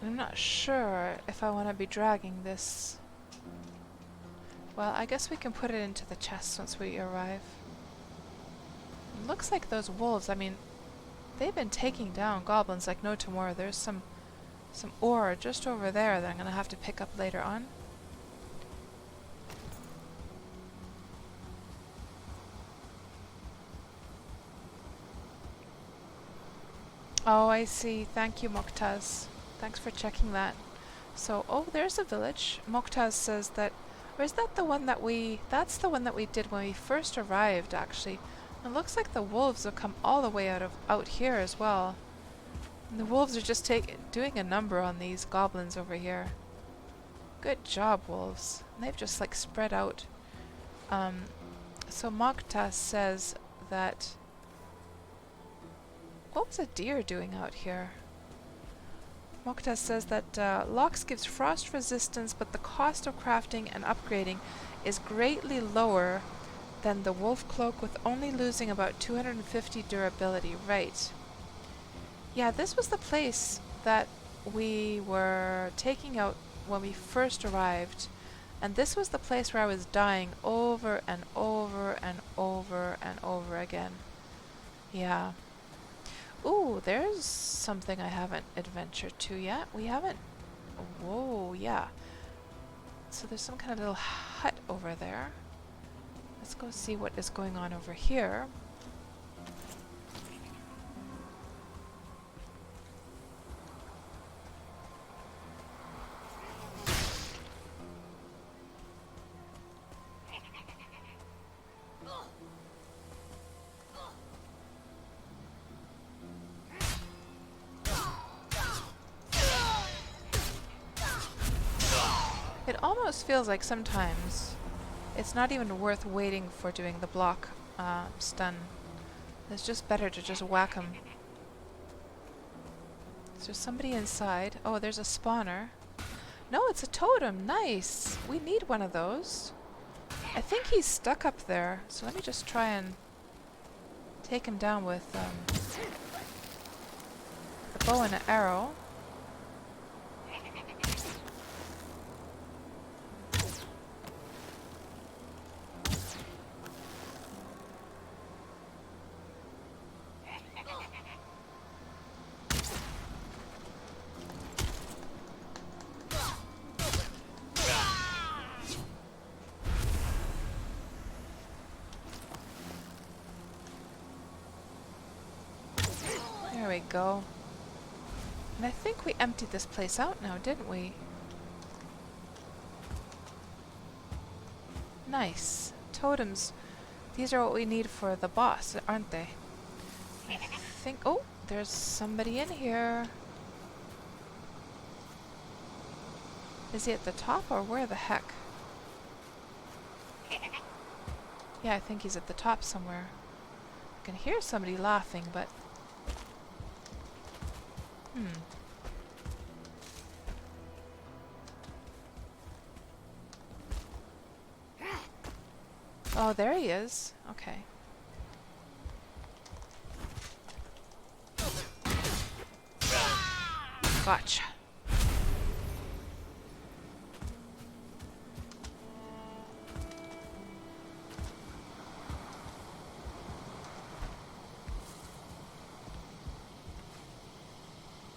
I'm not sure if I want to be dragging this. Well, I guess we can put it into the chest once we arrive. It looks like those wolves, I mean, they've been taking down goblins like no tomorrow. There's some ore just over there that I'm going to have to pick up later on. Oh, I see. Thank you, Moktaz. Thanks for checking that. So, oh, there's a village. Moktaz says that, or is that the one that that's the one that we did when we first arrived, actually. It looks like the wolves have come all the way out here as well. And the wolves are just doing a number on these goblins over here. Good job, wolves. And they've just like spread out. So Moktaz says that, what was a deer doing out here? Moktaz says that Lox gives frost resistance, but the cost of crafting and upgrading is greatly lower than the wolf cloak, with only losing about 250 durability. Right. Yeah, this was the place that we were taking out when we first arrived. And this was the place where I was dying over and over and over and over again. Yeah. Ooh, there's something I haven't adventured to yet. We haven't... Whoa, yeah. So there's some kind of little hut over there. Let's go see what is going on over here. It almost feels like sometimes it's not even worth waiting for doing the block stun. It's just better to just whack them. Is there somebody inside? Oh, there's a spawner. No, it's a totem. Nice. We need one of those. I think he's stuck up there. So let me just try and take him down with the bow and an arrow. There we go. And I think we emptied this place out now, didn't we? Nice. Totems. These are what we need for the boss, aren't they? I think... Oh, there's somebody in here. Is he at the top or where the heck? Yeah, I think he's at the top somewhere. I can hear somebody laughing, but... Oh, there he is. Okay. Gotcha.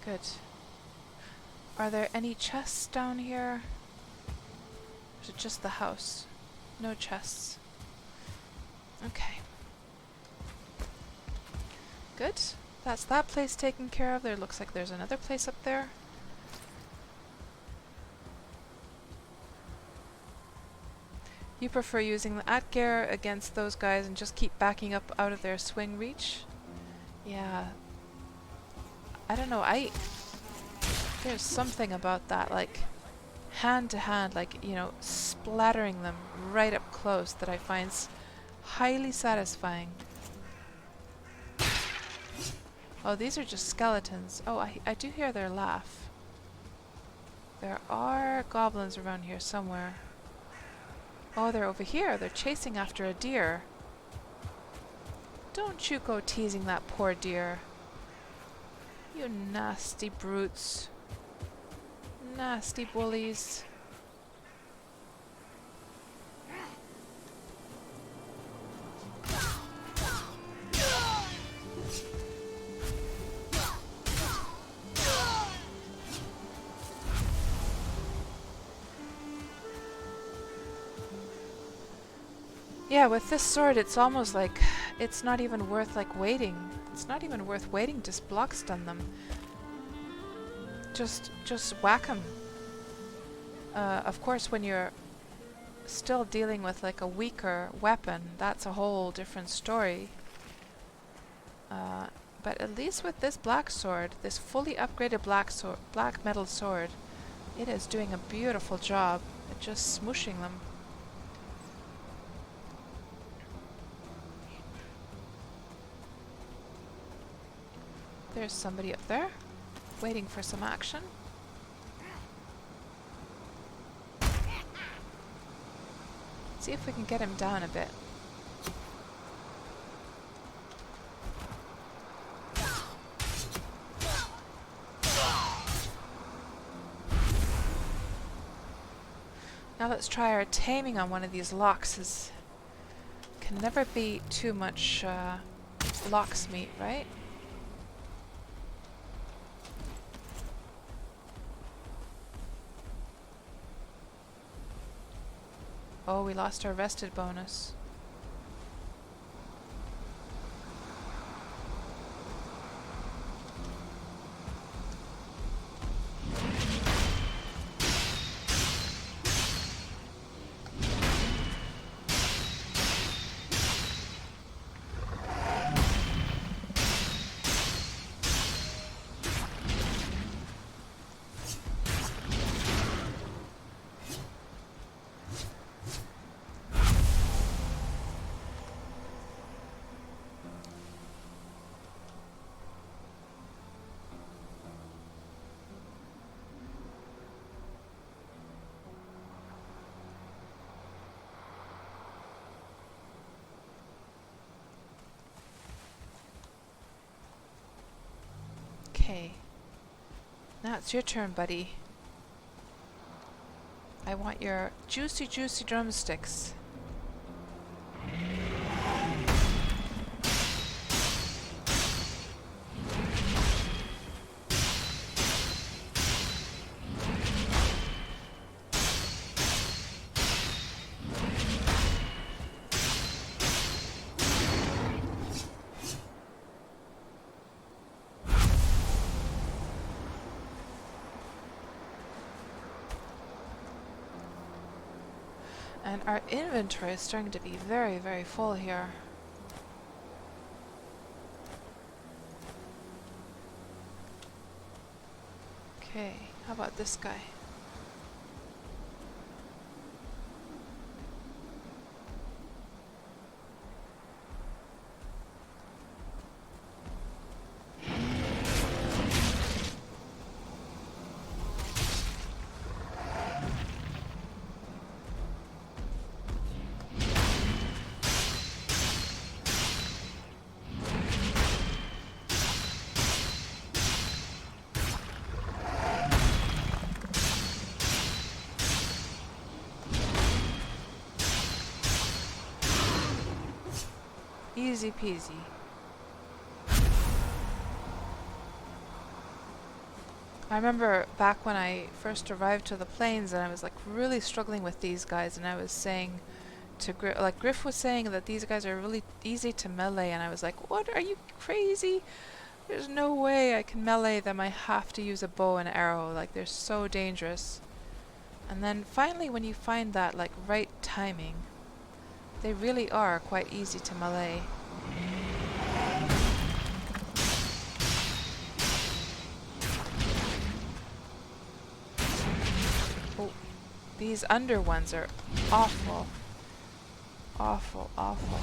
Good. Are there any chests down here? Or is it just the house? No chests. Okay. Good. That's that place taken care of. There looks like there's another place up there. You prefer using the Atgear against those guys and just keep backing up out of their swing reach? Yeah. I don't know, there's something about that, like, hand to hand, like, you know, splattering them right up close that I find highly satisfying. Oh, these are just skeletons. Oh, I do hear their laugh. There are goblins around here somewhere. Oh, they're over here. They're chasing after a deer. Don't you go teasing that poor deer. You nasty brutes. Nasty bullies. Yeah, with this sword, it's almost like it's not even worth like waiting. It's not even worth waiting to block stun them. Just whack them. Of course, when you're still dealing with like a weaker weapon, that's a whole different story. But at least with this black sword, this fully upgraded black metal sword, it is doing a beautiful job at just smooshing them. There's somebody up there, waiting for some action. See if we can get him down a bit. Now let's try our taming on one of these locks. Can never be too much lox meat, right? Oh, we lost our rested bonus. Okay. Now it's your turn, buddy. I want your juicy, juicy drumsticks. And our inventory is starting to be very, very full here. Okay, how about this guy? Easy peasy. I remember back when I first arrived to the plains and I was like really struggling with these guys, and I was saying to Griff, like Griff was saying that these guys are really easy to melee, and I was like, what, are you crazy? There's no way I can melee them. I have to use a bow and arrow. Like, they're so dangerous. And then finally when you find that like right timing, they really are quite easy to melee. Oh, these under ones are awful. Awful, awful.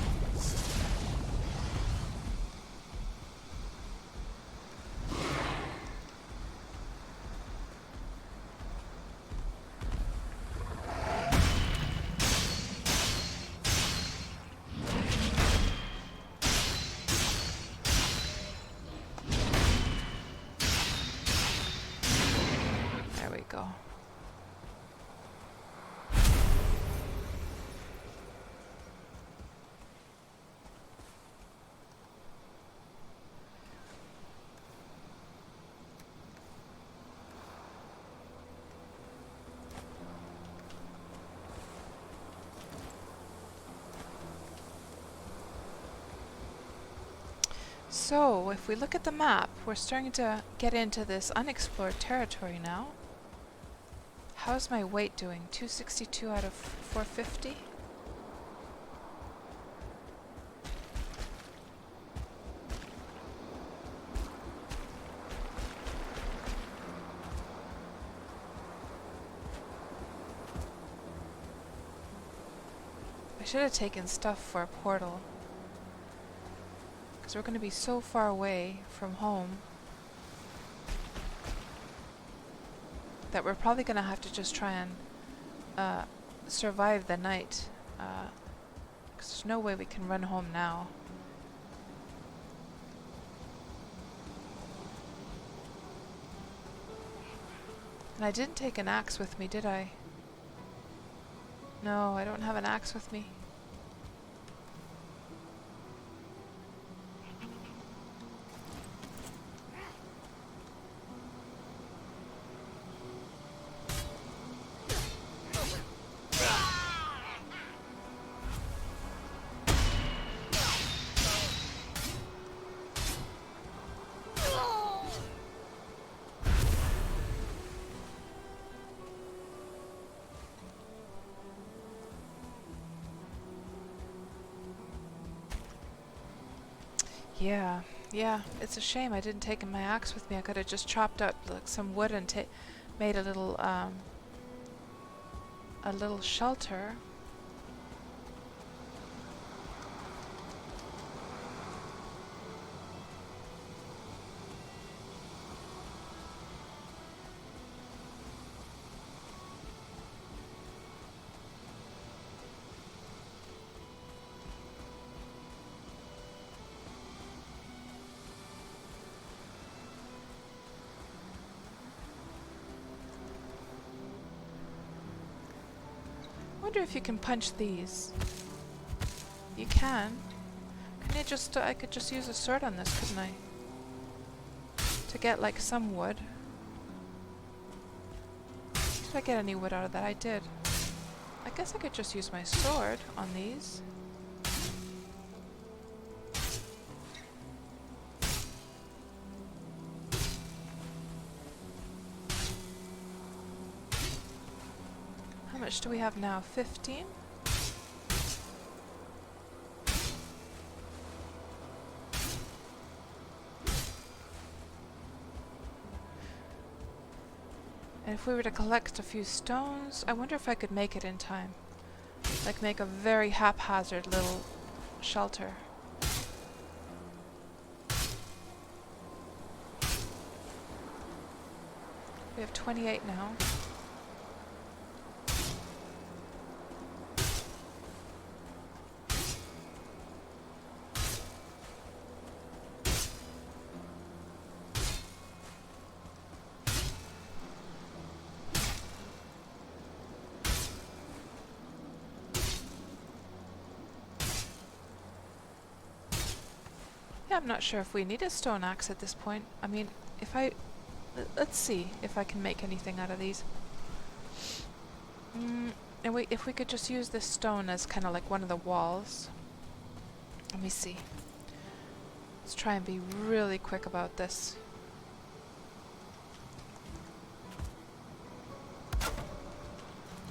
There we go. So, if we look at the map, we're starting to get into this unexplored territory now. How's my weight doing? 262 out of 450? I should have taken stuff for a portal, because we're going to be so far away from home that we're probably going to have to just try and survive the night, because there's no way we can run home now. And I didn't take an axe with me, did I? No, I don't have an axe with me. Yeah, it's a shame I didn't take my axe with me. I could have just chopped up like some wood and made a little shelter. I wonder if you can punch these. You can. Can you just, I could just use a sword on this, couldn't I? To get like some wood. Did I get any wood out of that? I did. I guess I could just use my sword on these. How much do we have now? 15? And if we were to collect a few stones, I wonder if I could make it in time. Like make a very haphazard little shelter. We have 28 now. Yeah, I'm not sure if we need a stone axe at this point. I mean, if I Let's see if I can make anything out of these. And if we could just use this stone as kind of like one of the walls. Let me see. Let's try and be really quick about this.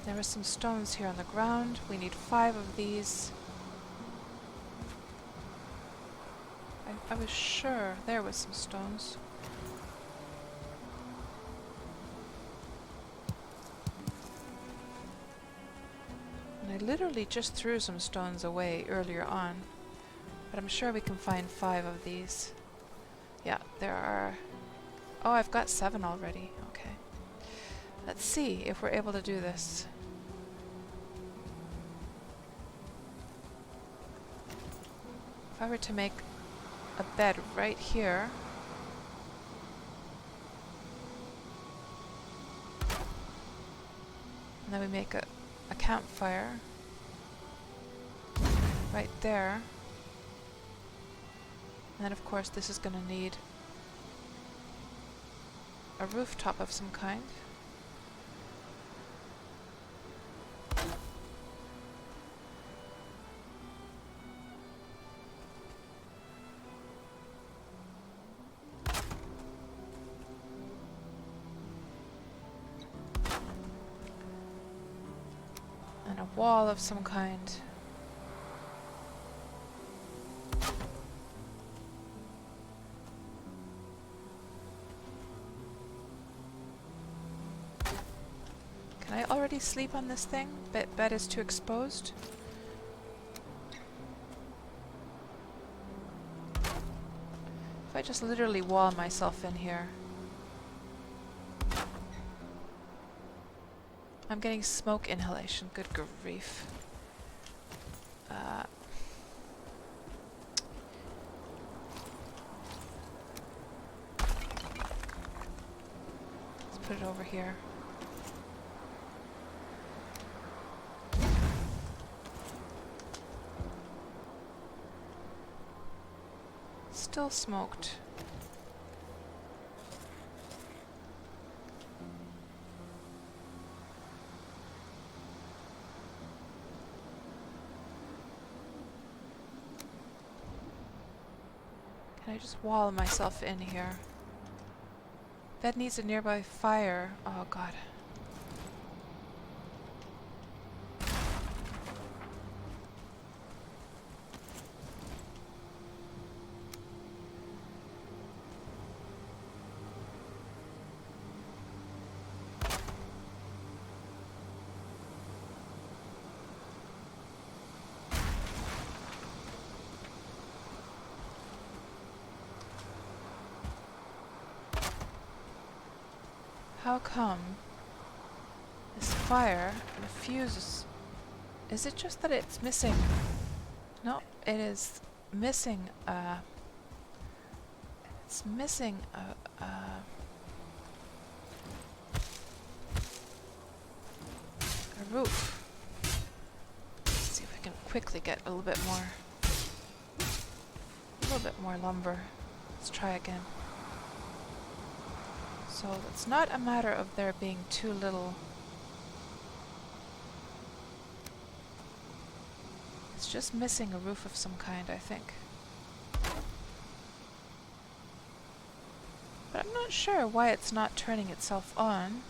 There are some stones here on the ground. We need 5 of these. I was sure there was some stones. And I literally just threw some stones away earlier on. But I'm sure we can find 5 of these. Yeah, there are... Oh, I've got 7 already. Okay. Let's see if we're able to do this. If I were to make a bed right here. And then we make a campfire right there. And then of course this is going to need a rooftop of some kind. And a wall of some kind. Can I already sleep on this thing? Bed is too exposed. If I just literally wall myself in here. I'm getting smoke inhalation. Good grief. Let's put it over here. Still smoked. Can I just wall myself in here? Bed needs a nearby fire. Oh god. How come this fire refuses? Is it just that it's missing? No, it is missing. It's missing a roof. Let's see if we can quickly get a little bit more lumber. Let's try again. So it's not a matter of there being too little. It's just missing a roof of some kind, I think. But I'm not sure why it's not turning itself on.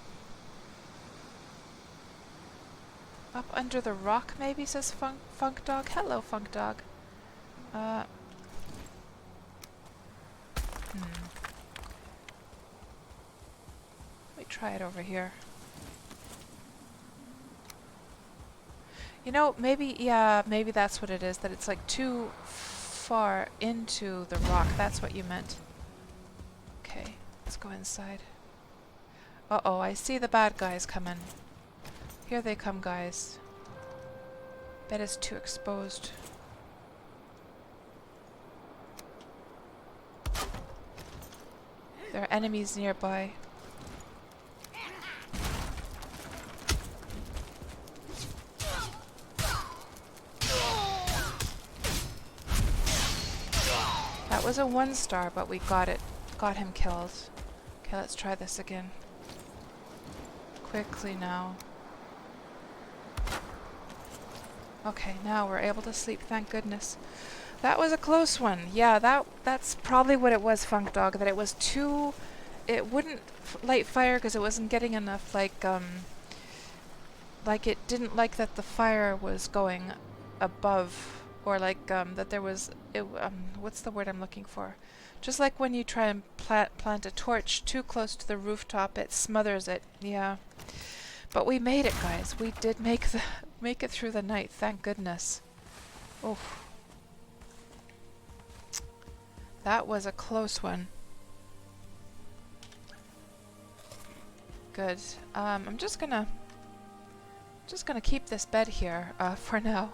Up under the rock, maybe, says Funk Dog. Hello, Funk Dog. Try it over here. You know, maybe, yeah, maybe that's what it is, that it's like too far into the rock. That's what you meant. Okay, let's go inside. Uh-oh, I see the bad guys coming. Here they come, guys. Bed is too exposed. There are enemies nearby. That was a 1-star, but we got him killed. Okay, let's try this again. Quickly now. Okay, now we're able to sleep, thank goodness. That was a close one. Yeah, that's probably what it was, Funk Dog, that it was too... It wouldn't light fire because it wasn't getting enough, like it didn't like that the fire was going above, or like that there was... what's the word I'm looking for? Just like when you try and plant a torch too close to the rooftop, it smothers it. Yeah. But we made it, guys. We did make it through the night, thank goodness. Oh. That was a close one. Good. I'm just gonna keep this bed here for now.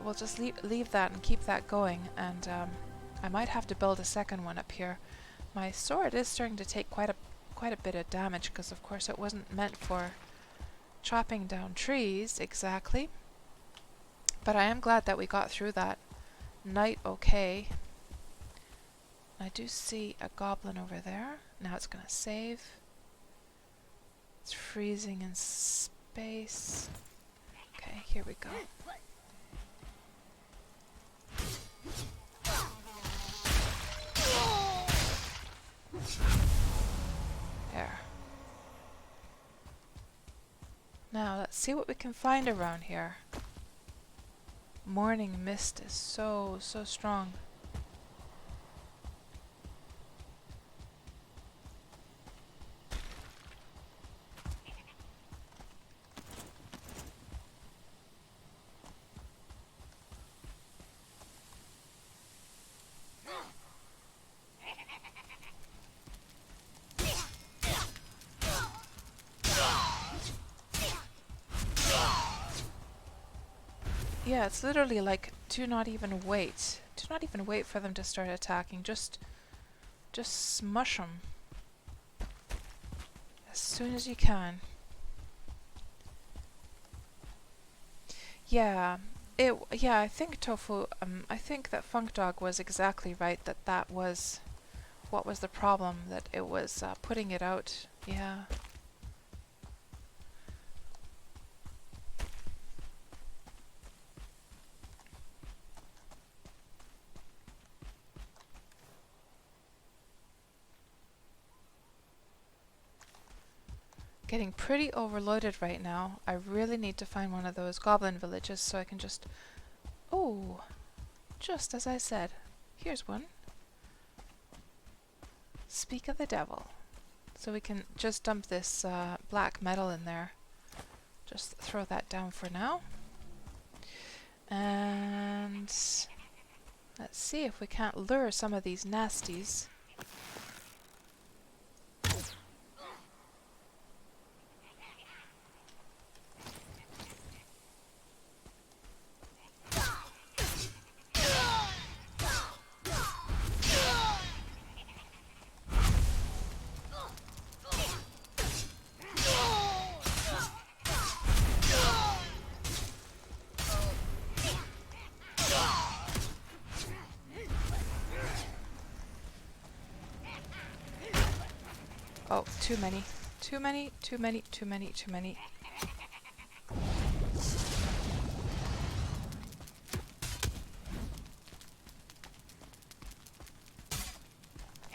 We'll just leave that and keep that going, and I might have to build a second one up here. My sword is starting to take quite a bit of damage because, of course, it wasn't meant for chopping down trees exactly. But I am glad that we got through that night okay. I do see a goblin over there. Now it's gonna save. It's freezing in space. Okay, here we go. There. Now let's see what we can find around here. Morning mist is so strong. Yeah, it's literally like, do not even wait. Do not even wait for them to start attacking. Just smush them as soon as you can. Yeah, I think Tofu, I think that Funk Dog was exactly right, that was what was the problem, that it was putting it out. Yeah. Getting pretty overloaded right now. I really need to find one of those goblin villages so I can just... Oh, just as I said. Here's one. Speak of the devil. So we can just dump this black metal in there. Just throw that down for now. And let's see if we can't lure some of these nasties. Oh, too many. Too many, too many, too many, too many.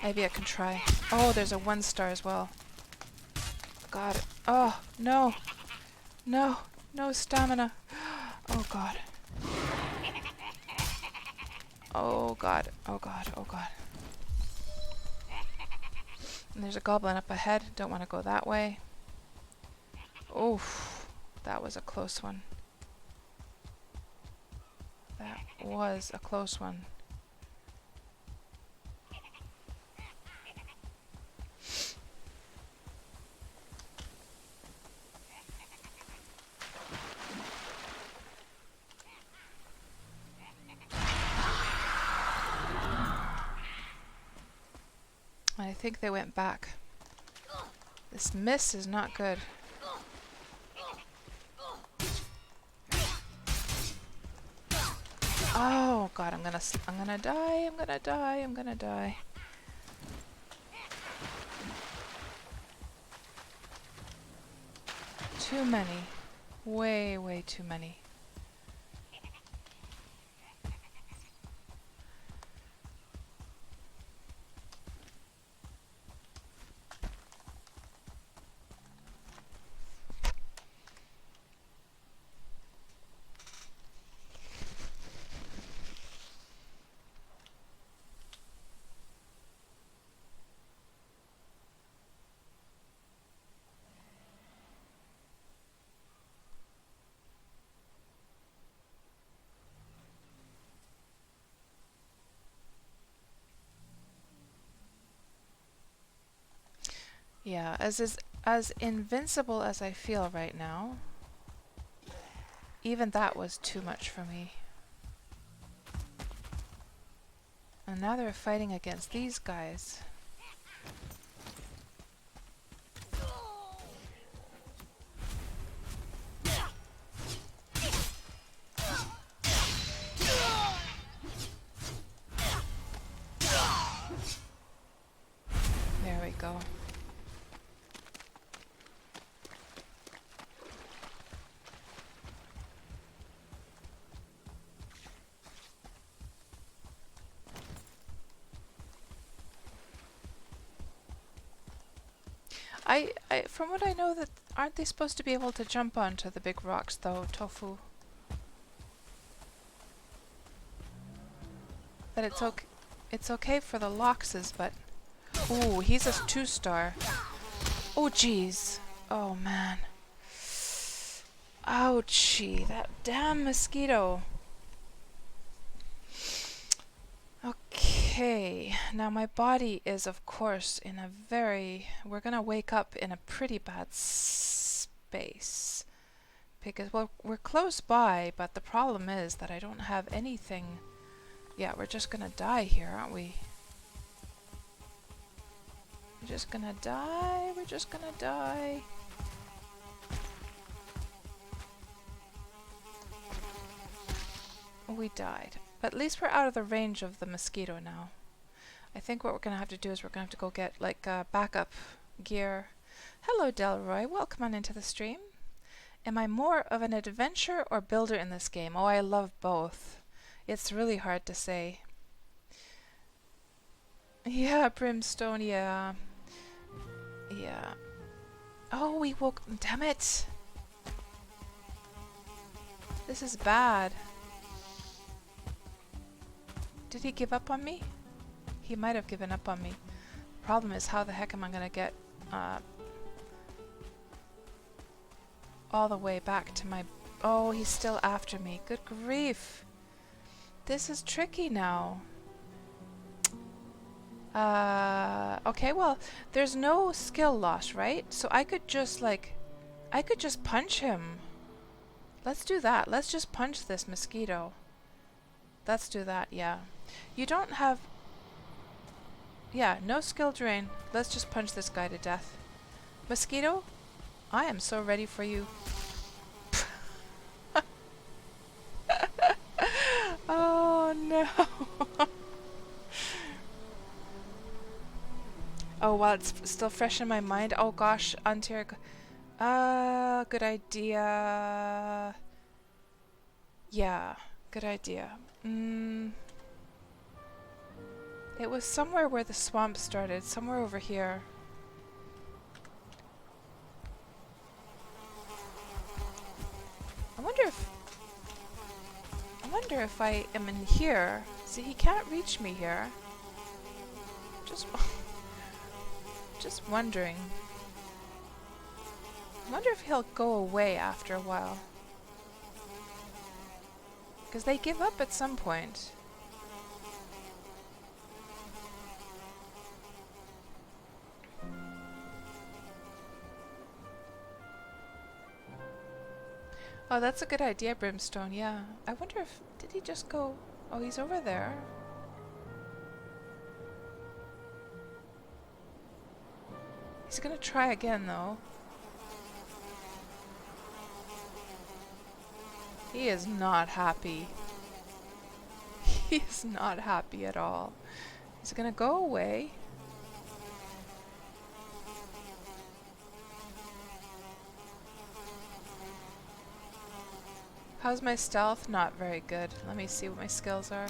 Maybe I can try. Oh, there's a 1-star as well. Got it. Oh, no. No. No stamina. Oh, God. Oh, God. Oh, God. Oh, God. And there's a goblin up ahead. Don't want to go that way. Oof. That was a close one. That was a close one. I think they went back. This mist is not good. Oh God, I'm gonna die. I'm gonna die. I'm gonna die. Too many. Way, way too many. Yeah, as invincible as I feel right now, even that was too much for me. And now they're fighting against these guys. There we go. From what I know, that aren't they supposed to be able to jump onto the big rocks though, Tofu? That it's okay for the Loxes, but ooh, he's a 2-star. Oh jeez. Oh man. Ouchie, that damn mosquito. Okay, now my body is of course in a very, we're gonna wake up in a pretty bad space. Because, well, we're close by, but the problem is that I don't have anything. Yeah, we're just gonna die here, aren't we? We're just gonna die, we're just gonna die. We died. But at least we're out of the range of the mosquito now. I think what we're gonna have to do is we're gonna have to go get, like, backup gear. Hello, Delroy. Welcome on into the stream. Am I more of an adventurer or builder in this game? Oh, I love both. It's really hard to say. Yeah, Brimstone, yeah. Yeah. Oh, we woke... Damn it! This is bad. Did he give up on me? He might have given up on me. The problem is, how the heck am I gonna get all the way back to my... Oh, he's still after me. Good grief. This is tricky now. Okay, well, there's no skill loss, right? So I could just, like... I could just punch him. Let's do that. Let's just punch this mosquito. Let's do that, yeah. You don't have... Yeah, no skill drain. Let's just punch this guy to death. Mosquito, I am so ready for you. Oh no. Oh, while it's still fresh in my mind. Oh gosh, Antir. Good idea. Yeah, good idea. It was somewhere where the swamp started, somewhere over here. I wonder if I am in here. See, he can't reach me here. Just wondering. I wonder if he'll go away after a while. Because they give up at some point. Oh, that's a good idea, Brimstone, yeah. I wonder if... Did he just go... Oh, he's over there. He's gonna try again, though. He is not happy. He is not happy at all. He's gonna go away. How's my stealth? Not very good. Let me see what my skills are.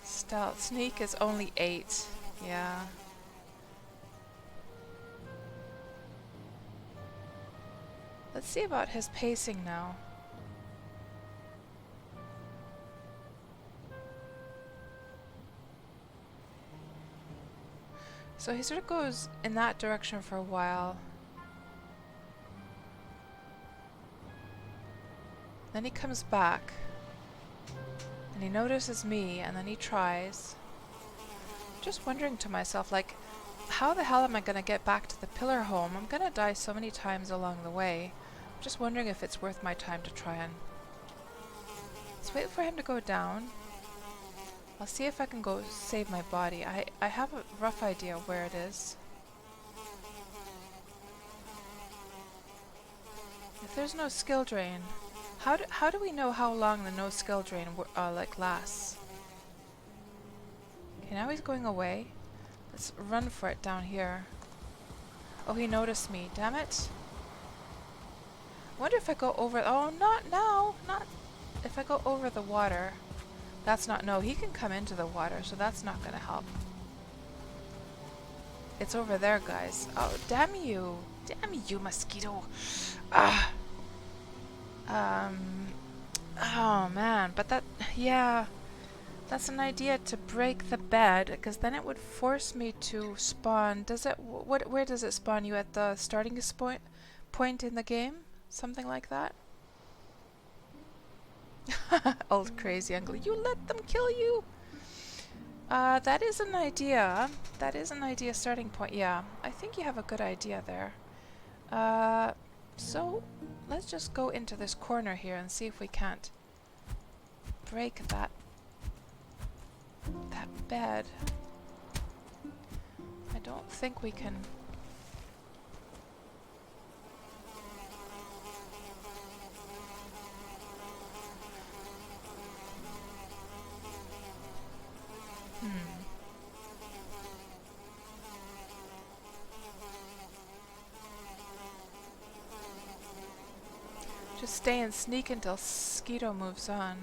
Stealth. Sneak is only 8. Yeah. Let's see about his pacing now. So he sort of goes in that direction for a while. Then he comes back. And he notices me, and then he tries. Just wondering to myself, like, how the hell am I going to get back to the pillar home? I'm going to die so many times along the way. I'm just wondering if it's worth my time to try and... Let's wait for him to go down. I'll see if I can go save my body. I have a rough idea where it is. If there's no skill drain, how do we know how long the no skill drain like lasts? Okay, now he's going away. Let's run for it down here. Oh, he noticed me. Damn it. I wonder if I go over... Oh, not now! Not... If I go over the water... That's not... No, he can come into the water, so that's not going to help. It's over there, guys. Oh, damn you. Damn you, mosquito. Ah. Oh, man. But that... Yeah. That's an idea to break the bed, because then it would force me to spawn... Does it... Where does it spawn you? At the starting point in the game? Something like that? Old crazy uncle. You let them kill you! That is an idea. That is an idea starting point. Yeah, I think you have a good idea there. So, let's just go into this corner here and see if we can't break that bed. I don't think we can... Just stay and sneak until Skeeto moves on.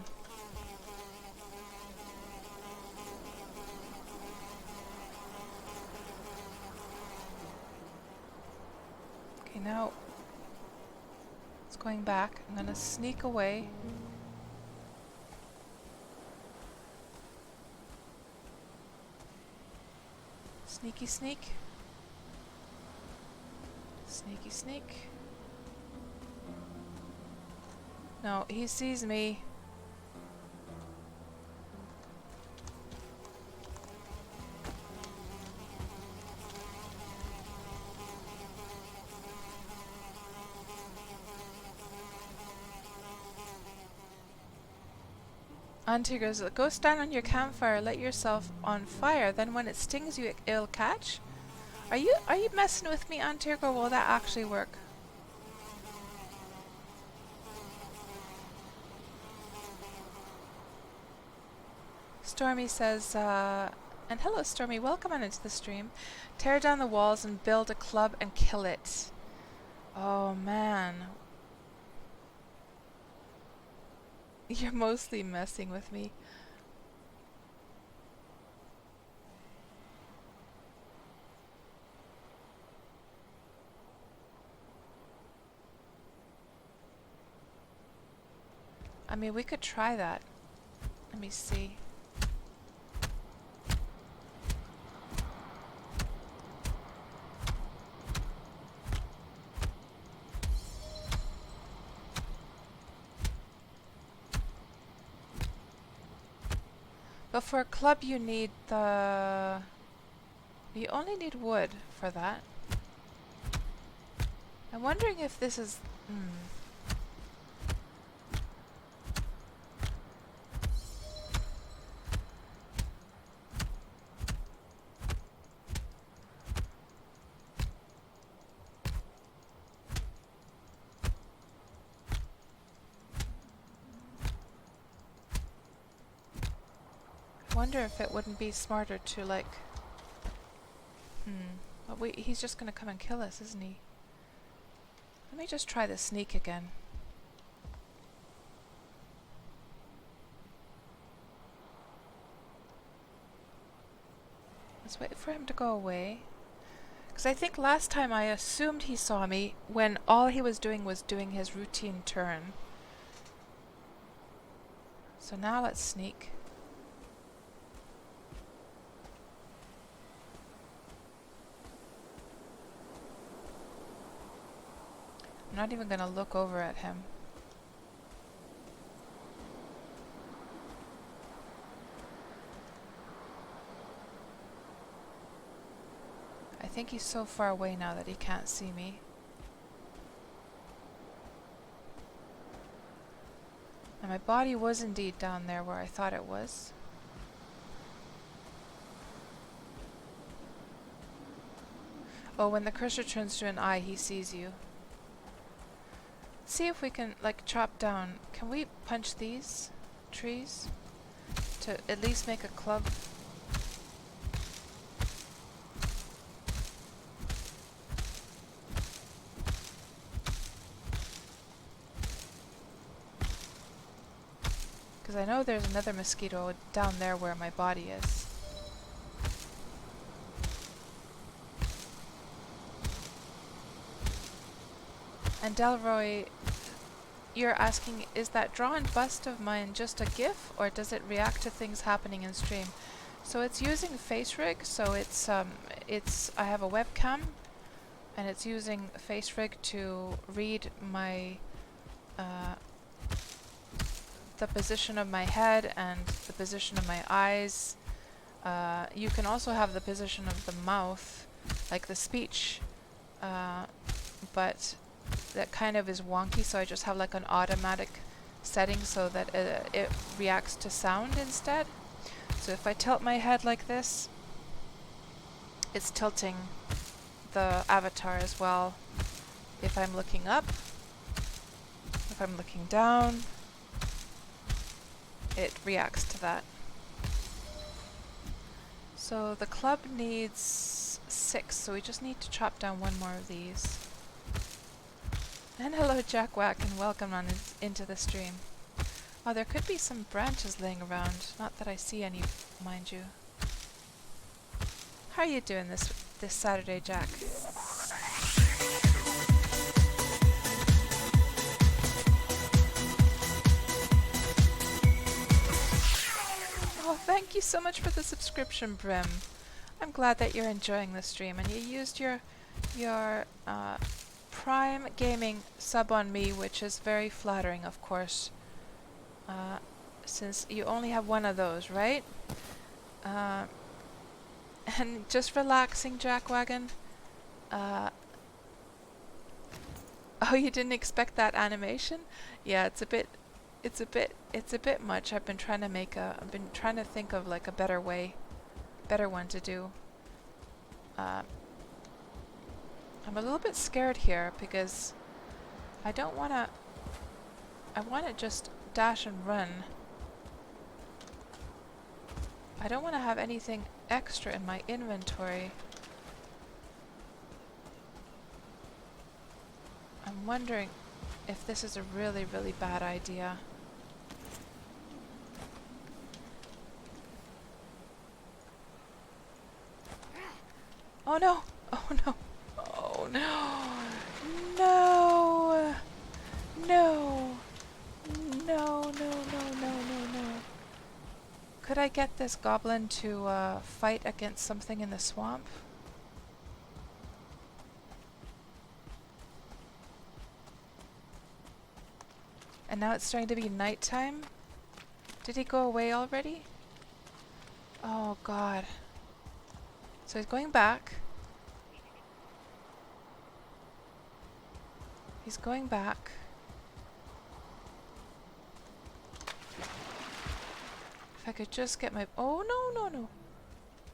Okay, now it's going back. I'm gonna sneak away. Sneaky sneak. Sneaky sneak. No, he sees me. Auntie goes, go stand on your campfire, let yourself on fire, then when it stings you, it'll catch? Are you messing with me, Auntie, or will that actually work? Stormy says, and hello Stormy, welcome on into the stream. Tear down the walls and build a club and kill it. Oh man. You're mostly messing with me. I mean, we could try that. Let me see. But for a club you need the... You only need wood for that. I'm wondering if this is... I wonder if it wouldn't be smarter to like... But he's just gonna come and kill us, isn't he? Let me just try the sneak again. Let's wait for him to go away. Because I think last time I assumed he saw me when all he was doing his routine turn. So now let's sneak. I'm not even going to look over at him. I think he's so far away now that he can't see me. And my body was indeed down there where I thought it was. Oh, when the cursor turns to an eye, he sees you. Let's see if we can, like, chop down. Can we punch these trees to at least make a club? Because I know there's another mosquito down there where my body is. And Delroy, you're asking, is that drawn bust of mine just a GIF, or does it react to things happening in stream? So it's using FaceRig, so I have a webcam, and it's using FaceRig to read my the position of my head and the position of my eyes. You can also have the position of the mouth, like the speech, but that kind of is wonky, so I just have like an automatic setting so that it reacts to sound instead. So if I tilt my head like this, it's tilting the avatar as well. If I'm looking up, if I'm looking down, it reacts to that. So the club needs 6, so we just need to chop down one more of these. And hello Jack Wack, and welcome on into the stream. Oh, there could be some branches laying around. Not that I see any, mind you. How are you doing this Saturday, Jack? Oh, thank you so much for the subscription, Brim. I'm glad that you're enjoying the stream, and you used your Prime Gaming sub on me, which is very flattering, of course, since you only have one of those, right? And just relaxing, Jackwagon. Oh, you didn't expect that animation? Yeah, it's a bit much. I've been trying to think of like a better one to do. I'm a little bit scared here because I want to just dash and run. I don't want to have anything extra in my inventory. I'm wondering if this is a really, really bad idea. Oh no! Oh no! Oh no! No! No! No, no, no, no, no, no. Could I get this goblin to fight against something in the swamp? And now it's starting to be nighttime? Did he go away already? Oh god. So he's going back. He's going back. If I could just get my... Oh, no, no, no.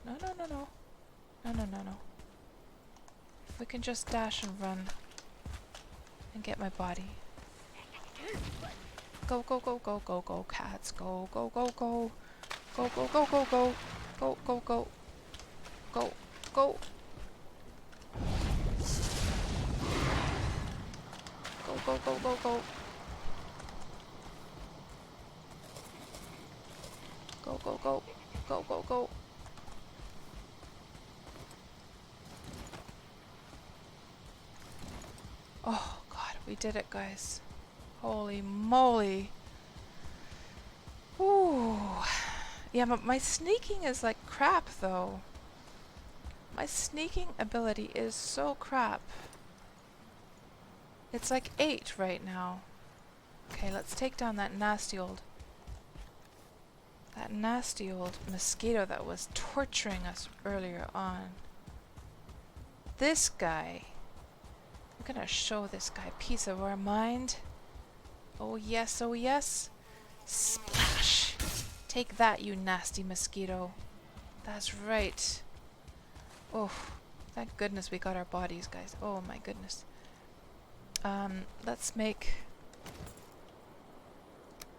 No, no, no, no. No, no, no, no. If we can just dash and run. And get my body. Go, go, go, go, go, go, cats. Go, go, go, go. Go, go, go, go, go. Go, go, go. Go, go. go, go, go, go. Go, go, go. Go, go, go. Oh, God, we did it, guys. Holy moly. Ooh. Yeah, but my sneaking is like crap, though. My sneaking ability is so crap. It's like 8 right now. Okay, let's take down that nasty old mosquito that was torturing us earlier on. This guy. I'm gonna show this guy a piece of our mind. Oh yes, oh yes. Splash! Take that, you nasty mosquito. That's right. Oh, thank goodness we got our bodies, guys. Oh my goodness. Let's make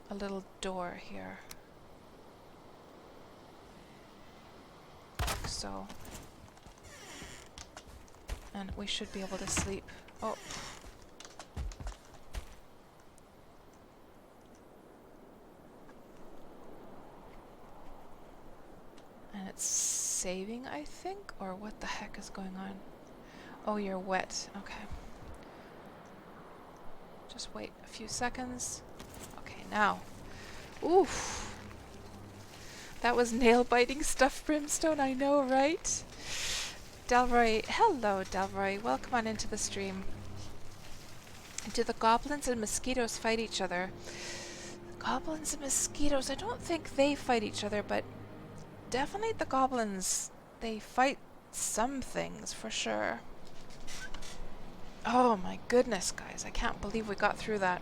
a little door here. Like so. And we should be able to sleep. Oh. And it's saving, I think? Or what the heck is going on? Oh, you're wet. Okay. Just wait a few seconds. Okay, now. Oof. That was nail-biting stuff, Brimstone, I know, right? Delroy, hello, Delroy. Welcome on into the stream. Do the goblins and mosquitoes fight each other? Goblins and mosquitoes, I don't think they fight each other, but definitely the goblins, they fight some things for sure. Oh my goodness, guys. I can't believe we got through that.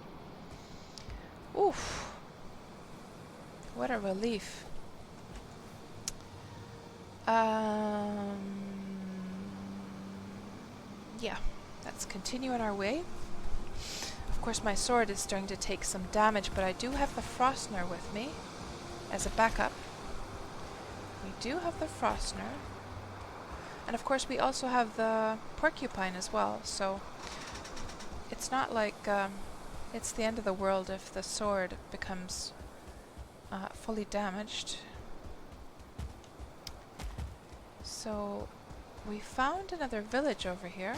Oof. What a relief. Yeah, let's continue on our way. Of course, my sword is starting to take some damage, but I do have the Frostner with me as a backup. We do have the Frostner. And of course, we also have the Porcupine as well, so it's not like it's the end of the world if the sword becomes fully damaged. So we found another village over here.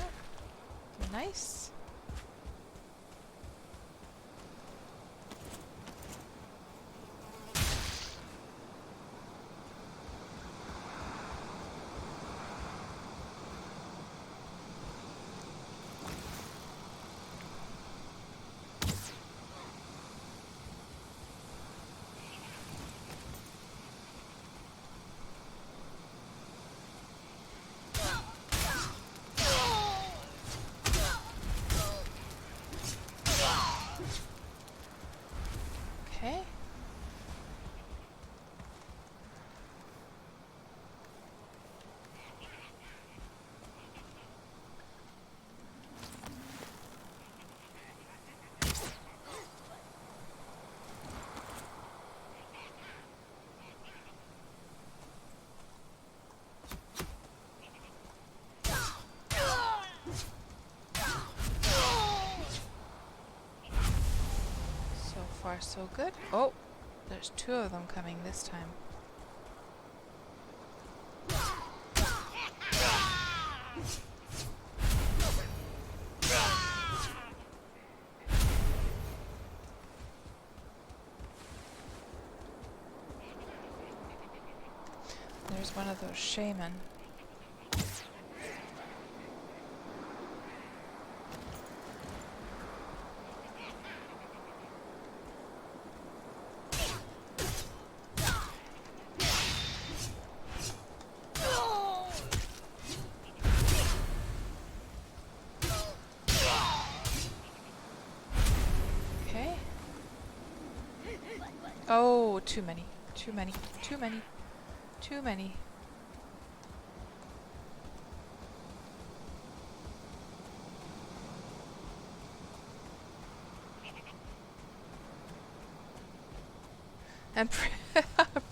Nice. Okay. So far, so good. Oh, there's 2 of them coming this time. There's one of those shaman. Okay. Oh, too many. Too many. Too many. Too many. And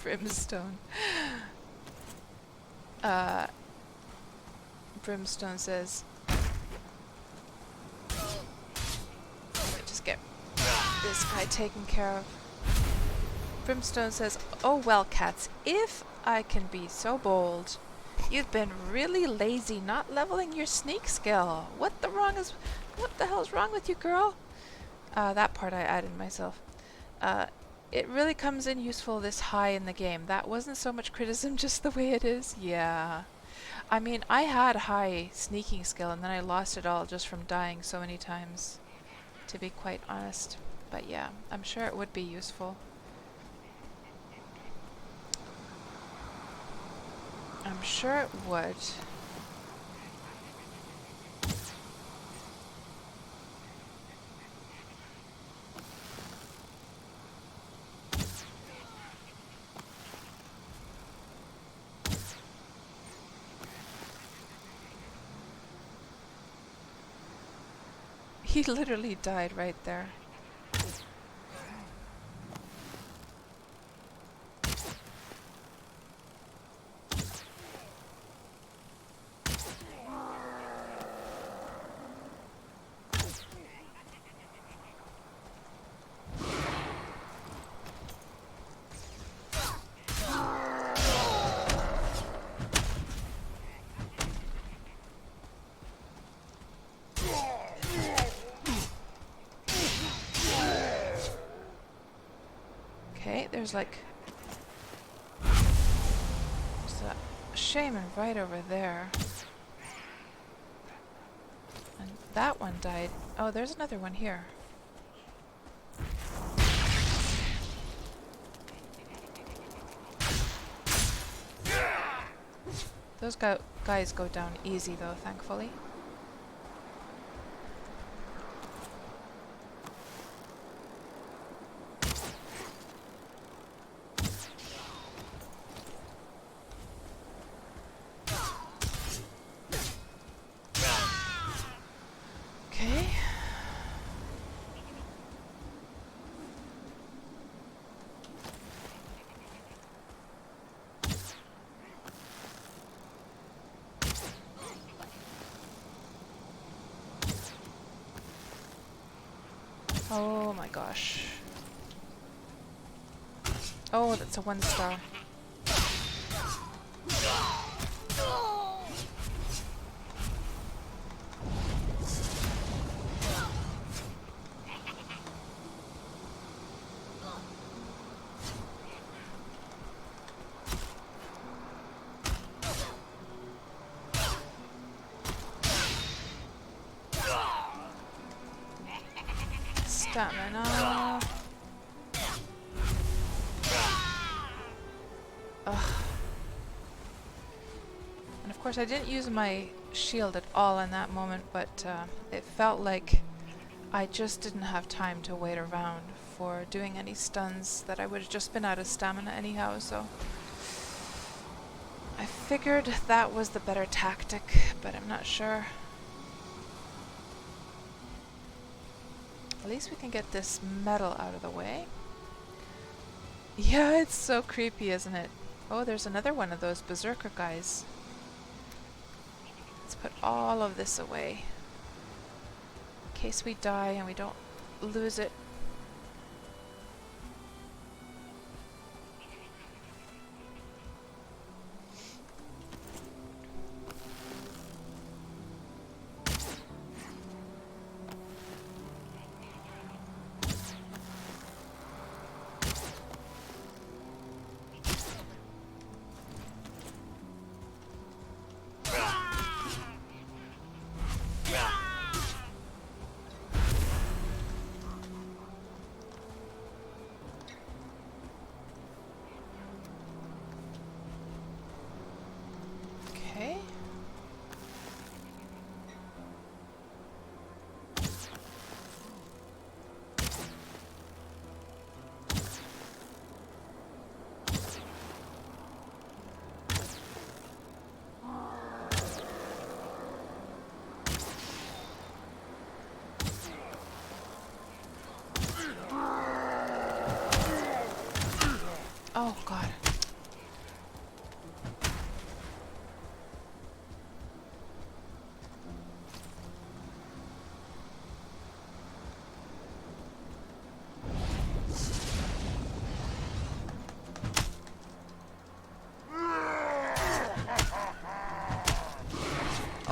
Brimstone. Brimstone says, this guy taken care of. Brimstone says, "Oh well, cats, if I can be so bold, you've been really lazy not leveling your sneak skill. What the hell's wrong with you, girl?" That part I added myself. It really comes in useful this high in the game. That wasn't so much criticism, just the way it is. Yeah. I mean, I had high sneaking skill and then I lost it all just from dying so many times, to be quite honest. But yeah, I'm sure it would be useful. I'm sure it would. He literally died right there. Okay, there's like... there's a shaman right over there. And that one died. Oh, there's another one here. Those guys go down easy though, thankfully. Okay. Oh my gosh. Oh, that's a 1-star. Stamina. Ugh. And of course I didn't use my shield at all in that moment, but it felt like I just didn't have time to wait around for doing any stuns, that I would have just been out of stamina anyhow, so I figured that was the better tactic, but I'm not sure. At least we can get this metal out of the way. Yeah, it's so creepy, isn't it? Oh, there's another one of those berserker guys. Let's put all of this away, in case we die and we don't lose it.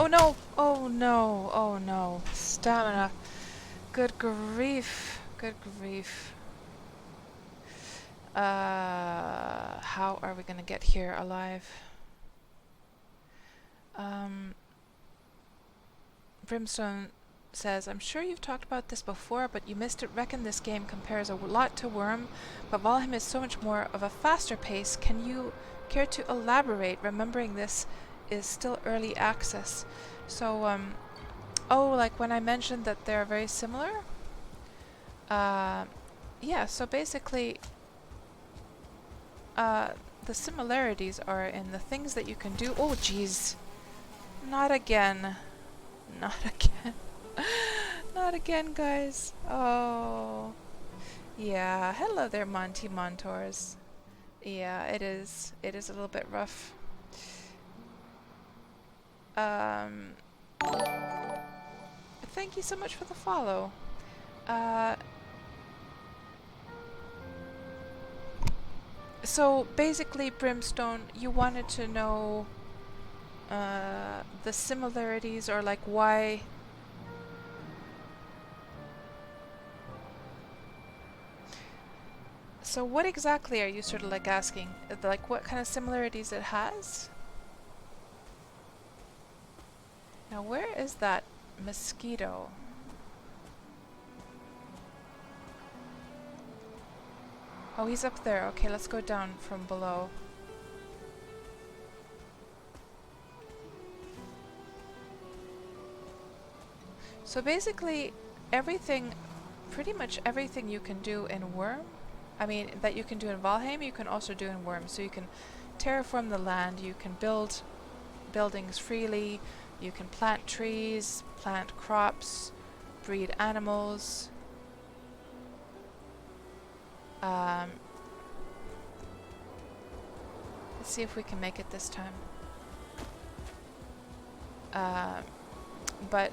Oh no! Oh no! Oh no! Stamina. Good grief. Good grief. How are we gonna get here alive? Brimstone says, I'm sure you've talked about this before, but you missed it. Reckon this game compares a lot to Worm, but Valheim is so much more of a faster pace. Can you care to elaborate, remembering this is still early access? So, oh, like when I mentioned that they're very similar? Yeah, so basically, the similarities are in the things that you can do. Oh, jeez. Not again. Not again. Not again, guys. Oh. Yeah. Hello there, Monty Montors. Yeah, it is. It is a little bit rough. Thank you so much for the follow. So basically, Brimstone, you wanted to know the similarities, or like why. So what exactly are you sort of like asking? Like what kind of similarities it has? Now where is that mosquito? Oh, he's up there. Okay, let's go down from below. So basically, everything, pretty much everything you can do in Worm, I mean, that you can do in Valheim, you can also do in Worm. So you can terraform the land, you can build buildings freely, you can plant trees, plant crops, breed animals. Let's see if we can make it this time. But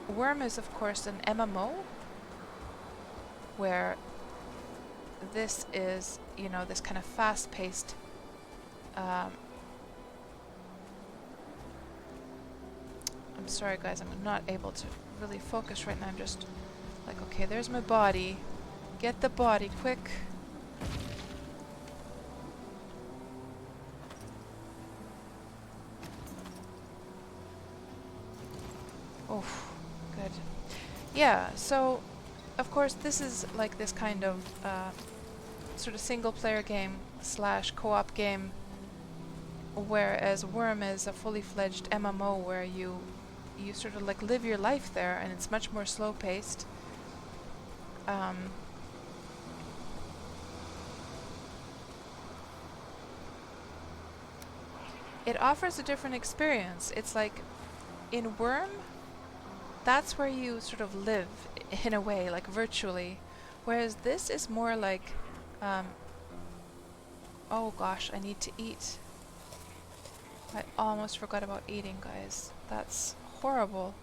Worm is, of course, an MMO, where this is, you know, this kind of fast-paced I'm sorry guys, I'm not able to really focus right now. I'm just like, okay, there's my body. Get the body, quick. Oh, good. Yeah, so of course this is like this kind of sort of single player game slash co-op game, whereas Worm is a fully fledged MMO where you sort of like live your life there, and it's much more slow paced. It offers a different experience. It's like in Worm, that's where you sort of live in a way, like virtually, whereas this is more like oh gosh, I need to eat. I almost forgot about eating, guys. That's horrible.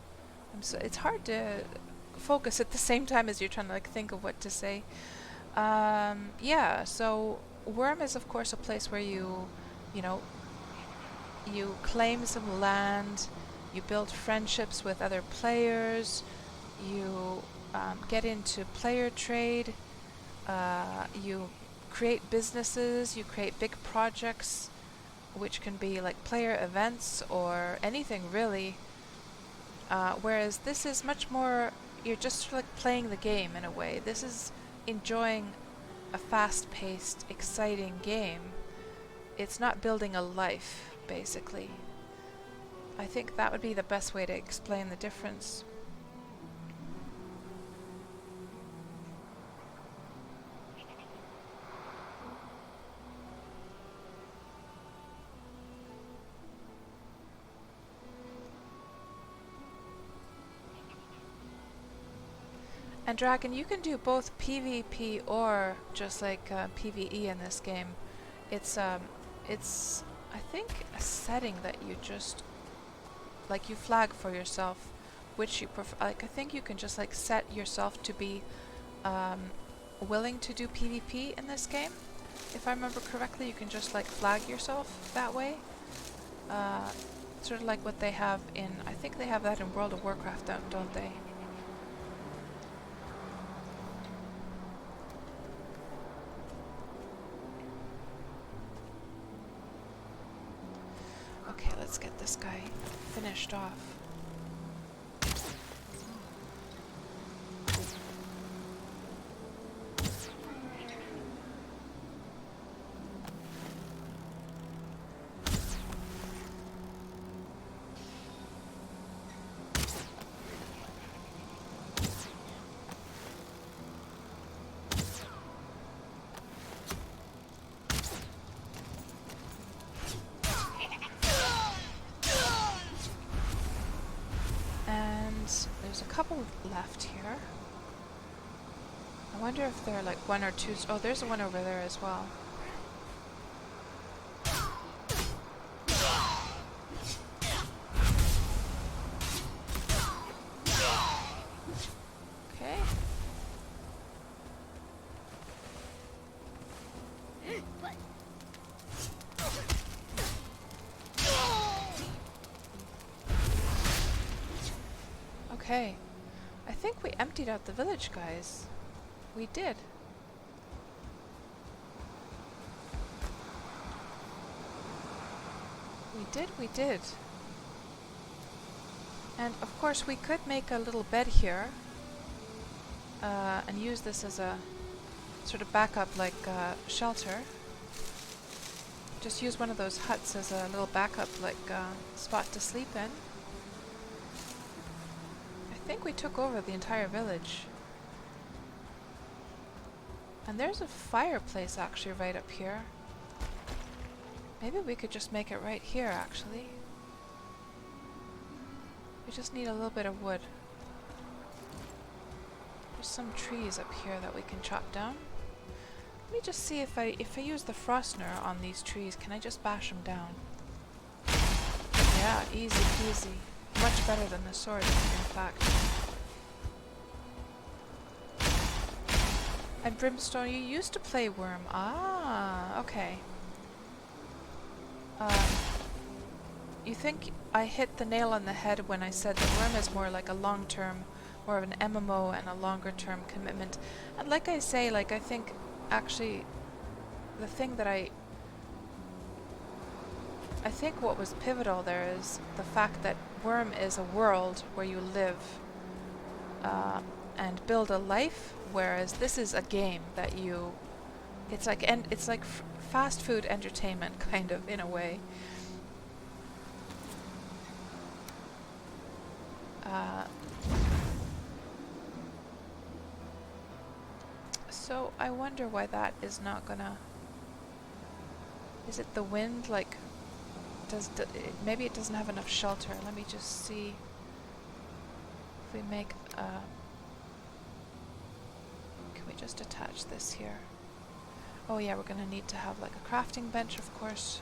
It's hard to focus at the same time as you're trying to like think of what to say. Yeah, so Worm is of course a place where you know, you claim some land, you build friendships with other players, you get into player trade, you create businesses, you create big projects, which can be like player events or anything really. Whereas this is much more, you're just like playing the game in a way. This is enjoying a fast-paced, exciting game. It's not building a life, basically. I think that would be the best way to explain the difference. And Dragon, you can do both PvP or just like PvE in this game. It's I think a setting that you just like you flag for yourself, which you prefer. Like I think you can just like set yourself to be willing to do PvP in this game. If I remember correctly, you can just like flag yourself that way. Sort of like what they have in, I think they have that in World of Warcraft, don't they? Okay, let's get this guy finished off. There's a couple left here. I wonder if there are like one or two. Oh, there's one over there as well. Okay. Okay. I think we emptied out the village, guys. We did. We did. And of course we could make a little bed here and use this as a sort of backup, like shelter. Just use one of those huts as a little backup, like spot to sleep in. I think we took over the entire village. And there's a fireplace actually right up here. Maybe we could just make it right here, actually. We just need a little bit of wood. There's some trees up here that we can chop down. Let me just see if I use the Frostner on these trees, can I just bash them down? Yeah, easy peasy. Much better than the sword, in fact. And Brimstone, you used to play Worm. Ah, okay. You think I hit the nail on the head when I said that Worm is more like a long-term, more of an MMO and a longer-term commitment. And like I say, like I think actually the thing that I think what was pivotal there is the fact that Worm is a world where you live and build a life, whereas this is a game that you, it's like fast food entertainment kind of in a way. So I wonder why that is not gonna. Is it the wind? Like, maybe it doesn't have enough shelter. Let me just see if we make. Can we just attach this here? Oh yeah, we're gonna need to have like a crafting bench, of course.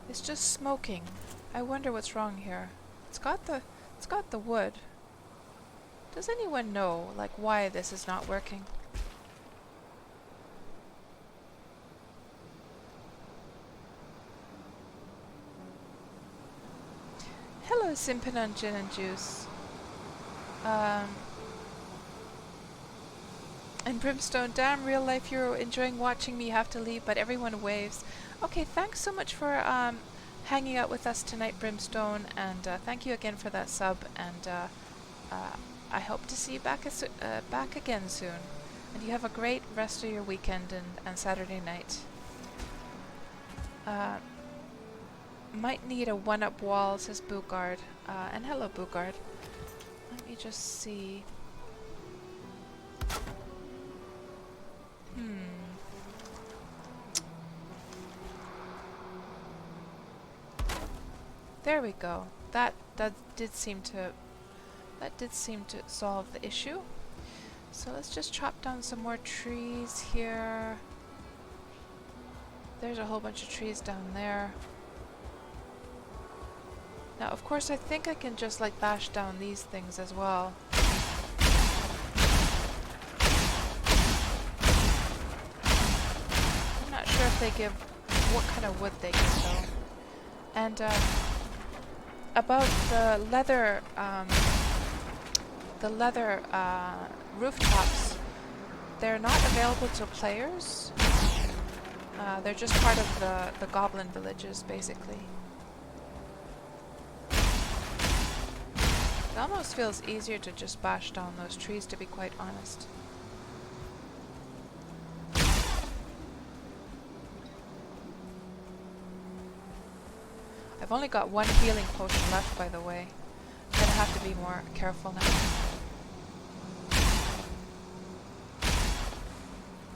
It's just smoking. I wonder what's wrong here. It's got the wood. Does anyone know like why this is not working? Hello, Simpin on Gin and Juice. And Brimstone, damn real life hero, enjoying watching me have to leave, but everyone waves. Okay, thanks so much for hanging out with us tonight, Brimstone, and thank you again for that sub, and I hope to see you back again soon. And you have a great rest of your weekend and Saturday night. Might need a one-up wall, says Boogard. And hello, Boogard. Let me just see. There we go. That did seem to solve the issue. So let's just chop down some more trees here. There's a whole bunch of trees down there. Now, of course, I think I can just like bash down these things as well. I'm not sure if they give, what kind of wood they give though. And about the leather rooftops, they're not available to players. They're just part of the goblin villages, basically. It almost feels easier to just bash down those trees, to be quite honest. I've only got one healing potion left, by the way. I'm gonna have to be more careful now.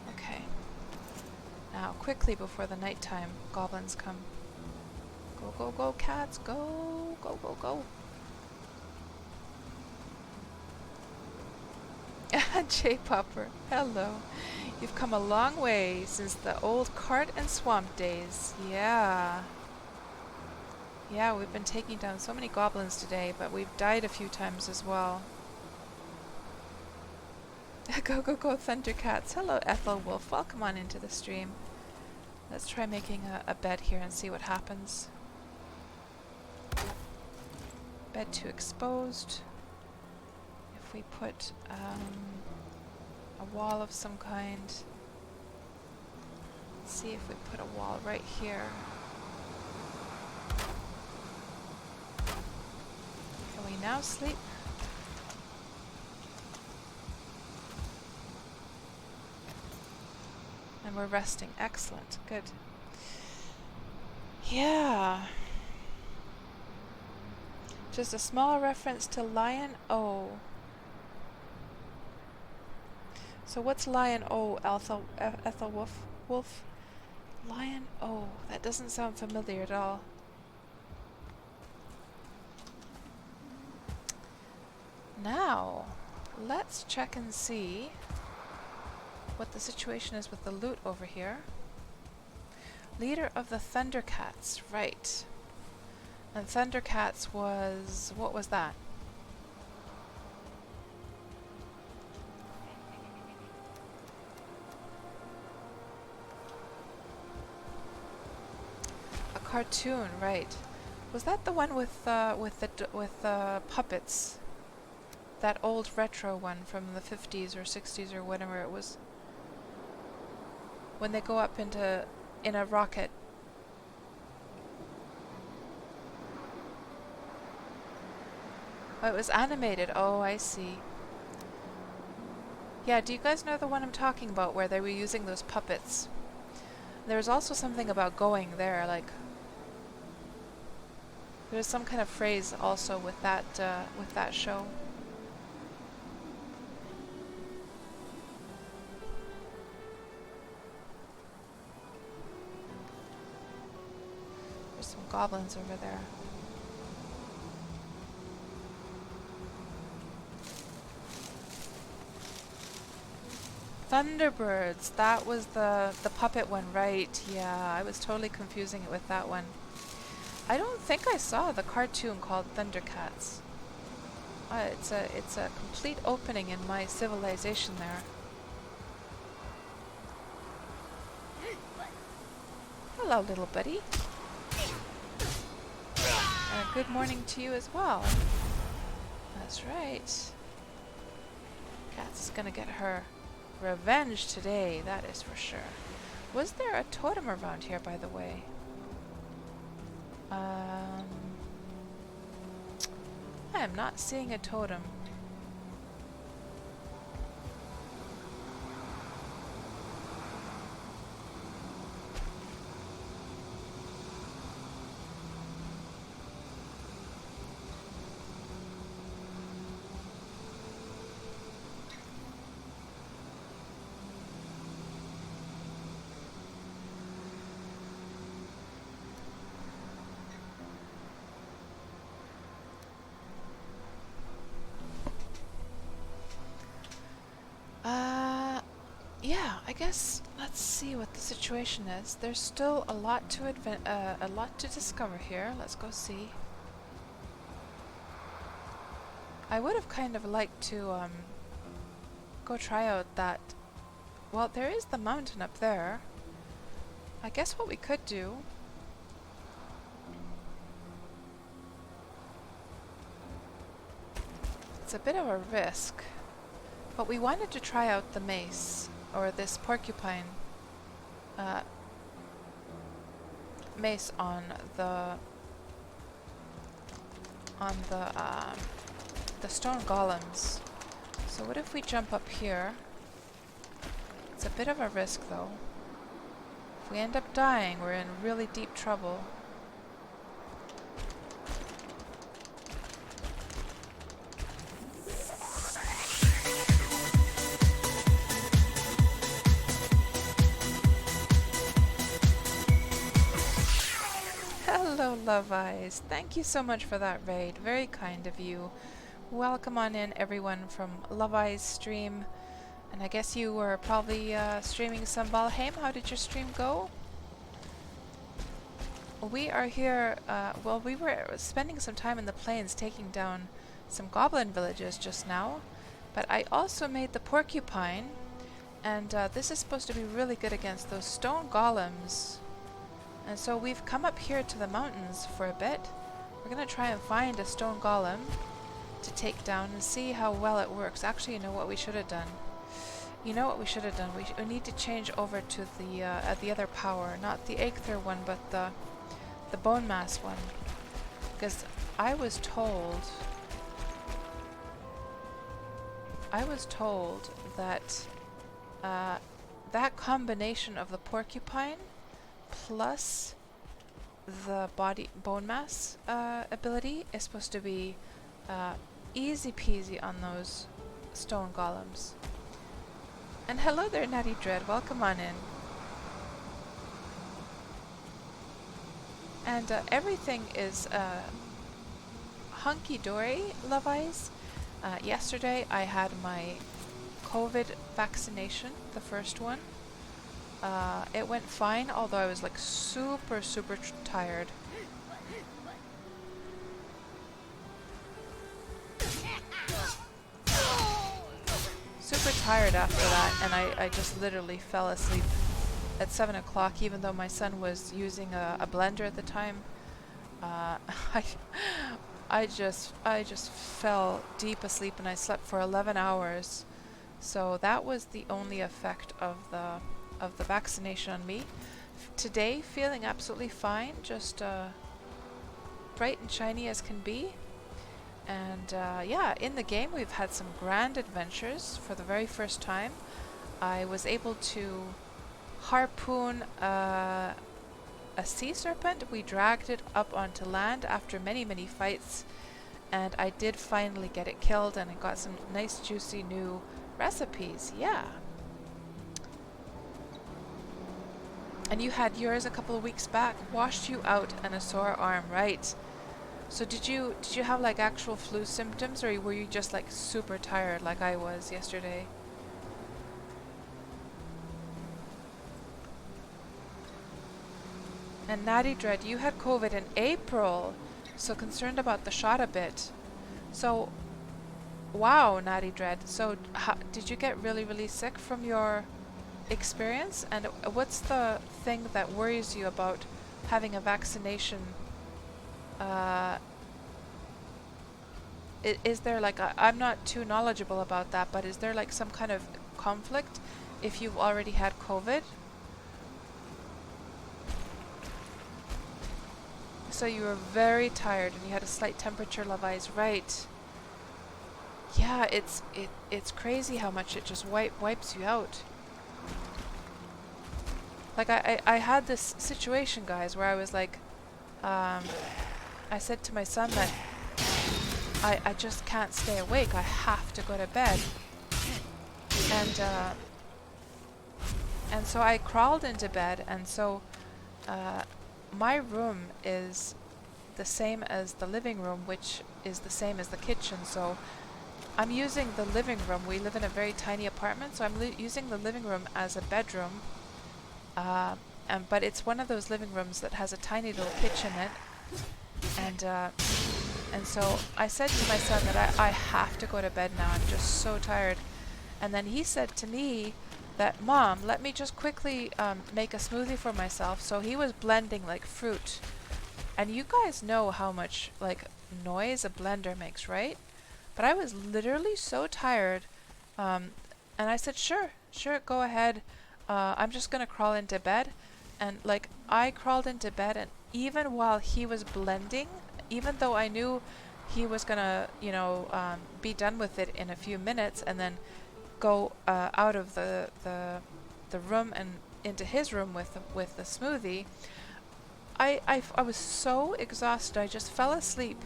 Okay. Now, quickly before the nighttime goblins come. Go, go, go, cats, go, go, go, go. J-Popper, hello. You've come a long way since the old cart and swamp days. Yeah. Yeah, we've been taking down so many goblins today, but we've died a few times as well. Go, go, go, Thundercats. Hello, Ethel Wolf. Welcome on into the stream. Let's try making a bed here and see what happens. Bed 2 exposed. If we put a wall of some kind. Let's see if we put a wall right here. Can we now sleep? And we're resting. Excellent. Good. Yeah. Just a small reference to Lion O. So what's Lion O, Ethel Wolf? Lion O. That doesn't sound familiar at all. Now, let's check and see what the situation is with the loot over here. Leader of the Thundercats, right. And Thundercats was... what was that? A cartoon, right. Was that the one with the puppets? That old retro one from the 50s or 60s or whatever it was. When they go up in a rocket. Oh, it was animated. Oh, I see. Yeah, do you guys know the one I'm talking about where they were using those puppets? There was also something about going there, like... There was some kind of phrase also with that show. There's some goblins over there. Thunderbirds, that was the puppet one, right? Yeah, I was totally confusing it with that one. I don't think I saw the cartoon called Thundercats. It's a complete opening in my civilization there. Hello, little buddy. Good morning to you as well. That's right. Cats is gonna get her revenge today, that is for sure. Was there a totem around here, by the way? I am not seeing a totem. yeah, I guess let's see what the situation is. There's still a lot to a lot to discover here. Let's go see. I would have kind of liked to go try out that. Well, there is the mountain up there. I guess what we could do. It's a bit of a risk, but we wanted to try out the mace, or this porcupine mace on the stone golems. So what if we jump up here? It's a bit of a risk though. If we end up dying, we're in really deep trouble. Hello, Love Eyes. Thank you so much for that raid. Very kind of you. Welcome on in, everyone, from Love Eyes stream. And I guess you were probably streaming some Valheim. How did your stream go? We are here, well, we were spending some time in the plains taking down some goblin villages just now. But I also made the porcupine, and this is supposed to be really good against those stone golems. And so we've come up here to the mountains for a bit. We're going to try and find a stone golem to take down and see how well it works. Actually, you know what we should have done? You know what we should have done? We need to change over to the other power. Not the Aether one, but the bone mass one. Because I was told that that combination of the porcupine plus the bone mass ability is supposed to be easy peasy on those stone golems. And hello there, Natty Dread. Welcome on in. And everything is hunky-dory, Love Eyes. Yesterday I had my COVID vaccination, the first one. It went fine, although I was like super tired. Super tired after that, and I just literally fell asleep at 7 o'clock, even though my son was using a blender at the time. I just fell deep asleep, and I slept for 11 hours. So that was the only effect of the vaccination on me. Today, feeling absolutely fine, just bright and shiny as can be. And yeah, in the game we've had some grand adventures for the very first time. I was able to harpoon a sea serpent. We dragged it up onto land after many fights, and I did finally get it killed, and I got some nice juicy new recipes. Yeah. And you had yours a couple of weeks back. Washed you out and a sore arm, right? So did you have like actual flu symptoms, or were you just like super tired like I was yesterday? And Natty Dread, you had COVID in April, so concerned about the shot a bit. So, wow, Natty Dread. So did you get really sick from your experience? And what's the thing that worries you about having a vaccination? Is there like I'm not too knowledgeable about that, but is there like some kind of conflict if you've already had COVID? So you were very tired and you had a slight temperature, Love Eyes, right? Yeah, it's crazy how much it just wipes you out. Like I had this situation, guys, where I was like, I said to my son that I just can't stay awake. I have to go to bed. And so I crawled into bed, and so my room is the same as the living room, which is the same as the kitchen. So I'm using the living room. We live in a very tiny apartment, so I'm using the living room as a bedroom. Uh, but it's one of those living rooms that has a tiny little kitchen in it. And so I said to my son that I have to go to bed now. I'm just so tired. And then he said to me that, Mom, let me just quickly make a smoothie for myself. So he was blending like fruit. And you guys know how much like noise a blender makes, right? But I was literally so tired. And I said, sure, go ahead. I'm just going to crawl into bed. And like I crawled into bed, and even while he was blending, even though I knew he was going to, be done with it in a few minutes and then go out of the room and into his room with the smoothie, I was so exhausted. I just fell asleep,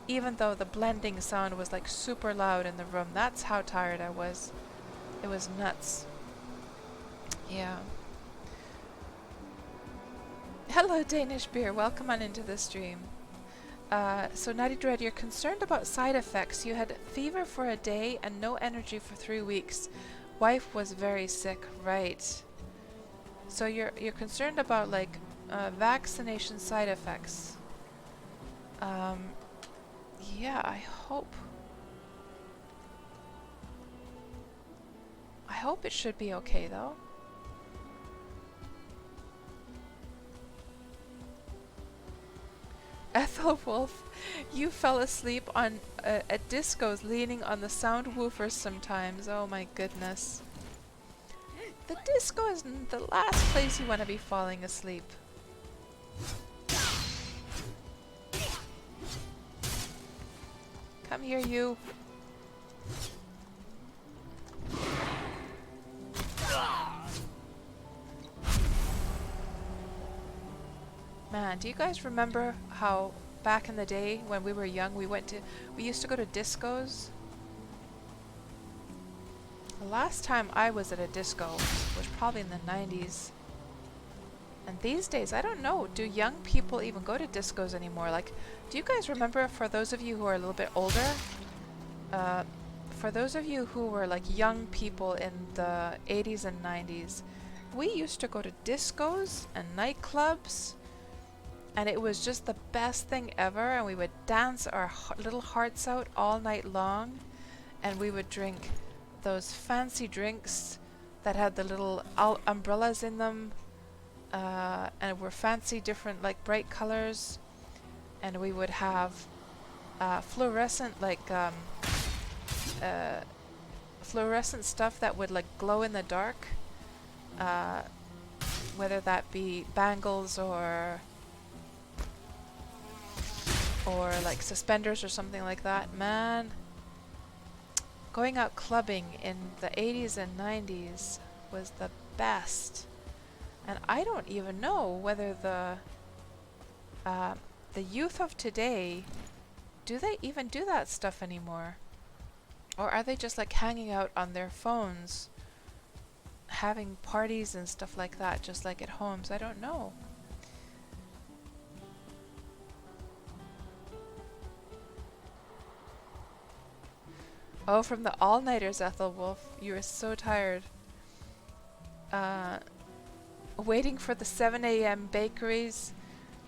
even though the blending sound was like super loud in the room. That's how tired I was. It was nuts. Yeah. Hello, Danish Beer. Welcome on into the stream. So Natty Dread, you're concerned about side effects. You had fever for a day and no energy for 3 weeks. Wife was very sick, right? So you're concerned about like vaccination side effects. Yeah, I hope it should be okay though. Ethel Wolf, you fell asleep on at discos leaning on the sound woofers sometimes. Oh my goodness. The disco is the last place you want to be falling asleep. Come here, you. Man, do you guys remember how back in the day when we were young we used to go to discos? The last time I was at a disco was probably in the 90s. And these days, I don't know, do young people even go to discos anymore? Like, do you guys remember, for those of you who are a little bit older, for those of you who were like young people in the 80s and 90s, we used to go to discos and nightclubs, and it was just the best thing ever, and we would dance our little hearts out all night long, and we would drink those fancy drinks that had the little umbrellas in them, and were fancy, different, like bright colors, and we would have fluorescent, like fluorescent stuff that would like glow in the dark, whether that be bangles or like suspenders or something like that. Man, going out clubbing in the 80s and 90s was the best. And I don't even know whether the youth of today, do they even do that stuff anymore? Or are they just like hanging out on their phones, having parties and stuff like that, just like at homes? I don't know. Oh, from the all-nighters, Ethel Wolf. You were so tired. Waiting for the 7 a.m. bakeries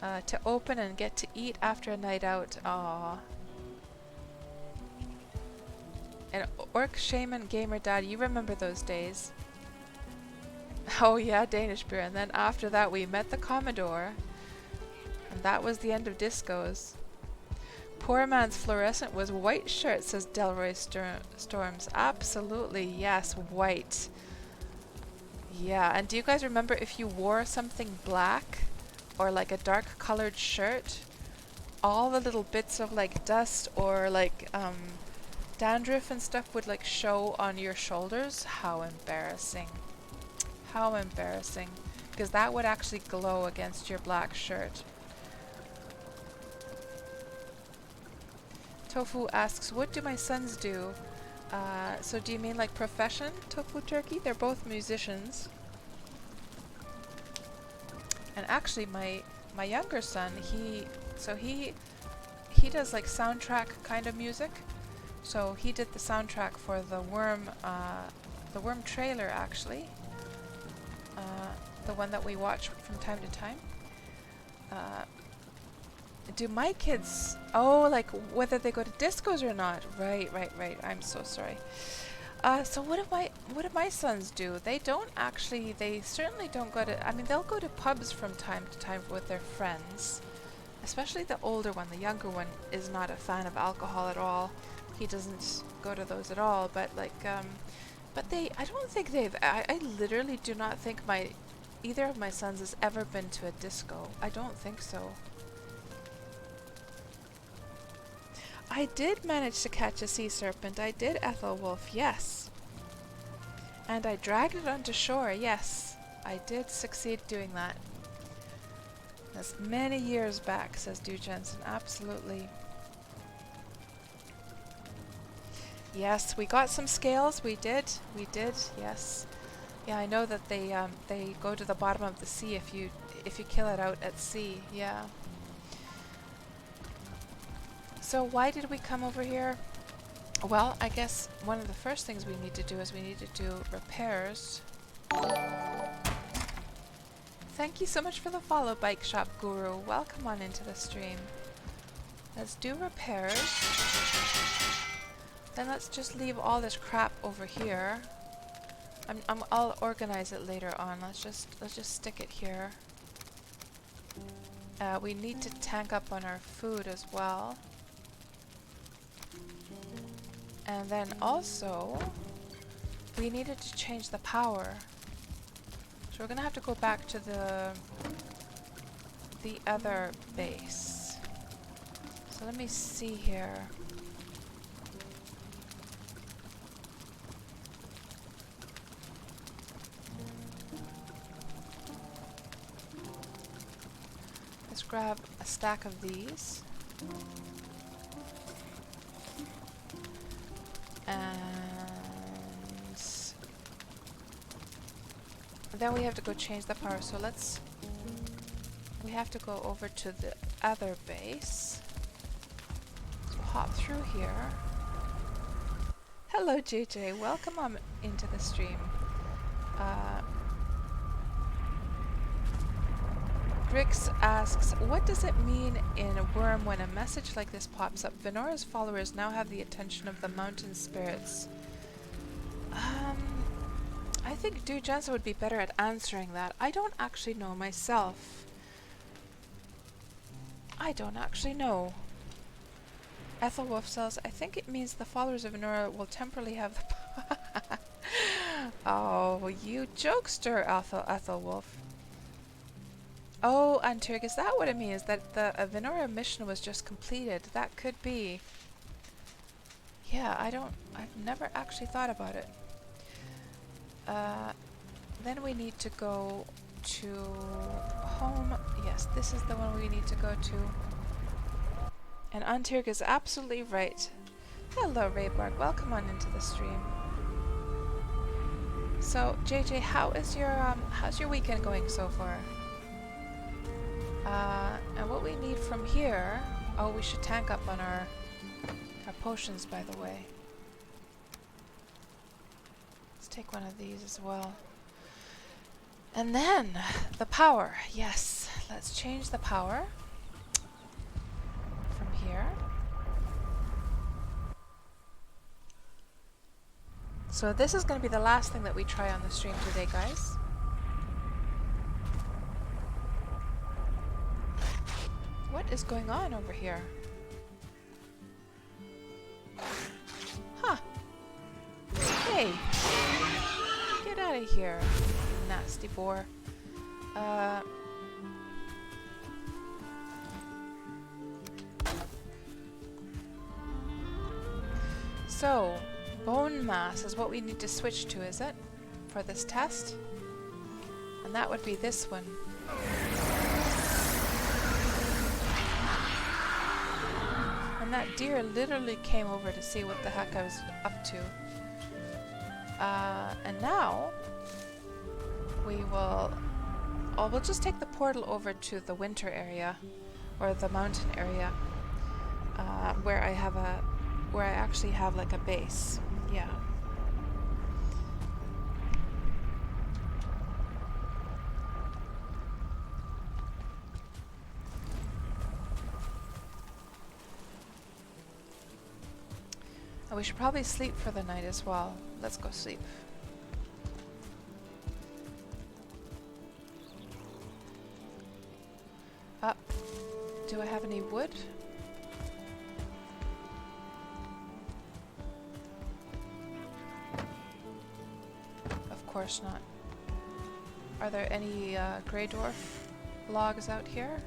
to open and get to eat after a night out. Aww. And Orc Shaman Gamer Dad, you remember those days. Oh yeah, Danish Beer. And then after that we met the Commodore. And that was the end of discos. Poor man's fluorescent was white shirt, says Delroy Storms. Absolutely, yes, white. Yeah, and do you guys remember if you wore something black or like a dark colored shirt, all the little bits of like dust or like dandruff and stuff would like show on your shoulders? How embarrassing. How embarrassing. Because that would actually glow against your black shirt. Tofu asks, what do my sons do? So do you mean like profession, Tofu Turkey? They're both musicians. And actually my younger son, he does like soundtrack kind of music. So he did the soundtrack for the Worm trailer, actually. The one that we watch from time to time. Do my kids... Oh, like whether they go to discos or not. Right. I'm so sorry. So what do my sons do? They don't actually... They certainly don't go to... I mean, they'll go to pubs from time to time with their friends. Especially the older one. The younger one is not a fan of alcohol at all. He doesn't go to those at all. But like... But they... I don't think they've... I literally do not think either of my sons has ever been to a disco. I don't think so. I did manage to catch a sea serpent. I did, Ethelwolf, yes. And I dragged it onto shore, yes. I did succeed doing that. That's many years back, says Du Jensen. Absolutely. Yes, we got some scales. We did, yes. Yeah, I know that they go to the bottom of the sea if you kill it out at sea. Yeah. So why did we come over here? Well, I guess one of the first things we need to do is we need to do repairs. Thank you so much for the follow, Bike Shop Guru. Welcome on into the stream. Let's do repairs. Then let's just leave all this crap over here. I'll organize it later on. Let's just stick it here. We need to tank up on our food as well. And then also, we needed to change the power. So we're gonna have to go back to the other base. So let me see here. Let's grab a stack of these. And then we have to go change the power. So we have to go over to the other base. So hop through here. Hello JJ, welcome on into the stream. Grix asks, what does it mean in a worm when a message like this pops up? Venora's followers now have the attention of the mountain spirits. I think Du Jensen would be better at answering that. I don't actually know myself. I don't actually know. Ethelwolf says, I think it means the followers of Venora will temporarily have the... Oh, you jokester, Ethelwolf. Oh, Anturg, is that what it means? That the Venora mission was just completed? That could be. Yeah, I've never actually thought about it. Then we need to go to home. Yes, this is the one we need to go to. And Anturg is absolutely right. Hello, Raybark. Welcome on into the stream. So, JJ, how's your weekend going so far? And what we need from here... Oh, we should tank up on our potions, by the way. Let's take one of these as well. And then, the power. Yes, let's change the power from here. So this is going to be the last thing that we try on the stream today, guys. What is going on over here? Huh. Hey! Get out of here, you nasty boar. So, bone mass is what we need to switch to, is it? For this test? And that would be this one. And that deer literally came over to see what the heck I was up to. And now we will... Oh, we'll just take the portal over to the winter area, or the mountain area, where I have where I actually have like a base. Yeah. And we should probably sleep for the night as well. Let's go sleep. Do I have any wood? Of course not. Are there any grey dwarf logs out here?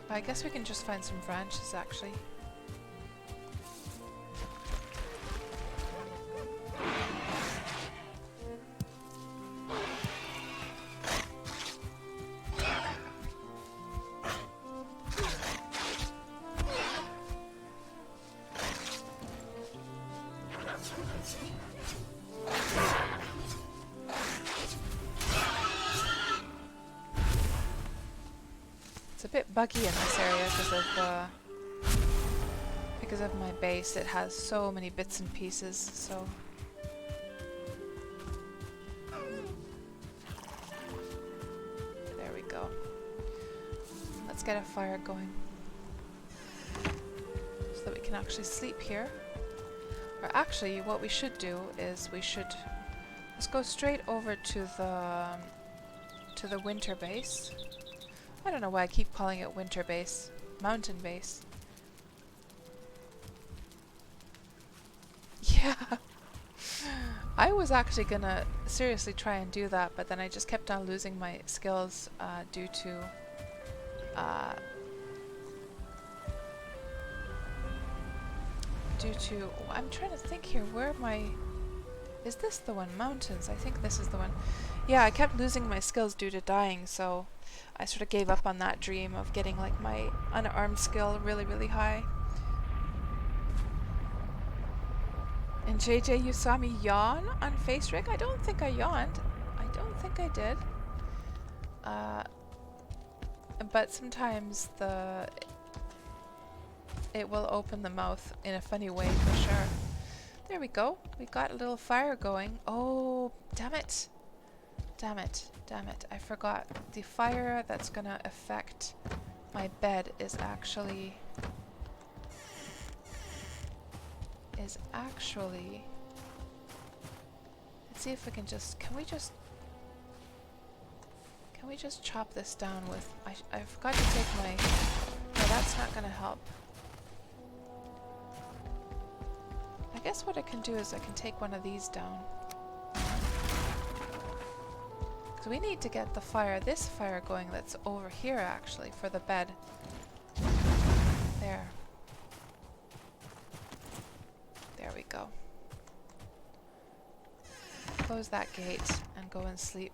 I guess we can just find some branches actually. It's a bit buggy in this area because of my base. It has so many bits and pieces, so there we go. Let's get a fire going so that we can actually sleep here. Or actually, what we should do is let's go straight over to the winter base. I don't know why I keep calling it winter base. Mountain base. Yeah. I was actually gonna seriously try and do that, but then I just kept on losing my skills due to I'm trying to think here, is this the one? Mountains, I think this is the one. Yeah, I kept losing my skills due to dying, so I sort of gave up on that dream of getting like my unarmed skill really, really high. And JJ, you saw me yawn on FaceRig? I don't think I yawned. I don't think I did. But sometimes it will open the mouth in a funny way for sure. There we go. We got a little fire going. Oh, damn it. Damn it. Damn it. I forgot. The fire that's gonna affect my bed is actually... Let's see if we can just... Can we just chop this down with... I forgot to take my... No, that's not gonna help. I guess what I can do is I can take one of these down. Because we need to get this fire going that's over here actually for the bed. There. There we go. Close that gate and go and sleep.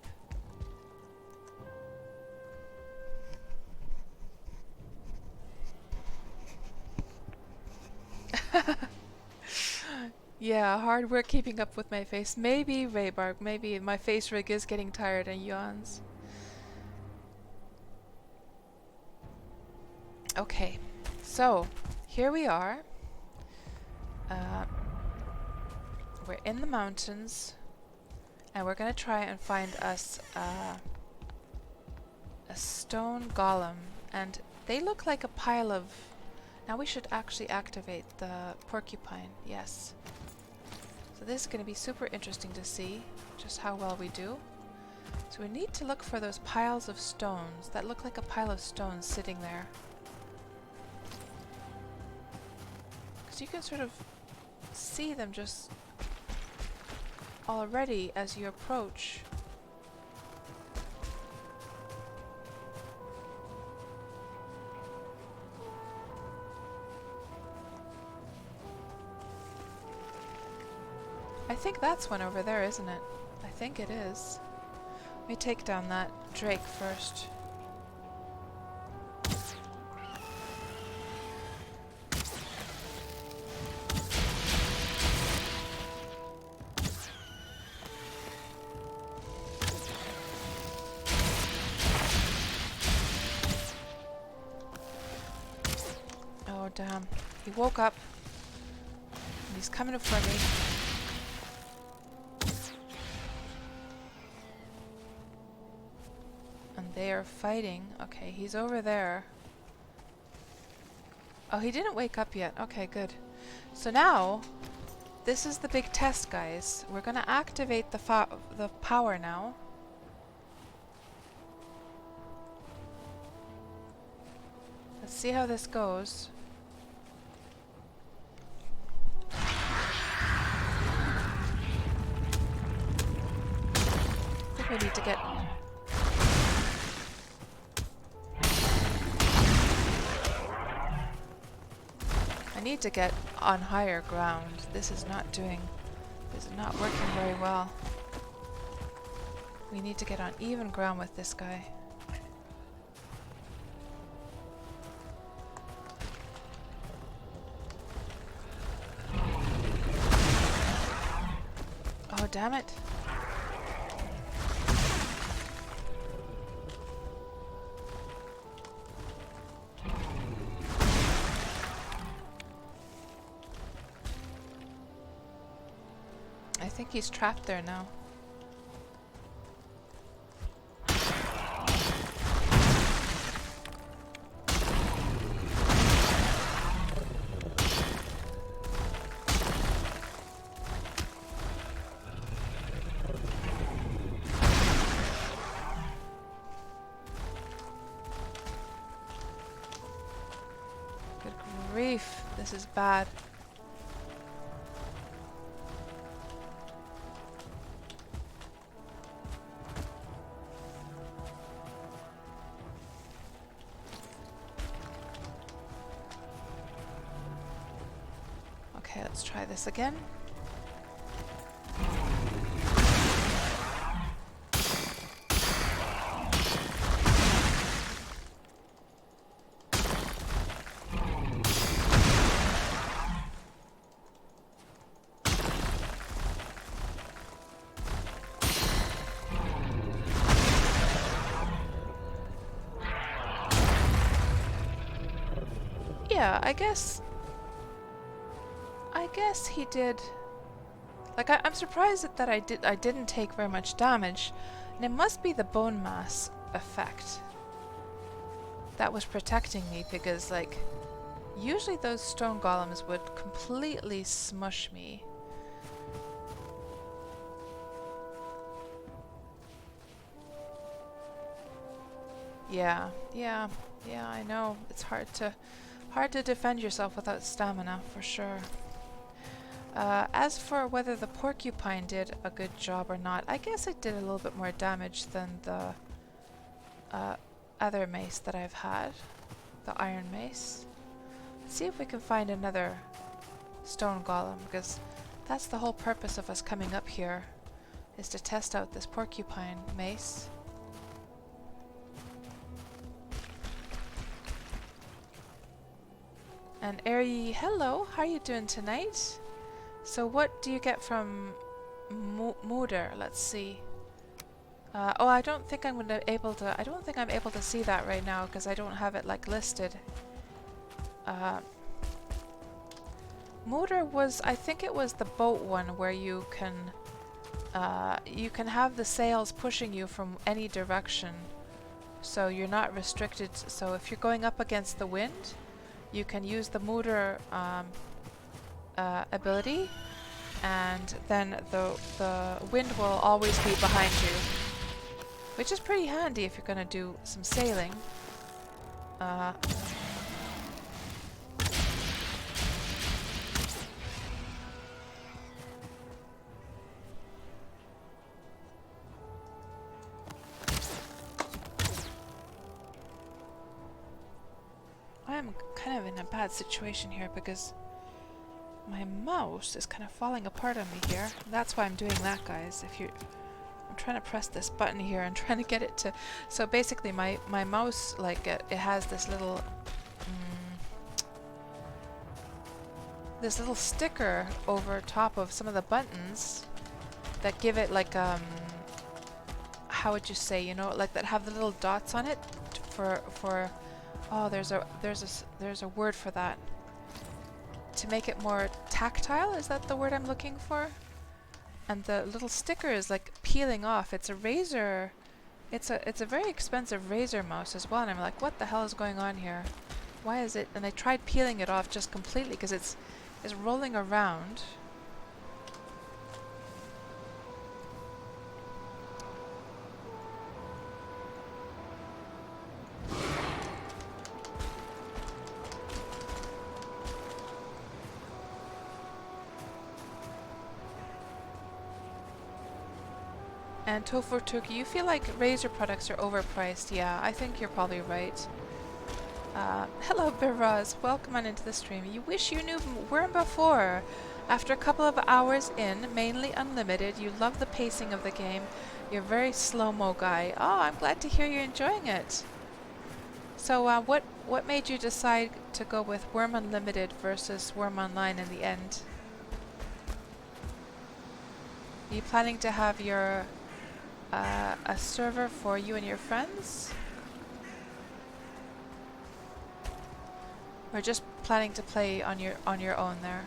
Yeah, hard work keeping up with my face. Maybe, Raybark, maybe my face rig is getting tired and yawns. Okay, so here we are. We're in the mountains, and we're gonna try and find us a stone golem. And they look like a pile of... Now we should actually activate the porcupine, yes. So this is going to be super interesting to see just how well we do. So we need to look for those piles of stones that look like a pile of stones sitting there. Because you can sort of see them just already as you approach. I think that's one over there, isn't it? I think it is. Let me take down that drake first. Oh damn, He woke up. And he's coming for me. And they are fighting. Okay, he's over there. Oh, he didn't wake up yet. Okay, good. So now, this is the big test, guys. We're gonna activate the power now. Let's see how this goes. I think we need to get... I need to get on higher ground. This is not working very well. We need to get on even ground with this guy. Oh, damn it. I think he's trapped there now. Good grief, this is bad. Okay, let's try this again. Yeah, I guess he did. Like, I'm surprised that I didn't take very much damage, and it must be the bone mass effect that was protecting me, because like usually those stone golems would completely smush me. Yeah, I know. It's hard to defend yourself without stamina, for sure. As for whether the porcupine did a good job or not, I guess it did a little bit more damage than the other mace that I've had, the iron mace. Let's see if we can find another stone golem, because that's the whole purpose of us coming up here, is to test out this porcupine mace. And Ari, hello, how are you doing tonight? So what do you get from Mooder? Let's see. Oh, I don't think I'm able to see that right now because I don't have it like listed. Mooder was, I think it was the boat one where you can have the sails pushing you from any direction, so you're not restricted. So if you're going up against the wind, you can use the Mooder ability, and then the wind will always be behind you, which is pretty handy if you're going to do some sailing. I am kind of in a bad situation here because my mouse is kind of falling apart on me here. That's why I'm doing that, guys. I'm trying to press this button here and trying to get it to... So basically my mouse, like, it has this little... this little sticker over top of some of the buttons that give it, like, how would you say, you know, like, that have the little dots on it for... Oh, there's a word for that. to make it more tactile. Is that the word I'm looking for? And the little sticker is like peeling off. It's a razor. It's a very expensive razor mouse as well. And I'm like, what the hell is going on here? Why is it? And I tried peeling it off just completely because it's rolling around. And Tofu Turkey, you feel like Razer products are overpriced. Yeah, I think you're probably right. Hello, Biraz. Welcome on into the stream. You wish you knew Worm before. After a couple of hours in, mainly unlimited, you love the pacing of the game. You're a very slow-mo guy. Oh, I'm glad to hear you're enjoying it. So, what made you decide to go with Worm Unlimited versus Worm Online in the end? Are you planning to have your a server for you and your friends? Or just planning to play on your own there?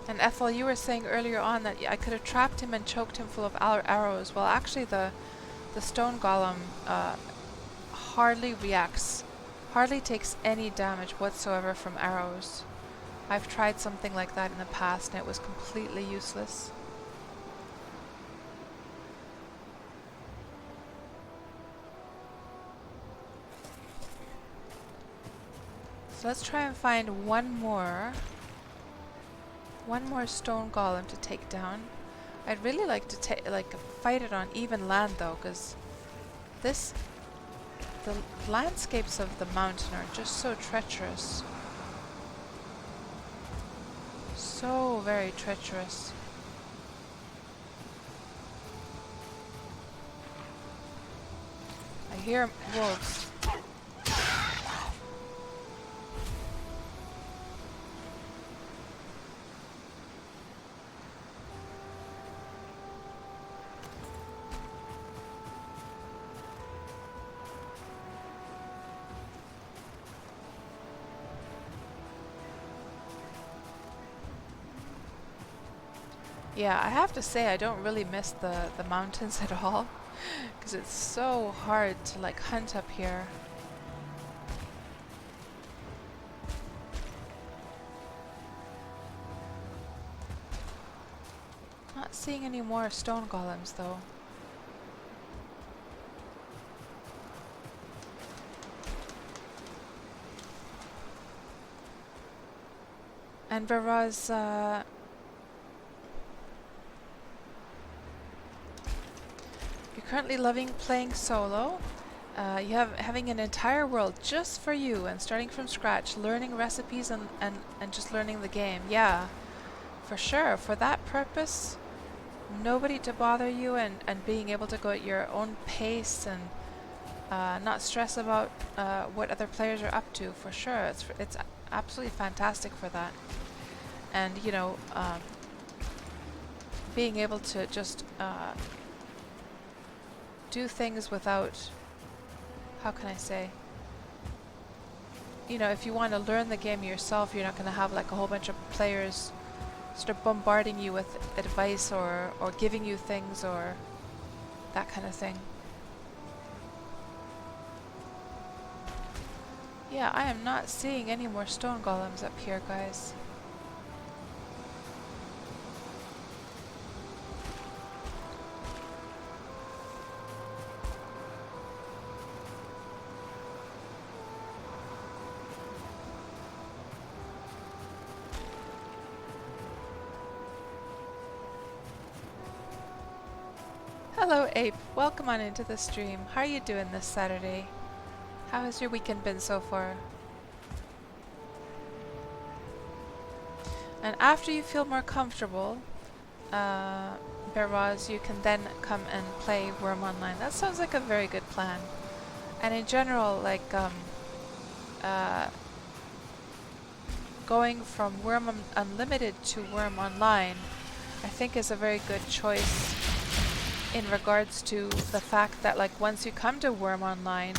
And Ethel, you were saying earlier on that I could have trapped him and choked him full of arrows. Well, actually the stone golem hardly takes any damage whatsoever from arrows. I've tried something like that in the past and it was completely useless. So let's try and find one more stone golem to take down. I'd really like to fight it on even land though, because the landscapes of the mountain are just so treacherous. So very treacherous. I hear wolves. Yeah, I have to say I don't really miss the mountains at all, because it's so hard to like hunt up here. Not seeing any more stone golems though. And Baraz, you're currently loving playing solo. Having an entire world just for you and starting from scratch, learning recipes and just learning the game. Yeah, for sure. For that purpose, nobody to bother you and being able to go at your own pace and not stress about what other players are up to. For sure, it's absolutely fantastic for that. And you know, being able to just do things without, how can I say, you know, if you want to learn the game yourself, you're not going to have like a whole bunch of players sort of bombarding you with advice or giving you things or that kind of thing. Yeah, I am not seeing any more stone golems up here, guys. Hello Ape, welcome on into the stream. How are you doing this Saturday? How has your weekend been so far? And after you feel more comfortable, Beraz, you can then come and play Worm Online. That sounds like a very good plan. And in general, like, going from Unlimited to Worm Online, I think is a very good choice in regards to the fact that like once you come to Worm Online,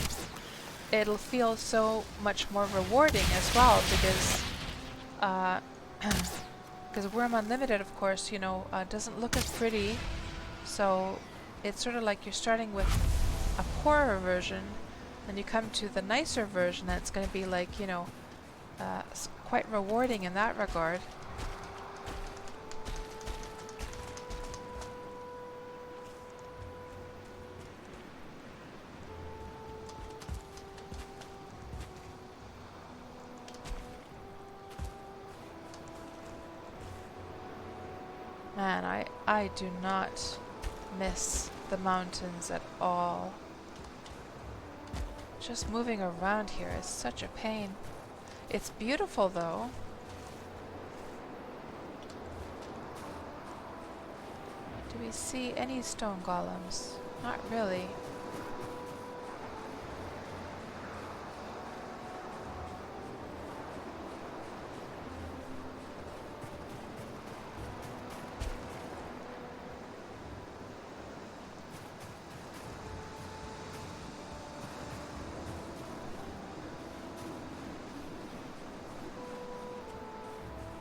it'll feel so much more rewarding as well because because Worm Unlimited, of course, you know, doesn't look as pretty, so it's sort of like you're starting with a poorer version, and you come to the nicer version, and it's going to be like, you know, quite rewarding in that regard. Man, I do not miss the mountains at all. Just moving around here is such a pain. It's beautiful though. Do we see any stone golems? Not really.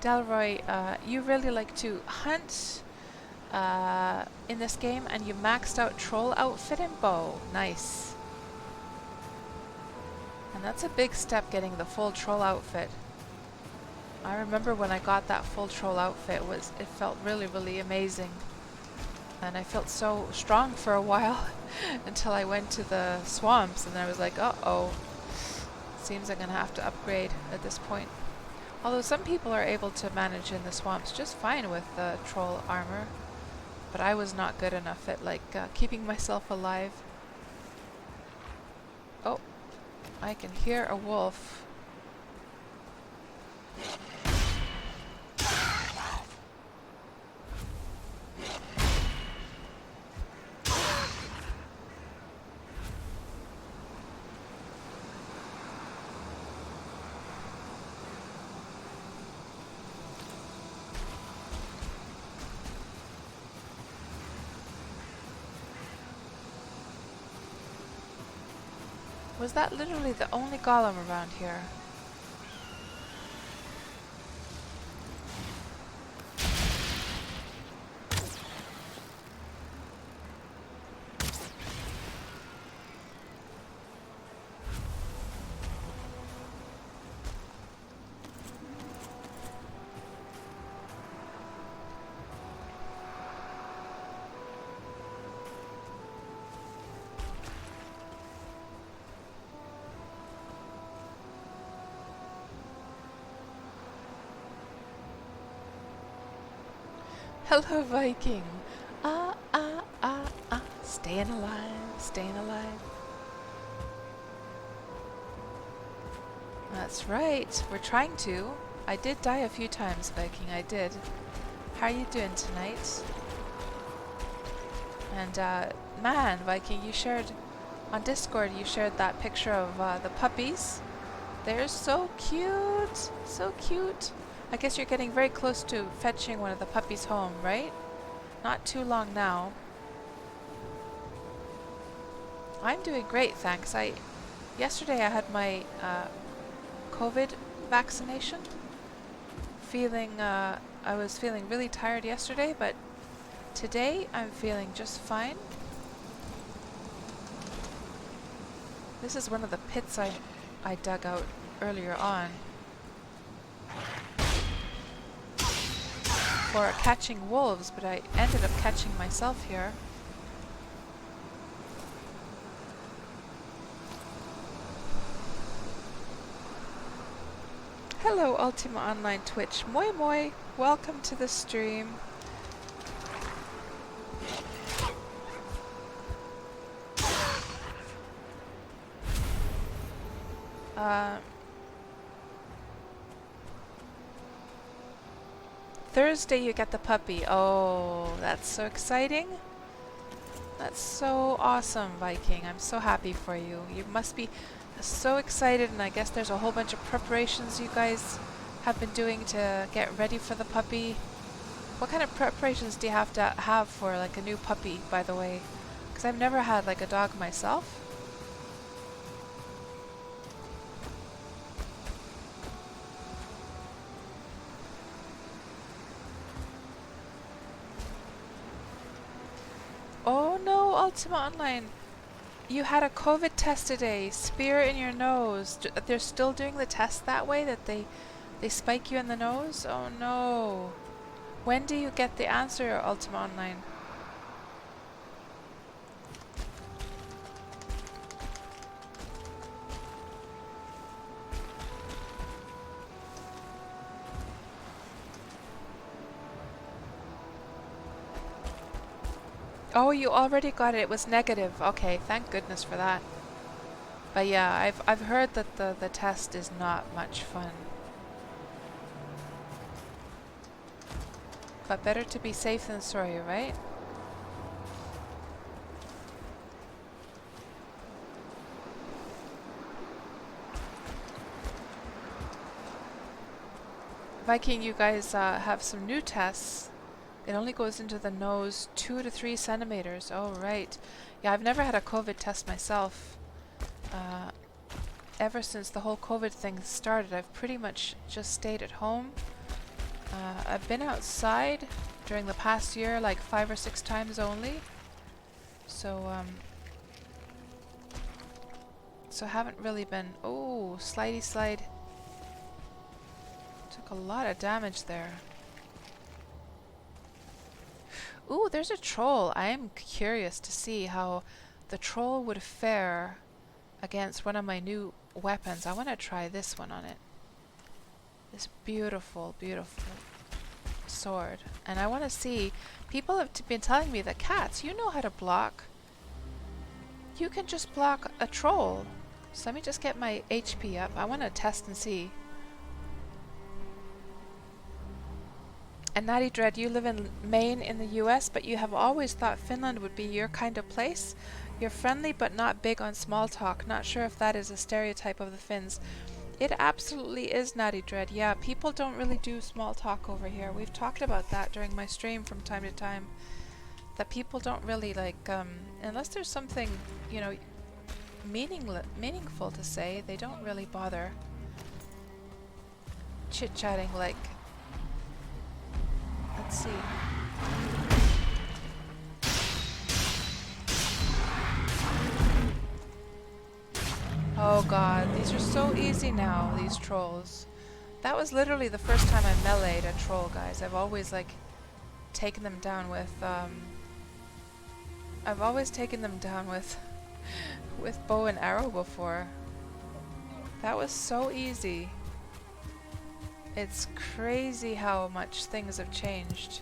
Delroy, you really like to hunt in this game, and you maxed out troll outfit and bow. Nice. And that's a big step, getting the full troll outfit. I remember when I got that full troll outfit, it felt really, really amazing. And I felt so strong for a while until I went to the swamps, and I was like, uh-oh. Seems I'm gonna have to upgrade at this point. Although some people are able to manage in the swamps just fine with the troll armor. But I was not good enough at like keeping myself alive. Oh, I can hear a wolf. Was that literally the only golem around here? Hello, Viking. Staying alive, staying alive. That's right. We're trying to. I did die a few times, Viking. I did. How are you doing tonight? And, man, Viking, you shared on Discord, you shared that picture of the puppies. They're so cute. So cute. I guess you're getting very close to fetching one of the puppies home, right? Not too long now. I'm doing great, thanks. Yesterday I had my COVID vaccination. I was feeling really tired yesterday, but today I'm feeling just fine. This is one of the pits I dug out earlier on for catching wolves, but I ended up catching myself here. Hello, Ultima Online Twitch. Moi moi, welcome to the stream. Thursday you get the puppy. Oh, that's so exciting. That's so awesome, Viking. I'm so happy for you. You must be so excited, and I guess there's a whole bunch of preparations you guys have been doing to get ready for the puppy? What kind of preparations do you have to have for like a new puppy, by the way? Because I've never had like a dog myself. Oh no, Ultima Online. You had a COVID test today. Spear in your nose. They're still doing the test that way, that they spike you in the nose? Oh no. When do you get the answer, Ultima Online? Oh, you already got it. It was negative. Okay, thank goodness for that. But yeah, I've heard that the test is not much fun. But better to be safe than sorry, right? Viking, you guys have some new tests. It only goes into the nose 2 to 3 centimeters. Oh, right. Yeah, I've never had a COVID test myself. Ever since the whole COVID thing started, I've pretty much just stayed at home. I've been outside during the past year like 5 or 6 times only. So, so haven't really been... Oh, slidey slide. Took a lot of damage there. Ooh, there's a troll. I am curious to see how the troll would fare against one of my new weapons. I want to try this one on it. This beautiful, beautiful sword. And I want to see... People have been telling me that cats, you know how to block. You can just block a troll. So let me just get my HP up. I want to test and see. And Natty Dread, you live in Maine in the US, but you have always thought Finland would be your kind of place. You're friendly but not big on small talk. Not sure if that is a stereotype of the Finns. It absolutely is, Natty Dread. Yeah, people don't really do small talk over here. We've talked about that during my stream from time to time. That people don't really like, unless there's something, you know, meaningful to say, they don't really bother chit-chatting like... Let's see. Oh god, these are so easy now, these trolls. That was literally the first time I meleeed a troll, guys. I've always, like, taken them down with, I've always taken them down with, with bow and arrow before. That was so easy. It's crazy how much things have changed.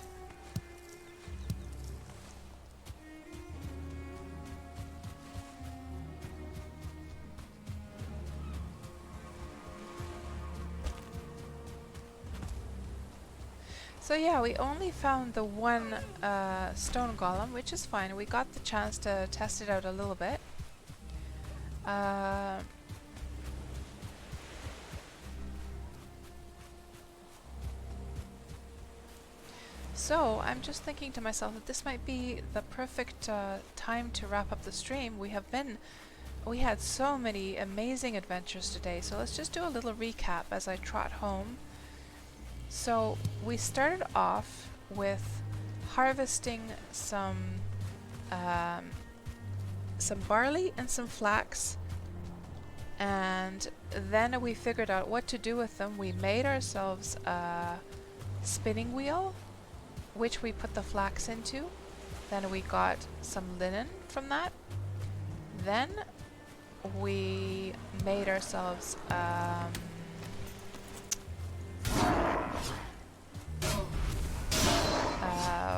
So yeah, we only found the one stone golem, which is fine. We got the chance to test it out a little bit. So I'm just thinking to myself that this might be the perfect time to wrap up the stream. We had so many amazing adventures today, so let's just do a little recap as I trot home. So we started off with harvesting some barley and some flax, and then we figured out what to do with them. We made ourselves a spinning wheel, which we put the flax into. Then we got some linen from that. Then we made ourselves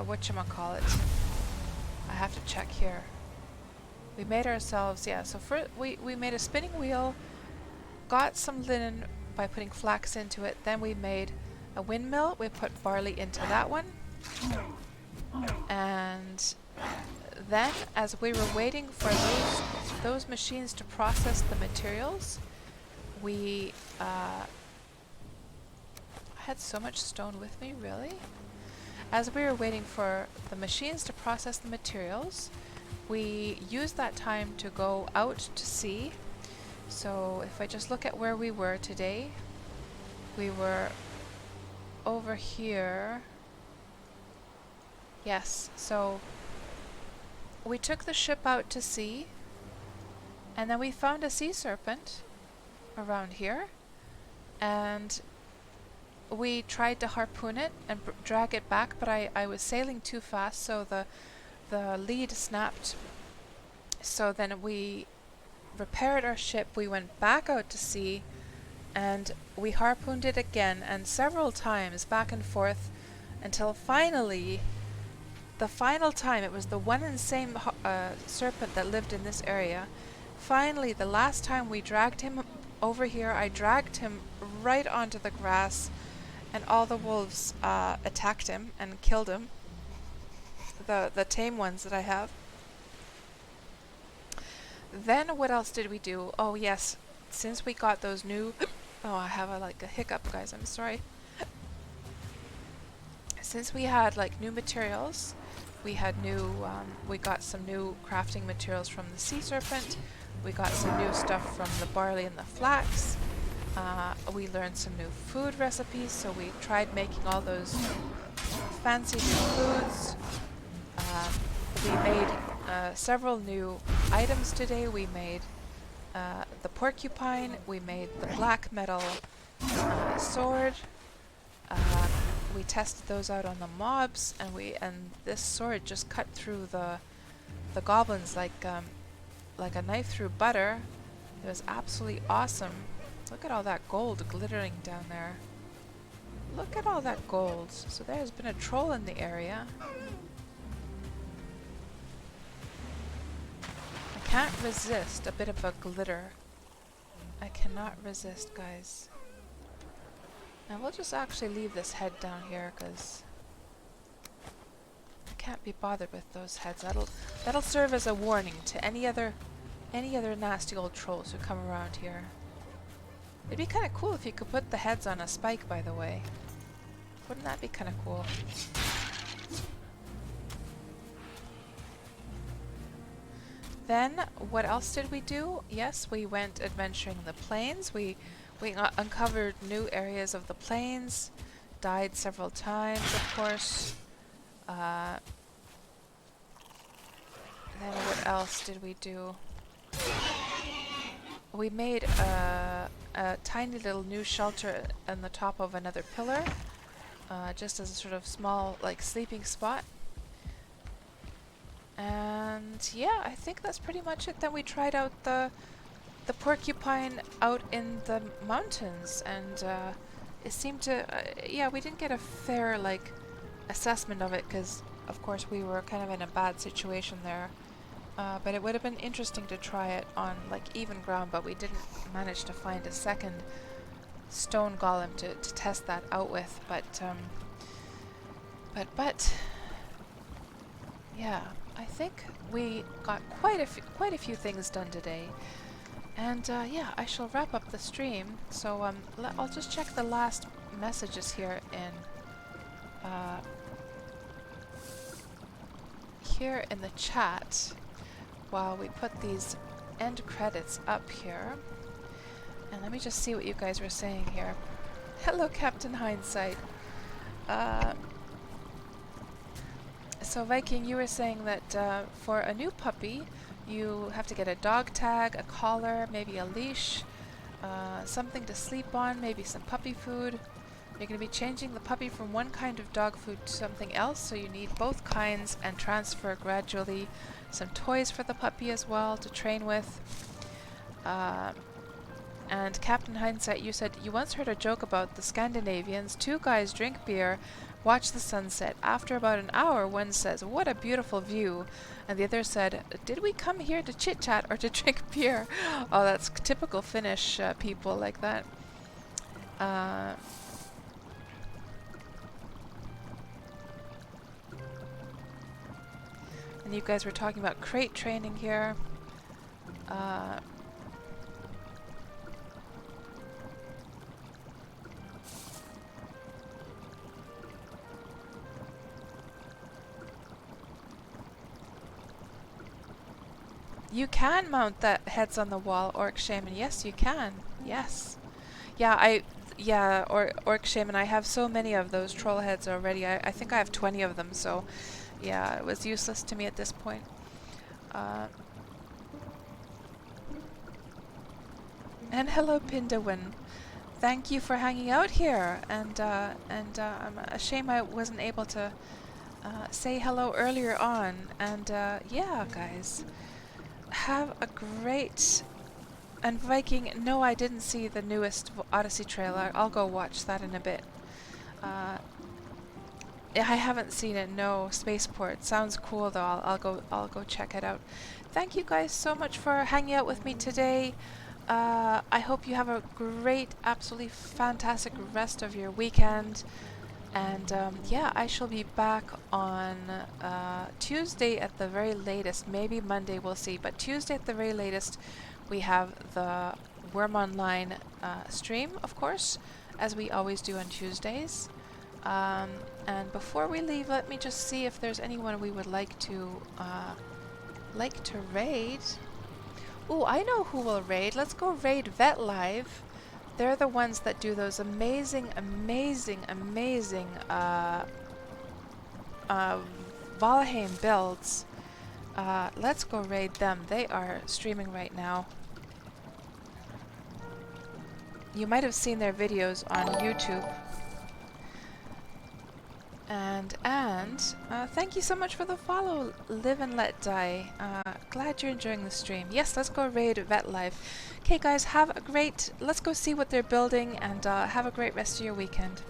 whatchamacallit. I have to check here. We made ourselves, yeah, so we made a spinning wheel, got some linen by putting flax into it, then we made a windmill, we put barley into that one, and then as we were waiting for those machines to process the materials, we I had so much stone with me, really? As we were waiting for the machines to process the materials, we used that time to go out to sea. So if I just look at where we were today, we were over here. Yes, so we took the ship out to sea, and then we found a sea serpent around here, and we tried to harpoon it and drag it back, but I was sailing too fast, so the lead snapped. So then we repaired our ship, we went back out to sea, and we harpooned it again, and several times back and forth, until finally, the final time, it was the one and same serpent that lived in this area. Finally, the last time we dragged him over here, I dragged him right onto the grass, and all the wolves attacked him and killed him. The tame ones that I have. Then what else did we do? Oh yes, since we got those new... Oh, I have like a hiccup, guys, I'm sorry. Since we had like new materials, we had new, we got some new crafting materials from the sea serpent. We got some new stuff from the barley and the flax. We learned some new food recipes, so we tried making all those fancy new foods. We made several new items today. We made the porcupine, we made the black metal sword. We tested those out on the mobs, and this sword just cut through the goblins like a knife through butter. It was absolutely awesome. Look at all that gold glittering down there. Look at all that gold. So there's been a troll in the area. I can't resist a bit of a glitter. I cannot resist, guys. Now we'll just actually leave this head down here, because I can't be bothered with those heads. That'll serve as a warning to any other nasty old trolls who come around here. It'd be kind of cool if you could put the heads on a spike, by the way. Wouldn't that be kind of cool? Then, what else did we do? Yes, we went adventuring the plains. We uncovered new areas of the plains, died several times, of course. Then what else did we do? We made a tiny little new shelter on the top of another pillar, just as a sort of small, like, sleeping spot. And yeah, I think that's pretty much it. Then we tried out the porcupine out in the mountains, and it seemed to, yeah, we didn't get a fair, like, assessment of it, because, of course, we were kind of in a bad situation there. But it would have been interesting to try it on, like, even ground, but we didn't manage to find a second stone golem to test that out with. But yeah, I think we got quite a few things done today. And yeah, I shall wrap up the stream. So I'll just check the last messages here in the chat while we put these end credits up here. And let me just see what you guys were saying here. Hello, Captain Hindsight. So Viking, you were saying that for a new puppy, you have to get a dog tag, a collar, maybe a leash, something to sleep on, maybe some puppy food. You're going to be changing the puppy from one kind of dog food to something else, so you need both kinds and transfer gradually. Some toys for the puppy as well to train with. And Captain Hindsight, you said you once heard a joke about the Scandinavians. Two guys drink beer, watch the sunset. After about an hour, one says, "What a beautiful view." And the other said, "Did we come here to chit-chat or to drink beer?" Oh, that's typical Finnish people like that. And you guys were talking about crate training here. You can mount the heads on the wall, Orc Shaman. Yes, you can. Yes. Yeah, Orc Shaman, I have so many of those troll heads already. I think I have 20 of them, so yeah, it was useless to me at this point. And hello, Pindawin. Thank you for hanging out here, and I'm ashamed I wasn't able to say hello earlier on. And yeah, guys, have a great... And Viking, no, I didn't see the newest Odyssey trailer. I'll go watch that in a bit. I haven't seen it. No, Spaceport sounds cool though. I'll go check it out. Thank you guys so much for hanging out with me today. I hope you have a great, absolutely fantastic rest of your weekend. And yeah, I shall be back on Tuesday at the very latest. Maybe Monday, we'll see. But Tuesday at the very latest, we have the Worm Online stream, of course, as we always do on Tuesdays. And before we leave, let me just see if there's anyone we would like to raid. Ooh, I know who will raid. Let's go raid Vet Live. They're the ones that do those amazing Valheim builds. Let's go raid them. They are streaming right now. You might have seen their videos on YouTube. And thank you so much for the follow, Live and Let Die. Glad you're enjoying the stream. Yes, let's go raid Vet Life. Okay guys, have a great... Let's go see what they're building, and have a great rest of your weekend.